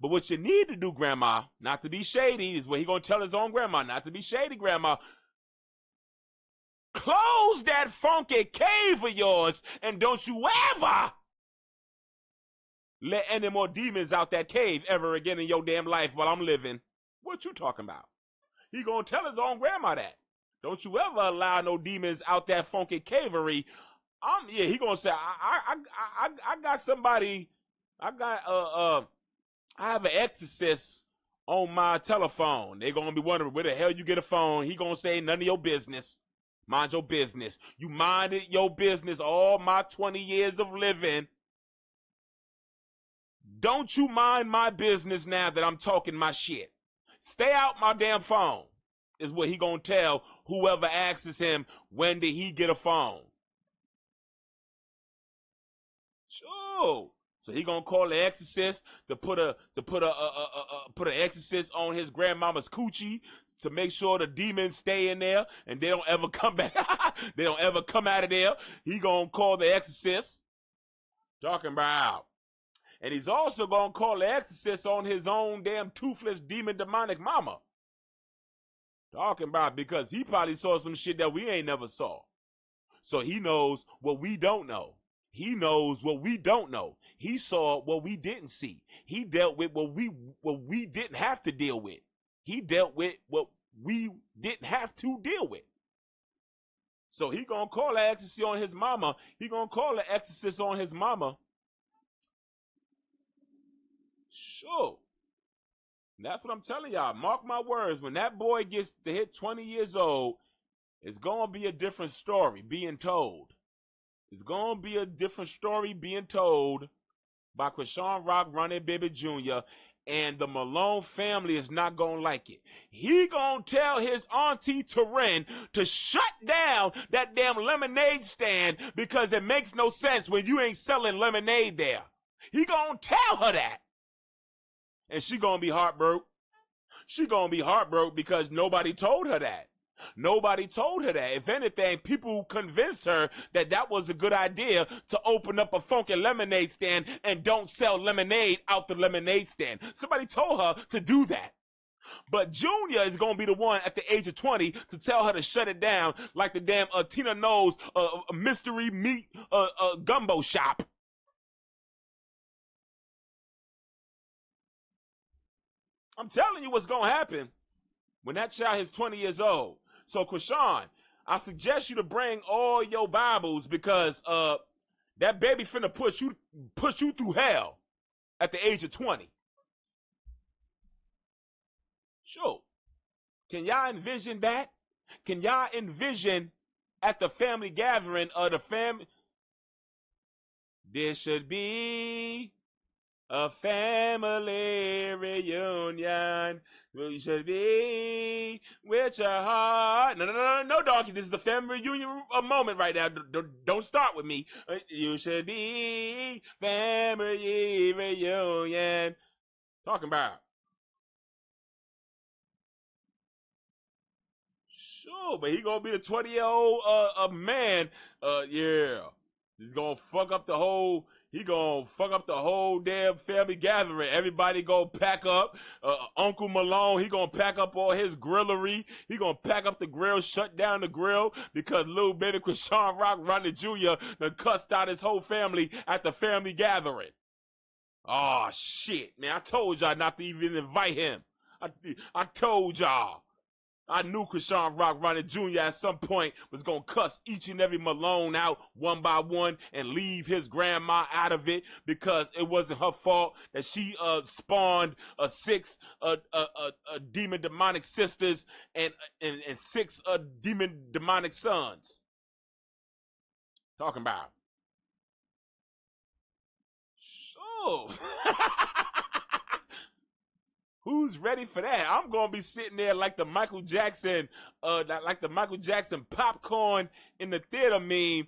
But what you need to do, Grandma, not to be shady, is what he gonna tell his own grandma, not to be shady, Grandma. Close that funky cave of yours, and don't you ever let any more demons out that cave ever again in your damn life while I'm living. What you talking about? He gonna tell his own grandma that. Don't you ever allow no demons out that funky cavery. He gonna say, I got somebody, I have an exorcist on my telephone. They gonna be wondering where the hell you get a phone. He gonna say, none of your business. Mind your business. You minded your business all my 20 years of living. Don't you mind my business now that I'm talking my shit. Stay out my damn phone, is what he gonna tell whoever asks him, when did he get a phone? Sure. So he gonna call the exorcist to put an exorcist on his grandmama's coochie to make sure the demons stay in there and they don't ever come back. They don't ever come out of there. He gonna call the exorcist. Talking about. And he's also gonna call the exorcist on his own damn toothless demon demonic mama. Talking about, because he probably saw some shit that we ain't never saw. So he knows what we don't know. He knows what we don't know. He saw what we didn't see. He dealt with what we didn't have to deal with. He dealt with what we didn't have to deal with. So he gonna call the exorcist on his mama. He gonna call the exorcist on his mama. Sure. That's what I'm telling y'all. Mark my words. When that boy gets to hit 20 years old, it's gonna be a different story being told. It's gonna be a different story being told by CHRISEAN Rock, Ronnie Baby Jr., and the Malone family is not gonna like it. He gonna tell his auntie Taryn to shut down that damn lemonade stand, because it makes no sense when you ain't selling lemonade there. He gonna tell her that. And she gonna be heartbroken. She gonna be heartbroken because nobody told her that. Nobody told her that. If anything, people convinced her that that was a good idea to open up a funky lemonade stand and don't sell lemonade out the lemonade stand. Somebody told her to do that. But Junior is going to be the one at the age of 20 to tell her to shut it down, like the damn Tina Knowles mystery meat gumbo shop. I'm telling you what's going to happen when that child is 20 years old. So, CHRISEAN, I suggest you to bring all your Bibles, because that baby finna push you through hell at the age of 20. Sure. Can y'all envision that? Can y'all envision at the family gathering of the family? There should be a family reunion. You should be with your heart. No, donkey. This is a family reunion moment right now. Don't start with me. You should be family reunion. Talking about. Sure, but he gonna be a 20-year-old man. Yeah. He's gonna fuck up the whole. He gonna fuck up the whole damn family gathering. Everybody gonna pack up. Uncle Malone, he gonna pack up all his grillery. He gonna pack up the grill, shut down the grill because little baby CHRISEAN Rock Ronnie Jr. done cussed out his whole family at the family gathering. Oh shit, man! I told y'all not to even invite him. I told y'all. I knew CHRISEAN Rock Ronnie Jr. at some point was going to cuss each and every Malone out one by one and leave his grandma out of it because it wasn't her fault that she spawned six demon demonic sisters and six demon demonic sons. Talking about. So. Who's ready for that? I'm gonna be sitting there like the Michael Jackson popcorn in the theater meme,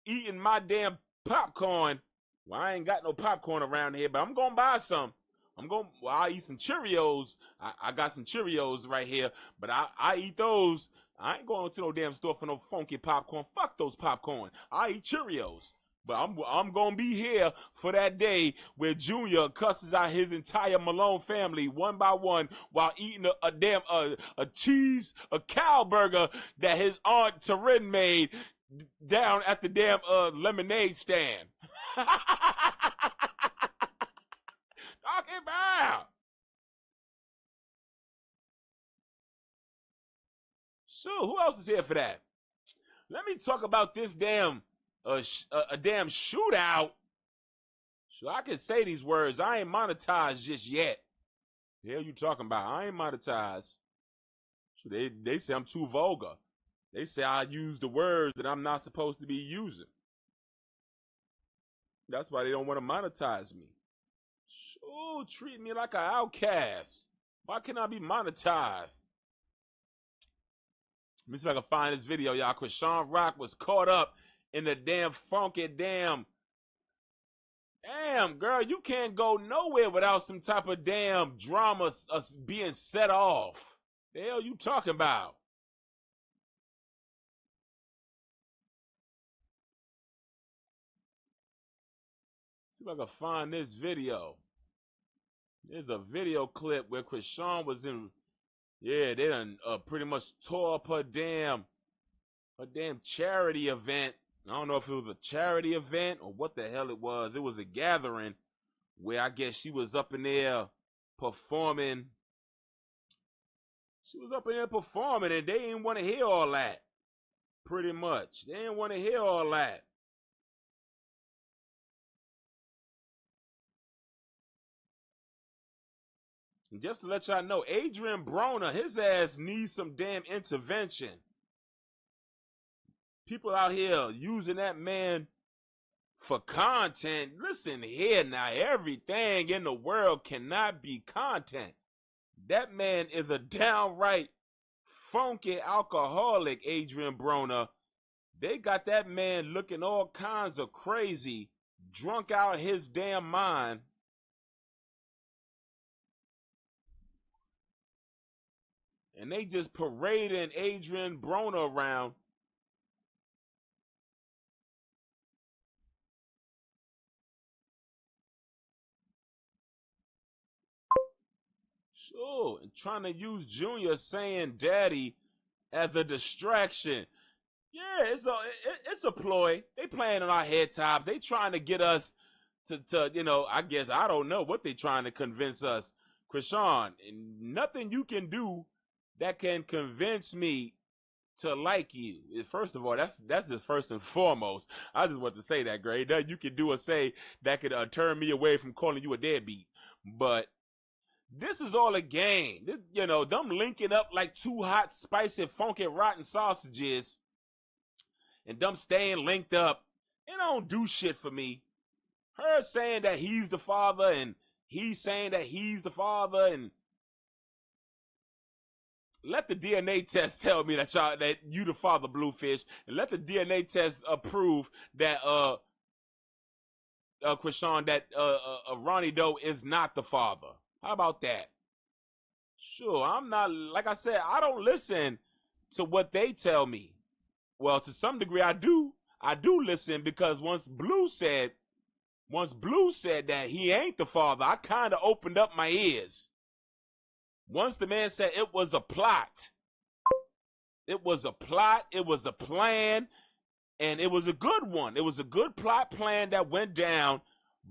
eating my damn popcorn. Well, I ain't got no popcorn around here, but I'm gonna buy some. I'll eat some Cheerios. I got some Cheerios right here, but I eat those. I ain't going to no damn store for no funky popcorn. Fuck those popcorn. I eat Cheerios. But I'm gonna be here for that day where Junior cusses out his entire Malone family one by one while eating a cow burger that his aunt Taryn made down at the damn lemonade stand. Talking about. So who else is here for that? Let me talk about this damn. A damn shootout. So I can say these words. I ain't monetized just yet. The hell you talking about? I ain't monetized. So they say I'm too vulgar. They say I use the words that I'm not supposed to be using. That's why they don't want to monetize me. So treat me like an outcast. Why can't I be monetized? Let me see if I can find this video, y'all. CHRISEAN Rock was caught up in the damn funky damn girl, you can't go nowhere without some type of damn drama being set off. The hell you talking about? See if I can find this video. There's a video clip where CHRISEAN was in. Yeah, they done pretty much tore up her damn charity event. I don't know if it was a charity event or what the hell it was. It was a gathering where I guess she was up in there performing. She was up in there performing and they didn't want to hear all that. Pretty much. They didn't want to hear all that. And just to let y'all know, Adrian Broner, his ass needs some damn intervention. People out here using that man for content. Listen here now, everything in the world cannot be content. That man is a downright funky alcoholic, Adrian Broner. They got that man looking all kinds of crazy, drunk out of his damn mind. And they just parading Adrian Broner around. Sure, and trying to use Junior saying daddy as a distraction. Yeah, it's a ploy. They playing on our head top. They trying to get us to you know, I guess I don't know what they trying to convince us. CHRISEAN, nothing you can do that can convince me to like you. First of all, that's just first and foremost. I just want to say that, Gray. Nothing you can do or say that could turn me away from calling you a deadbeat. But this is all a game. This, you know, them linking up like two hot, spicy, funky, rotten sausages and them staying linked up, it don't do shit for me. Her saying that he's the father and he's saying that he's the father, and let the DNA test tell me that you the father, Bluefish, and let the DNA test approve that CHRISEAN, that Ronnie Doe is not the father. How about that? Sure, I'm not, like I said, I don't listen to what they tell me. Well, to some degree I do. I do listen, because once Blue said that he ain't the father, I kind of opened up my ears. Once the man said it was a plot, it was a plan, and it was a good one. It was a good plot plan that went down,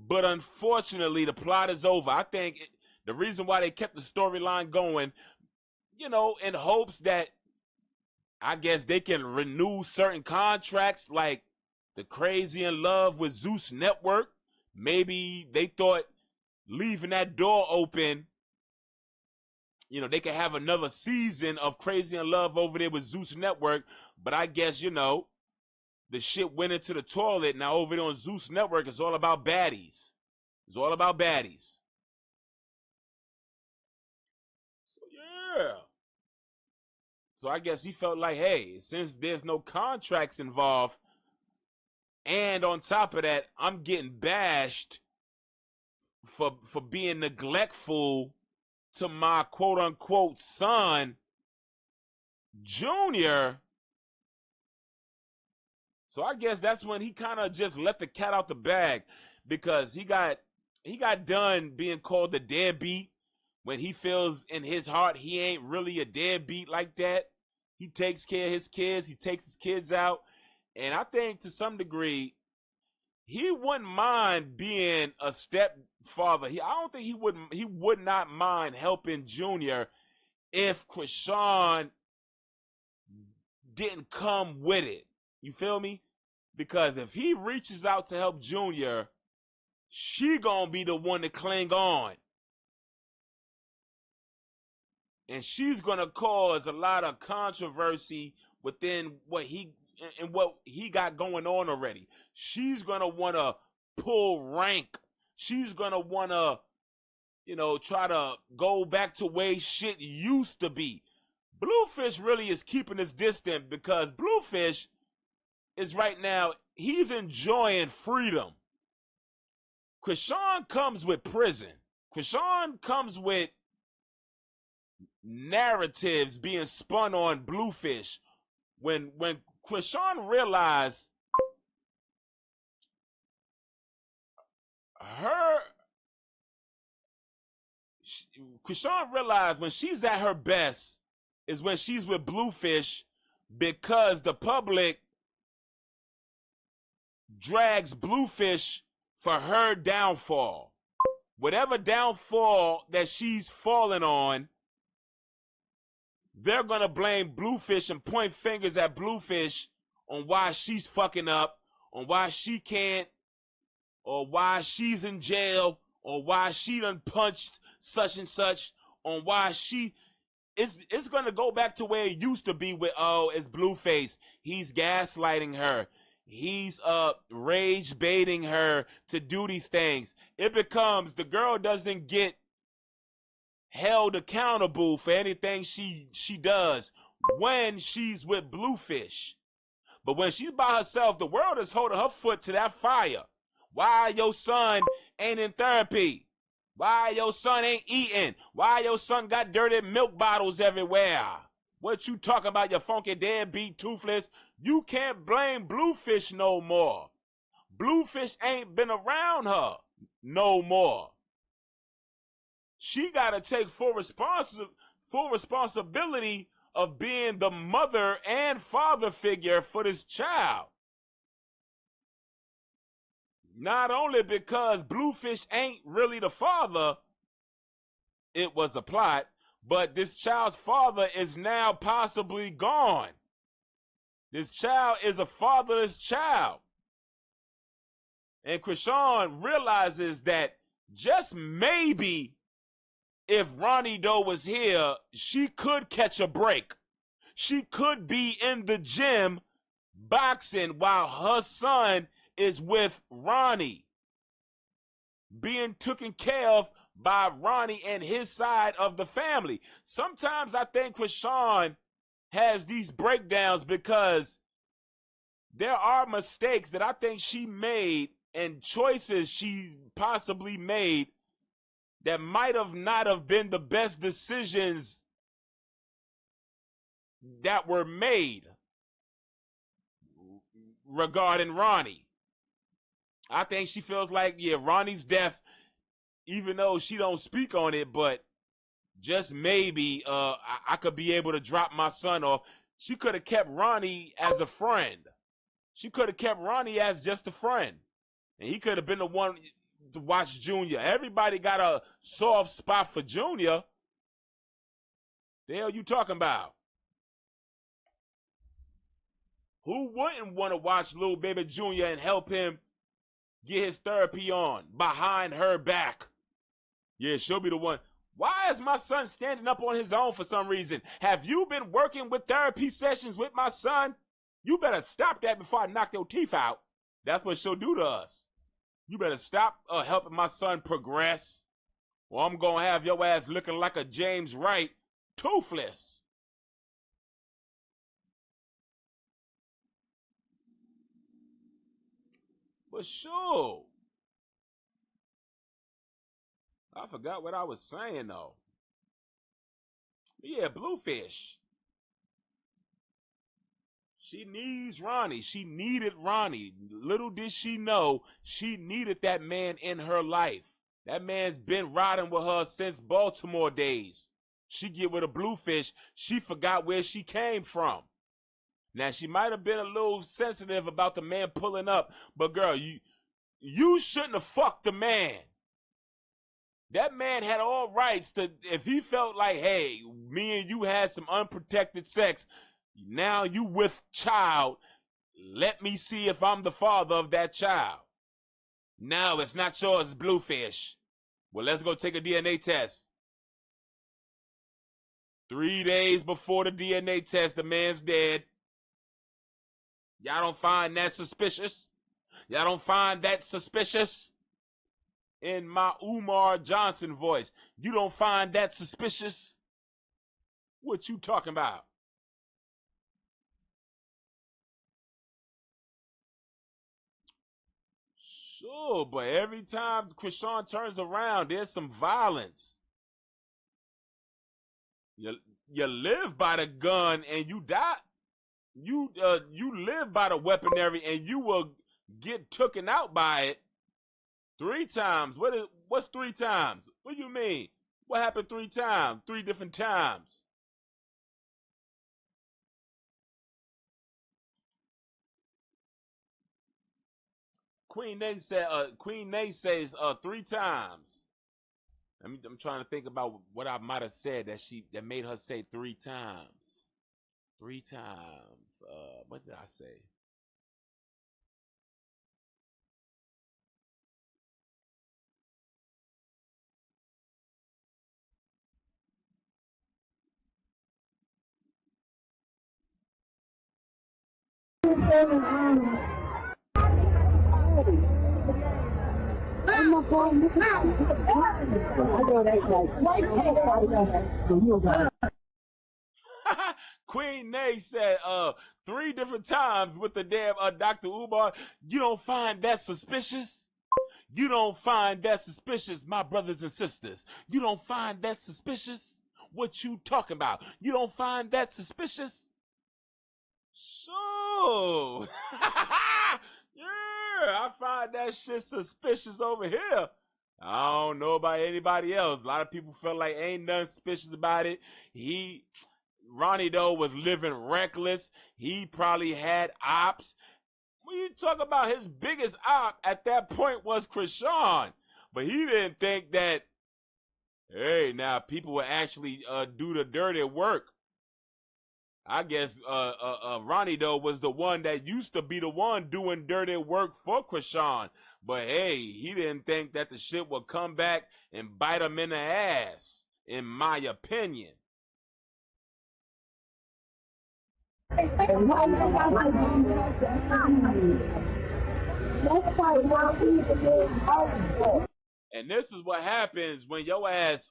but unfortunately the plot is over. I think the reason why they kept the storyline going, you know, in hopes that I guess they can renew certain contracts, like the Crazy in Love with Zeus Network. Maybe they thought leaving that door open, you know, they could have another season of Crazy in Love over there with Zeus Network. But I guess, you know, the shit went into the toilet. Now over there on Zeus Network, it's all about baddies. It's all about baddies. So, yeah. So I guess he felt like, hey, since there's no contracts involved, and on top of that, I'm getting bashed for being neglectful to my quote-unquote son, Junior. So I guess that's when he kind of just let the cat out the bag, because he got done being called a deadbeat when he feels in his heart he ain't really a deadbeat like that. He takes care of his kids. He takes his kids out. And I think to some degree, he wouldn't mind being a stepfather. I don't think he would not mind helping Junior if CHRISEAN didn't come with it. You feel me? Because if he reaches out to help Junior, she gonna be the one to cling on. And she's gonna cause a lot of controversy within what he got going on already. She's gonna wanna pull rank. She's gonna wanna, you know, try to go back to way shit used to be. Bluefish really is keeping his distance, because Bluefish is right now, he's enjoying freedom. CHRISEAN comes with prison. CHRISEAN comes with narratives being spun on Bluefish. When CHRISEAN realized CHRISEAN realized when she's at her best is when she's with Bluefish, because the public drags Bluefish for her downfall. Whatever downfall that she's fallen on, they're gonna blame Bluefish and point fingers at Bluefish on why she's fucking up, on why she can't, or why she's in jail, or why she done punched such and such, on why she... It's gonna go back to where it used to be with, oh, it's Blueface. He's gaslighting her. He's rage baiting her to do these things. It becomes the girl doesn't get held accountable for anything she does when she's with Bluefish. But when she's by herself, the world is holding her foot to that fire. Why your son ain't in therapy? Why your son ain't eating? Why your son got dirty milk bottles everywhere? What you talking about, you funky deadbeat toothless? You can't blame Bluefish no more. Bluefish ain't been around her no more. She gotta take full responsibility of being the mother and father figure for this child. Not only because Bluefish ain't really the father, it was a plot, but this child's father is now possibly gone. This child is a fatherless child. And CHRISEAN realizes that just maybe if Ronnie Doe was here, she could catch a break. She could be in the gym boxing while her son is with Ronnie. being taken care of by Ronnie and his side of the family. Sometimes I think CHRISEAN has these breakdowns because there are mistakes that I think she made and choices she possibly made that might have not have been the best decisions that were made regarding Ronnie. I think she feels like, yeah, Ronnie's death, even though she don't speak on it, but just maybe I could be able to drop my son off. She could have kept Ronnie as a friend. She could have kept Ronnie as just a friend. And he could have been the one to watch Junior. Everybody got a soft spot for Junior. The hell you talking about? Who wouldn't want to watch little baby Junior and help him get his therapy on behind her back? Yeah, she'll be the one. Why is my son standing up on his own for some reason? Have you been working with therapy sessions with my son? You better stop that before I knock your teeth out. That's what she'll do to us. You better stop helping my son progress, or I'm going to have your ass looking like a James Wright, toothless. But sure. I forgot what I was saying, though. Yeah, Bluefish. She needs Ronnie. She needed Ronnie. Little did she know she needed that man in her life. That man's been riding with her since Baltimore days. She get with a Bluefish, she forgot where she came from. Now, she might have been a little sensitive about the man pulling up, but girl, you shouldn't have fucked the man. That man had all rights to, if he felt like, hey, me and you had some unprotected sex, now you with child, let me see if I'm the father of that child. No, it's not yours, it's Bluefish. Well, let's go take a DNA test. 3 days before the DNA test, the man's dead. Y'all don't find that suspicious? Y'all don't find that suspicious? In my Umar Johnson voice, you don't find that suspicious? What you talking about? Sure, but every time CHRISEAN turns around, there's some violence. You live by the gun and you die. You live by the weaponry and you will get taken out by it 3 times. What's 3 times? What do you mean? What happened 3 times? 3 different times. Queen Nay says 3 times. I'm trying to think about what I might have said that made her say 3 times. 3 times. What did I say? Queen Nay said 3 different times with the damn Dr. Umar. You don't find that suspicious? You don't find that suspicious, my brothers and sisters? You don't find that suspicious? What you talking about? You don't find that suspicious? Sure. Yeah, I find that shit suspicious over here. I don't know about anybody else. A lot of people felt like ain't nothing suspicious about it. Ronnie, though, was living reckless. He probably had ops. When you talk about his biggest op at that point was CHRISEAN. But he didn't think that, hey, now people would actually do the dirty work. I guess Ronnie, though, was the one that used to be the one doing dirty work for CHRISEAN. But, hey, he didn't think that the shit would come back and bite him in the ass, in my opinion. And this is what happens when your ass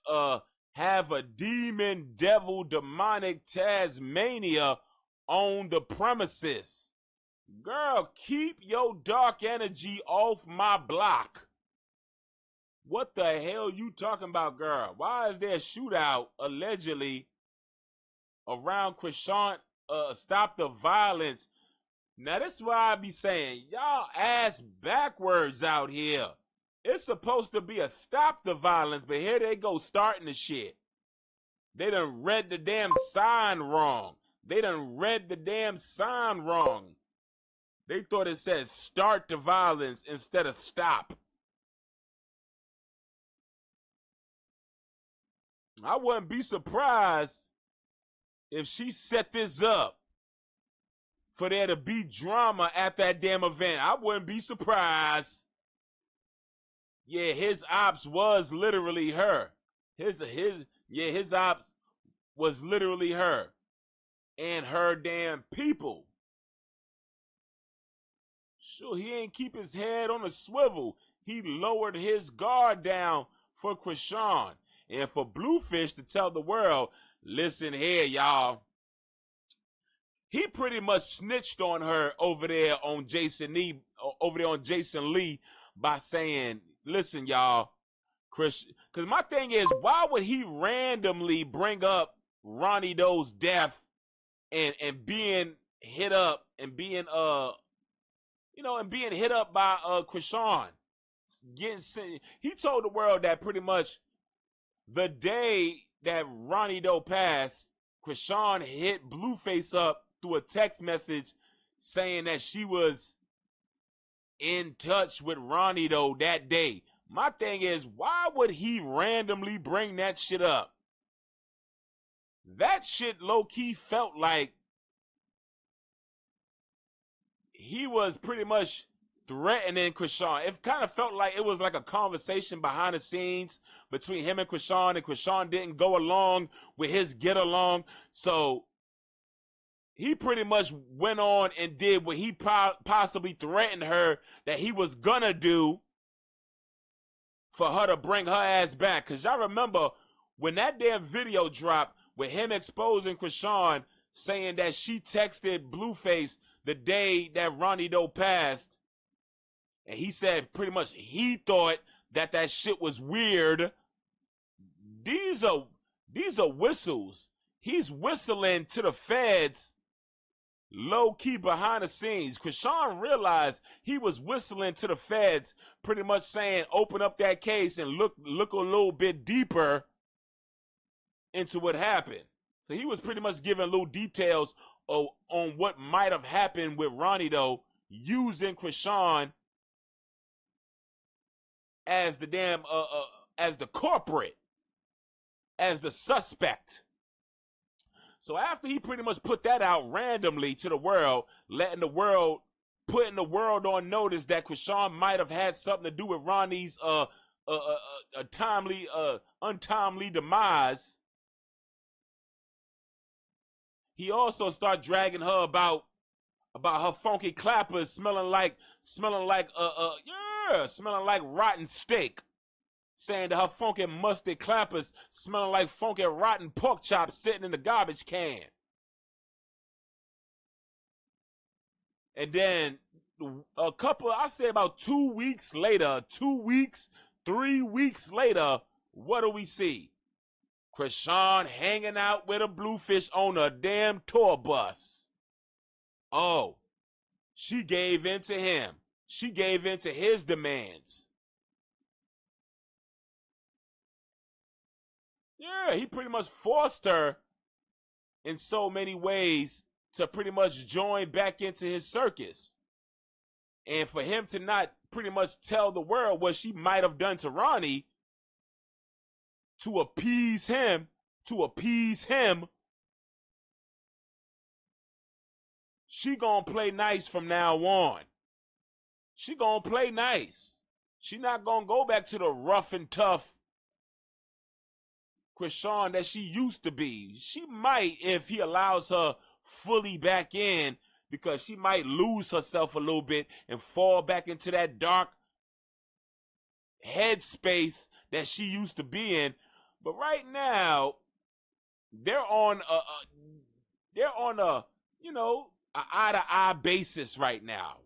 have a demon, devil, demonic Tasmania on the premises. Girl, keep your dark energy off my block. What the hell you talking about, girl? Why is there a shootout, allegedly, around CHRISEAN? Stop the violence. Now, this is why I be saying, y'all ass backwards out here. It's supposed to be a stop the violence, but here they go starting the shit. They done read the damn sign wrong. They done read the damn sign wrong. They thought it said start the violence instead of stop. I wouldn't be surprised if she set this up for there to be drama at that damn event. I wouldn't be surprised. Yeah, his ops was literally her. His ops was literally her and her damn people. Sure, he ain't keep his head on a swivel. He lowered his guard down for CHRISEAN and for BLUEFACE to tell the world, listen here, y'all. He pretty much snitched on her over there on Jason Lee by saying, listen, y'all, Chris, because my thing is, why would he randomly bring up Ronnie Doe's death and being hit up and being being hit up by CHRISEAN? He told the world that pretty much the day that Ronnie Doe passed, CHRISEAN hit BLUEFACE up through a text message saying that she was in touch with Ronnie Doe that day. My thing is, why would he randomly bring that shit up? That shit low-key felt like he was pretty much threatening CHRISEAN. It kind of felt like it was like a conversation behind the scenes between him and CHRISEAN didn't go along with his get along. So he pretty much went on and did what he possibly threatened her that he was gonna do for her to bring her ass back. Because y'all remember when that damn video dropped with him exposing CHRISEAN, saying that she texted BLUEFACE the day that Ronnie Doe passed, and he said pretty much he thought that that shit was weird. These are whistles. He's whistling to the feds low-key behind the scenes. CHRISEAN realized he was whistling to the feds, pretty much saying, open up that case and look a little bit deeper into what happened. So he was pretty much giving little details on what might have happened with Ronnie Doe, using CHRISEAN as the damn as the culprit, as the suspect. So after he pretty much put that out randomly to the world, putting the world on notice that CHRISEAN might have had something to do with Ronnie's untimely demise, he also started dragging her about her funky clappers smelling like rotten steak. Saying that her funky mustard clappers smelling like funky rotten pork chops sitting in the garbage can. And then I'd say about 2 weeks later, 3 weeks later, what do we see? CHRISEAN hanging out with a BLUEFACE on a damn tour bus. Oh, she gave in to him. She gave in to his demands. Yeah, he pretty much forced her in so many ways to pretty much join back into his circus. And for him to not pretty much tell the world what she might have done to Ronnie, to appease him, she gonna play nice from now on. She gonna play nice. She not gonna go back to the rough and tough CHRISEAN that she used to be. She might, if he allows her fully back in, because she might lose herself a little bit and fall back into that dark headspace that she used to be in. But right now, they're on a you know, an eye-to-eye basis right now.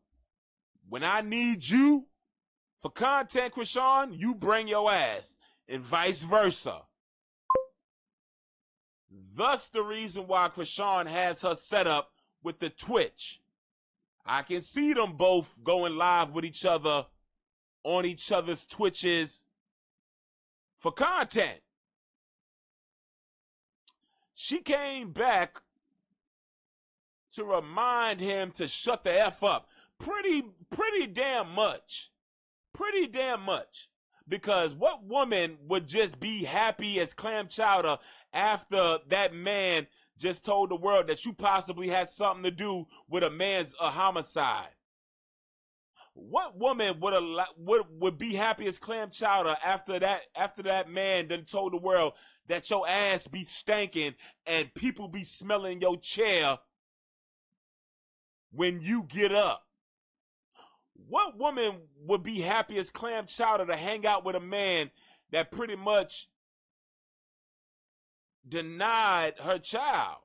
When I need you for content, CHRISEAN, you bring your ass, and vice versa. Thus the reason why CHRISEAN has her set up with the Twitch. I can see them both going live with each other on each other's Twitches for content. She came back to remind him to shut the F up. Pretty damn much. Pretty damn much. Because what woman would just be happy as clam chowder after that man just told the world that you possibly had something to do with a man's homicide? What woman would be happy as clam chowder after that man done told the world that your ass be stanking and people be smelling your chair when you get up? What woman would be happy as clam chowder to hang out with a man that pretty much denied her child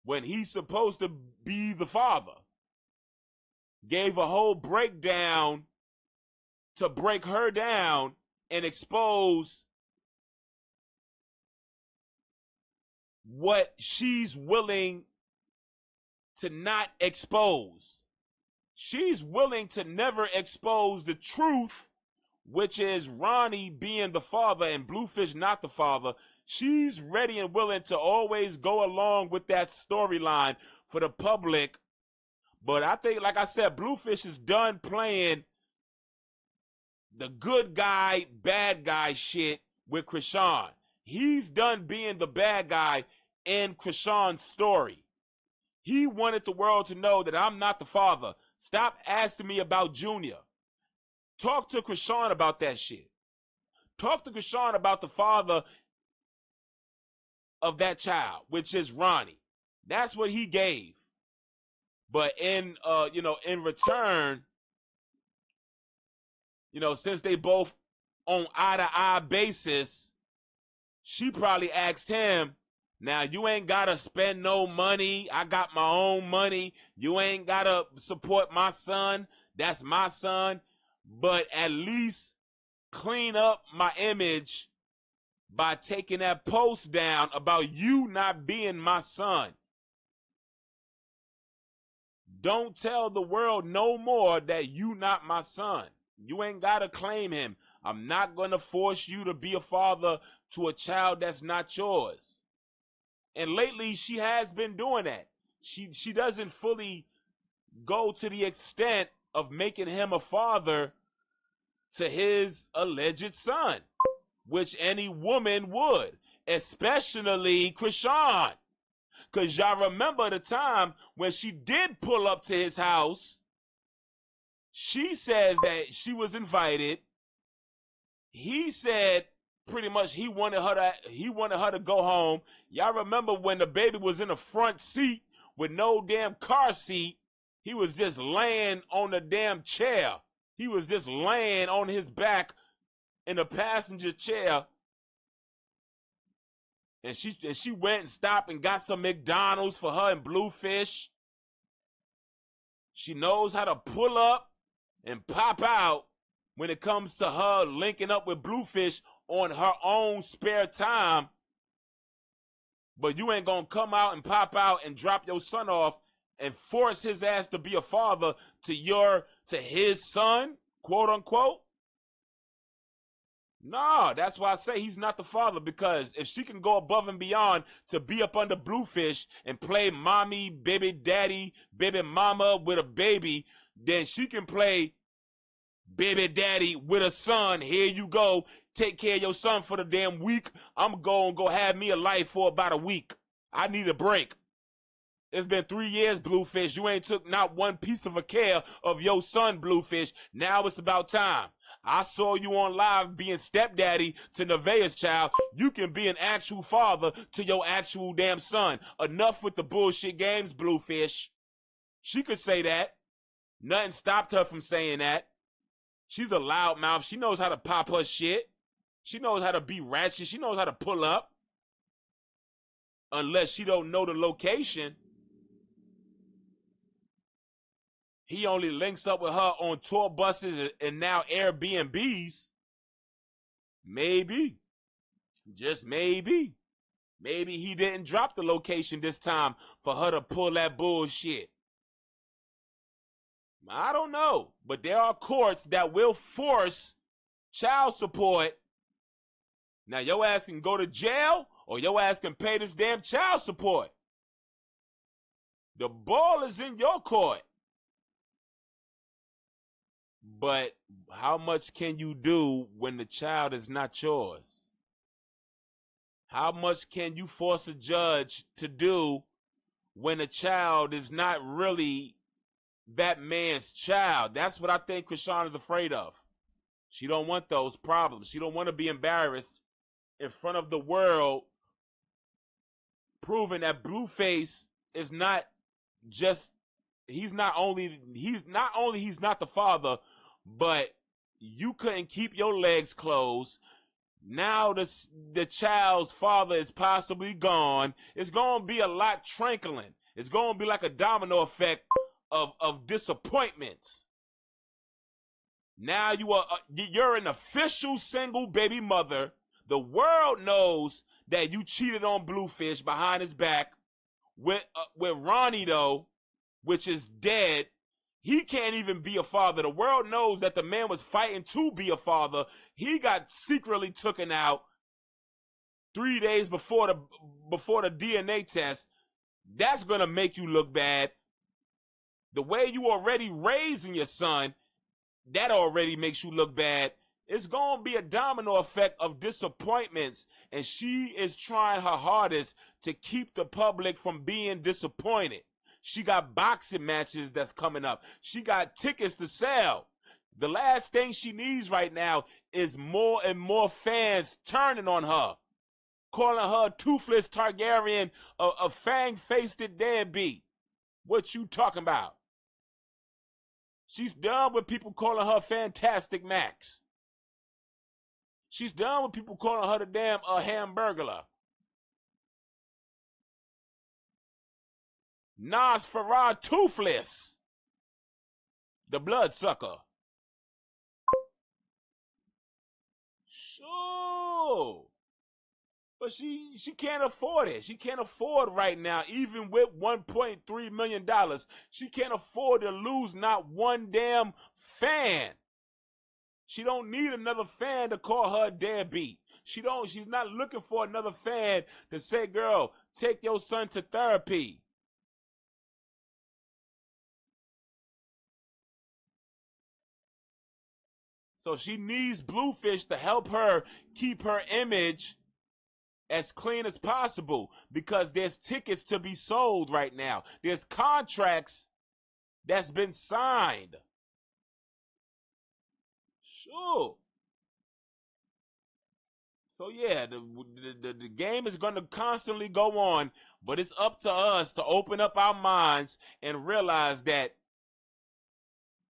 when he's supposed to be the father? Gave a whole breakdown to break her down and expose what she's willing to not expose. She's willing to never expose the truth, which is Ronnie being the father and Bluefish not the father. She's ready and willing to always go along with that storyline for the public. But I think, like I said, Bluefish is done playing the good guy, bad guy shit with CHRISEAN. He's done being the bad guy in CHRISEAN's story. He wanted the world to know that I'm not the father. Stop asking me about Junior. Talk to CHRISEAN about that shit. Talk to CHRISEAN about the father of that child, which is Ronnie. That's what he gave. But in return, since they both on eye-to-eye basis, she probably asked him, now you ain't gotta spend no money. I got my own money. You ain't gotta support my son. That's my son. But at least clean up my image by taking that post down about you not being my son. Don't tell the world no more that you not my son. You ain't gotta claim him. I'm not gonna force you to be a father to a child that's not yours. And lately she has been doing that. She doesn't fully go to the extent of making him a father to his alleged son, which any woman would, especially CHRISEAN. Because y'all remember the time when she did pull up to his house, she says that she was invited. He said pretty much he wanted her to go home. Y'all remember when the baby was in the front seat with no damn car seat, he was just laying on the damn chair. He was just laying on his back in the passenger chair. And she went and stopped and got some McDonald's for her and Bluefish. She knows how to pull up and pop out when it comes to her linking up with Bluefish on her own spare time. But you ain't gonna come out and pop out and drop your son off and force his ass to be a father to his son, quote unquote. No, that's why I say he's not the father, because if she can go above and beyond to be up under Bluefish and play mommy, baby daddy, baby mama with a baby, then she can play baby daddy with a son. Here you go. Take care of your son for the damn week. I'm going to go have me a life for about a week. I need a break. It's been 3 years, Bluefish. You ain't took not one piece of a care of your son, Bluefish. Now it's about time. I saw you on live being stepdaddy to NEVEAH's child. You can be an actual father to your actual damn son. Enough with the bullshit games, Bluefish. She could say that. Nothing stopped her from saying that. She's a loudmouth. She knows how to pop her shit. She knows how to be ratchet. She knows how to pull up. Unless she don't know the location. He only links up with her on tour buses and now Airbnbs. Maybe. Just maybe. Maybe he didn't drop the location this time for her to pull that bullshit. I don't know. But there are courts that will force child support. Now, your ass can go to jail or your ass can pay this damn child support. The ball is in your court. But how much can you do when the child is not yours? How much can you force a judge to do when a child is not really that man's child? That's what I think CHRISEAN is afraid of. She don't want those problems. She don't want to be embarrassed in front of the world, proving that BLUEFACE is not just, he's not the father, but you couldn't keep your legs closed. Now the child's father is possibly gone. It's going to be a lot trickling. It's going to be like a domino effect of disappointments. Now you're an official single baby mother. The world knows that you cheated on BLUEFACE behind his back with Ronnie, though, which is dead. He can't even be a father. The world knows that the man was fighting to be a father. He got secretly taken out 3 days before the DNA test. That's going to make you look bad. The way you already raising your son, that already makes you look bad. It's going to be a domino effect of disappointments, and she is trying her hardest to keep the public from being disappointed. She got boxing matches that's coming up. She got tickets to sell. The last thing she needs right now is more and more fans turning on her, calling her a toothless Targaryen, a fang-faced deadbeat. What you talking about? She's done with people calling her Fantastic Max. She's done with people calling her the damn Hamburglar. NEVEAH Toothless. The bloodsucker. Sure. But she can't afford it. She can't afford right now, even with $1.3 million, she can't afford to lose not one damn fan. She don't need another fan to call her a deadbeat. She's not looking for another fan to say, girl, take your son to therapy. So she needs BLUEFACE to help her keep her image as clean as possible, because there's tickets to be sold right now. There's contracts that's been signed. Sure. So yeah, the game is going to constantly go on, but it's up to us to open up our minds and realize that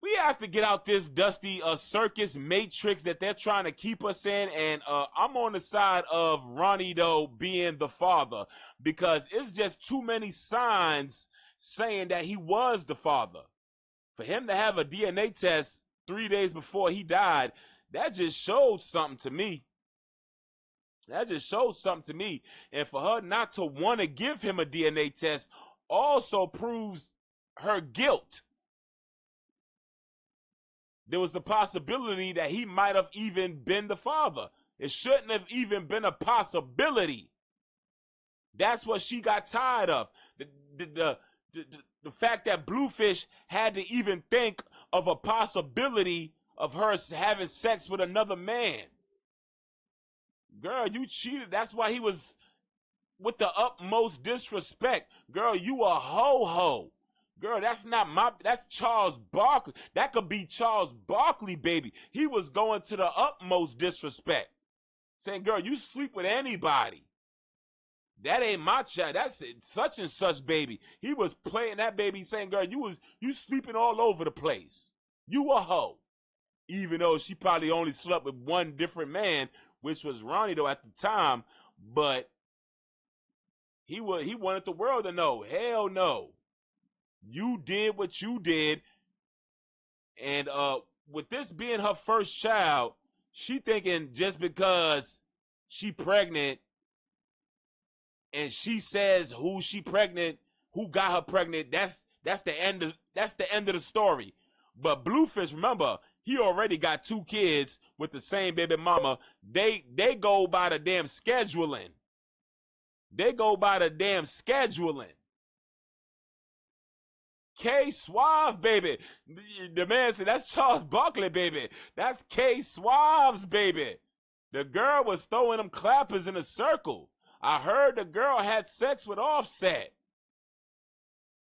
we have to get out this dusty circus matrix that they're trying to keep us in. And I'm on the side of Ronnie, though, being the father, because it's just too many signs saying that he was the father. For him to have a DNA test 3 days before he died, that just showed something to me. That just showed something to me. And for her not to want to give him a DNA test also proves her guilt. There was the possibility that he might have even been the father. It shouldn't have even been a possibility. That's what she got tired of. The fact that BLUEFACE had to even think of a possibility of her having sex with another man. Girl, you cheated. That's why he was with the utmost disrespect. Girl, you a ho-ho. Girl, that's Charles Barkley. That could be Charles Barkley, baby. He was going to the utmost disrespect. Saying, girl, you sleep with anybody. That ain't my child. That's such and such baby. He was playing that baby saying, girl, you sleeping all over the place. You a hoe. even though she probably only slept with one different man, which was Ronnie though at the time. But he wanted the world to know, hell no, you did what you did. And with this being her first child, she thinking just because she pregnant and she says who got her pregnant, that's the end of the story. But Bluefish, remember, he already got 2 kids with the same baby mama. They go by the damn scheduling. K.S.R, baby. The man said, that's Charles Barkley, baby. That's K.S.R, baby. The girl was throwing them clappers in a circle. I heard the girl had sex with Offset.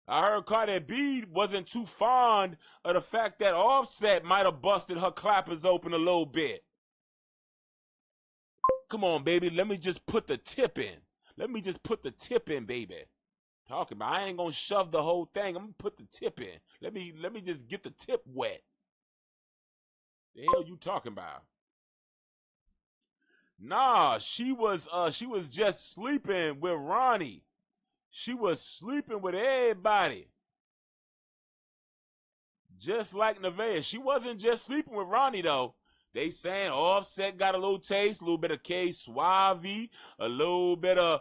I heard Cardi B wasn't too fond of the fact that Offset might have busted her clappers open a little bit. Come on, baby. Let me just put the tip in. Baby. Talking about, I ain't gonna shove the whole thing. I'm gonna put the tip in. Let me just get the tip wet. The hell you talking about? Nah, she was just sleeping with Ronnie. She was sleeping with everybody. Just like NEVEAH. She wasn't just sleeping with Ronnie though. They saying Offset got a little taste, a little bit of K.S.R, a little bit of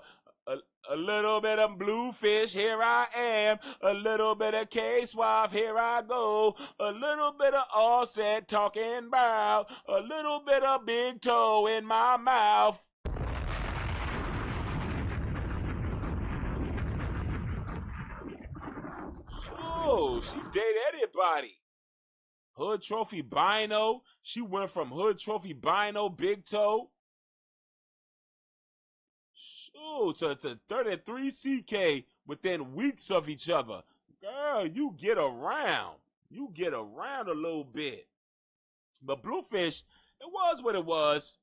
Bluefish, here I am. A little bit of K.S.R, here I go. A little bit of Offset talking about. A little bit of Big Toe in my mouth. So, she dated anybody. Hood Trophy Bino. She went from Hood Trophy Bino, Big Toe, to 33 CK within weeks of each other. Girl, you get around. A little bit. But Bluefish, it was what it was.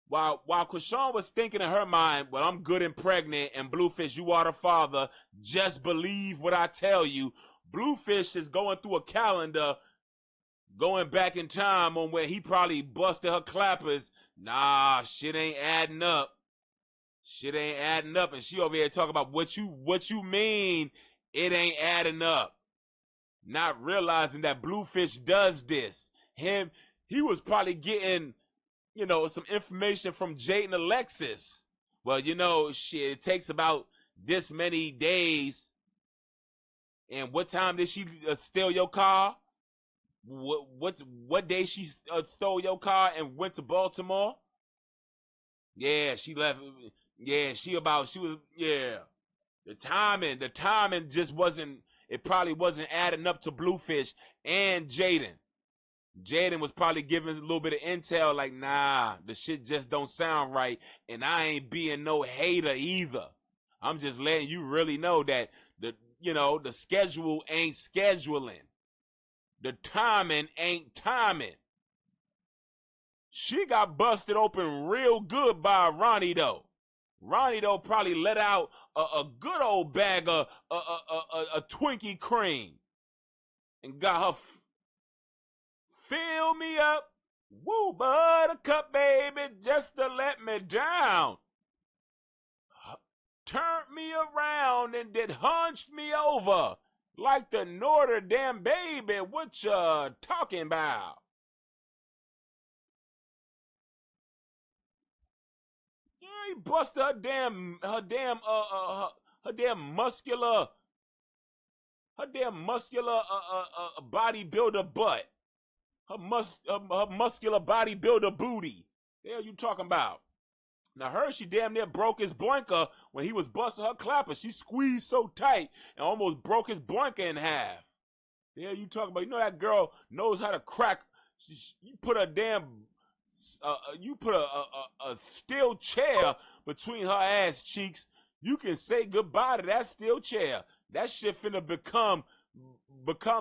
While CHRISEAN was thinking in her mind, well, I'm good and pregnant, and Bluefish, you are the father. Just believe what I tell you. Bluefish is going through a calendar, going back in time on where he probably busted her clappers. Nah, shit ain't adding up. And she over here talking about what you mean it ain't adding up. Not realizing that Bluefish does this. He was probably getting, some information from Jade and Alexis. Well, shit, it takes about this many days. And what time did she steal your car? What day she stole your car and went to Baltimore? Yeah, she left. Yeah, The timing just wasn't. It probably wasn't adding up to Bluefish and Jaden. Jaden was probably giving a little bit of intel, like, nah, the shit just don't sound right, and I ain't being no hater either. I'm just letting you really know that the schedule ain't scheduling. The timing ain't timing. She got busted open real good by Ronnie though. Ronnie though probably let out a good old bag of a Twinkie cream and got her fill me up, woo, buttercup baby, just to let me down. Turned me around and then hunched me over like the Notre Dame baby. What you talking about? Yeah, he busted her damn muscular bodybuilder butt. Her muscular bodybuilder booty. The hell you talking about? Now she damn near broke his blanker when he was busting her clapper. She squeezed so tight and almost broke his blanker in half. The hell you talking about? That girl knows how to crack. You put a steel chair between her ass cheeks. You can say goodbye to that steel chair. That shit finna become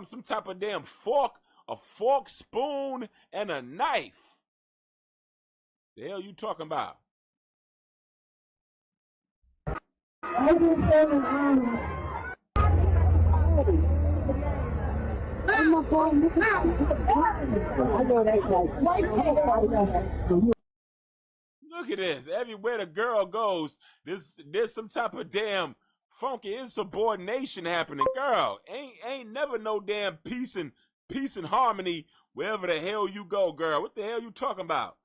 some type of damn fork, a fork, spoon, and a knife. The hell you talking about? Look at this. Everywhere the girl goes, there's some type of damn funky insubordination happening. Girl, ain't never no damn peace and harmony wherever the hell you go, girl. What the hell you talking about?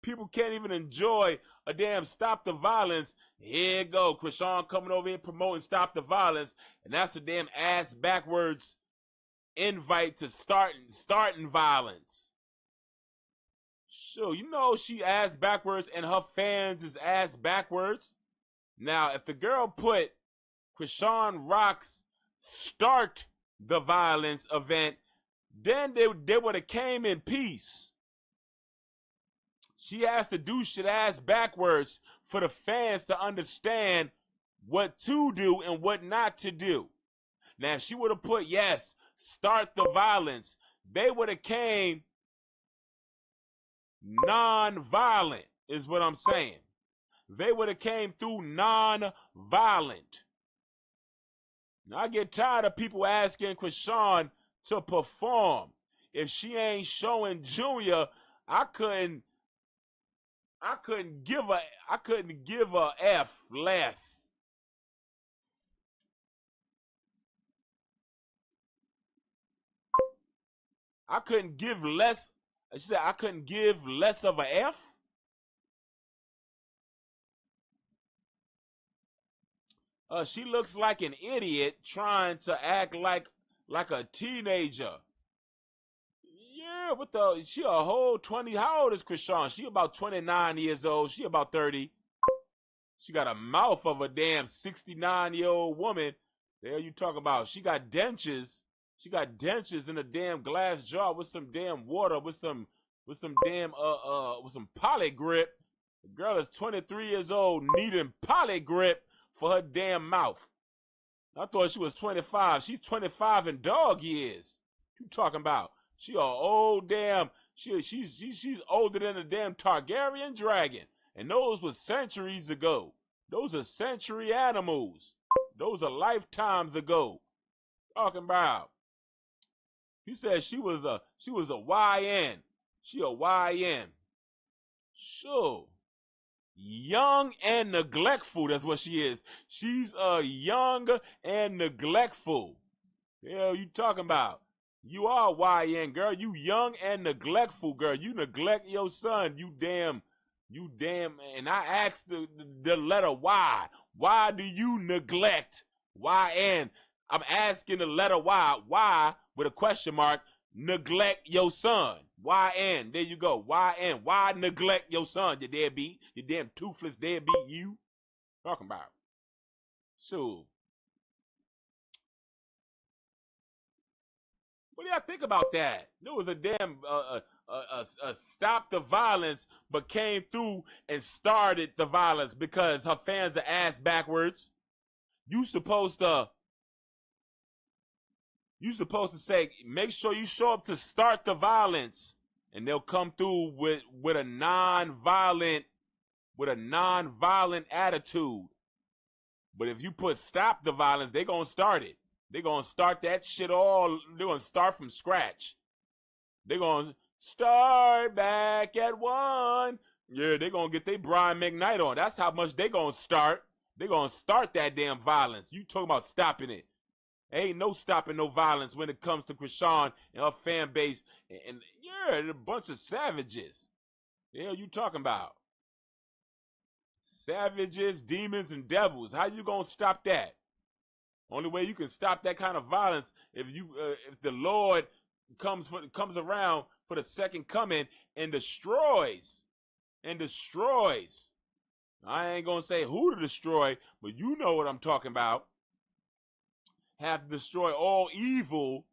People can't even enjoy a damn stop the violence. Here you go, CHRISEAN coming over here promoting stop the violence, and that's a damn ass backwards invite to starting violence. Sure, you know she ass backwards and her fans is ass backwards. Now, if the girl put CHRISEAN Rock's start the violence event, then they would have came in peace. She has to do shit ass backwards for the fans to understand what to do and what not to do. Now, if she would have put, yes, start the violence, they would have came non-violent, is what I'm saying. They would have came through non-violent. Now, I get tired of people asking CHRISEAN to perform. If she ain't showing Junior, I couldn't give a F less. I couldn't give less. She said I couldn't give less of a F. She looks like an idiot trying to act like a teenager. Yeah, what the? She a whole 20. How old is CHRISEAN? She about 29 years old. She about 30. She got a mouth of a damn 69-year-old woman. The hell you talking about? She got dentures. She got dentures in a damn glass jar with some damn water, with some poly grip. The girl is 23 years old, needing poly grip for her damn mouth. I thought she was 25. She's 25 in dog years. What you talking about? She a old damn. She's older than a damn Targaryen dragon, and those was centuries ago. Those are century animals. Those are lifetimes ago. Talking about. He said she was a YN. She a YN. Sure. Young and neglectful, that's what she is. She's young and neglectful. The hell you talking about? You are YN, girl. You young and neglectful, girl. You neglect your son. You damn. And I asked the letter Y. Why do you neglect YN? I'm asking the letter Y. Why, with a question mark, neglect your son? YN. There you go. YN. Why neglect your son, you deadbeat? You damn toothless deadbeat, you. Talking about. So, what do y'all think about that? There was a damn stop the violence, but came through and started the violence because her fans are ass backwards. You supposed to say, make sure you show up to start the violence, and they'll come through with a non-violent attitude. But if you put stop the violence, they're gonna start it. They're gonna start that shit all. They're gonna start from scratch. They're gonna start back at one. Yeah, they're gonna get their Brian McKnight on. That's how much they gonna start. They're gonna start that damn violence. You talking about stopping it? Ain't no stopping no violence when it comes to CHRISEAN and her fan base. And yeah, they're a bunch of savages. The hell you talking about? Savages, demons, and devils. How you gonna stop that? Only way you can stop that kind of violence if the Lord comes around for the second coming and destroys. I ain't gonna say who to destroy, but you know what I'm talking about. Have to destroy all evil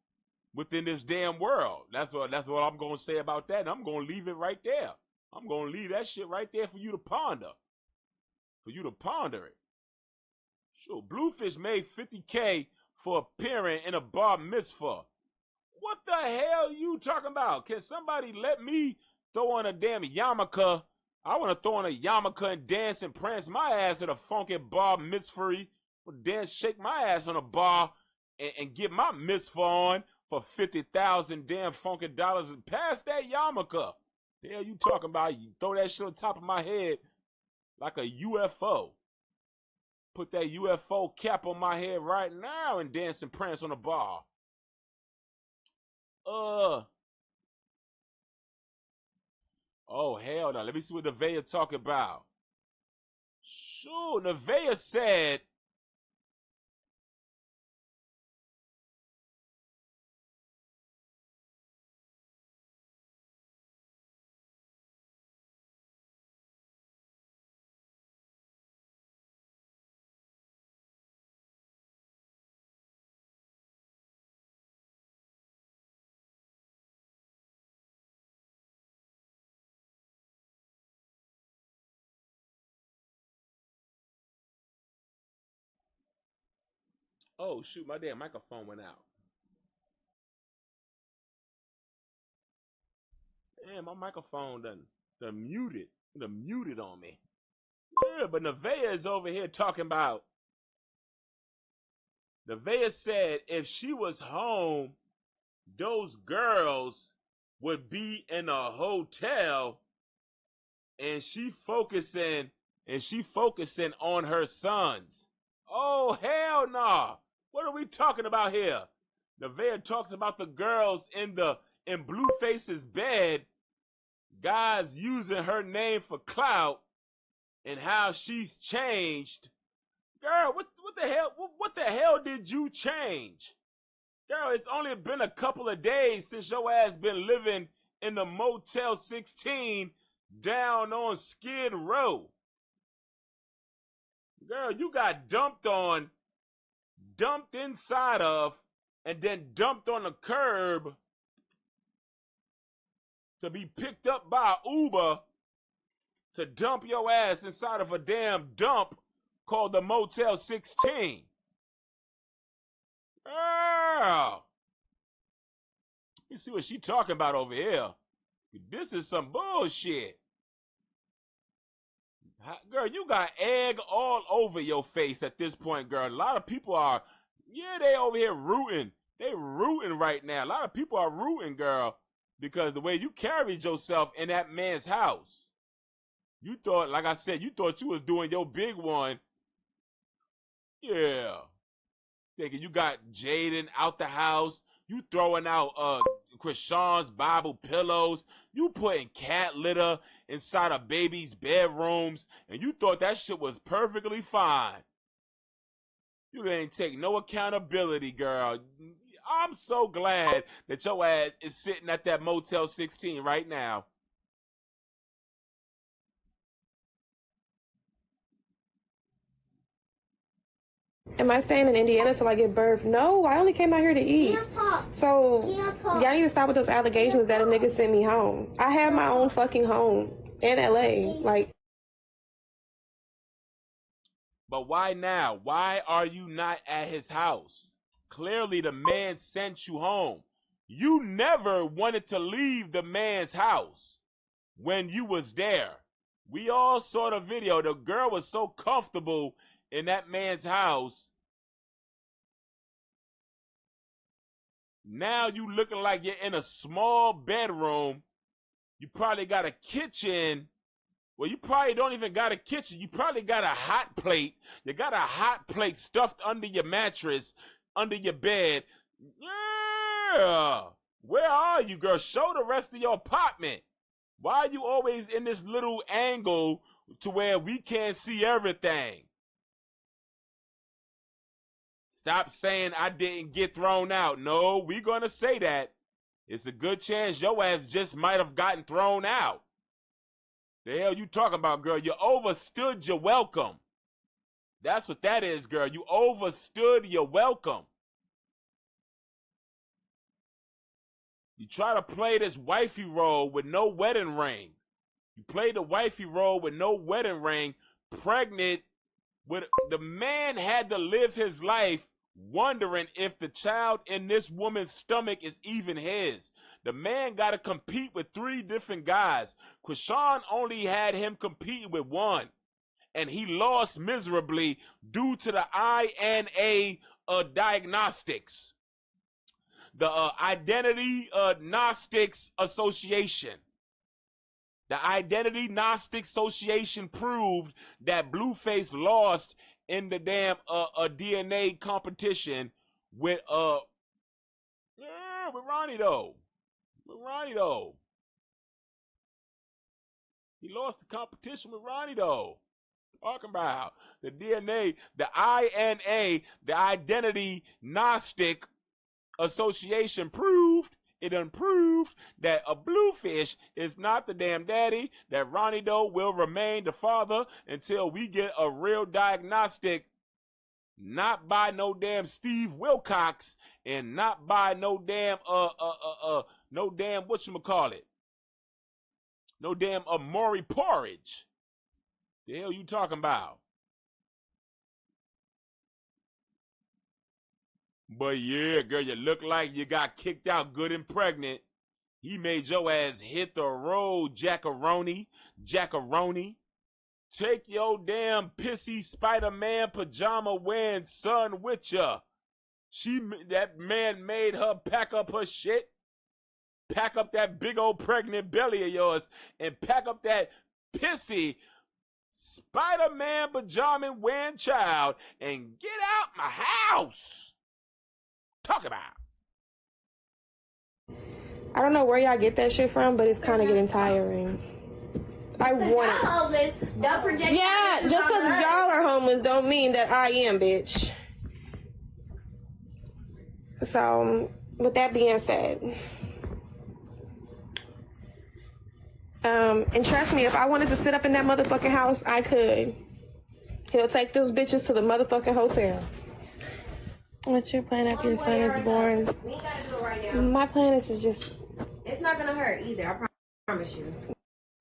within this damn world. That's what I'm gonna say about that. And I'm gonna leave it right there. I'm gonna leave that shit right there for you to ponder. It. Sure, BLUEFACE made $50K for appearing in a bar mitzvah. What the hell you talking about? Can somebody let me throw on a damn yarmulke? I want to throw on a yarmulke and dance and prance my ass at a funky bar mitzvah. Dance, shake my ass on a bar and get my mitzvah on for 50,000 damn funky dollars. Pass that yarmulke. The hell you talking about? You throw that shit on top of my head like a UFO. Put that UFO cap on my head right now and dance and prance on the bar. Oh, hell no. Let me see what NEVEAH talk about. Sure, NEVEAH said, oh shoot, my damn microphone went out. Damn, my microphone done muted on me. Yeah, but NEVEAH is over here talking about. NEVEAH said if she was home, those girls would be in a hotel, and she focusing on her sons. Oh hell nah! What are we talking about here? NEVEAH talks about the girls in BLUEFACE's bed, guys using her name for clout, and how she's changed. Girl, what the hell? What the hell did you change? Girl, it's only been a couple of days since your ass been living in the Motel 16 down on Skid Row. Girl, you got dumped inside of, and then dumped on the curb to be picked up by Uber to dump your ass inside of a damn dump called the Motel 16. Girl, you see what she talking about over here. This is some bullshit. Girl, you got egg all over your face at this point, girl. A lot of people are, yeah, they over here rooting. They rooting right now. A lot of people are rooting, girl, because the way you carried yourself in that man's house. You thought, like I said, you thought you was doing your big one. Yeah. Thinking you got Jaden out the house. You throwing out CHRISEAN's Bible pillows. You putting cat litter inside of babies' bedrooms. And you thought that shit was perfectly fine. You didn't take no accountability, girl. I'm so glad that your ass is sitting at that Motel 16 right now. Am I staying in Indiana till I give birth? No, I only came out here to eat. So, y'all need to stop with those allegations that a nigga sent me home. I have my own fucking home in LA. Like. But why now? Why are you not at his house? Clearly the man sent you home. You never wanted to leave the man's house when you was there. We all saw the video. The girl was so comfortable in that man's house. Now you looking like you're in a small bedroom. You probably got a kitchen. Well, you probably don't even got a kitchen. You probably got a hot plate. You got a hot plate stuffed under your mattress, under your bed. Yeah. Where are you, girl? Show the rest of your apartment. Why are you always in this little angle to where we can't see everything? Stop saying I didn't get thrown out. No, we're going to say that. It's a good chance your ass just might have gotten thrown out. The hell you talking about, girl? You overstood your welcome. That's what that is, girl. You overstood your welcome. You try to play this wifey role with no wedding ring. You play the wifey role with no wedding ring, pregnant with the man had to live his life wondering if the child in this woman's stomach is even his. The man got to compete with 3 different guys. CHRISEAN only had him competing with one, and he lost miserably due to the INA diagnostics. the Identity Gnostics Association. The Identity Gnostic Association proved that Blueface lost in the damn DNA competition with Ronnie though. With Ronnie though. He lost the competition with Ronnie though. Talking about the DNA, the INA, the Identity Gnostic Association proved. It unproved that a Bluefish is not the damn daddy, that Ronnie Doe will remain the father until we get a real diagnostic, not by no damn Steve Wilcox and not by no damn whatchamacallit, no damn Amaury Porridge. The hell you talking about? But yeah, girl, you look like you got kicked out good and pregnant. He made your ass hit the road, Jackaroni. Jackaroni. Take your damn pissy Spider-Man pajama wearing son with ya. That man made her pack up her shit. Pack up that big old pregnant belly of yours and pack up that pissy Spider-Man pajama wearing child and get out my house. Talk about. I don't know where y'all get that shit from, but it's kind of getting tiring. I want it. Homeless. Don't project. Yeah, just because y'all are homeless don't mean that I am, bitch. So, with that being said, and trust me, if I wanted to sit up in that motherfucking house, I could. He'll take those bitches to the motherfucking hotel. What's your plan after your son is born? We ain't gotta do it right now. My plan is to just... It's not gonna hurt either, I promise you.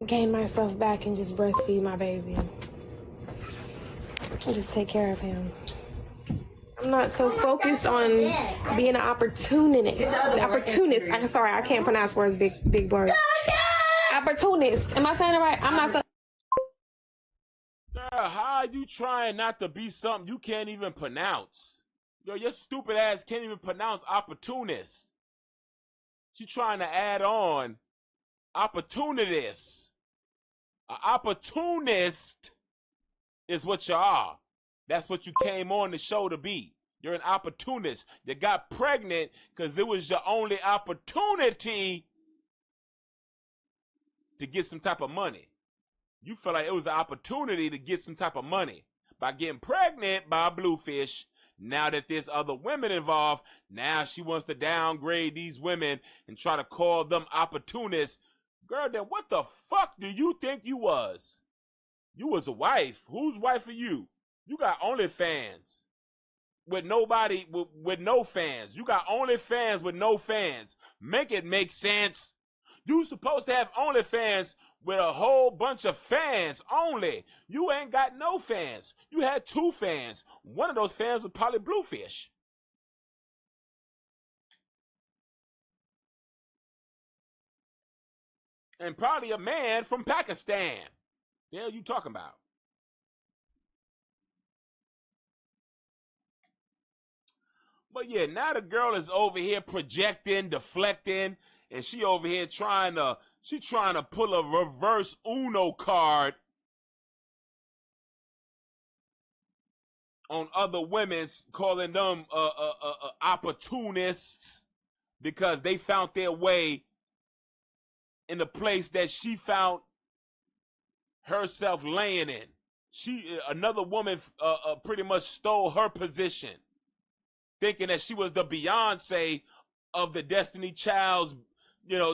Gain myself back and just breastfeed my baby. And just take care of him. I'm not so focused on being an opportunist. Opportunist. I'm sorry, I can't pronounce words, big words. Opportunist. Am I saying it right? I'm not so... Girl, how are you trying not to be something you can't even pronounce? Yo, your stupid ass can't even pronounce opportunist. She trying to add on opportunist. An opportunist is what you are. That's what you came on the show to be. You're an opportunist. You got pregnant because it was your only opportunity to get some type of money. You felt like it was an opportunity to get some type of money by getting pregnant by a Bluefish. Now that there's other women involved, now she wants to downgrade these women and try to call them opportunists. Girl, then what the fuck do you think you was? You was a wife. Whose wife are you? You got OnlyFans with nobody, with no fans. You got OnlyFans with no fans. Make it make sense. You supposed to have OnlyFans with a whole bunch of fans only. You ain't got no fans. You had 2 fans. One of those fans was probably Bluefish. And probably a man from Pakistan. The hell you talking about? But yeah, now the girl is over here projecting, deflecting, and she over here trying to pull a reverse Uno card on other women, calling them opportunists because they found their way in the place that she found herself laying in. Another woman pretty much stole her position, thinking that she was the Beyonce of the Destiny Child's,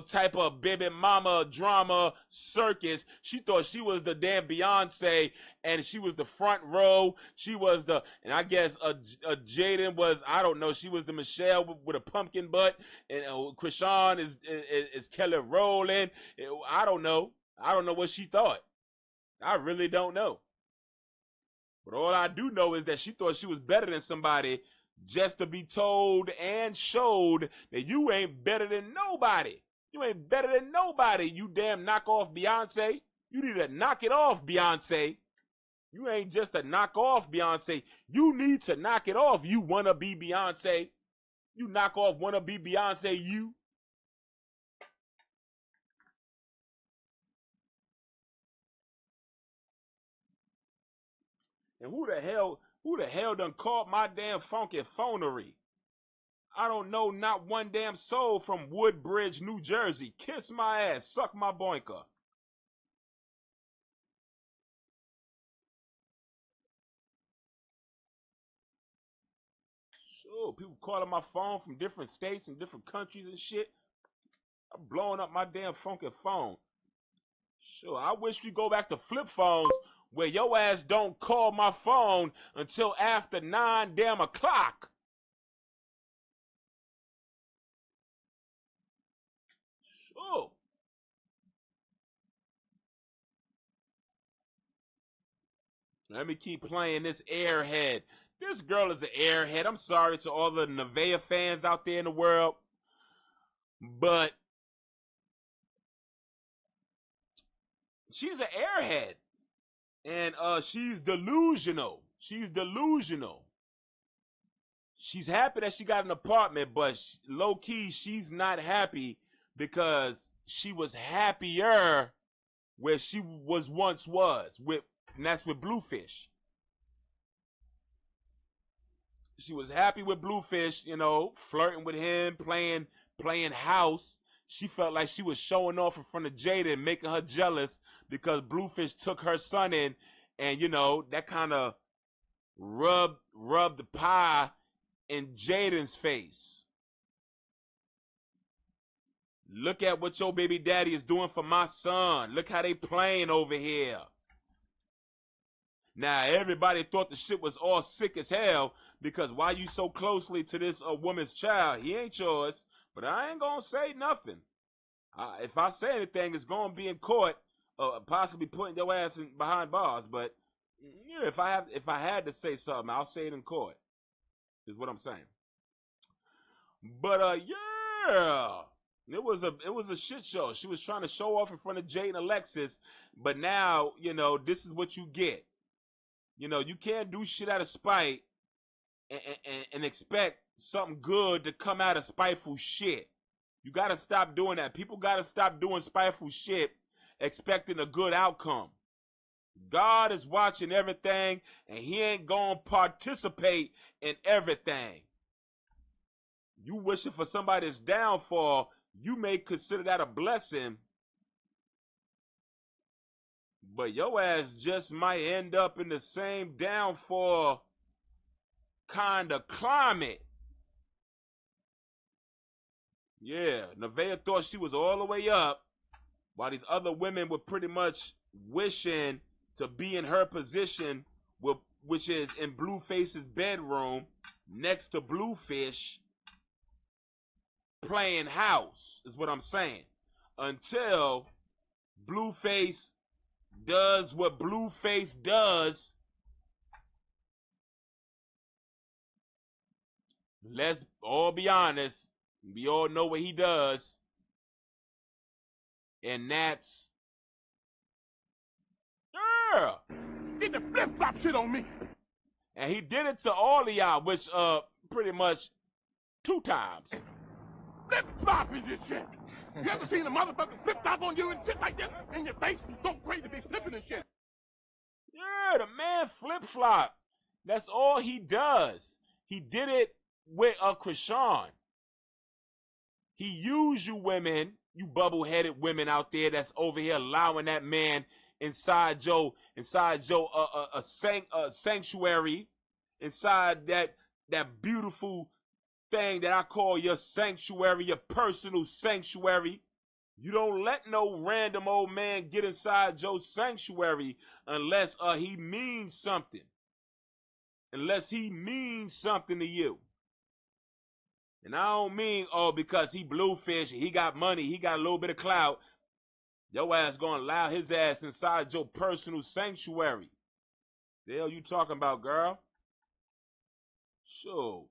type of baby mama drama circus. She thought she was the damn Beyonce, and she was the front row. She was and I guess Jaden was, I don't know, she was the Michelle with a pumpkin butt, and CHRISEAN is Kelly Rowland. I don't know what she thought. I really don't know. But all I do know is that she thought she was better than somebody, just to be told and showed that you ain't better than nobody. You ain't better than nobody, you damn knockoff Beyonce. You need to knock it off, Beyonce. You ain't just a knockoff Beyonce. You need to knock it off, you wanna be Beyonce. You knock off wannabe Beyonce, you. And who the hell done called my damn funky phonery? I don't know not one damn soul from Woodbridge, New Jersey. Kiss my ass, suck my boinker. Sure, people calling my phone from different states and different countries and shit. I'm blowing up my damn funky phone. Sure, I wish we go back to flip phones where your ass don't call my phone until after 9 damn o'clock. Sure. Let me keep playing this airhead. This girl is an airhead. I'm sorry to all the NEVEAH fans out there in the world, but she's an airhead. And she's delusional. She's delusional. She's happy that she got an apartment, but low-key, she's not happy because she was happier where she once was, and that's with Bluefish. She was happy with Bluefish, you know, flirting with him, playing house. She felt like she was showing off in front of Jada and making her jealous because Bluefish took her son in, and you know that kind of rubbed the pie in Jaden's face. Look at what your baby daddy is doing for my son. Look how they playing over here. Now everybody thought the shit was all sick as hell because why you so closely to this woman's child? He ain't yours. But I ain't gonna say nothing. If I say anything, it's gonna be in court, possibly putting your ass behind bars. But yeah, if I had to say something, I'll say it in court. Is what I'm saying. But yeah, it was a shit show. She was trying to show off in front of Jade and Alexis, but now you know this is what you get. You know you can't do shit out of spite and expect something good to come out of spiteful shit. You gotta stop doing that. People gotta stop doing spiteful shit expecting a good outcome. God is watching everything and he ain't gonna participate in everything. You wishing for somebody's downfall, you may consider that a blessing, but your ass just might end up in the same downfall kind of climate. Yeah, NEVEAH thought she was all the way up, while these other women were pretty much wishing to be in her position, which is in Blueface's bedroom, next to Bluefish, playing house, is what I'm saying. Until Blueface does what Blueface does. Let's all be honest. We all know what he does. And that's... Yeah! Get the flip-flop shit on me. And he did it to all of y'all, which, pretty much 2 times. Flip-flop is this shit. You ever seen a motherfucker flip-flop on you and shit like that? In your face? Don't crazy be flipping and shit. Yeah, the man flip-flop. That's all he does. He did it with CHRISEAN. He used you women, you bubble-headed women out there that's over here allowing that man inside your sanctuary, inside that beautiful thing that I call your sanctuary, your personal sanctuary. You don't let no random old man get inside your sanctuary unless he means something. Unless he means something to you. And I don't mean, because he Bluefish, he got money, he got a little bit of clout, your ass gonna allow his ass inside your personal sanctuary. The hell you talking about, girl? Sure.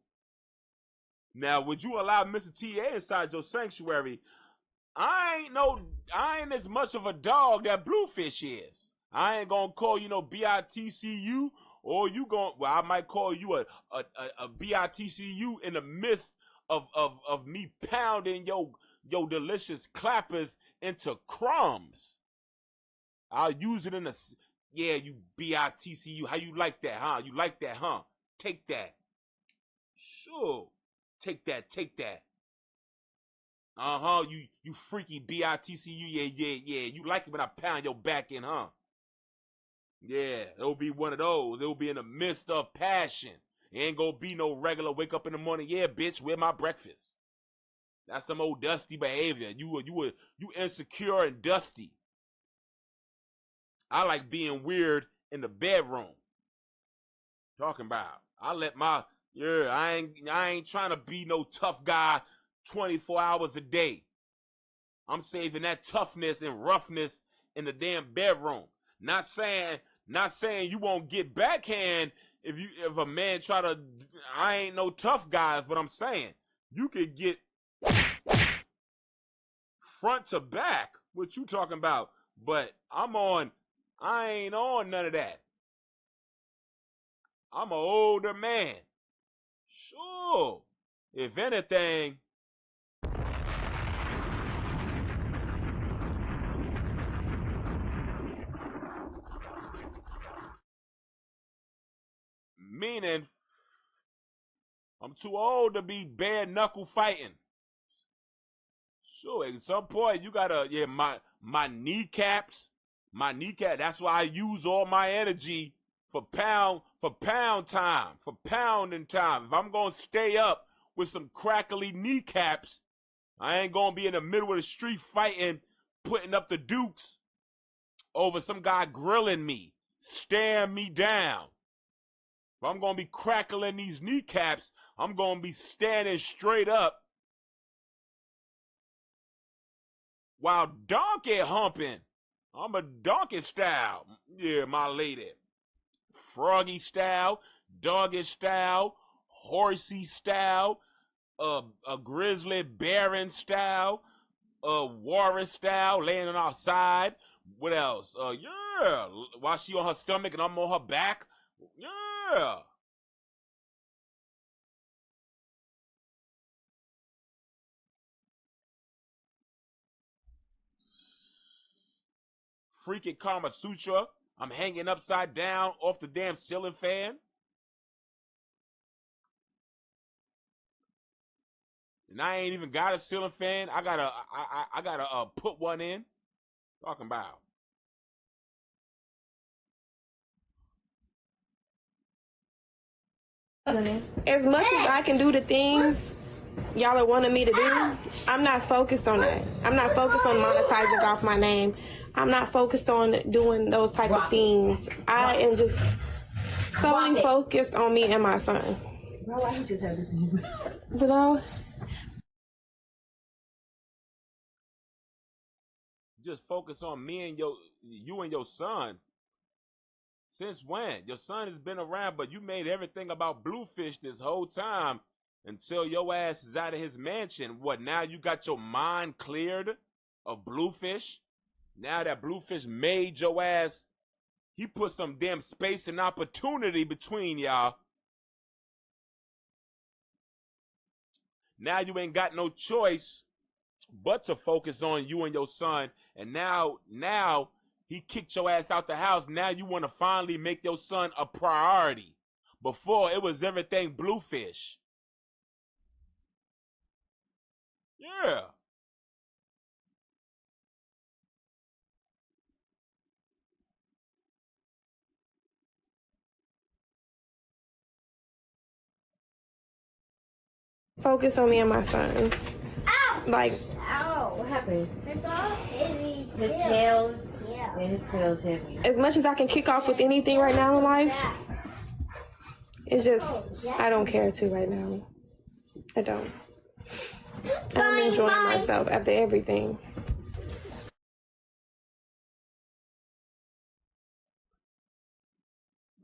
Now, would you allow Mr. T.A. inside your sanctuary? I ain't as much of a dog that Bluefish is. I ain't gonna call you no BITCU, or you I might call you a BITCU in the midst of me pounding your delicious clappers into crumbs. I'll use it in a, yeah, you BITCU. How you like that, huh? You like that, huh? Take that. Sure. Take that. Uh-huh, you freaky BITCU. Yeah. You like it when I pound your back in, huh? Yeah, it'll be one of those. It'll be in the midst of passion. It ain't gonna be no regular wake up in the morning. Yeah, bitch, where my breakfast? That's some old dusty behavior. You insecure and dusty. I like being weird in the bedroom. Talking about. I ain't trying to be no tough guy 24 hours a day. I'm saving that toughness and roughness in the damn bedroom. Not saying you won't get backhand if a man try to. I ain't no tough guys, but I'm saying you could get front to back. What you talking about? But I ain't on none of that. I'm an older man. Sure. If anything, meaning I'm too old to be bare knuckle fighting. Sure, at some point you gotta, yeah, my kneecaps, that's why I use all my energy for pounding time. If I'm gonna stay up with some crackly kneecaps, I ain't gonna be in the middle of the street fighting, putting up the dukes over some guy grilling me, staring me down. If I'm gonna be crackling these kneecaps, I'm gonna be standing straight up while donkey humping. I'm a donkey style. Yeah, my lady. Froggy style, doggy style, horsey style, a grizzly baron style, warrior style, laying on our side. What else? Yeah, while she on her stomach and I'm on her back. Yeah. Freaking Kama Sutra. I'm hanging upside down off the damn ceiling fan. And I ain't even got a ceiling fan. I gotta put one in. Talking about. As much as I can do the things y'all are wanting me to do, I'm not focused on that. I'm not focused on monetizing off my name. I'm not focused on doing those type of things. I am just solely focused on me and my son. Why he just have this in his mouth? But just focus on me and you and your son. Since when? Your son has been around, but you made everything about Bluefish this whole time until your ass is out of his mansion. What, now you got your mind cleared of Bluefish? Now that Bluefish made your ass, he put some damn space and opportunity between y'all. Now you ain't got no choice but to focus on you and your son. And now he kicked your ass out the house. Now you want to finally make your son a priority. Before, it was everything Bluefish. Yeah. focus on me and my sons. Ow! Like, ow! What happened? His tail. Yeah, his tail's heavy. as much as I can kick off with anything right now in life, it's just, I don't care to right now. I don't. I'm enjoying myself after everything.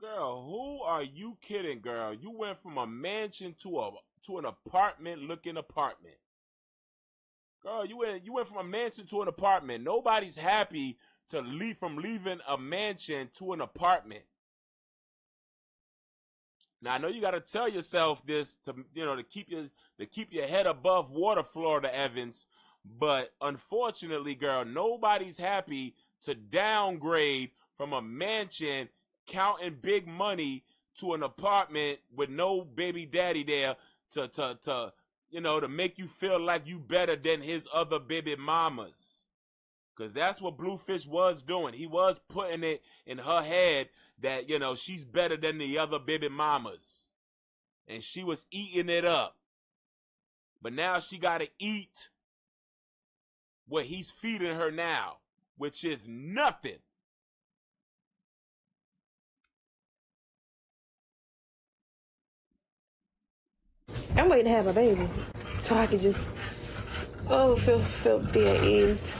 Girl, who are you kidding, girl? You went from a mansion to an apartment-looking apartment. Girl, you went from a mansion to an apartment. Nobody's happy to leave from leaving a mansion to an apartment. Now I know you got to tell yourself this to to keep your head above water, Florida Evans. But unfortunately, girl, nobody's happy to downgrade from a mansion counting big money to an apartment with no baby daddy there to make you feel like you better than his other baby mamas. Cause that's what Bluefish was doing. He was putting it in her head that, she's better than the other baby mamas. And she was eating it up. But now she gotta eat what he's feeding her now, which is nothing. I'm waiting to have a baby so I could just feel be at ease.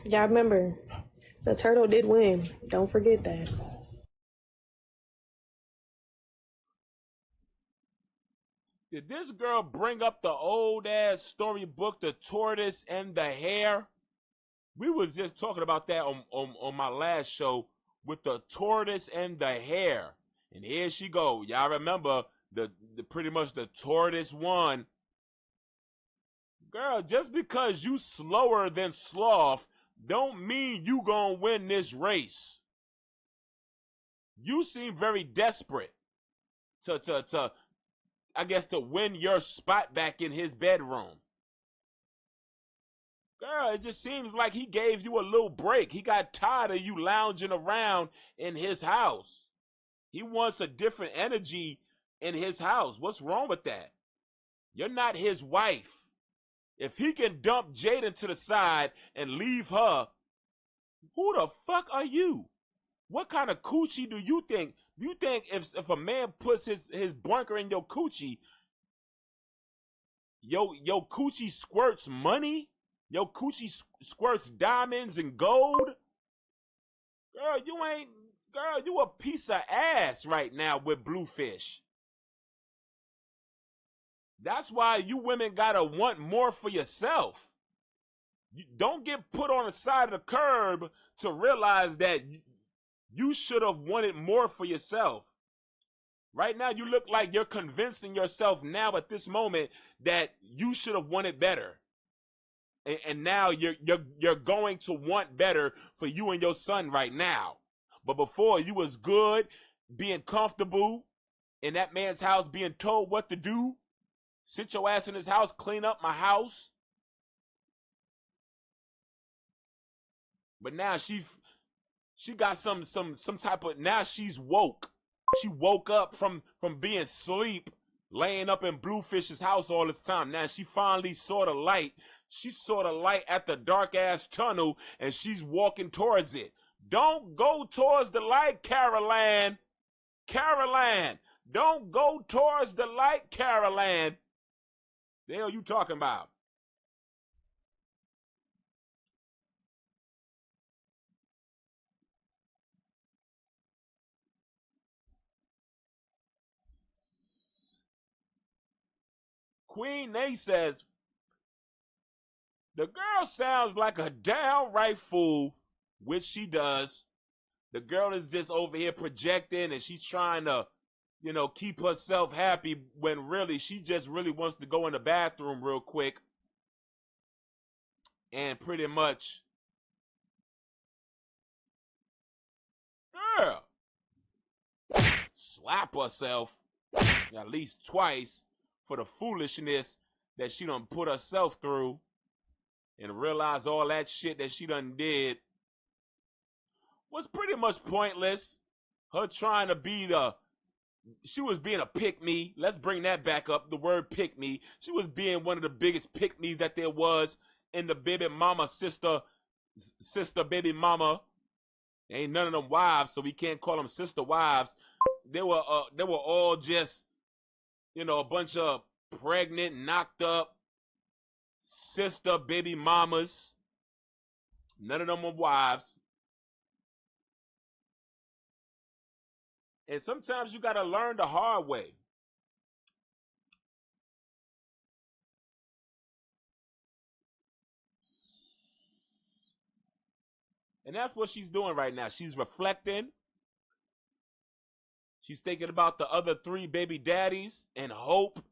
Y'all remember, the turtle did win. Don't forget that. Did this girl bring up the old ass storybook, The Tortoise and the Hare? We was just talking about that on my last show with The Tortoise and the Hare. And here she go. Y'all remember the pretty much the tortoise won. Girl, just because you slower than sloth don't mean you gonna win this race. You seem very desperate to I guess to win your spot back in his bedroom. Girl, it just seems like he gave you a little break. He got tired of you lounging around in his house. He wants a different energy in his house. What's wrong with that? You're not his wife. If he can dump Jaden to the side and leave her, who the fuck are you? What kind of coochie do you think? You think if a man puts his bunker in your coochie, your coochie squirts money? Your coochie squirts diamonds and gold? Girl, you a piece of ass right now with Bluefish. That's why you women gotta want more for yourself. You don't get put on the side of the curb to realize that you should have wanted more for yourself. Right now, you look like you're convincing yourself now at this moment that you should have wanted better. And now you're going to want better for you and your son right now. But before, you was good, being comfortable in that man's house, being told what to do. Sit your ass in his house, clean up my house. But now she got some type of, now she's woke. She woke up from being asleep, laying up in Bluefish's house all this time. Now she finally saw the light. She saw the light at the dark ass tunnel and she's walking towards it. Don't go towards the light, Caroline. Caroline, don't go towards the light, Caroline. The hell you talking about? Queen Nay says, the girl sounds like a downright fool, which she does. The girl is just over here projecting and she's trying to, keep herself happy when really she just really wants to go in the bathroom real quick and pretty much, girl, slap herself at least twice for the foolishness that she done put herself through and realize all that shit that she done did was pretty much pointless. Her trying to be she was being a pick-me. Let's bring that back up, the word pick-me. She was being one of the biggest pick-me's that there was in the baby mama sister baby mama. Ain't none of them wives, so we can't call them sister wives. They were all just, a bunch of pregnant, knocked up sister baby mamas. None of them were wives. And sometimes you gotta learn the hard way. And that's what she's doing right now. She's reflecting. She's thinking about the other 3 baby daddies and hope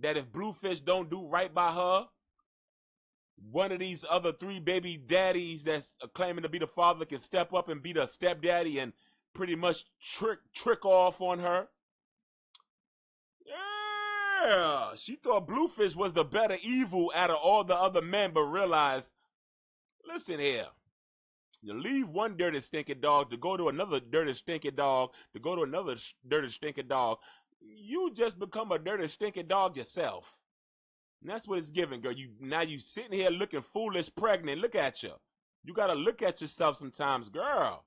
that if Bluefish don't do right by her, one of these other 3 baby daddies that's claiming to be the father can step up and be the stepdaddy and pretty much trick off on her. Yeah, she thought Bluefish was the better evil out of all the other men, but realized, listen here, you leave one dirty stinking dog to go to another dirty stinking dog, to go to another dirty stinking dog, you just become a dirty stinking dog yourself. And that's what it's giving, girl. Now you sitting here looking foolish pregnant. Look at you. You got to look at yourself sometimes, girl.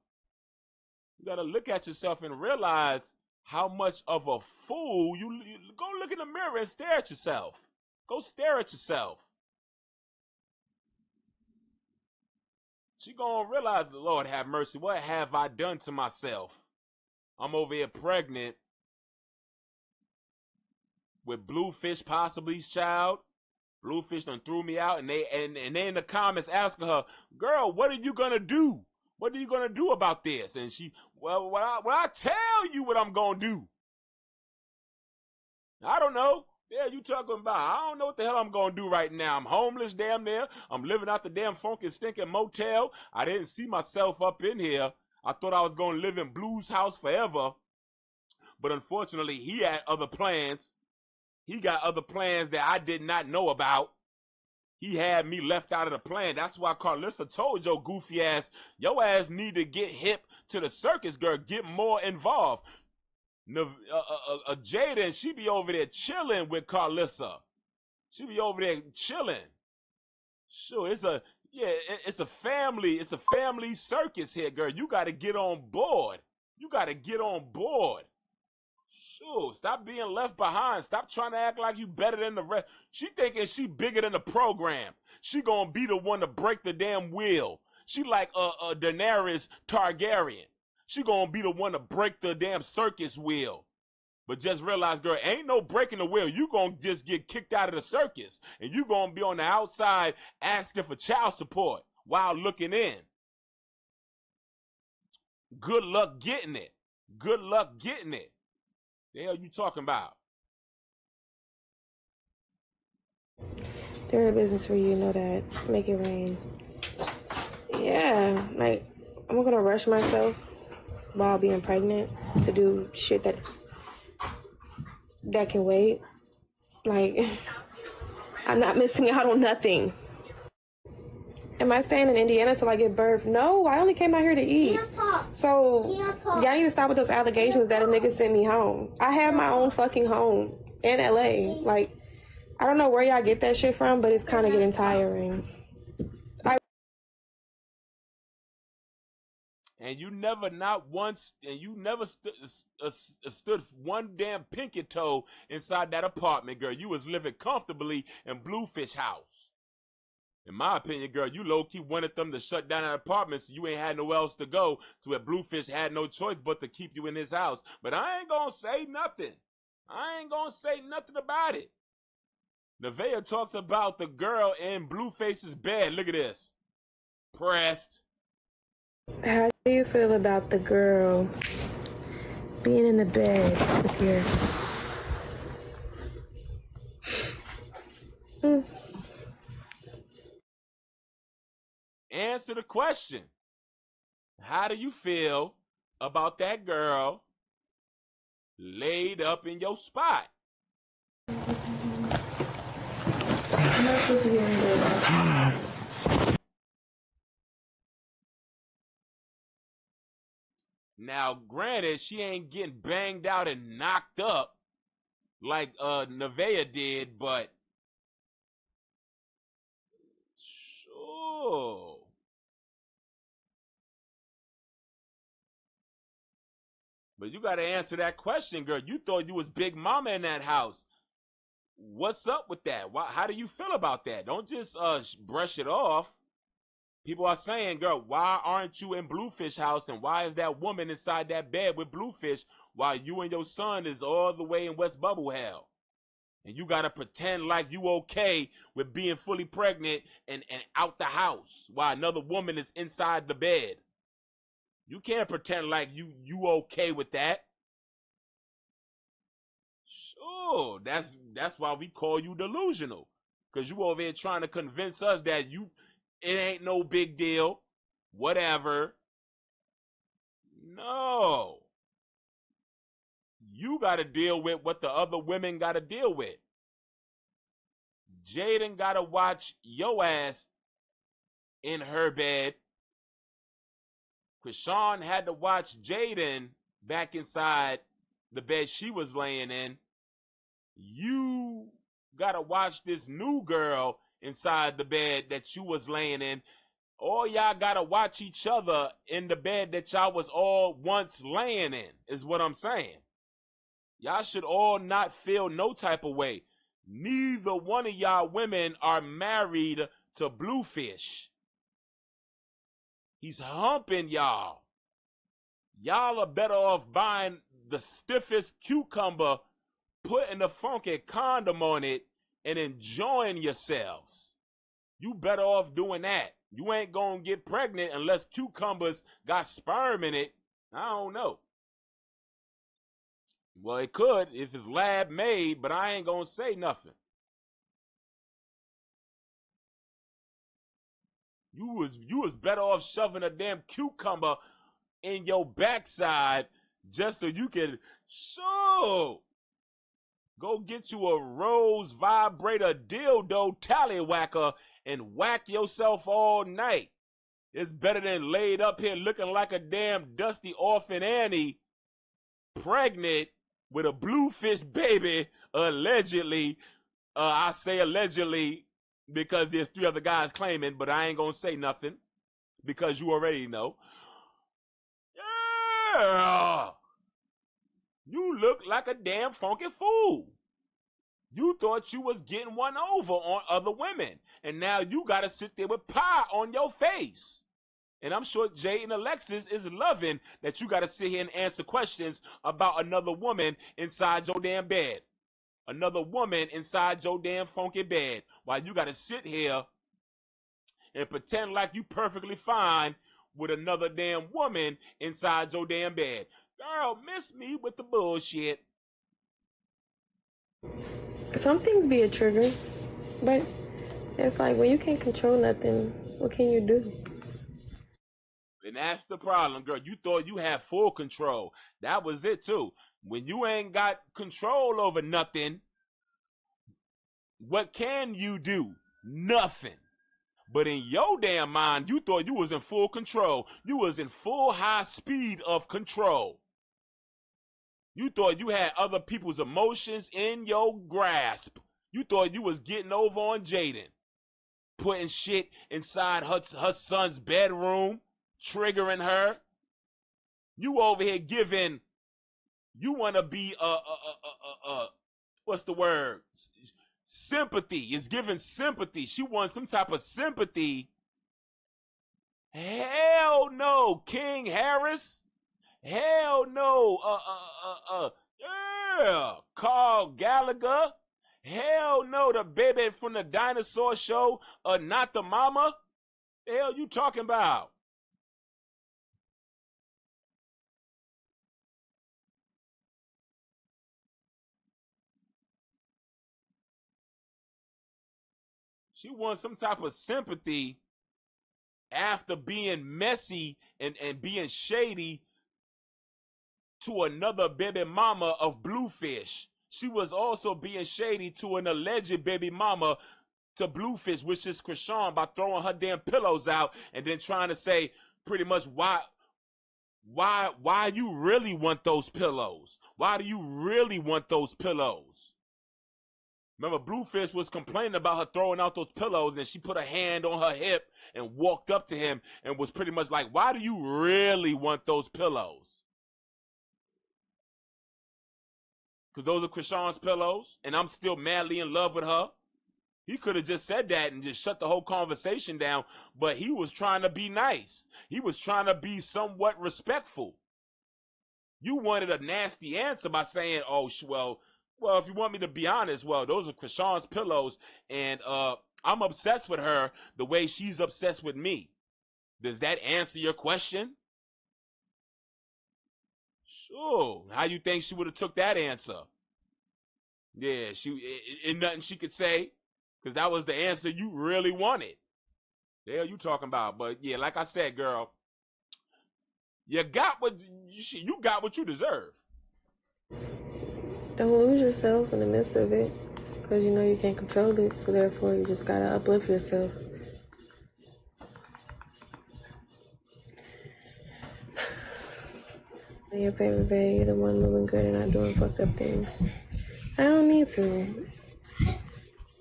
You got to look at yourself and realize how much of a fool you go look in the mirror and stare at yourself. Go stare at yourself. She gonna realize, Lord have mercy, what have I done to myself? I'm over here pregnant with Bluefish, possibly child. Bluefish done threw me out, and they in the comments asking her, girl, what are you gonna do? What are you gonna do about this? And she, well, when I tell you what I'm gonna do, I don't know. Yeah, you talking about? I don't know what the hell I'm gonna do right now. I'm homeless, damn near. I'm living out the damn funky, stinking motel. I didn't see myself up in here. I thought I was gonna live in Blue's house forever, but unfortunately, he had other plans. He got other plans that I did not know about. He had me left out of the plan. That's why Carlissa told your goofy ass, your ass need to get hip to the circus, girl. Get more involved. Jada, she be over there chilling with Carlissa. She be over there chilling. Sure, it's a family circus here, girl. You got to get on board. You got to get on board. Sure, stop being left behind. Stop trying to act like you better than the rest. She thinking she bigger than the program. She gonna be the one to break the damn wheel. She like Daenerys Targaryen. She gonna be the one to break the damn circus wheel. But just realize, girl, ain't no breaking the wheel. You gonna just get kicked out of the circus. And you gonna be on the outside asking for child support while looking in. Good luck getting it. Good luck getting it. The hell you talking about? They're a business for you, know that. Make it rain. Yeah, like, I'm not gonna rush myself while being pregnant to do shit that can wait. Like, I'm not missing out on nothing. Am I staying in Indiana till I give birth? No, I only came out here to eat. So, y'all need to stop with those allegations that a nigga sent me home. I have my own fucking home in LA. Like, I don't know where y'all get that shit from, but it's kind of getting tiring. And you never stood one damn pinky toe inside that apartment, girl. You was living comfortably in Bluefish house. In my opinion, girl, you low-key wanted them to shut down that apartment so you ain't had nowhere else to go, to where Bluefish had no choice but to keep you in his house. But I ain't gonna say nothing. I ain't gonna say nothing about it. NEVEAH talks about the girl in Blueface's bed. Look at this. Pressed. How do you feel about the girl being in the bed with your... Answer the question. How do you feel about that girl laid up in your spot? I'm not supposed to get into it. Now, granted, she ain't getting banged out and knocked up like NEVEAH did, but sure. But you got to answer that question, girl. You thought you was Big Mama in that house. What's up with that? How do you feel about that? Don't just brush it off. People are saying, girl, why aren't you in Bluefish house? And why is that woman inside that bed with Bluefish while you and your son is all the way in West Bubble Hell? And you got to pretend like you okay with being fully pregnant and out the house while another woman is inside the bed. You can't pretend like you okay with that. Sure, that's why we call you delusional. Cause you over here trying to convince us that it ain't no big deal. Whatever. No. You gotta deal with what the other women gotta deal with. Jaden gotta watch your ass in her bed. CHRISEAN had to watch Jaden back inside the bed she was laying in. You gotta watch this new girl inside the bed that you was laying in. All y'all gotta watch each other in the bed that y'all was all once laying in, is what I'm saying. Y'all should all not feel no type of way. Neither one of y'all women are married to Bluefish. He's humping y'all. Y'all are better off buying the stiffest cucumber, putting a funky condom on it, and enjoying yourselves. You better off doing that. You ain't gonna get pregnant unless cucumbers got sperm in it. I don't know. Well, it could if it's lab made, but I ain't gonna say nothing. You was better off shoving a damn cucumber in your backside just so you could go get you a rose vibrator dildo tallywhacker and whack yourself all night. It's better than laid up here looking like a damn dusty orphan Annie, pregnant with a bluefish baby, allegedly. I say allegedly because there's 3 other guys claiming, but I ain't gonna say nothing because you already know. Yeah! You look like a damn funky fool. You thought you was getting one over on other women, and now you gotta sit there with pie on your face. And I'm sure Jay and Alexis is loving that you gotta sit here and answer questions about another woman inside your damn bed. Another woman inside your damn funky bed, while you gotta sit here and pretend like you perfectly fine with another damn woman inside your damn bed. Girl, miss me with the bullshit. Some things be a trigger, but it's like when you can't control nothing, what can you do? And that's the problem, girl. You thought you had full control. That was it, too. When you ain't got control over nothing, what can you do? Nothing. But in your damn mind, you thought you was in full control. You was in full high speed of control. You thought you had other people's emotions in your grasp. You thought you was getting over on Jaden. Putting shit inside her son's bedroom. Triggering her. You over here giving, you want to be what's the word? Sympathy. Is giving sympathy. She wants some type of sympathy. Hell no, King Harris. Hell no, yeah, Carl Gallagher. Hell no, the baby from the dinosaur show, not the mama. The hell you talking about? She wants some type of sympathy after being messy and being shady to another baby mama of Bluefish. She was also being shady to an alleged baby mama to Bluefish, which is CHRISEAN, by throwing her damn pillows out and then trying to say pretty much why you really want those pillows? Why do you really want those pillows? Remember, Bluefish was complaining about her throwing out those pillows, and she put a hand on her hip and walked up to him and was pretty much like, why do you really want those pillows? Because those are CHRISEAN's pillows, and I'm still madly in love with her. He could have just said that and just shut the whole conversation down, but he was trying to be nice. He was trying to be somewhat respectful. You wanted a nasty answer by saying, oh, well, if you want me to be honest, well, those are CHRISEAN's pillows, and I'm obsessed with her the way she's obsessed with me. Does that answer your question? Sure. How you think she would have took that answer? Yeah, ain't nothing she could say, because that was the answer you really wanted. The hell you talking about? But yeah, like I said, girl, you got what you deserve. Don't lose yourself in the midst of it, because you know you can't control it, so therefore you just gotta uplift yourself. In your favorite way, you're the one moving good and not doing fucked up things. I don't need to.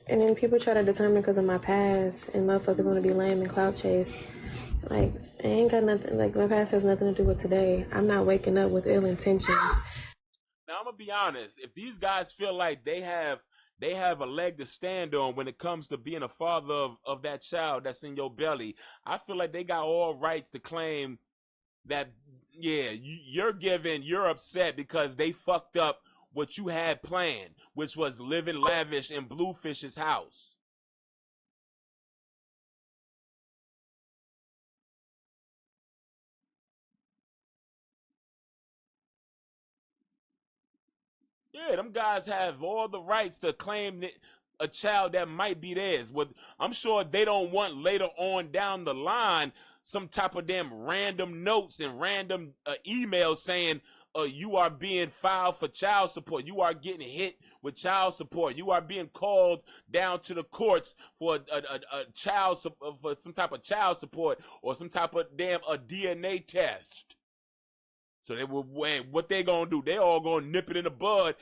And then people try to determine because of my past, and motherfuckers want to be lame and clout chase. Like, I ain't got nothing, like, my past has nothing to do with today. I'm not waking up with ill intentions. Now, I'm going to be honest. If these guys feel like they have a leg to stand on when it comes to being a father of that child that's in your belly, I feel like they got all rights to claim that, yeah, you're upset because they fucked up what you had planned, which was living lavish in Bluefish's house. Yeah, them guys have all the rights to claim a child that might be theirs. I'm sure they don't want later on down the line some type of damn random notes and random emails saying, you are being filed for child support. You are getting hit with child support. You are being called down to the courts for for some type of child support or some type of damn a DNA test. So what they gonna do? They all gonna nip it in the bud.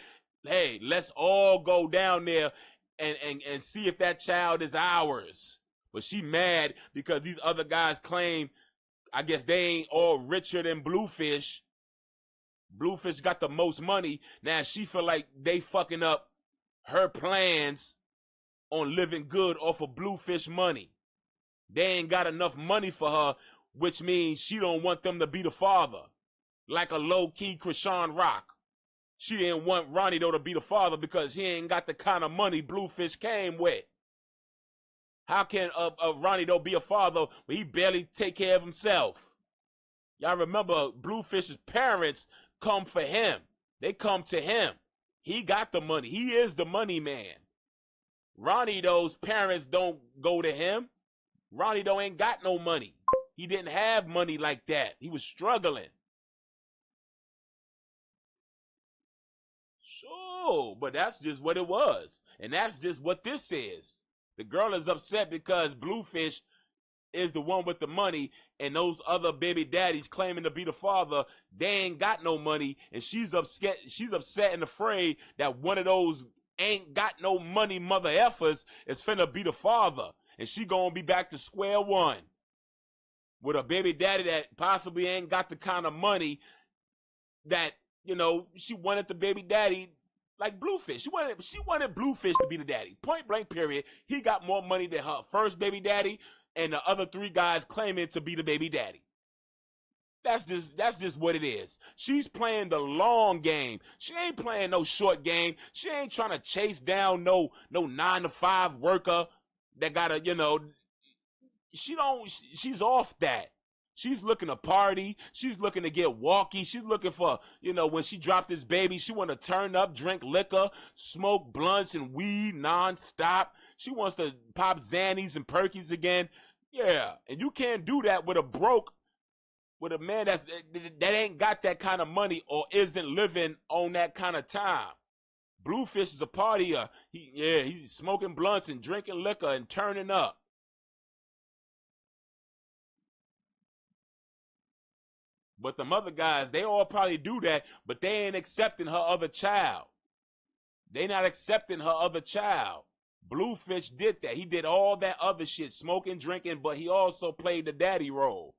Hey, let's all go down there and see if that child is ours. But she mad because these other guys claim, I guess they ain't all richer than Bluefish. Bluefish got the most money. Now she feel like they fucking up her plans on living good off of Bluefish money. They ain't got enough money for her, which means she don't want them to be the father. Like a low-key CHRISEAN Rock. She didn't want Ronnie though to be the father because he ain't got the kind of money Bluefish came with. How can Ronnie though be a father but he barely take care of himself? Y'all remember Bluefish's parents come for him. They come to him. He got the money. He is the money man. Ronnie though's parents don't go to him. Ronnie though ain't got no money. He didn't have money like that. He was struggling. Sure, but that's just what it was. And that's just what this is. The girl is upset because Bluefish is the one with the money, and those other baby daddies claiming to be the father, they ain't got no money, and she's upset and afraid that one of those ain't got no money mother effers is finna be the father, and she gonna be back to square one with a baby daddy that possibly ain't got the kind of money that, you know, she wanted the baby daddy like Bluefish. She wanted Bluefish to be the daddy. Point blank period. He got more money than her first baby daddy and the other three guys claiming to be the baby daddy. That's just what it is. She's playing the long game. She ain't playing no short game. She ain't trying to chase down no 9-to-5 worker that gotta, you know, she's off that. She's looking to party. She's looking to get walky. She's looking for, you know, when she dropped this baby, she want to turn up, drink liquor, smoke blunts and weed nonstop. She wants to pop Xannies and Perkies again. Yeah, and you can't do that with a man that ain't got that kind of money or isn't living on that kind of time. Bluefish is a partier. He's smoking blunts and drinking liquor and turning up. But the other guys, they all probably do that, but they ain't accepting her other child. They not accepting her other child. Bluefish did that. He did all that other shit, smoking, drinking, but he also played the daddy role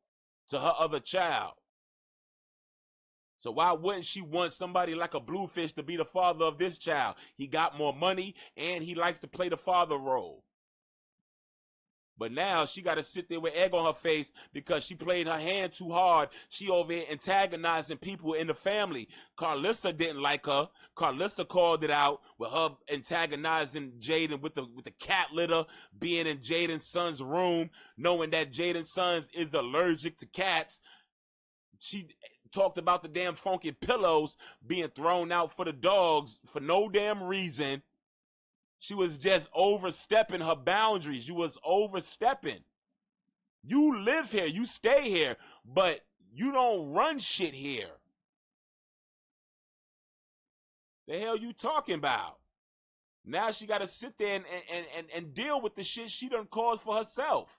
to her other child. So why wouldn't she want somebody like a Bluefish to be the father of this child? He got more money, and he likes to play the father role. But now she got to sit there with egg on her face because she played her hand too hard. She over here antagonizing people in the family. Carlissa didn't like her. Carlissa called it out with her antagonizing Jaden with the cat litter, being in Jaden's son's room, knowing that Jaden's son is allergic to cats. She talked about the damn funky pillows being thrown out for the dogs for no damn reason. She was just overstepping her boundaries. You was overstepping. You live here, you stay here, but you don't run shit here. The hell you talking about? Now she got to sit there and deal with the shit she done caused for herself.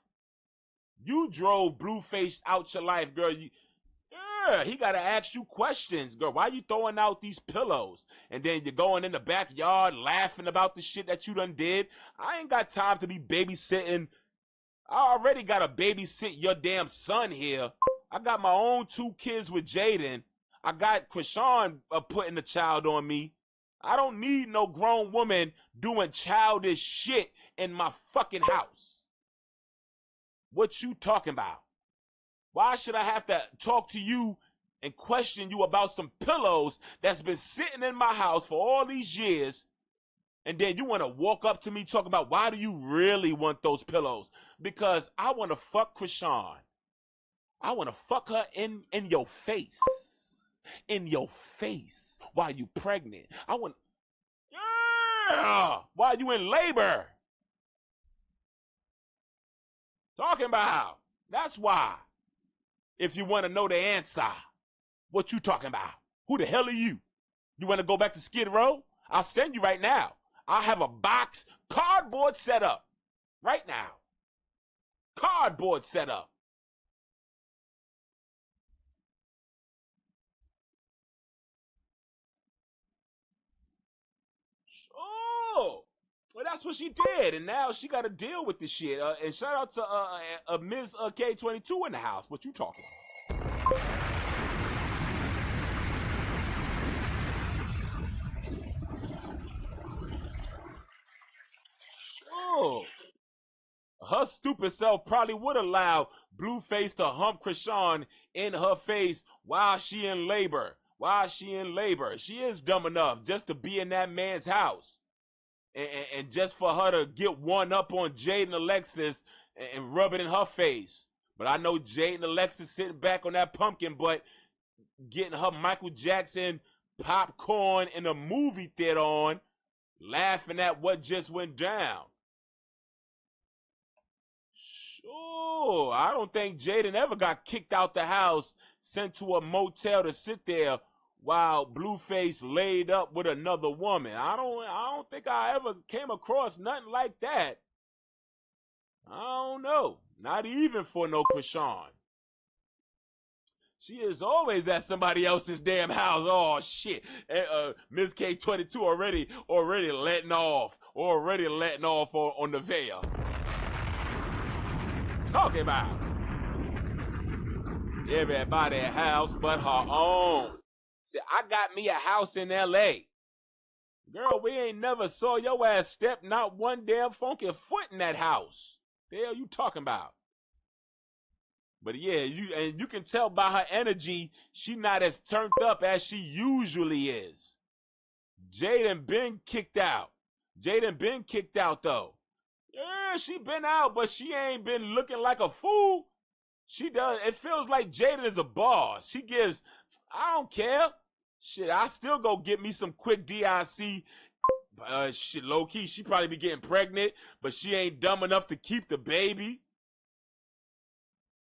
You drove Blueface out your life, girl. He got to ask you questions, girl. Why you throwing out these pillows? And then you're going in the backyard laughing about the shit that you done did. I ain't got time to be babysitting. I already got to babysit your damn son here. I got my own 2 kids with Jaden. I got CHRISEAN putting the child on me. I don't need no grown woman doing childish shit in my fucking house. What you talking about? Why should I have to talk to you and question you about some pillows that's been sitting in my house for all these years, and then you want to walk up to me talking about why do you really want those pillows? Because I want to fuck CHRISEAN. I want to fuck her in your face. In your face while you pregnant. I want, yeah, while you in labor. Talking about. That's why. If you want to know the answer, what you talking about? Who the hell are you? You want to go back to Skid Row? I'll send you right now. I have a box, cardboard set up. Right now. Cardboard set up. Oh, well, that's what she did, and now she got to deal with this shit. And shout out to Ms. K22 in the house. What you talking about? Oh, her stupid self probably would allow Blueface to hump CHRISEAN in her face while she in labor. While she in labor, she is dumb enough just to be in that man's house. And just for her to get one up on Jade and Alexis and rub it in her face. But I know Jade and Alexis sitting back on that pumpkin butt, getting her Michael Jackson popcorn in a movie theater on, laughing at what just went down. Sure, I don't think Jaden ever got kicked out the house, sent to a motel to sit there while Blueface laid up with another woman. I don't think I ever came across nothing like that. I don't know. Not even for no CHRISEAN. She is always at somebody else's damn house. Oh shit. Ms. K22 already letting off. Already letting off on NEVEAH. Talking about everybody house but her own. See, I got me a house in L.A. Girl, we ain't never saw your ass step not one damn funky foot in that house. The hell you talking about? But yeah, you can tell by her energy, she not as turned up as she usually is. Jaden been kicked out. Jaden been kicked out though. Yeah, she been out, but she ain't been looking like a fool. She does. It feels like Jaden is a boss. She gives, I don't care. Shit, I still go get me some quick DIC. Shit, low key, she probably be getting pregnant, but she ain't dumb enough to keep the baby.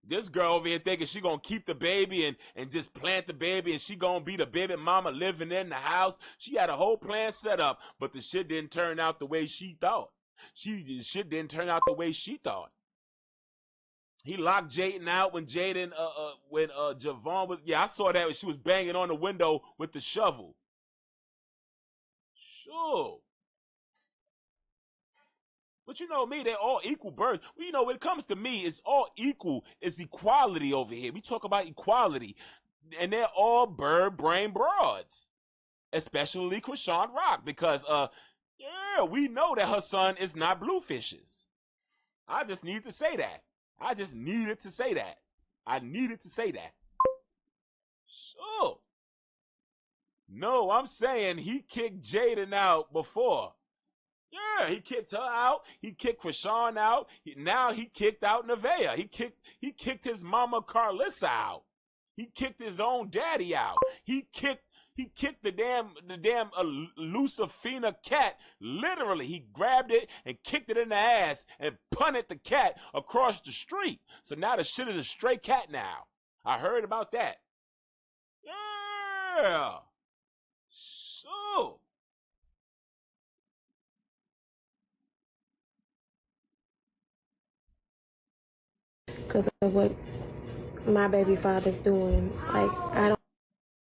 This girl over here thinking she gonna keep the baby and just plant the baby and she gonna be the baby mama living in the house. She had a whole plan set up, but the shit didn't turn out the way she thought. Shit didn't turn out the way she thought. He locked Jaden out when Jaden, when Javon was, yeah, I saw that when she was banging on the window with the shovel. Sure. But you know me, they're all equal birds. Well, you know, when it comes to me, it's all equal. It's equality over here. We talk about equality. And they're all bird brain broads. Especially CHRISEAN Rock. Because, yeah, we know that her son is not Bluefish's. I just need to say that. I just needed to say that. I needed to say that. Sure. No, I'm saying he kicked Jaden out before. Yeah, he kicked her out. He kicked CHRISEAN out. Now he kicked out NEVEAH. He kicked his mama Carlissa out. He kicked his own daddy out. He kicked the damn Lucifina cat. Literally, he grabbed it and kicked it in the ass and punted the cat across the street. So now the shit is a stray cat now. I heard about that. Yeah. So. Because of what my baby father's doing. Like, I don't.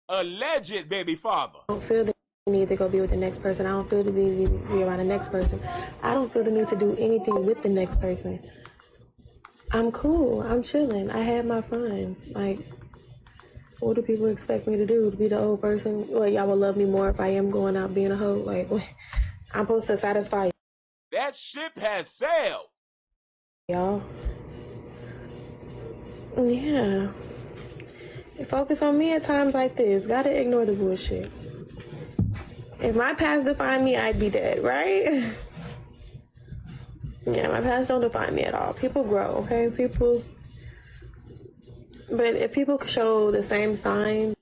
Alleged baby father. I don't feel the need to go be with the next person. I don't feel the need to be around the next person. I don't feel the need to do anything with the next person. I'm cool. I'm chilling. I had my fun. Like, what do people expect me to do? To be the old person? Well, y'all will love me more if I am going out being a hoe. Like, I'm supposed to satisfy that ship has sailed. y'all. Yeah. Focus on me at times like this. Gotta ignore the bullshit. If my past defined me, I'd be dead, right? Yeah, my past don't define me at all. People grow, okay? People. But if people show the same sign.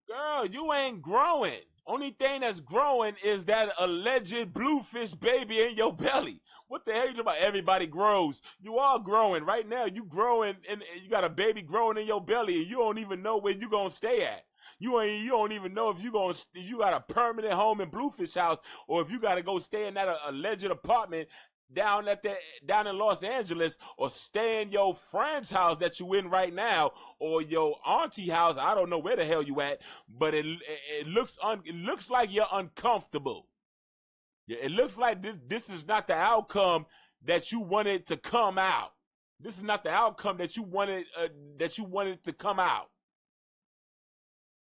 Girl, you ain't growing. Only thing that's growing is that alleged bluefish baby in your belly. What the hell you talking about? Everybody grows. You are growing. Right now, you growing, and you got a baby growing in your belly, and you don't even know where you gonna stay at. You don't even know if you got a permanent home in Bluefish House, or if you gotta go stay in that alleged apartment down in Los Angeles, or stay in your friend's house that you in right now, or your auntie house. I don't know where the hell you at, but it looks like you're uncomfortable. Yeah, it looks like this is not the outcome that you wanted to come out. This is not the outcome that you wanted to come out.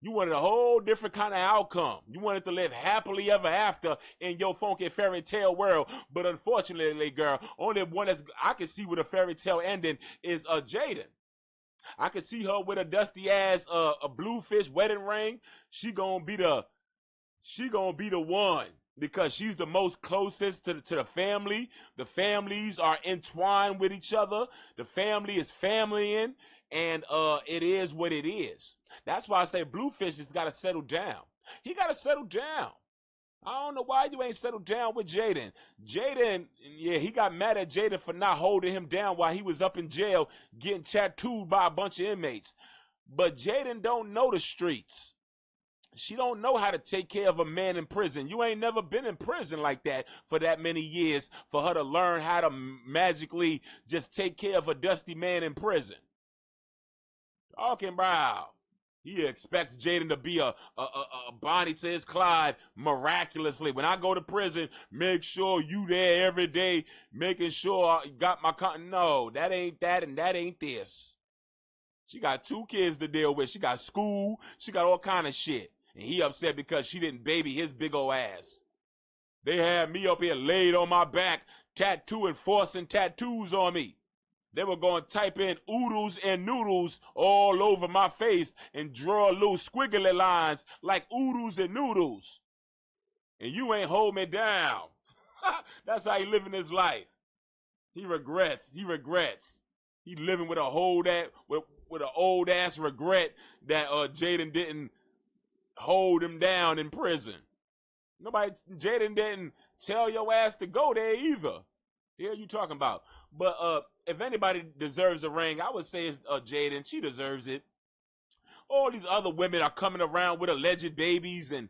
You wanted a whole different kind of outcome. You wanted to live happily ever after in your funky fairy tale world. But unfortunately, girl, only one that I can see with a fairy tale ending is Jaden. I can see her with a dusty ass a bluefish wedding ring. She gonna be the one. Because she's the most closest to the family. The families are entwined with each other. The family is familying, and it is what it is. That's why I say Bluefish has got to settle down. He got to settle down. I don't know why you ain't settled down with Jaden. Jaden, yeah, he got mad at Jaden for not holding him down while he was up in jail getting tattooed by a bunch of inmates. But Jaden don't know the streets. She don't know how to take care of a man in prison. You ain't never been in prison like that for that many years for her to learn how to magically just take care of a dusty man in prison. Talking about. He expects Jaden to be a Bonnie to his Clyde miraculously. When I go to prison, make sure you there every day, making sure I got my No, that ain't that and that ain't this. She got 2 kids to deal with. She got school. She got all kind of shit. And he upset because she didn't baby his big old ass. They had me up here laid on my back, tattooing, forcing tattoos on me. They were going to type in oodles and noodles all over my face and draw little squiggly lines like oodles and noodles. And you ain't hold me down. That's how he living his life. He regrets. He living with with an old ass regret that Jaden didn't hold him down in prison. Jaden didn't tell your ass to go there either. The hell you talking about? But if anybody deserves a ring, I would say it's Jaden. She deserves it. All these other women are coming around with alleged babies, and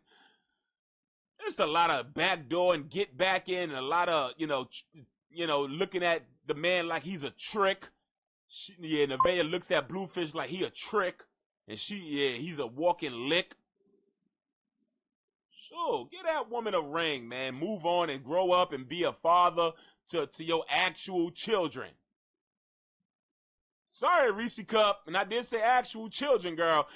there's a lot of backdoor and get back in, and a lot of looking at the man like he's a trick. NEVEAH looks at Bluefish like he a trick, and he's a walking lick. So get that woman a ring, man. Move on and grow up and be a father to your actual children. Sorry, Reese Cup, and I did say actual children, girl,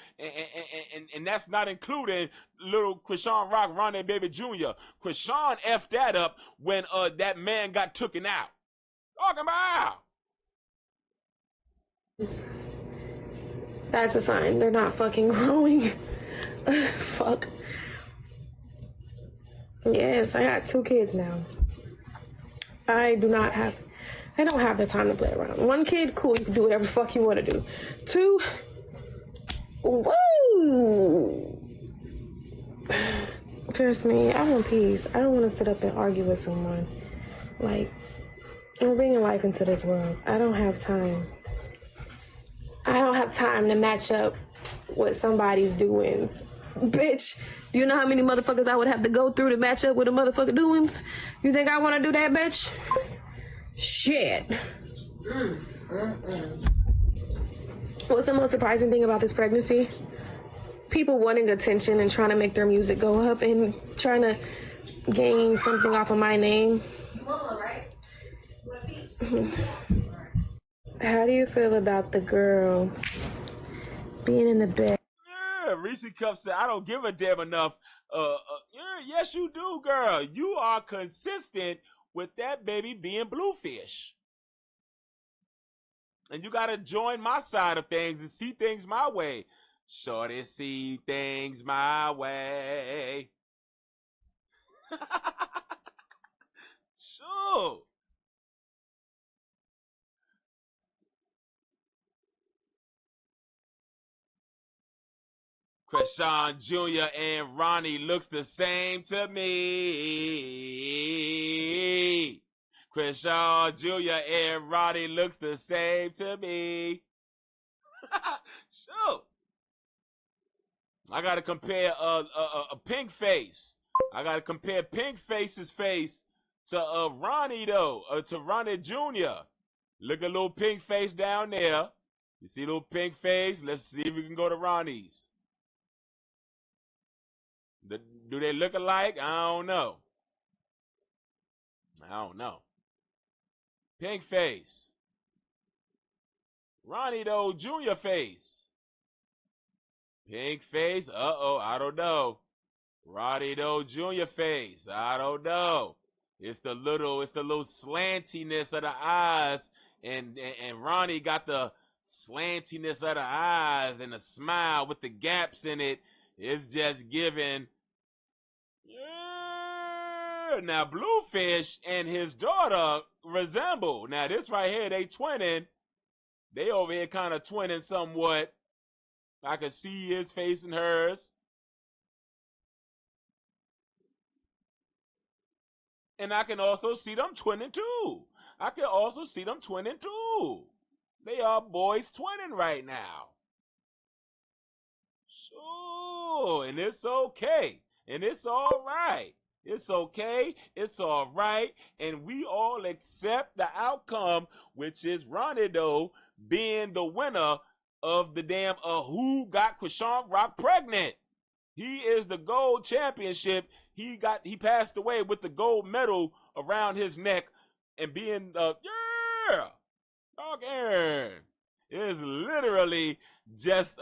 and that's not including little CHRISEAN Rock, Ronnie Baby Jr. CHRISEAN effed that up when that man got taken out. Talking about. That's a sign they're not fucking growing. Fuck. Yes, I got 2 kids now. I don't have the time to play around. 1 kid, cool, you can do whatever the fuck you want to do. 2, Woo! Trust me, I want peace. I don't want to sit up and argue with someone. Like, we're bringing life into this world. I don't have time. I don't have time to match up with somebody's doings. Bitch, do you know how many motherfuckers I would have to go through to match up with a motherfucker doings? You think I want to do that, bitch? Shit. What's the most surprising thing about this pregnancy? People wanting attention and trying to make their music go up and trying to gain something off of my name. How do you feel about the girl being in the bed? Yeah, Reese Cup said, I don't give a damn enough. Yes, you do, girl. You are consistent with that baby being Bluefish. And you got to join my side of things and see things my way. Shorty, see things my way. Sure. CHRISEAN Jr. and Ronnie looks the same to me. CHRISEAN Jr. and Ronnie looks the same to me. Sure. I gotta compare a Pink Face. I gotta compare Pink Face's face to Ronnie though, to Ronnie Jr. Look at little Pink Face down there. You see little Pink Face? Let's see if we can go to Ronnie's. Do they look alike? I don't know. Pink Face. Ronnie though, Junior Face. Pink Face, I don't know. Ronnie though, Junior Face, I don't know. It's the little slantiness of the eyes, and Ronnie got the slantiness of the eyes and the smile with the gaps in it. It's just giving. Yeah. Now Bluefish and his daughter resemble. Now this right here, they twinning. They over here kind of twinning somewhat. I can see his face and hers. And I can also see them twinning too. They are boys twinning right now. Sure, and it's okay. And it's all right. It's okay. It's all right. And we all accept the outcome, which is Ronnie though being the winner of the damn Who Got CHRISEAN Rock Pregnant. He is the gold championship. He passed away with the gold medal around his neck and being yeah. Okay. It's literally just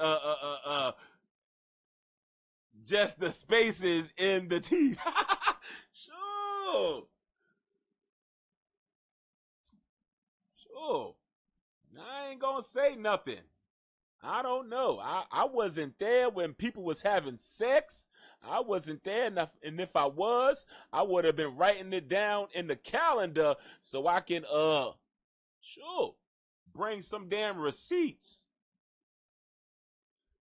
the spaces in the teeth. Sure. I ain't gonna say nothing. I don't know. I wasn't there when people was having sex. I wasn't there, and if I was, I would have been writing it down in the calendar so I can bring some damn receipts.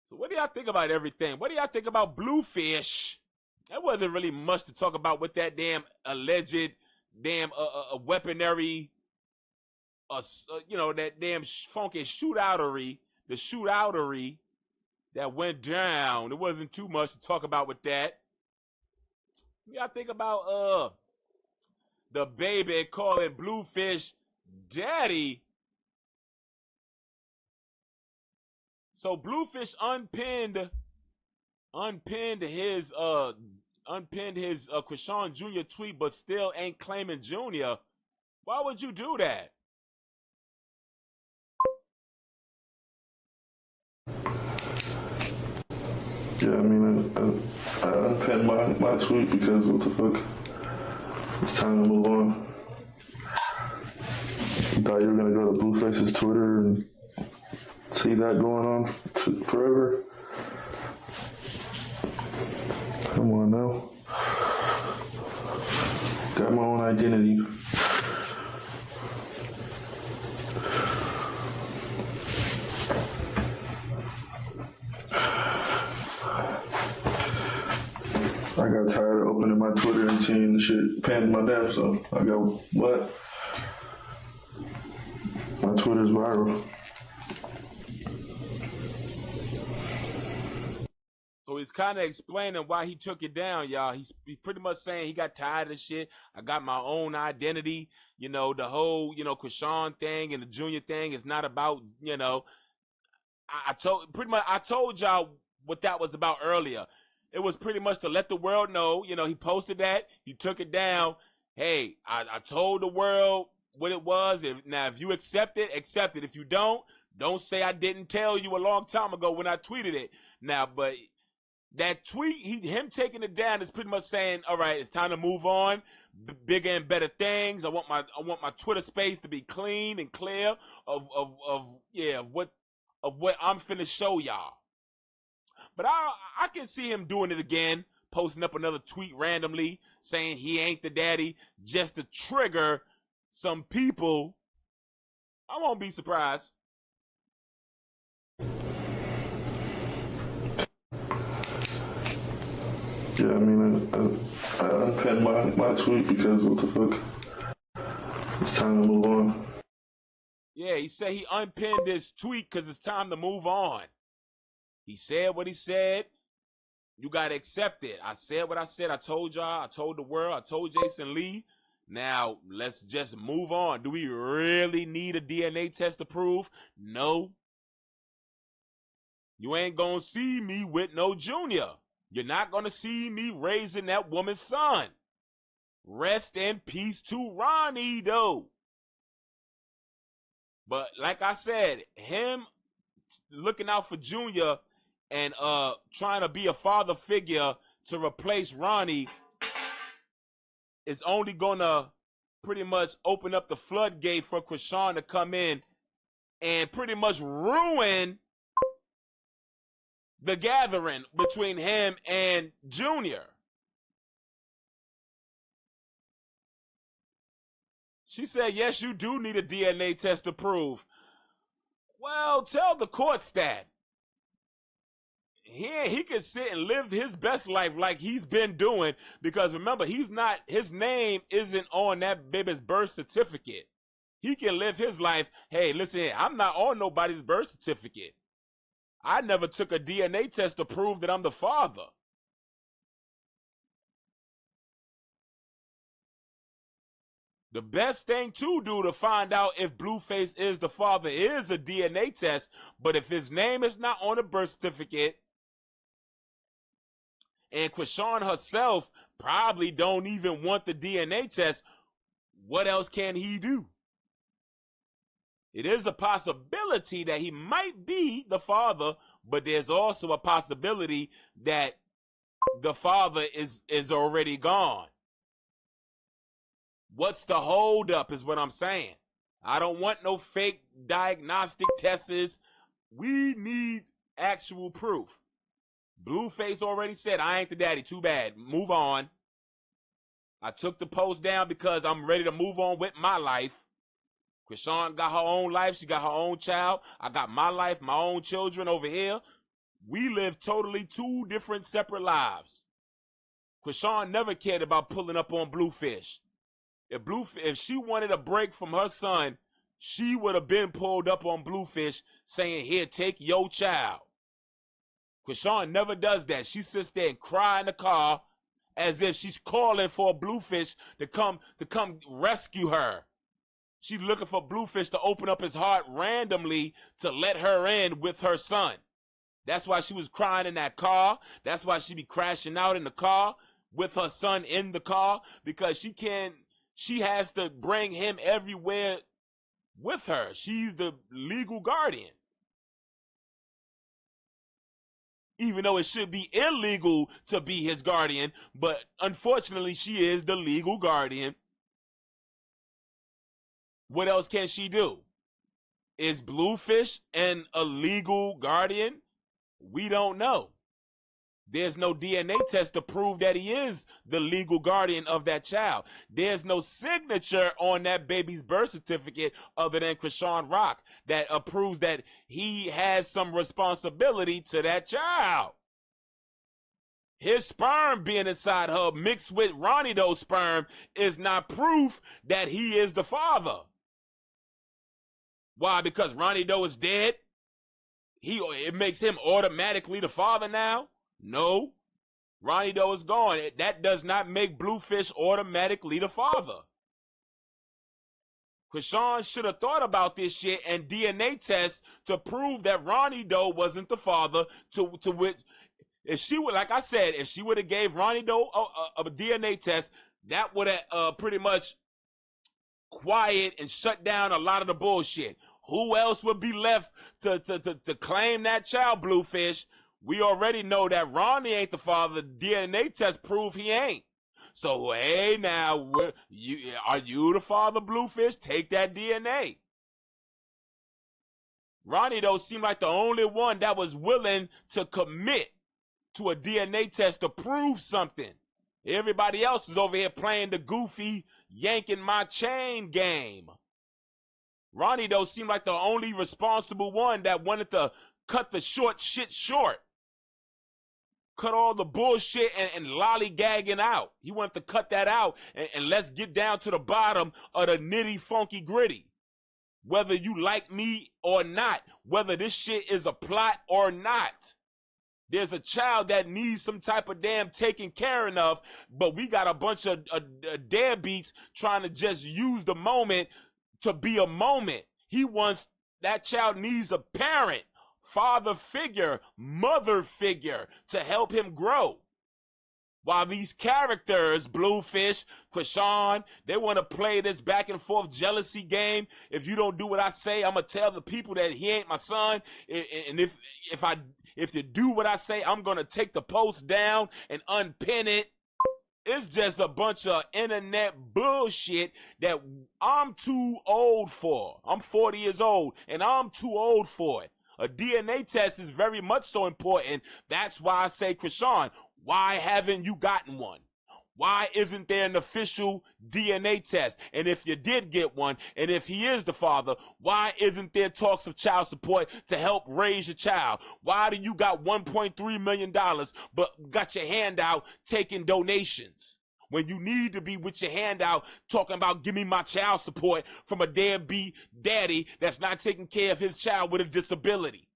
So what do y'all think about everything? What do y'all think about Bluefish? There wasn't really much to talk about with that damn alleged damn weaponry, that damn funky shootoutery. The shootoutery that went down. There wasn't too much to talk about with that. Y'all think about the baby calling Bluefish daddy. So Bluefish unpinned his CHRISEAN Jr. tweet, but still ain't claiming Junior. Why would you do that? Yeah, I mean, I unpinned my tweet because what the fuck? It's time to move on. You thought you were gonna go to Blueface's Twitter and see that going on forever? Come on now. Got my own identity. my Twitter and seen the shit pinned my death, so I go, what? My Twitter's viral. So he's kind of explaining why he took it down, y'all. He's pretty much saying he got tired of shit. I got my own identity. You know, the whole, you know, CHRISEAN thing and the Junior thing is not about, you know, I told y'all what that was about earlier. It was pretty much to let the world know, you know, he posted that, he took it down. Hey, I told the world what it was. Now, if you accept it, accept it. If you don't say I didn't tell you a long time ago when I tweeted it. Now, but that tweet, him taking it down is pretty much saying, all right, it's time to move on, bigger and better things. I want my Twitter space to be clean and clear of what I'm finna show y'all. But I can see him doing it again, posting up another tweet randomly, saying he ain't the daddy, just to trigger some people. I won't be surprised. Yeah, I mean, I unpinned my tweet because what the fuck? It's time to move on. Yeah, he said he unpinned his tweet because it's time to move on. He said what he said. You got to accept it. I said what I said. I told y'all. I told the world. I told Jason Lee. Now, let's just move on. Do we really need a DNA test to prove? No. You ain't going to see me with no Junior. You're not going to see me raising that woman's son. Rest in peace to Ronnie, though. But like I said, him looking out for Junior and trying to be a father figure to replace Ronnie is only going to pretty much open up the floodgate for CHRISEAN to come in and pretty much ruin the gathering between him and Junior. She said, yes, you do need a DNA test to prove. Well, tell the courts that. He can sit and live his best life like he's been doing, because remember, his name isn't on that baby's birth certificate. He can live his life. Hey, listen, I'm not on nobody's birth certificate. I never took a DNA test to prove that I'm the father. The best thing to do to find out if Blueface is the father is a DNA test, but if his name is not on a birth certificate, and CHRISEAN herself probably don't even want the DNA test, what else can he do? It is a possibility that he might be the father, but there's also a possibility that the father is already gone. What's the holdup is what I'm saying. I don't want no fake diagnostic tests. We need actual proof. Blueface already said, I ain't the daddy. Too bad. Move on. I took the post down because I'm ready to move on with my life. CHRISEAN got her own life. She got her own child. I got my life, my own children over here. We live totally two different separate lives. CHRISEAN never cared about pulling up on Bluefish. If she wanted a break from her son, she would have been pulled up on Bluefish saying, here, take your child. CHRISEAN never does that. She sits there and cry in the car as if she's calling for Bluefish to come rescue her. She's looking for Bluefish to open up his heart randomly to let her in with her son. That's why she was crying in that car. That's why she be crashing out in the car with her son in the car, because she has to bring him everywhere with her. She's the legal guardian. Even though it should be illegal to be his guardian, but unfortunately she is the legal guardian. What else can she do? Is Bluefish an illegal guardian? We don't know. There's no DNA test to prove that he is the legal guardian of that child. There's no signature on that baby's birth certificate other than CHRISEAN Rock that proves that he has some responsibility to that child. his sperm being inside her mixed with Ronnie Doe's sperm is not proof that he is the father. Why? Because Ronnie Doe is dead? It makes him automatically the father now? No. Ronnie Doe is gone. That does not make Bluefish automatically the father. CHRISEAN should have thought about this shit and DNA test to prove that Ronnie Doe wasn't the father. To which, if she would, like I said, if she would have gave Ronnie Doe a DNA test, that would have pretty much quiet and shut down a lot of the bullshit. Who else would be left to claim that child, Bluefish? We already know that Ronnie ain't the father. The DNA test prove he ain't. So, hey, now, are you the father, Bluefish? Take that DNA. Ronnie, though, seemed like the only one that was willing to commit to a DNA test to prove something. Everybody else is over here playing the goofy, yanking my chain game. Ronnie, though, seemed like the only responsible one that wanted to cut the shit short. Cut all the bullshit and lollygagging out. He wanted to cut that out and let's get down to the bottom of the nitty funky gritty. Whether you like me or not, whether this shit is a plot or not. There's a child that needs some type of damn taking care of, but we got a bunch of deadbeats trying to just use the moment to be a moment. That child needs a parent, father figure, mother figure to help him grow. While these characters, Bluefish, CHRISEAN, they want to play this back and forth jealousy game. If you don't do what I say, I'm going to tell the people that he ain't my son. And if you do what I say, I'm going to take the post down and unpin it. It's just a bunch of internet bullshit that I'm too old for. I'm 40 years old, and I'm too old for it. A DNA test is very much so important. That's why I say, CHRISEAN, why haven't you gotten one? Why isn't there an official DNA test? And if you did get one, and if he is the father, why isn't there talks of child support to help raise your child? Why do you got $1.3 million but got your hand out taking donations? When you need to be with your hand out talking about give me my child support from a deadbeat daddy that's not taking care of his child with a disability.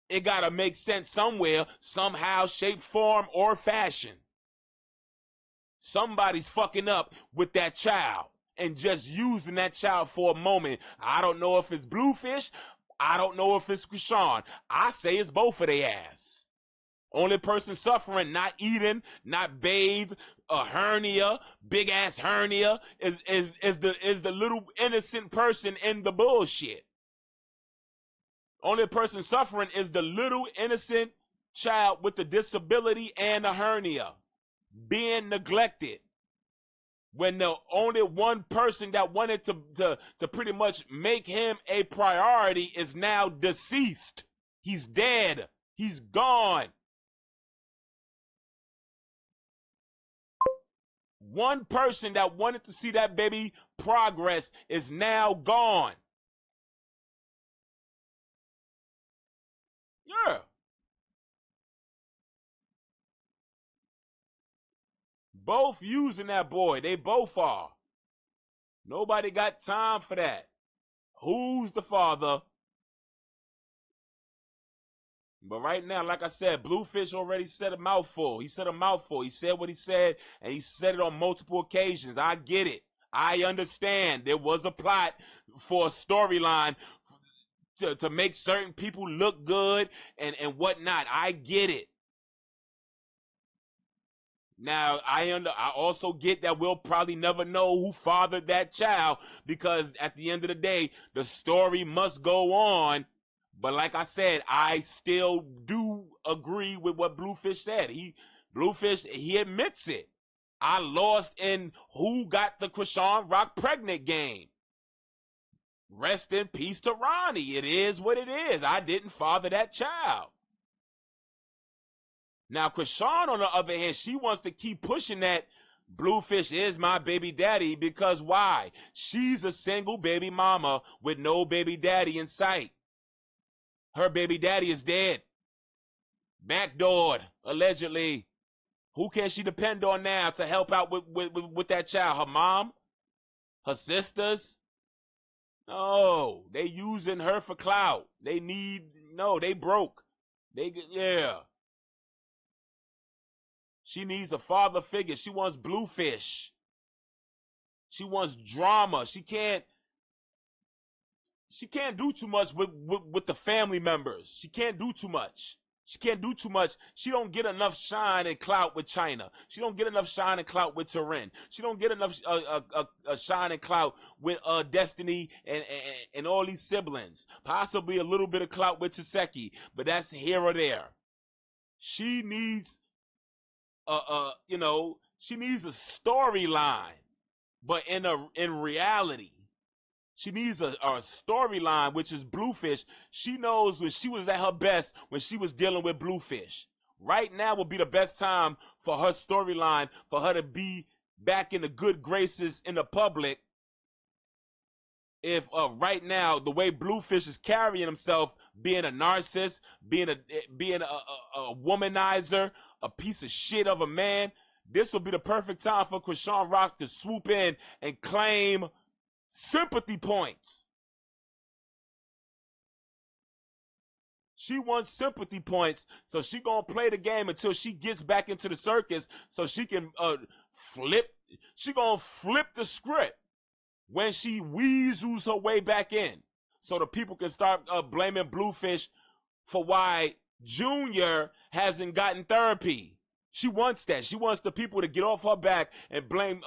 It gotta make sense somewhere, somehow, shape, form, or fashion. Somebody's fucking up with that child and just using that child for a moment. I don't know if it's Bluefish. I don't know if it's CHRISEAN. I say it's both of their ass. Only person suffering, not eating, not bathe, a hernia, big ass hernia, is the little innocent person in the bullshit. Only person suffering is the little innocent child with the disability and a hernia being neglected. When the only one person that wanted to pretty much make him a priority is now deceased. He's dead. He's gone. One person that wanted to see that baby progress is now gone. Yeah. Both using that boy. They both are. Nobody got time for that. Who's the father? But right now, like I said, Bluefish already said a mouthful. He said a mouthful. He said what he said, and he said it on multiple occasions. I get it. I understand. There was a plot for a storyline to make certain people look good and whatnot. I get it. Now, I also get that we'll probably never know who fathered that child because at the end of the day, the story must go on. But like I said, I still do agree with what Bluefish said. Bluefish admits it. I lost in who got the CHRISEAN Rock pregnant game. Rest in peace to Ronnie. It is what it is. I didn't father that child. Now, CHRISEAN, on the other hand, she wants to keep pushing that Bluefish is my baby daddy because why? She's a single baby mama with no baby daddy in sight. Her baby daddy is dead. backdoored, allegedly. Who can she depend on now to help out with that child? Her mom? Her sisters? No, they using her for clout. They broke. Yeah. She needs a father figure. She wants Bluefish. She wants drama. She can't do too much with the family members. She can't do too much. She can't do too much. She don't get enough shine and clout with China. She don't get enough shine and clout with Turin. She don't get enough shine and clout with Destiny and all these siblings. Possibly a little bit of clout with Taseki, but that's here or there. She needs she needs a storyline, but in reality. She needs a storyline, which is Bluefish. She knows when she was at her best when she was dealing with Bluefish. Right now would be the best time for her storyline, for her to be back in the good graces in the public. If right now, the way Bluefish is carrying himself, being a narcissist, being a womanizer, a piece of shit of a man, this would be the perfect time for CHRISEAN ROCK to swoop in and claim sympathy points. She wants sympathy points, so she gonna play the game until she gets back into the circus, so she can flip. She gonna flip the script when she weasels her way back in, so the people can start blaming Bluefish for why Junior hasn't gotten therapy. She wants that. She wants the people to get off her back and blame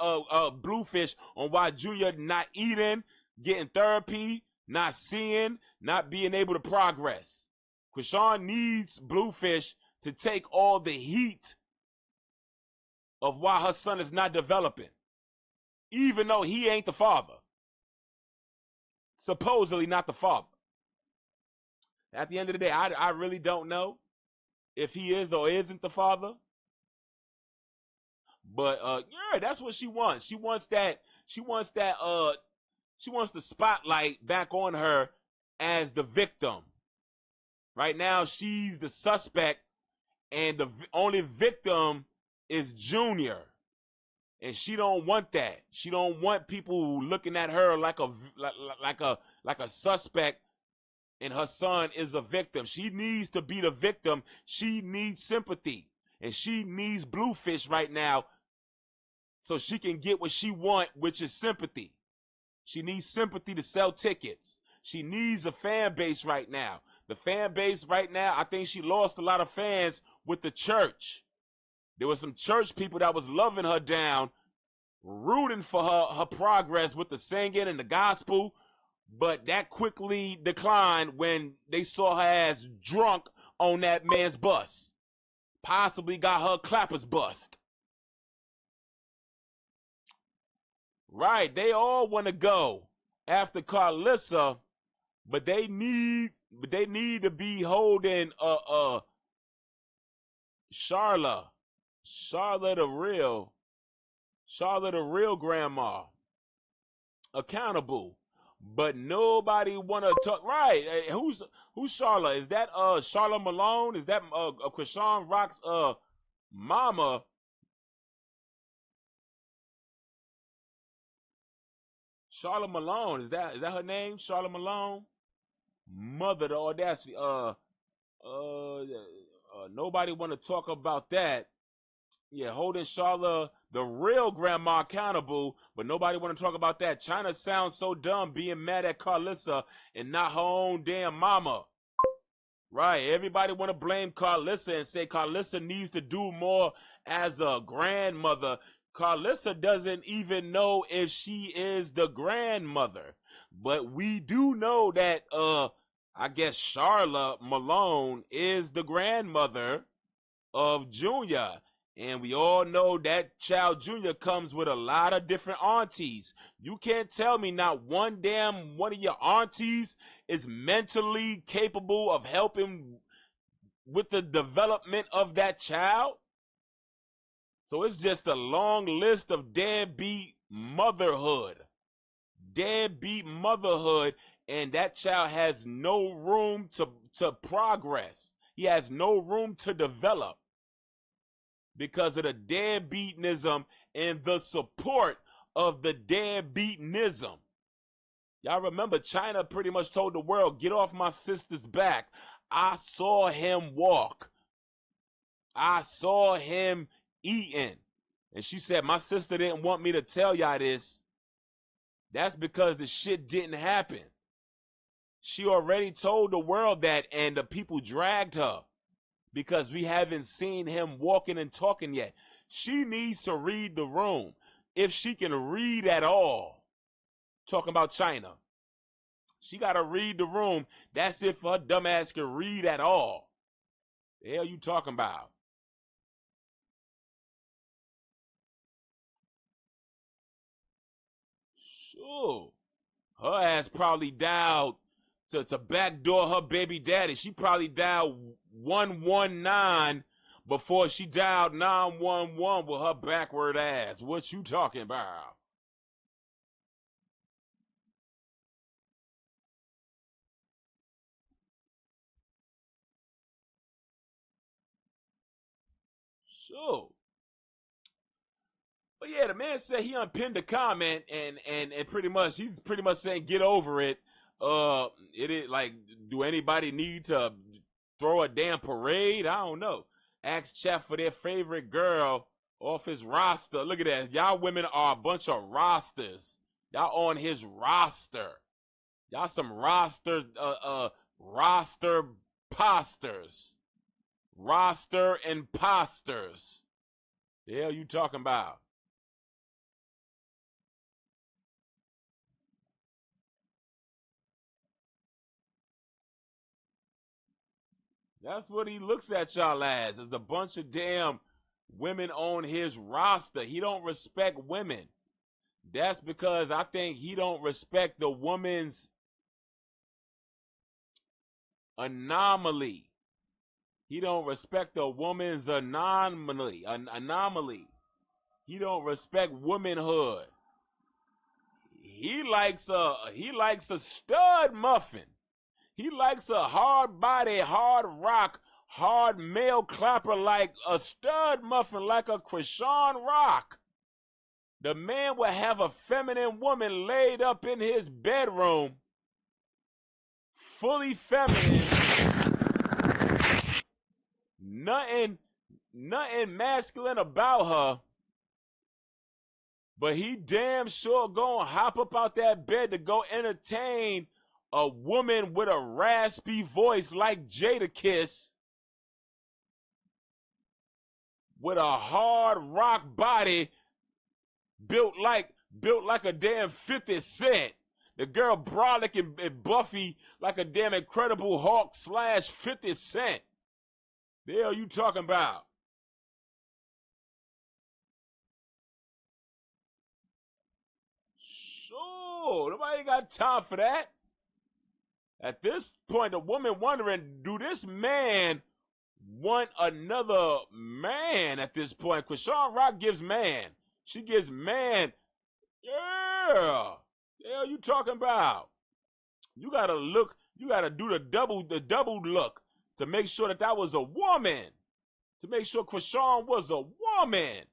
Bluefish on why Junior not eating, getting therapy, not seeing, not being able to progress. CHRISEAN needs Bluefish to take all the heat of why her son is not developing, even though he ain't the father. Supposedly not the father. At the end of the day, I really don't know if he is or isn't the father. But yeah, that's what she wants. She wants the spotlight back on her as the victim. Right now, she's the suspect, and the only victim is Junior. And she don't want that. She don't want people looking at her like a suspect, and her son is a victim. She needs to be the victim. She needs sympathy, and she needs Bluefish right now, so she can get what she wants, which is sympathy. She needs sympathy to sell tickets. She needs a fan base right now. The fan base right now, I think she lost a lot of fans with the church. There were some church people that was loving her down, rooting for her progress with the singing and the gospel, but that quickly declined when they saw her ass drunk on that man's bus. Possibly got her clappers bust. Right, they all want to go after Carlissa, but they need to be holding Charlotte the real grandma accountable. But nobody want to talk. Right, who's Charlotte? Is that Charlotte Malone? Is that CHRISEAN ROCK's mama? Charlotte Malone, is that her name? Charlotte Malone? Mother, the audacity. Nobody want to talk about that. Yeah, holding Charlotte, the real grandma, accountable, but nobody want to talk about that. China sounds so dumb being mad at Carlissa and not her own damn mama. Right, everybody want to blame Carlissa and say Carlissa needs to do more as a grandmother. Carlissa doesn't even know if she is the grandmother. But we do know that, I guess Charlotte Malone is the grandmother of Junior. And we all know that child Junior comes with a lot of different aunties. You can't tell me not one of your aunties is mentally capable of helping with the development of that child. So it's just a long list of deadbeat motherhood. Deadbeat motherhood, and that child has no room to progress. He has no room to develop because of the deadbeatism and the support of the deadbeatism. Y'all remember China pretty much told the world, get off my sister's back. I saw him walk. I saw him eating. And she said, my sister didn't want me to tell y'all this. That's because the shit didn't happen. She already told the world that, and the people dragged her because we haven't seen him walking and talking yet. She needs to read the room, if she can read at all. Talking about China. She got to read the room. That's if her dumb ass can read at all. The hell you talking about? Sure. Her ass probably dialed to backdoor her baby daddy. She probably dialed 119 before she dialed 911 with her backward ass. What you talking about? Sure. But yeah, the man said he unpinned the comment and pretty much he's pretty much saying get over it. It is like, do anybody need to throw a damn parade? I don't know. Ask chat for their favorite girl off his roster. Look at that. Y'all women are a bunch of rosters. Y'all on his roster. Y'all some roster posters. Roster imposters. The hell you talking about? That's what he looks at y'all as a bunch of damn women on his roster. He don't respect women. That's because I think he don't respect the woman's anomaly. He don't respect the woman's anomaly. He don't respect womanhood. He likes a stud muffin. He likes a hard body, hard rock, hard male clapper like a stud muffin, like a CHRISEAN ROCK. The man will have a feminine woman laid up in his bedroom, fully feminine. Nothing masculine about her. But he damn sure gonna hop up out that bed to go entertain a woman with a raspy voice like Jadakiss, with a hard rock body, built like a damn 50 Cent. The girl brolic and Buffy like a damn Incredible Hulk / 50 Cent. The hell you talking about? Sure, nobody got time for that. At this point, the woman wondering, do this man want another man at this point? CHRISEAN ROCK gives man. She gives man. Yeah. The hell you talking about? You gotta look, you gotta do the double look to make sure that was a woman. To make sure CHRISEAN was a woman.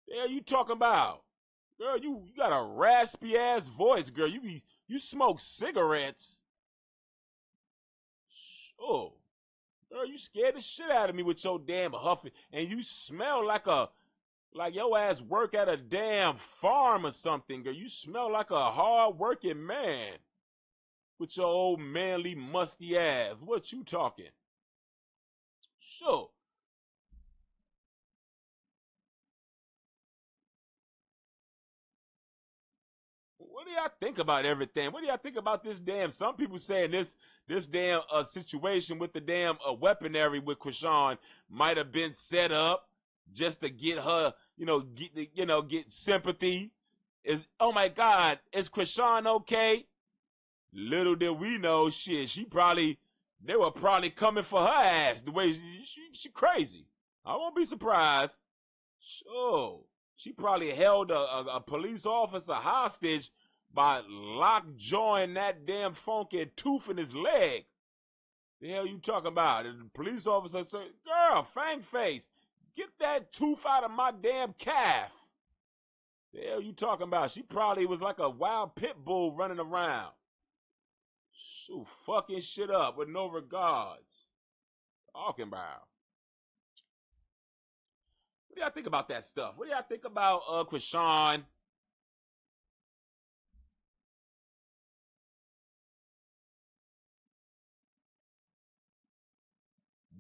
The hell you talking about? Girl, you got a raspy ass voice, girl. You smoke cigarettes. Oh, girl, you scared the shit out of me with your damn huffing, and you smell like your ass work at a damn farm or something, girl. You smell like a hard-working man with your old manly musty ass. What you talking? Sure. What do y'all think about everything? What do y'all think about this damn? Some people saying this damn situation with the damn weaponry with CHRISEAN might have been set up just to get her, get sympathy. Oh my God, is CHRISEAN okay? Little did we know, shit. They were probably coming for her ass. The way she crazy. I won't be surprised. Sure, she probably held a police officer hostage by lockjawing that damn funky tooth in his leg. The hell you talking about? And the police officer said, girl, Fang Face, get that tooth out of my damn calf. The hell you talking about? She probably was like a wild pit bull running around. Shoot, fucking shit up with no regards. Talking about. What do y'all think about that stuff? What do y'all think about CHRISEAN?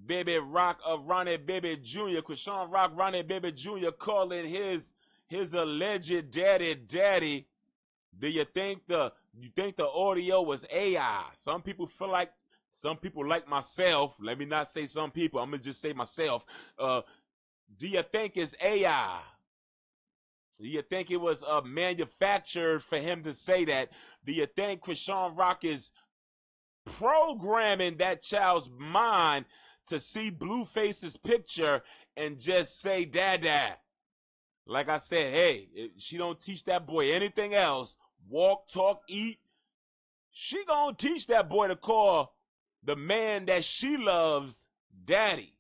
Baby Rock of Ronnie Baby Jr. CHRISEAN Rock Ronnie Baby Jr. calling his alleged daddy. Do you think the audio was AI? Some people like myself. Let me not say some people. I'm gonna just say myself. Do you think it's AI? Do you think it was manufactured for him to say that? Do you think CHRISEAN Rock is programming that child's mind to see BLUEFACE's picture and just say dada? Like I said, hey, if she don't teach that boy anything else, walk, talk, eat, she gonna teach that boy to call the man that she loves daddy.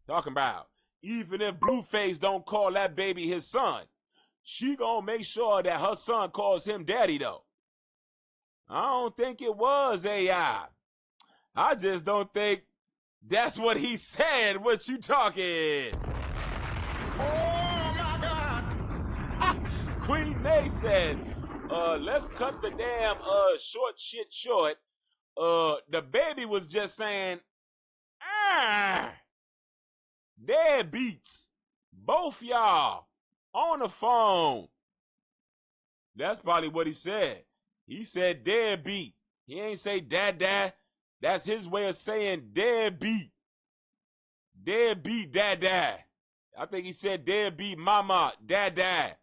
Talking about, even if BLUEFACE don't call that baby his son, she gonna make sure that her son calls him daddy though. I don't think it was AI. I just don't think that's what he said. What you talking? Oh my God! Queen May said, let's cut the damn short shit short. The baby was just saying, deadbeats, both y'all on the phone. That's probably what he said. He said deadbeat. He ain't say dad. That's his way of saying deadbeat. Deadbeat dad. I think he said deadbeat mama dad.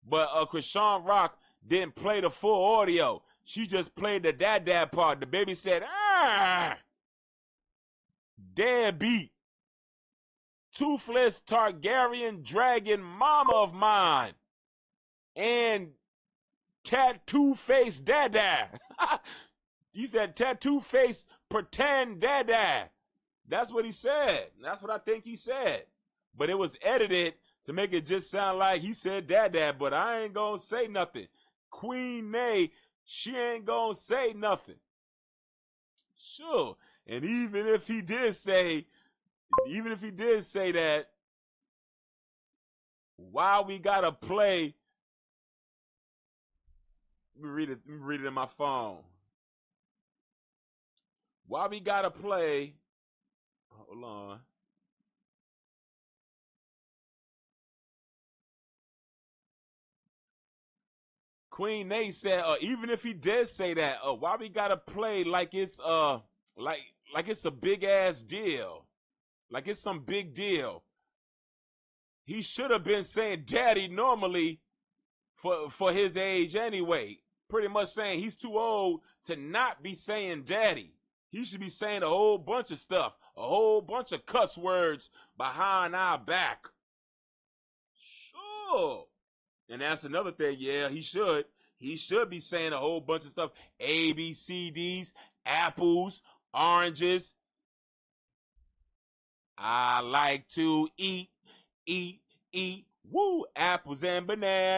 But CHRISEAN Rock didn't play the full audio. She just played the dad part. The baby said, deadbeat. Toothless Targaryen dragon mama of mine. And tattoo face dada. He said tattoo face pretend dada. That's what he said. That's what I think he said. But it was edited to make it just sound like he said dada, but I ain't gonna say nothing. Queen May, she ain't gonna say nothing. Sure. And even if he did say that, why we gotta play? Let me read it in my phone. Why we gotta play? Hold on. Queen Nate said, even if he did say that, why we gotta play like it's like it's a big ass deal, like it's some big deal? He should have been saying daddy normally for his age anyway. Pretty much saying he's too old to not be saying daddy. He should be saying a whole bunch of stuff, a whole bunch of cuss words behind our back. Sure. And that's another thing, yeah, he should. He should be saying a whole bunch of stuff. A, B, C, D's, apples, oranges. I like to eat, woo, apples and bananas.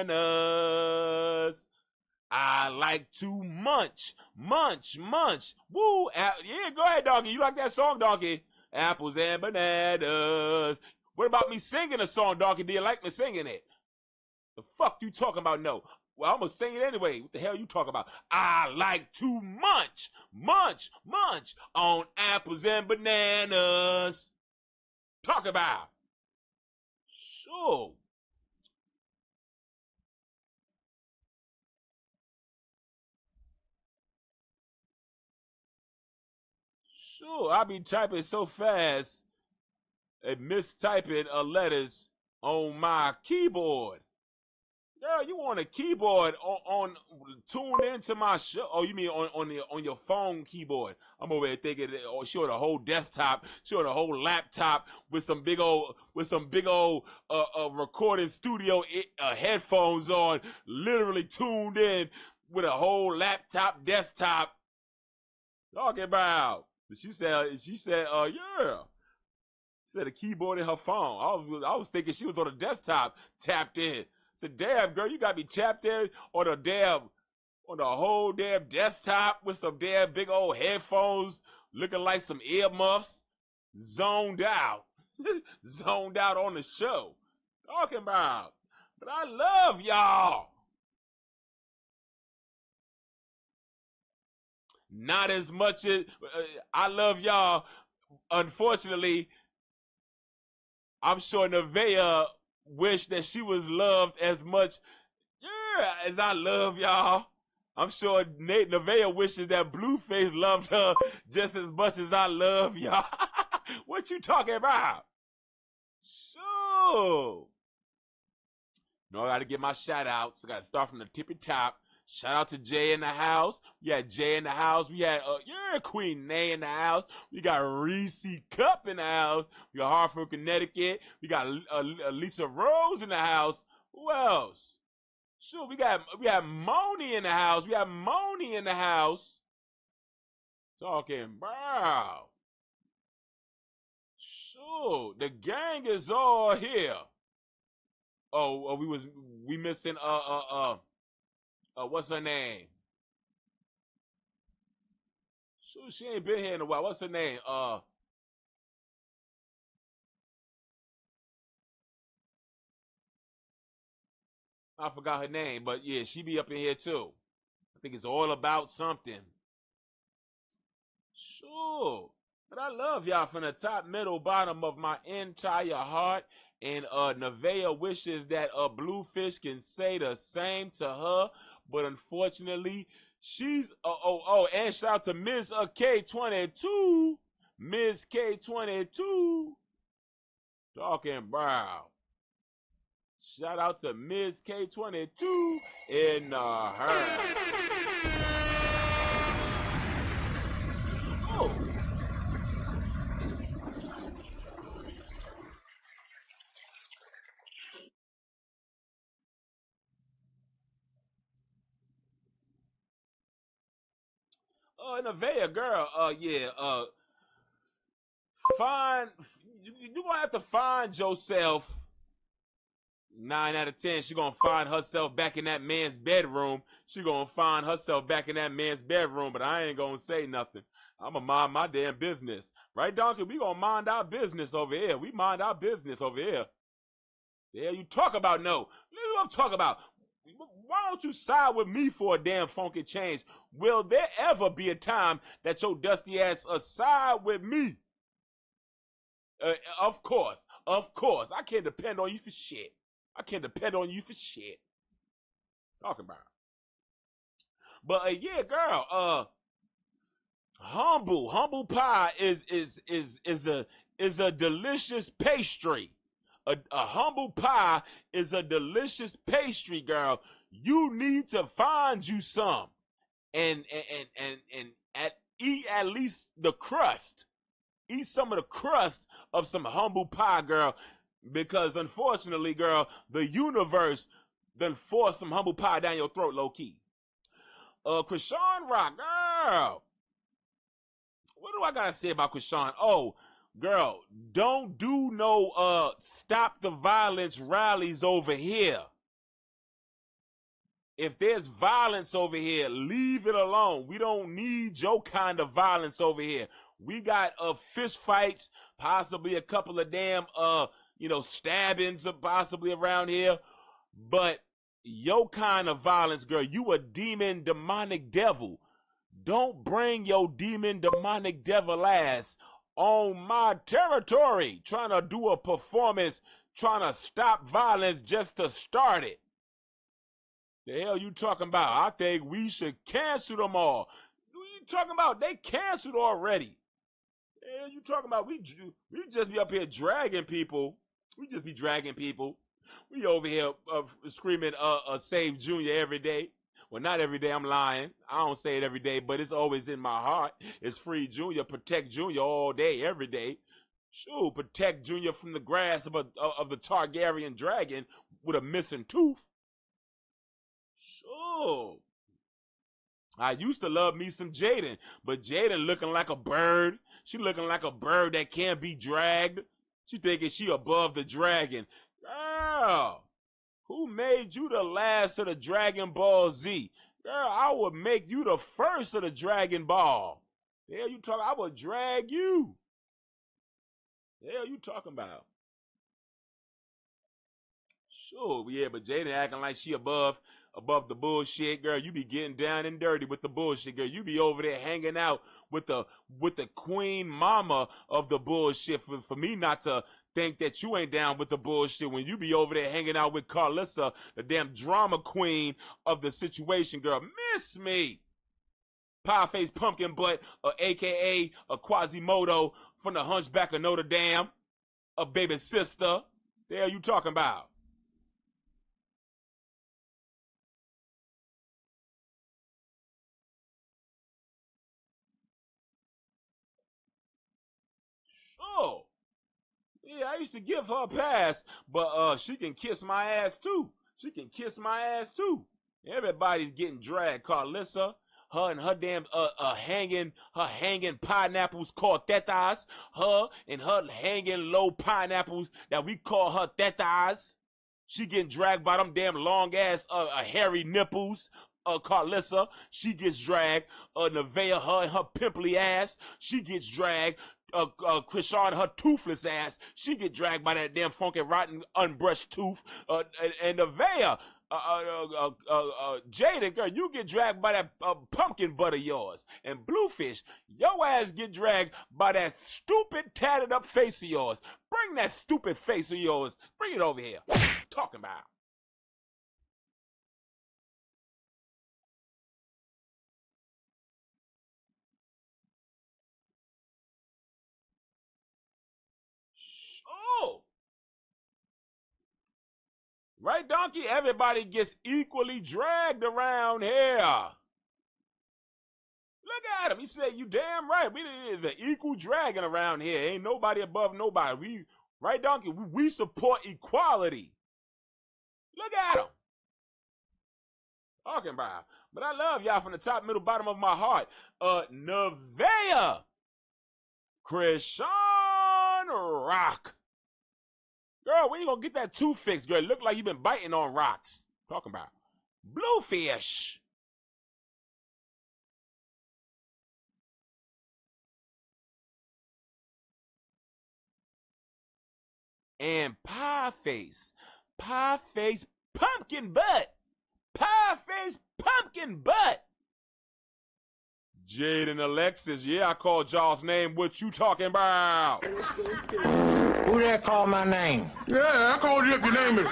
I like to munch, woo. Yeah, go ahead, Donkey. You like that song, Donkey? Apples and bananas. What about me singing a song, Donkey? Do you like me singing it? The fuck you talking about? No. Well, I'm gonna sing it anyway. What the hell you talking about? I like to munch on apples and bananas. Talk about. Sure. Sure, I be typing so fast and mistyping letters on my keyboard. Girl, you want a keyboard on tuned into my show? Oh, you mean on your phone keyboard? I'm over here thinking, sure, the whole desktop, sure, the whole laptop with some big old recording studio headphones on, literally tuned in with a whole laptop desktop. Talking about. She said, yeah. She said the keyboard in her phone. I was thinking she was on the desktop, tapped in. I said, damn, girl, you got me tapped in on the whole damn desktop with some damn big old headphones, looking like some earmuffs, zoned out. Zoned out on the show. Talking about. But I love y'all. Not as much as I love y'all. Unfortunately, I'm sure NEVEAH wished that she was loved as much, as I love y'all. I'm sure NEVEAH wishes that BLUEFACE loved her just as much as I love y'all. What you talking about? Sure. No, I got to get my shout outs. I got to start from the tippy top. Shout out to Jay in the house. We had Jay in the house. We had Queen Nay in the house. We got Reese Cup in the house. We got Hartford, Connecticut. We got Lisa Rose in the house. Who else? Sure, we got Moni in the house. We have Moni in the house. Talking about. Sure, the gang is all here. Oh, we missing what's her name? Sure, she ain't been here in a while. What's her name? I forgot her name, but yeah, she be up in here too. I think it's all about something. Sure. But I love y'all from the top, middle, bottom of my entire heart. And NEVEAH wishes that Bluefish can say the same to her. But unfortunately, she's and shout out to Ms. K22. Ms. K22. Talking about. Shout out to Ms. K22 in her. Oh. NEVEAH, girl, find, you're gonna have to find yourself. 9 out of 10, she gonna find herself back in that man's bedroom. She gonna find herself back in that man's bedroom, but I ain't gonna say nothing. I'm gonna mind my damn business. Right, Donkey? We gonna mind our business over here. We mind our business over here. The hell you talk about? No. Listen what I'm talking about. Why don't you side with me for a damn funky change? Will there ever be a time that your dusty ass side with me? Of course. I can't depend on you for shit. Talking about. But yeah, girl. Humble pie is a delicious pastry. A humble pie is a delicious pastry, girl. You need to find you some, and eat at least the crust. Eat some of the crust of some humble pie, girl, because unfortunately, girl, the universe done forced some humble pie down your throat, low key. CHRISEAN ROCK, girl. What do I gotta say about CHRISEAN? Oh. Girl, don't do no stop the violence rallies over here. If there's violence over here, leave it alone. We don't need your kind of violence over here. We got fist fights, possibly a couple of damn stabbings possibly around here. But your kind of violence, girl, you a demon, demonic devil. Don't bring your demon, demonic devil ass on my territory, trying to do a performance, trying to stop violence just to start it. The hell you talking about? I think we should cancel them all. What you talking about? They canceled already. The hell you talking about? We just be up here dragging people. We just be dragging people. We over here screaming save Junior every day. Well, not every day, I'm lying. I don't say it every day, but it's always in my heart. It's free Junior, protect Junior all day, every day. Sure, protect Junior from the grasp of the Targaryen dragon with a missing tooth. Sure. I used to love me some Jaden, but Jaden looking like a bird. She looking like a bird that can't be dragged. She thinking she above the dragon. Girl, who made you the last of the Dragon Ball Z? Girl, I would make you the first of the Dragon Ball. The hell you talking? I would drag you. The hell you talking about? Sure, yeah, but Jaden acting like she above the bullshit, girl. You be getting down and dirty with the bullshit, girl. You be over there hanging out with the queen mama of the bullshit. For me not to think that you ain't down with the bullshit when you be over there hanging out with Carlissa, the damn drama queen of the situation, girl. Miss me. Pie-faced pumpkin butt, a.k.a. a Quasimodo from the Hunchback of Notre Dame, a baby sister. The hell you talking about? Oh, yeah, I used to give her a pass, but she can kiss my ass too. She can kiss my ass too. Everybody's getting dragged. Carlissa, her and her damn hanging pineapples called tetas. Her and her hanging low pineapples that we call her tetas. She getting dragged by them damn long ass hairy nipples. Carlissa, she gets dragged. NEVEAH, her and her pimply ass, she gets dragged. CHRISEAN, her toothless ass, she get dragged by that damn funky, rotten, unbrushed tooth. And NEVEAH, Jada, girl, you get dragged by that pumpkin butt of yours. And Bluefish, your ass get dragged by that stupid, tatted up face of yours. Bring that stupid face of yours. Bring it over here. What you talking about? Oh! Right, Donkey? Everybody gets equally dragged around here. Look at him. He said, you damn right. We the equal dragging around here. Ain't nobody above nobody. Right, Donkey? We support equality. Look at him. Talking about. But I love y'all from the top, middle, bottom of my heart. NEVEAH. CHRISEAN ROCK. Girl, when you gonna get that tooth fixed, girl? It look like you been biting on rocks. Talking about. Bluefish. And Pie-face. Pie-face pumpkin butt. Pie-face pumpkin butt. Jade and Alexis, yeah, I called y'all's name. What you talking about? Who that called my name? Yeah, I called you if your name is...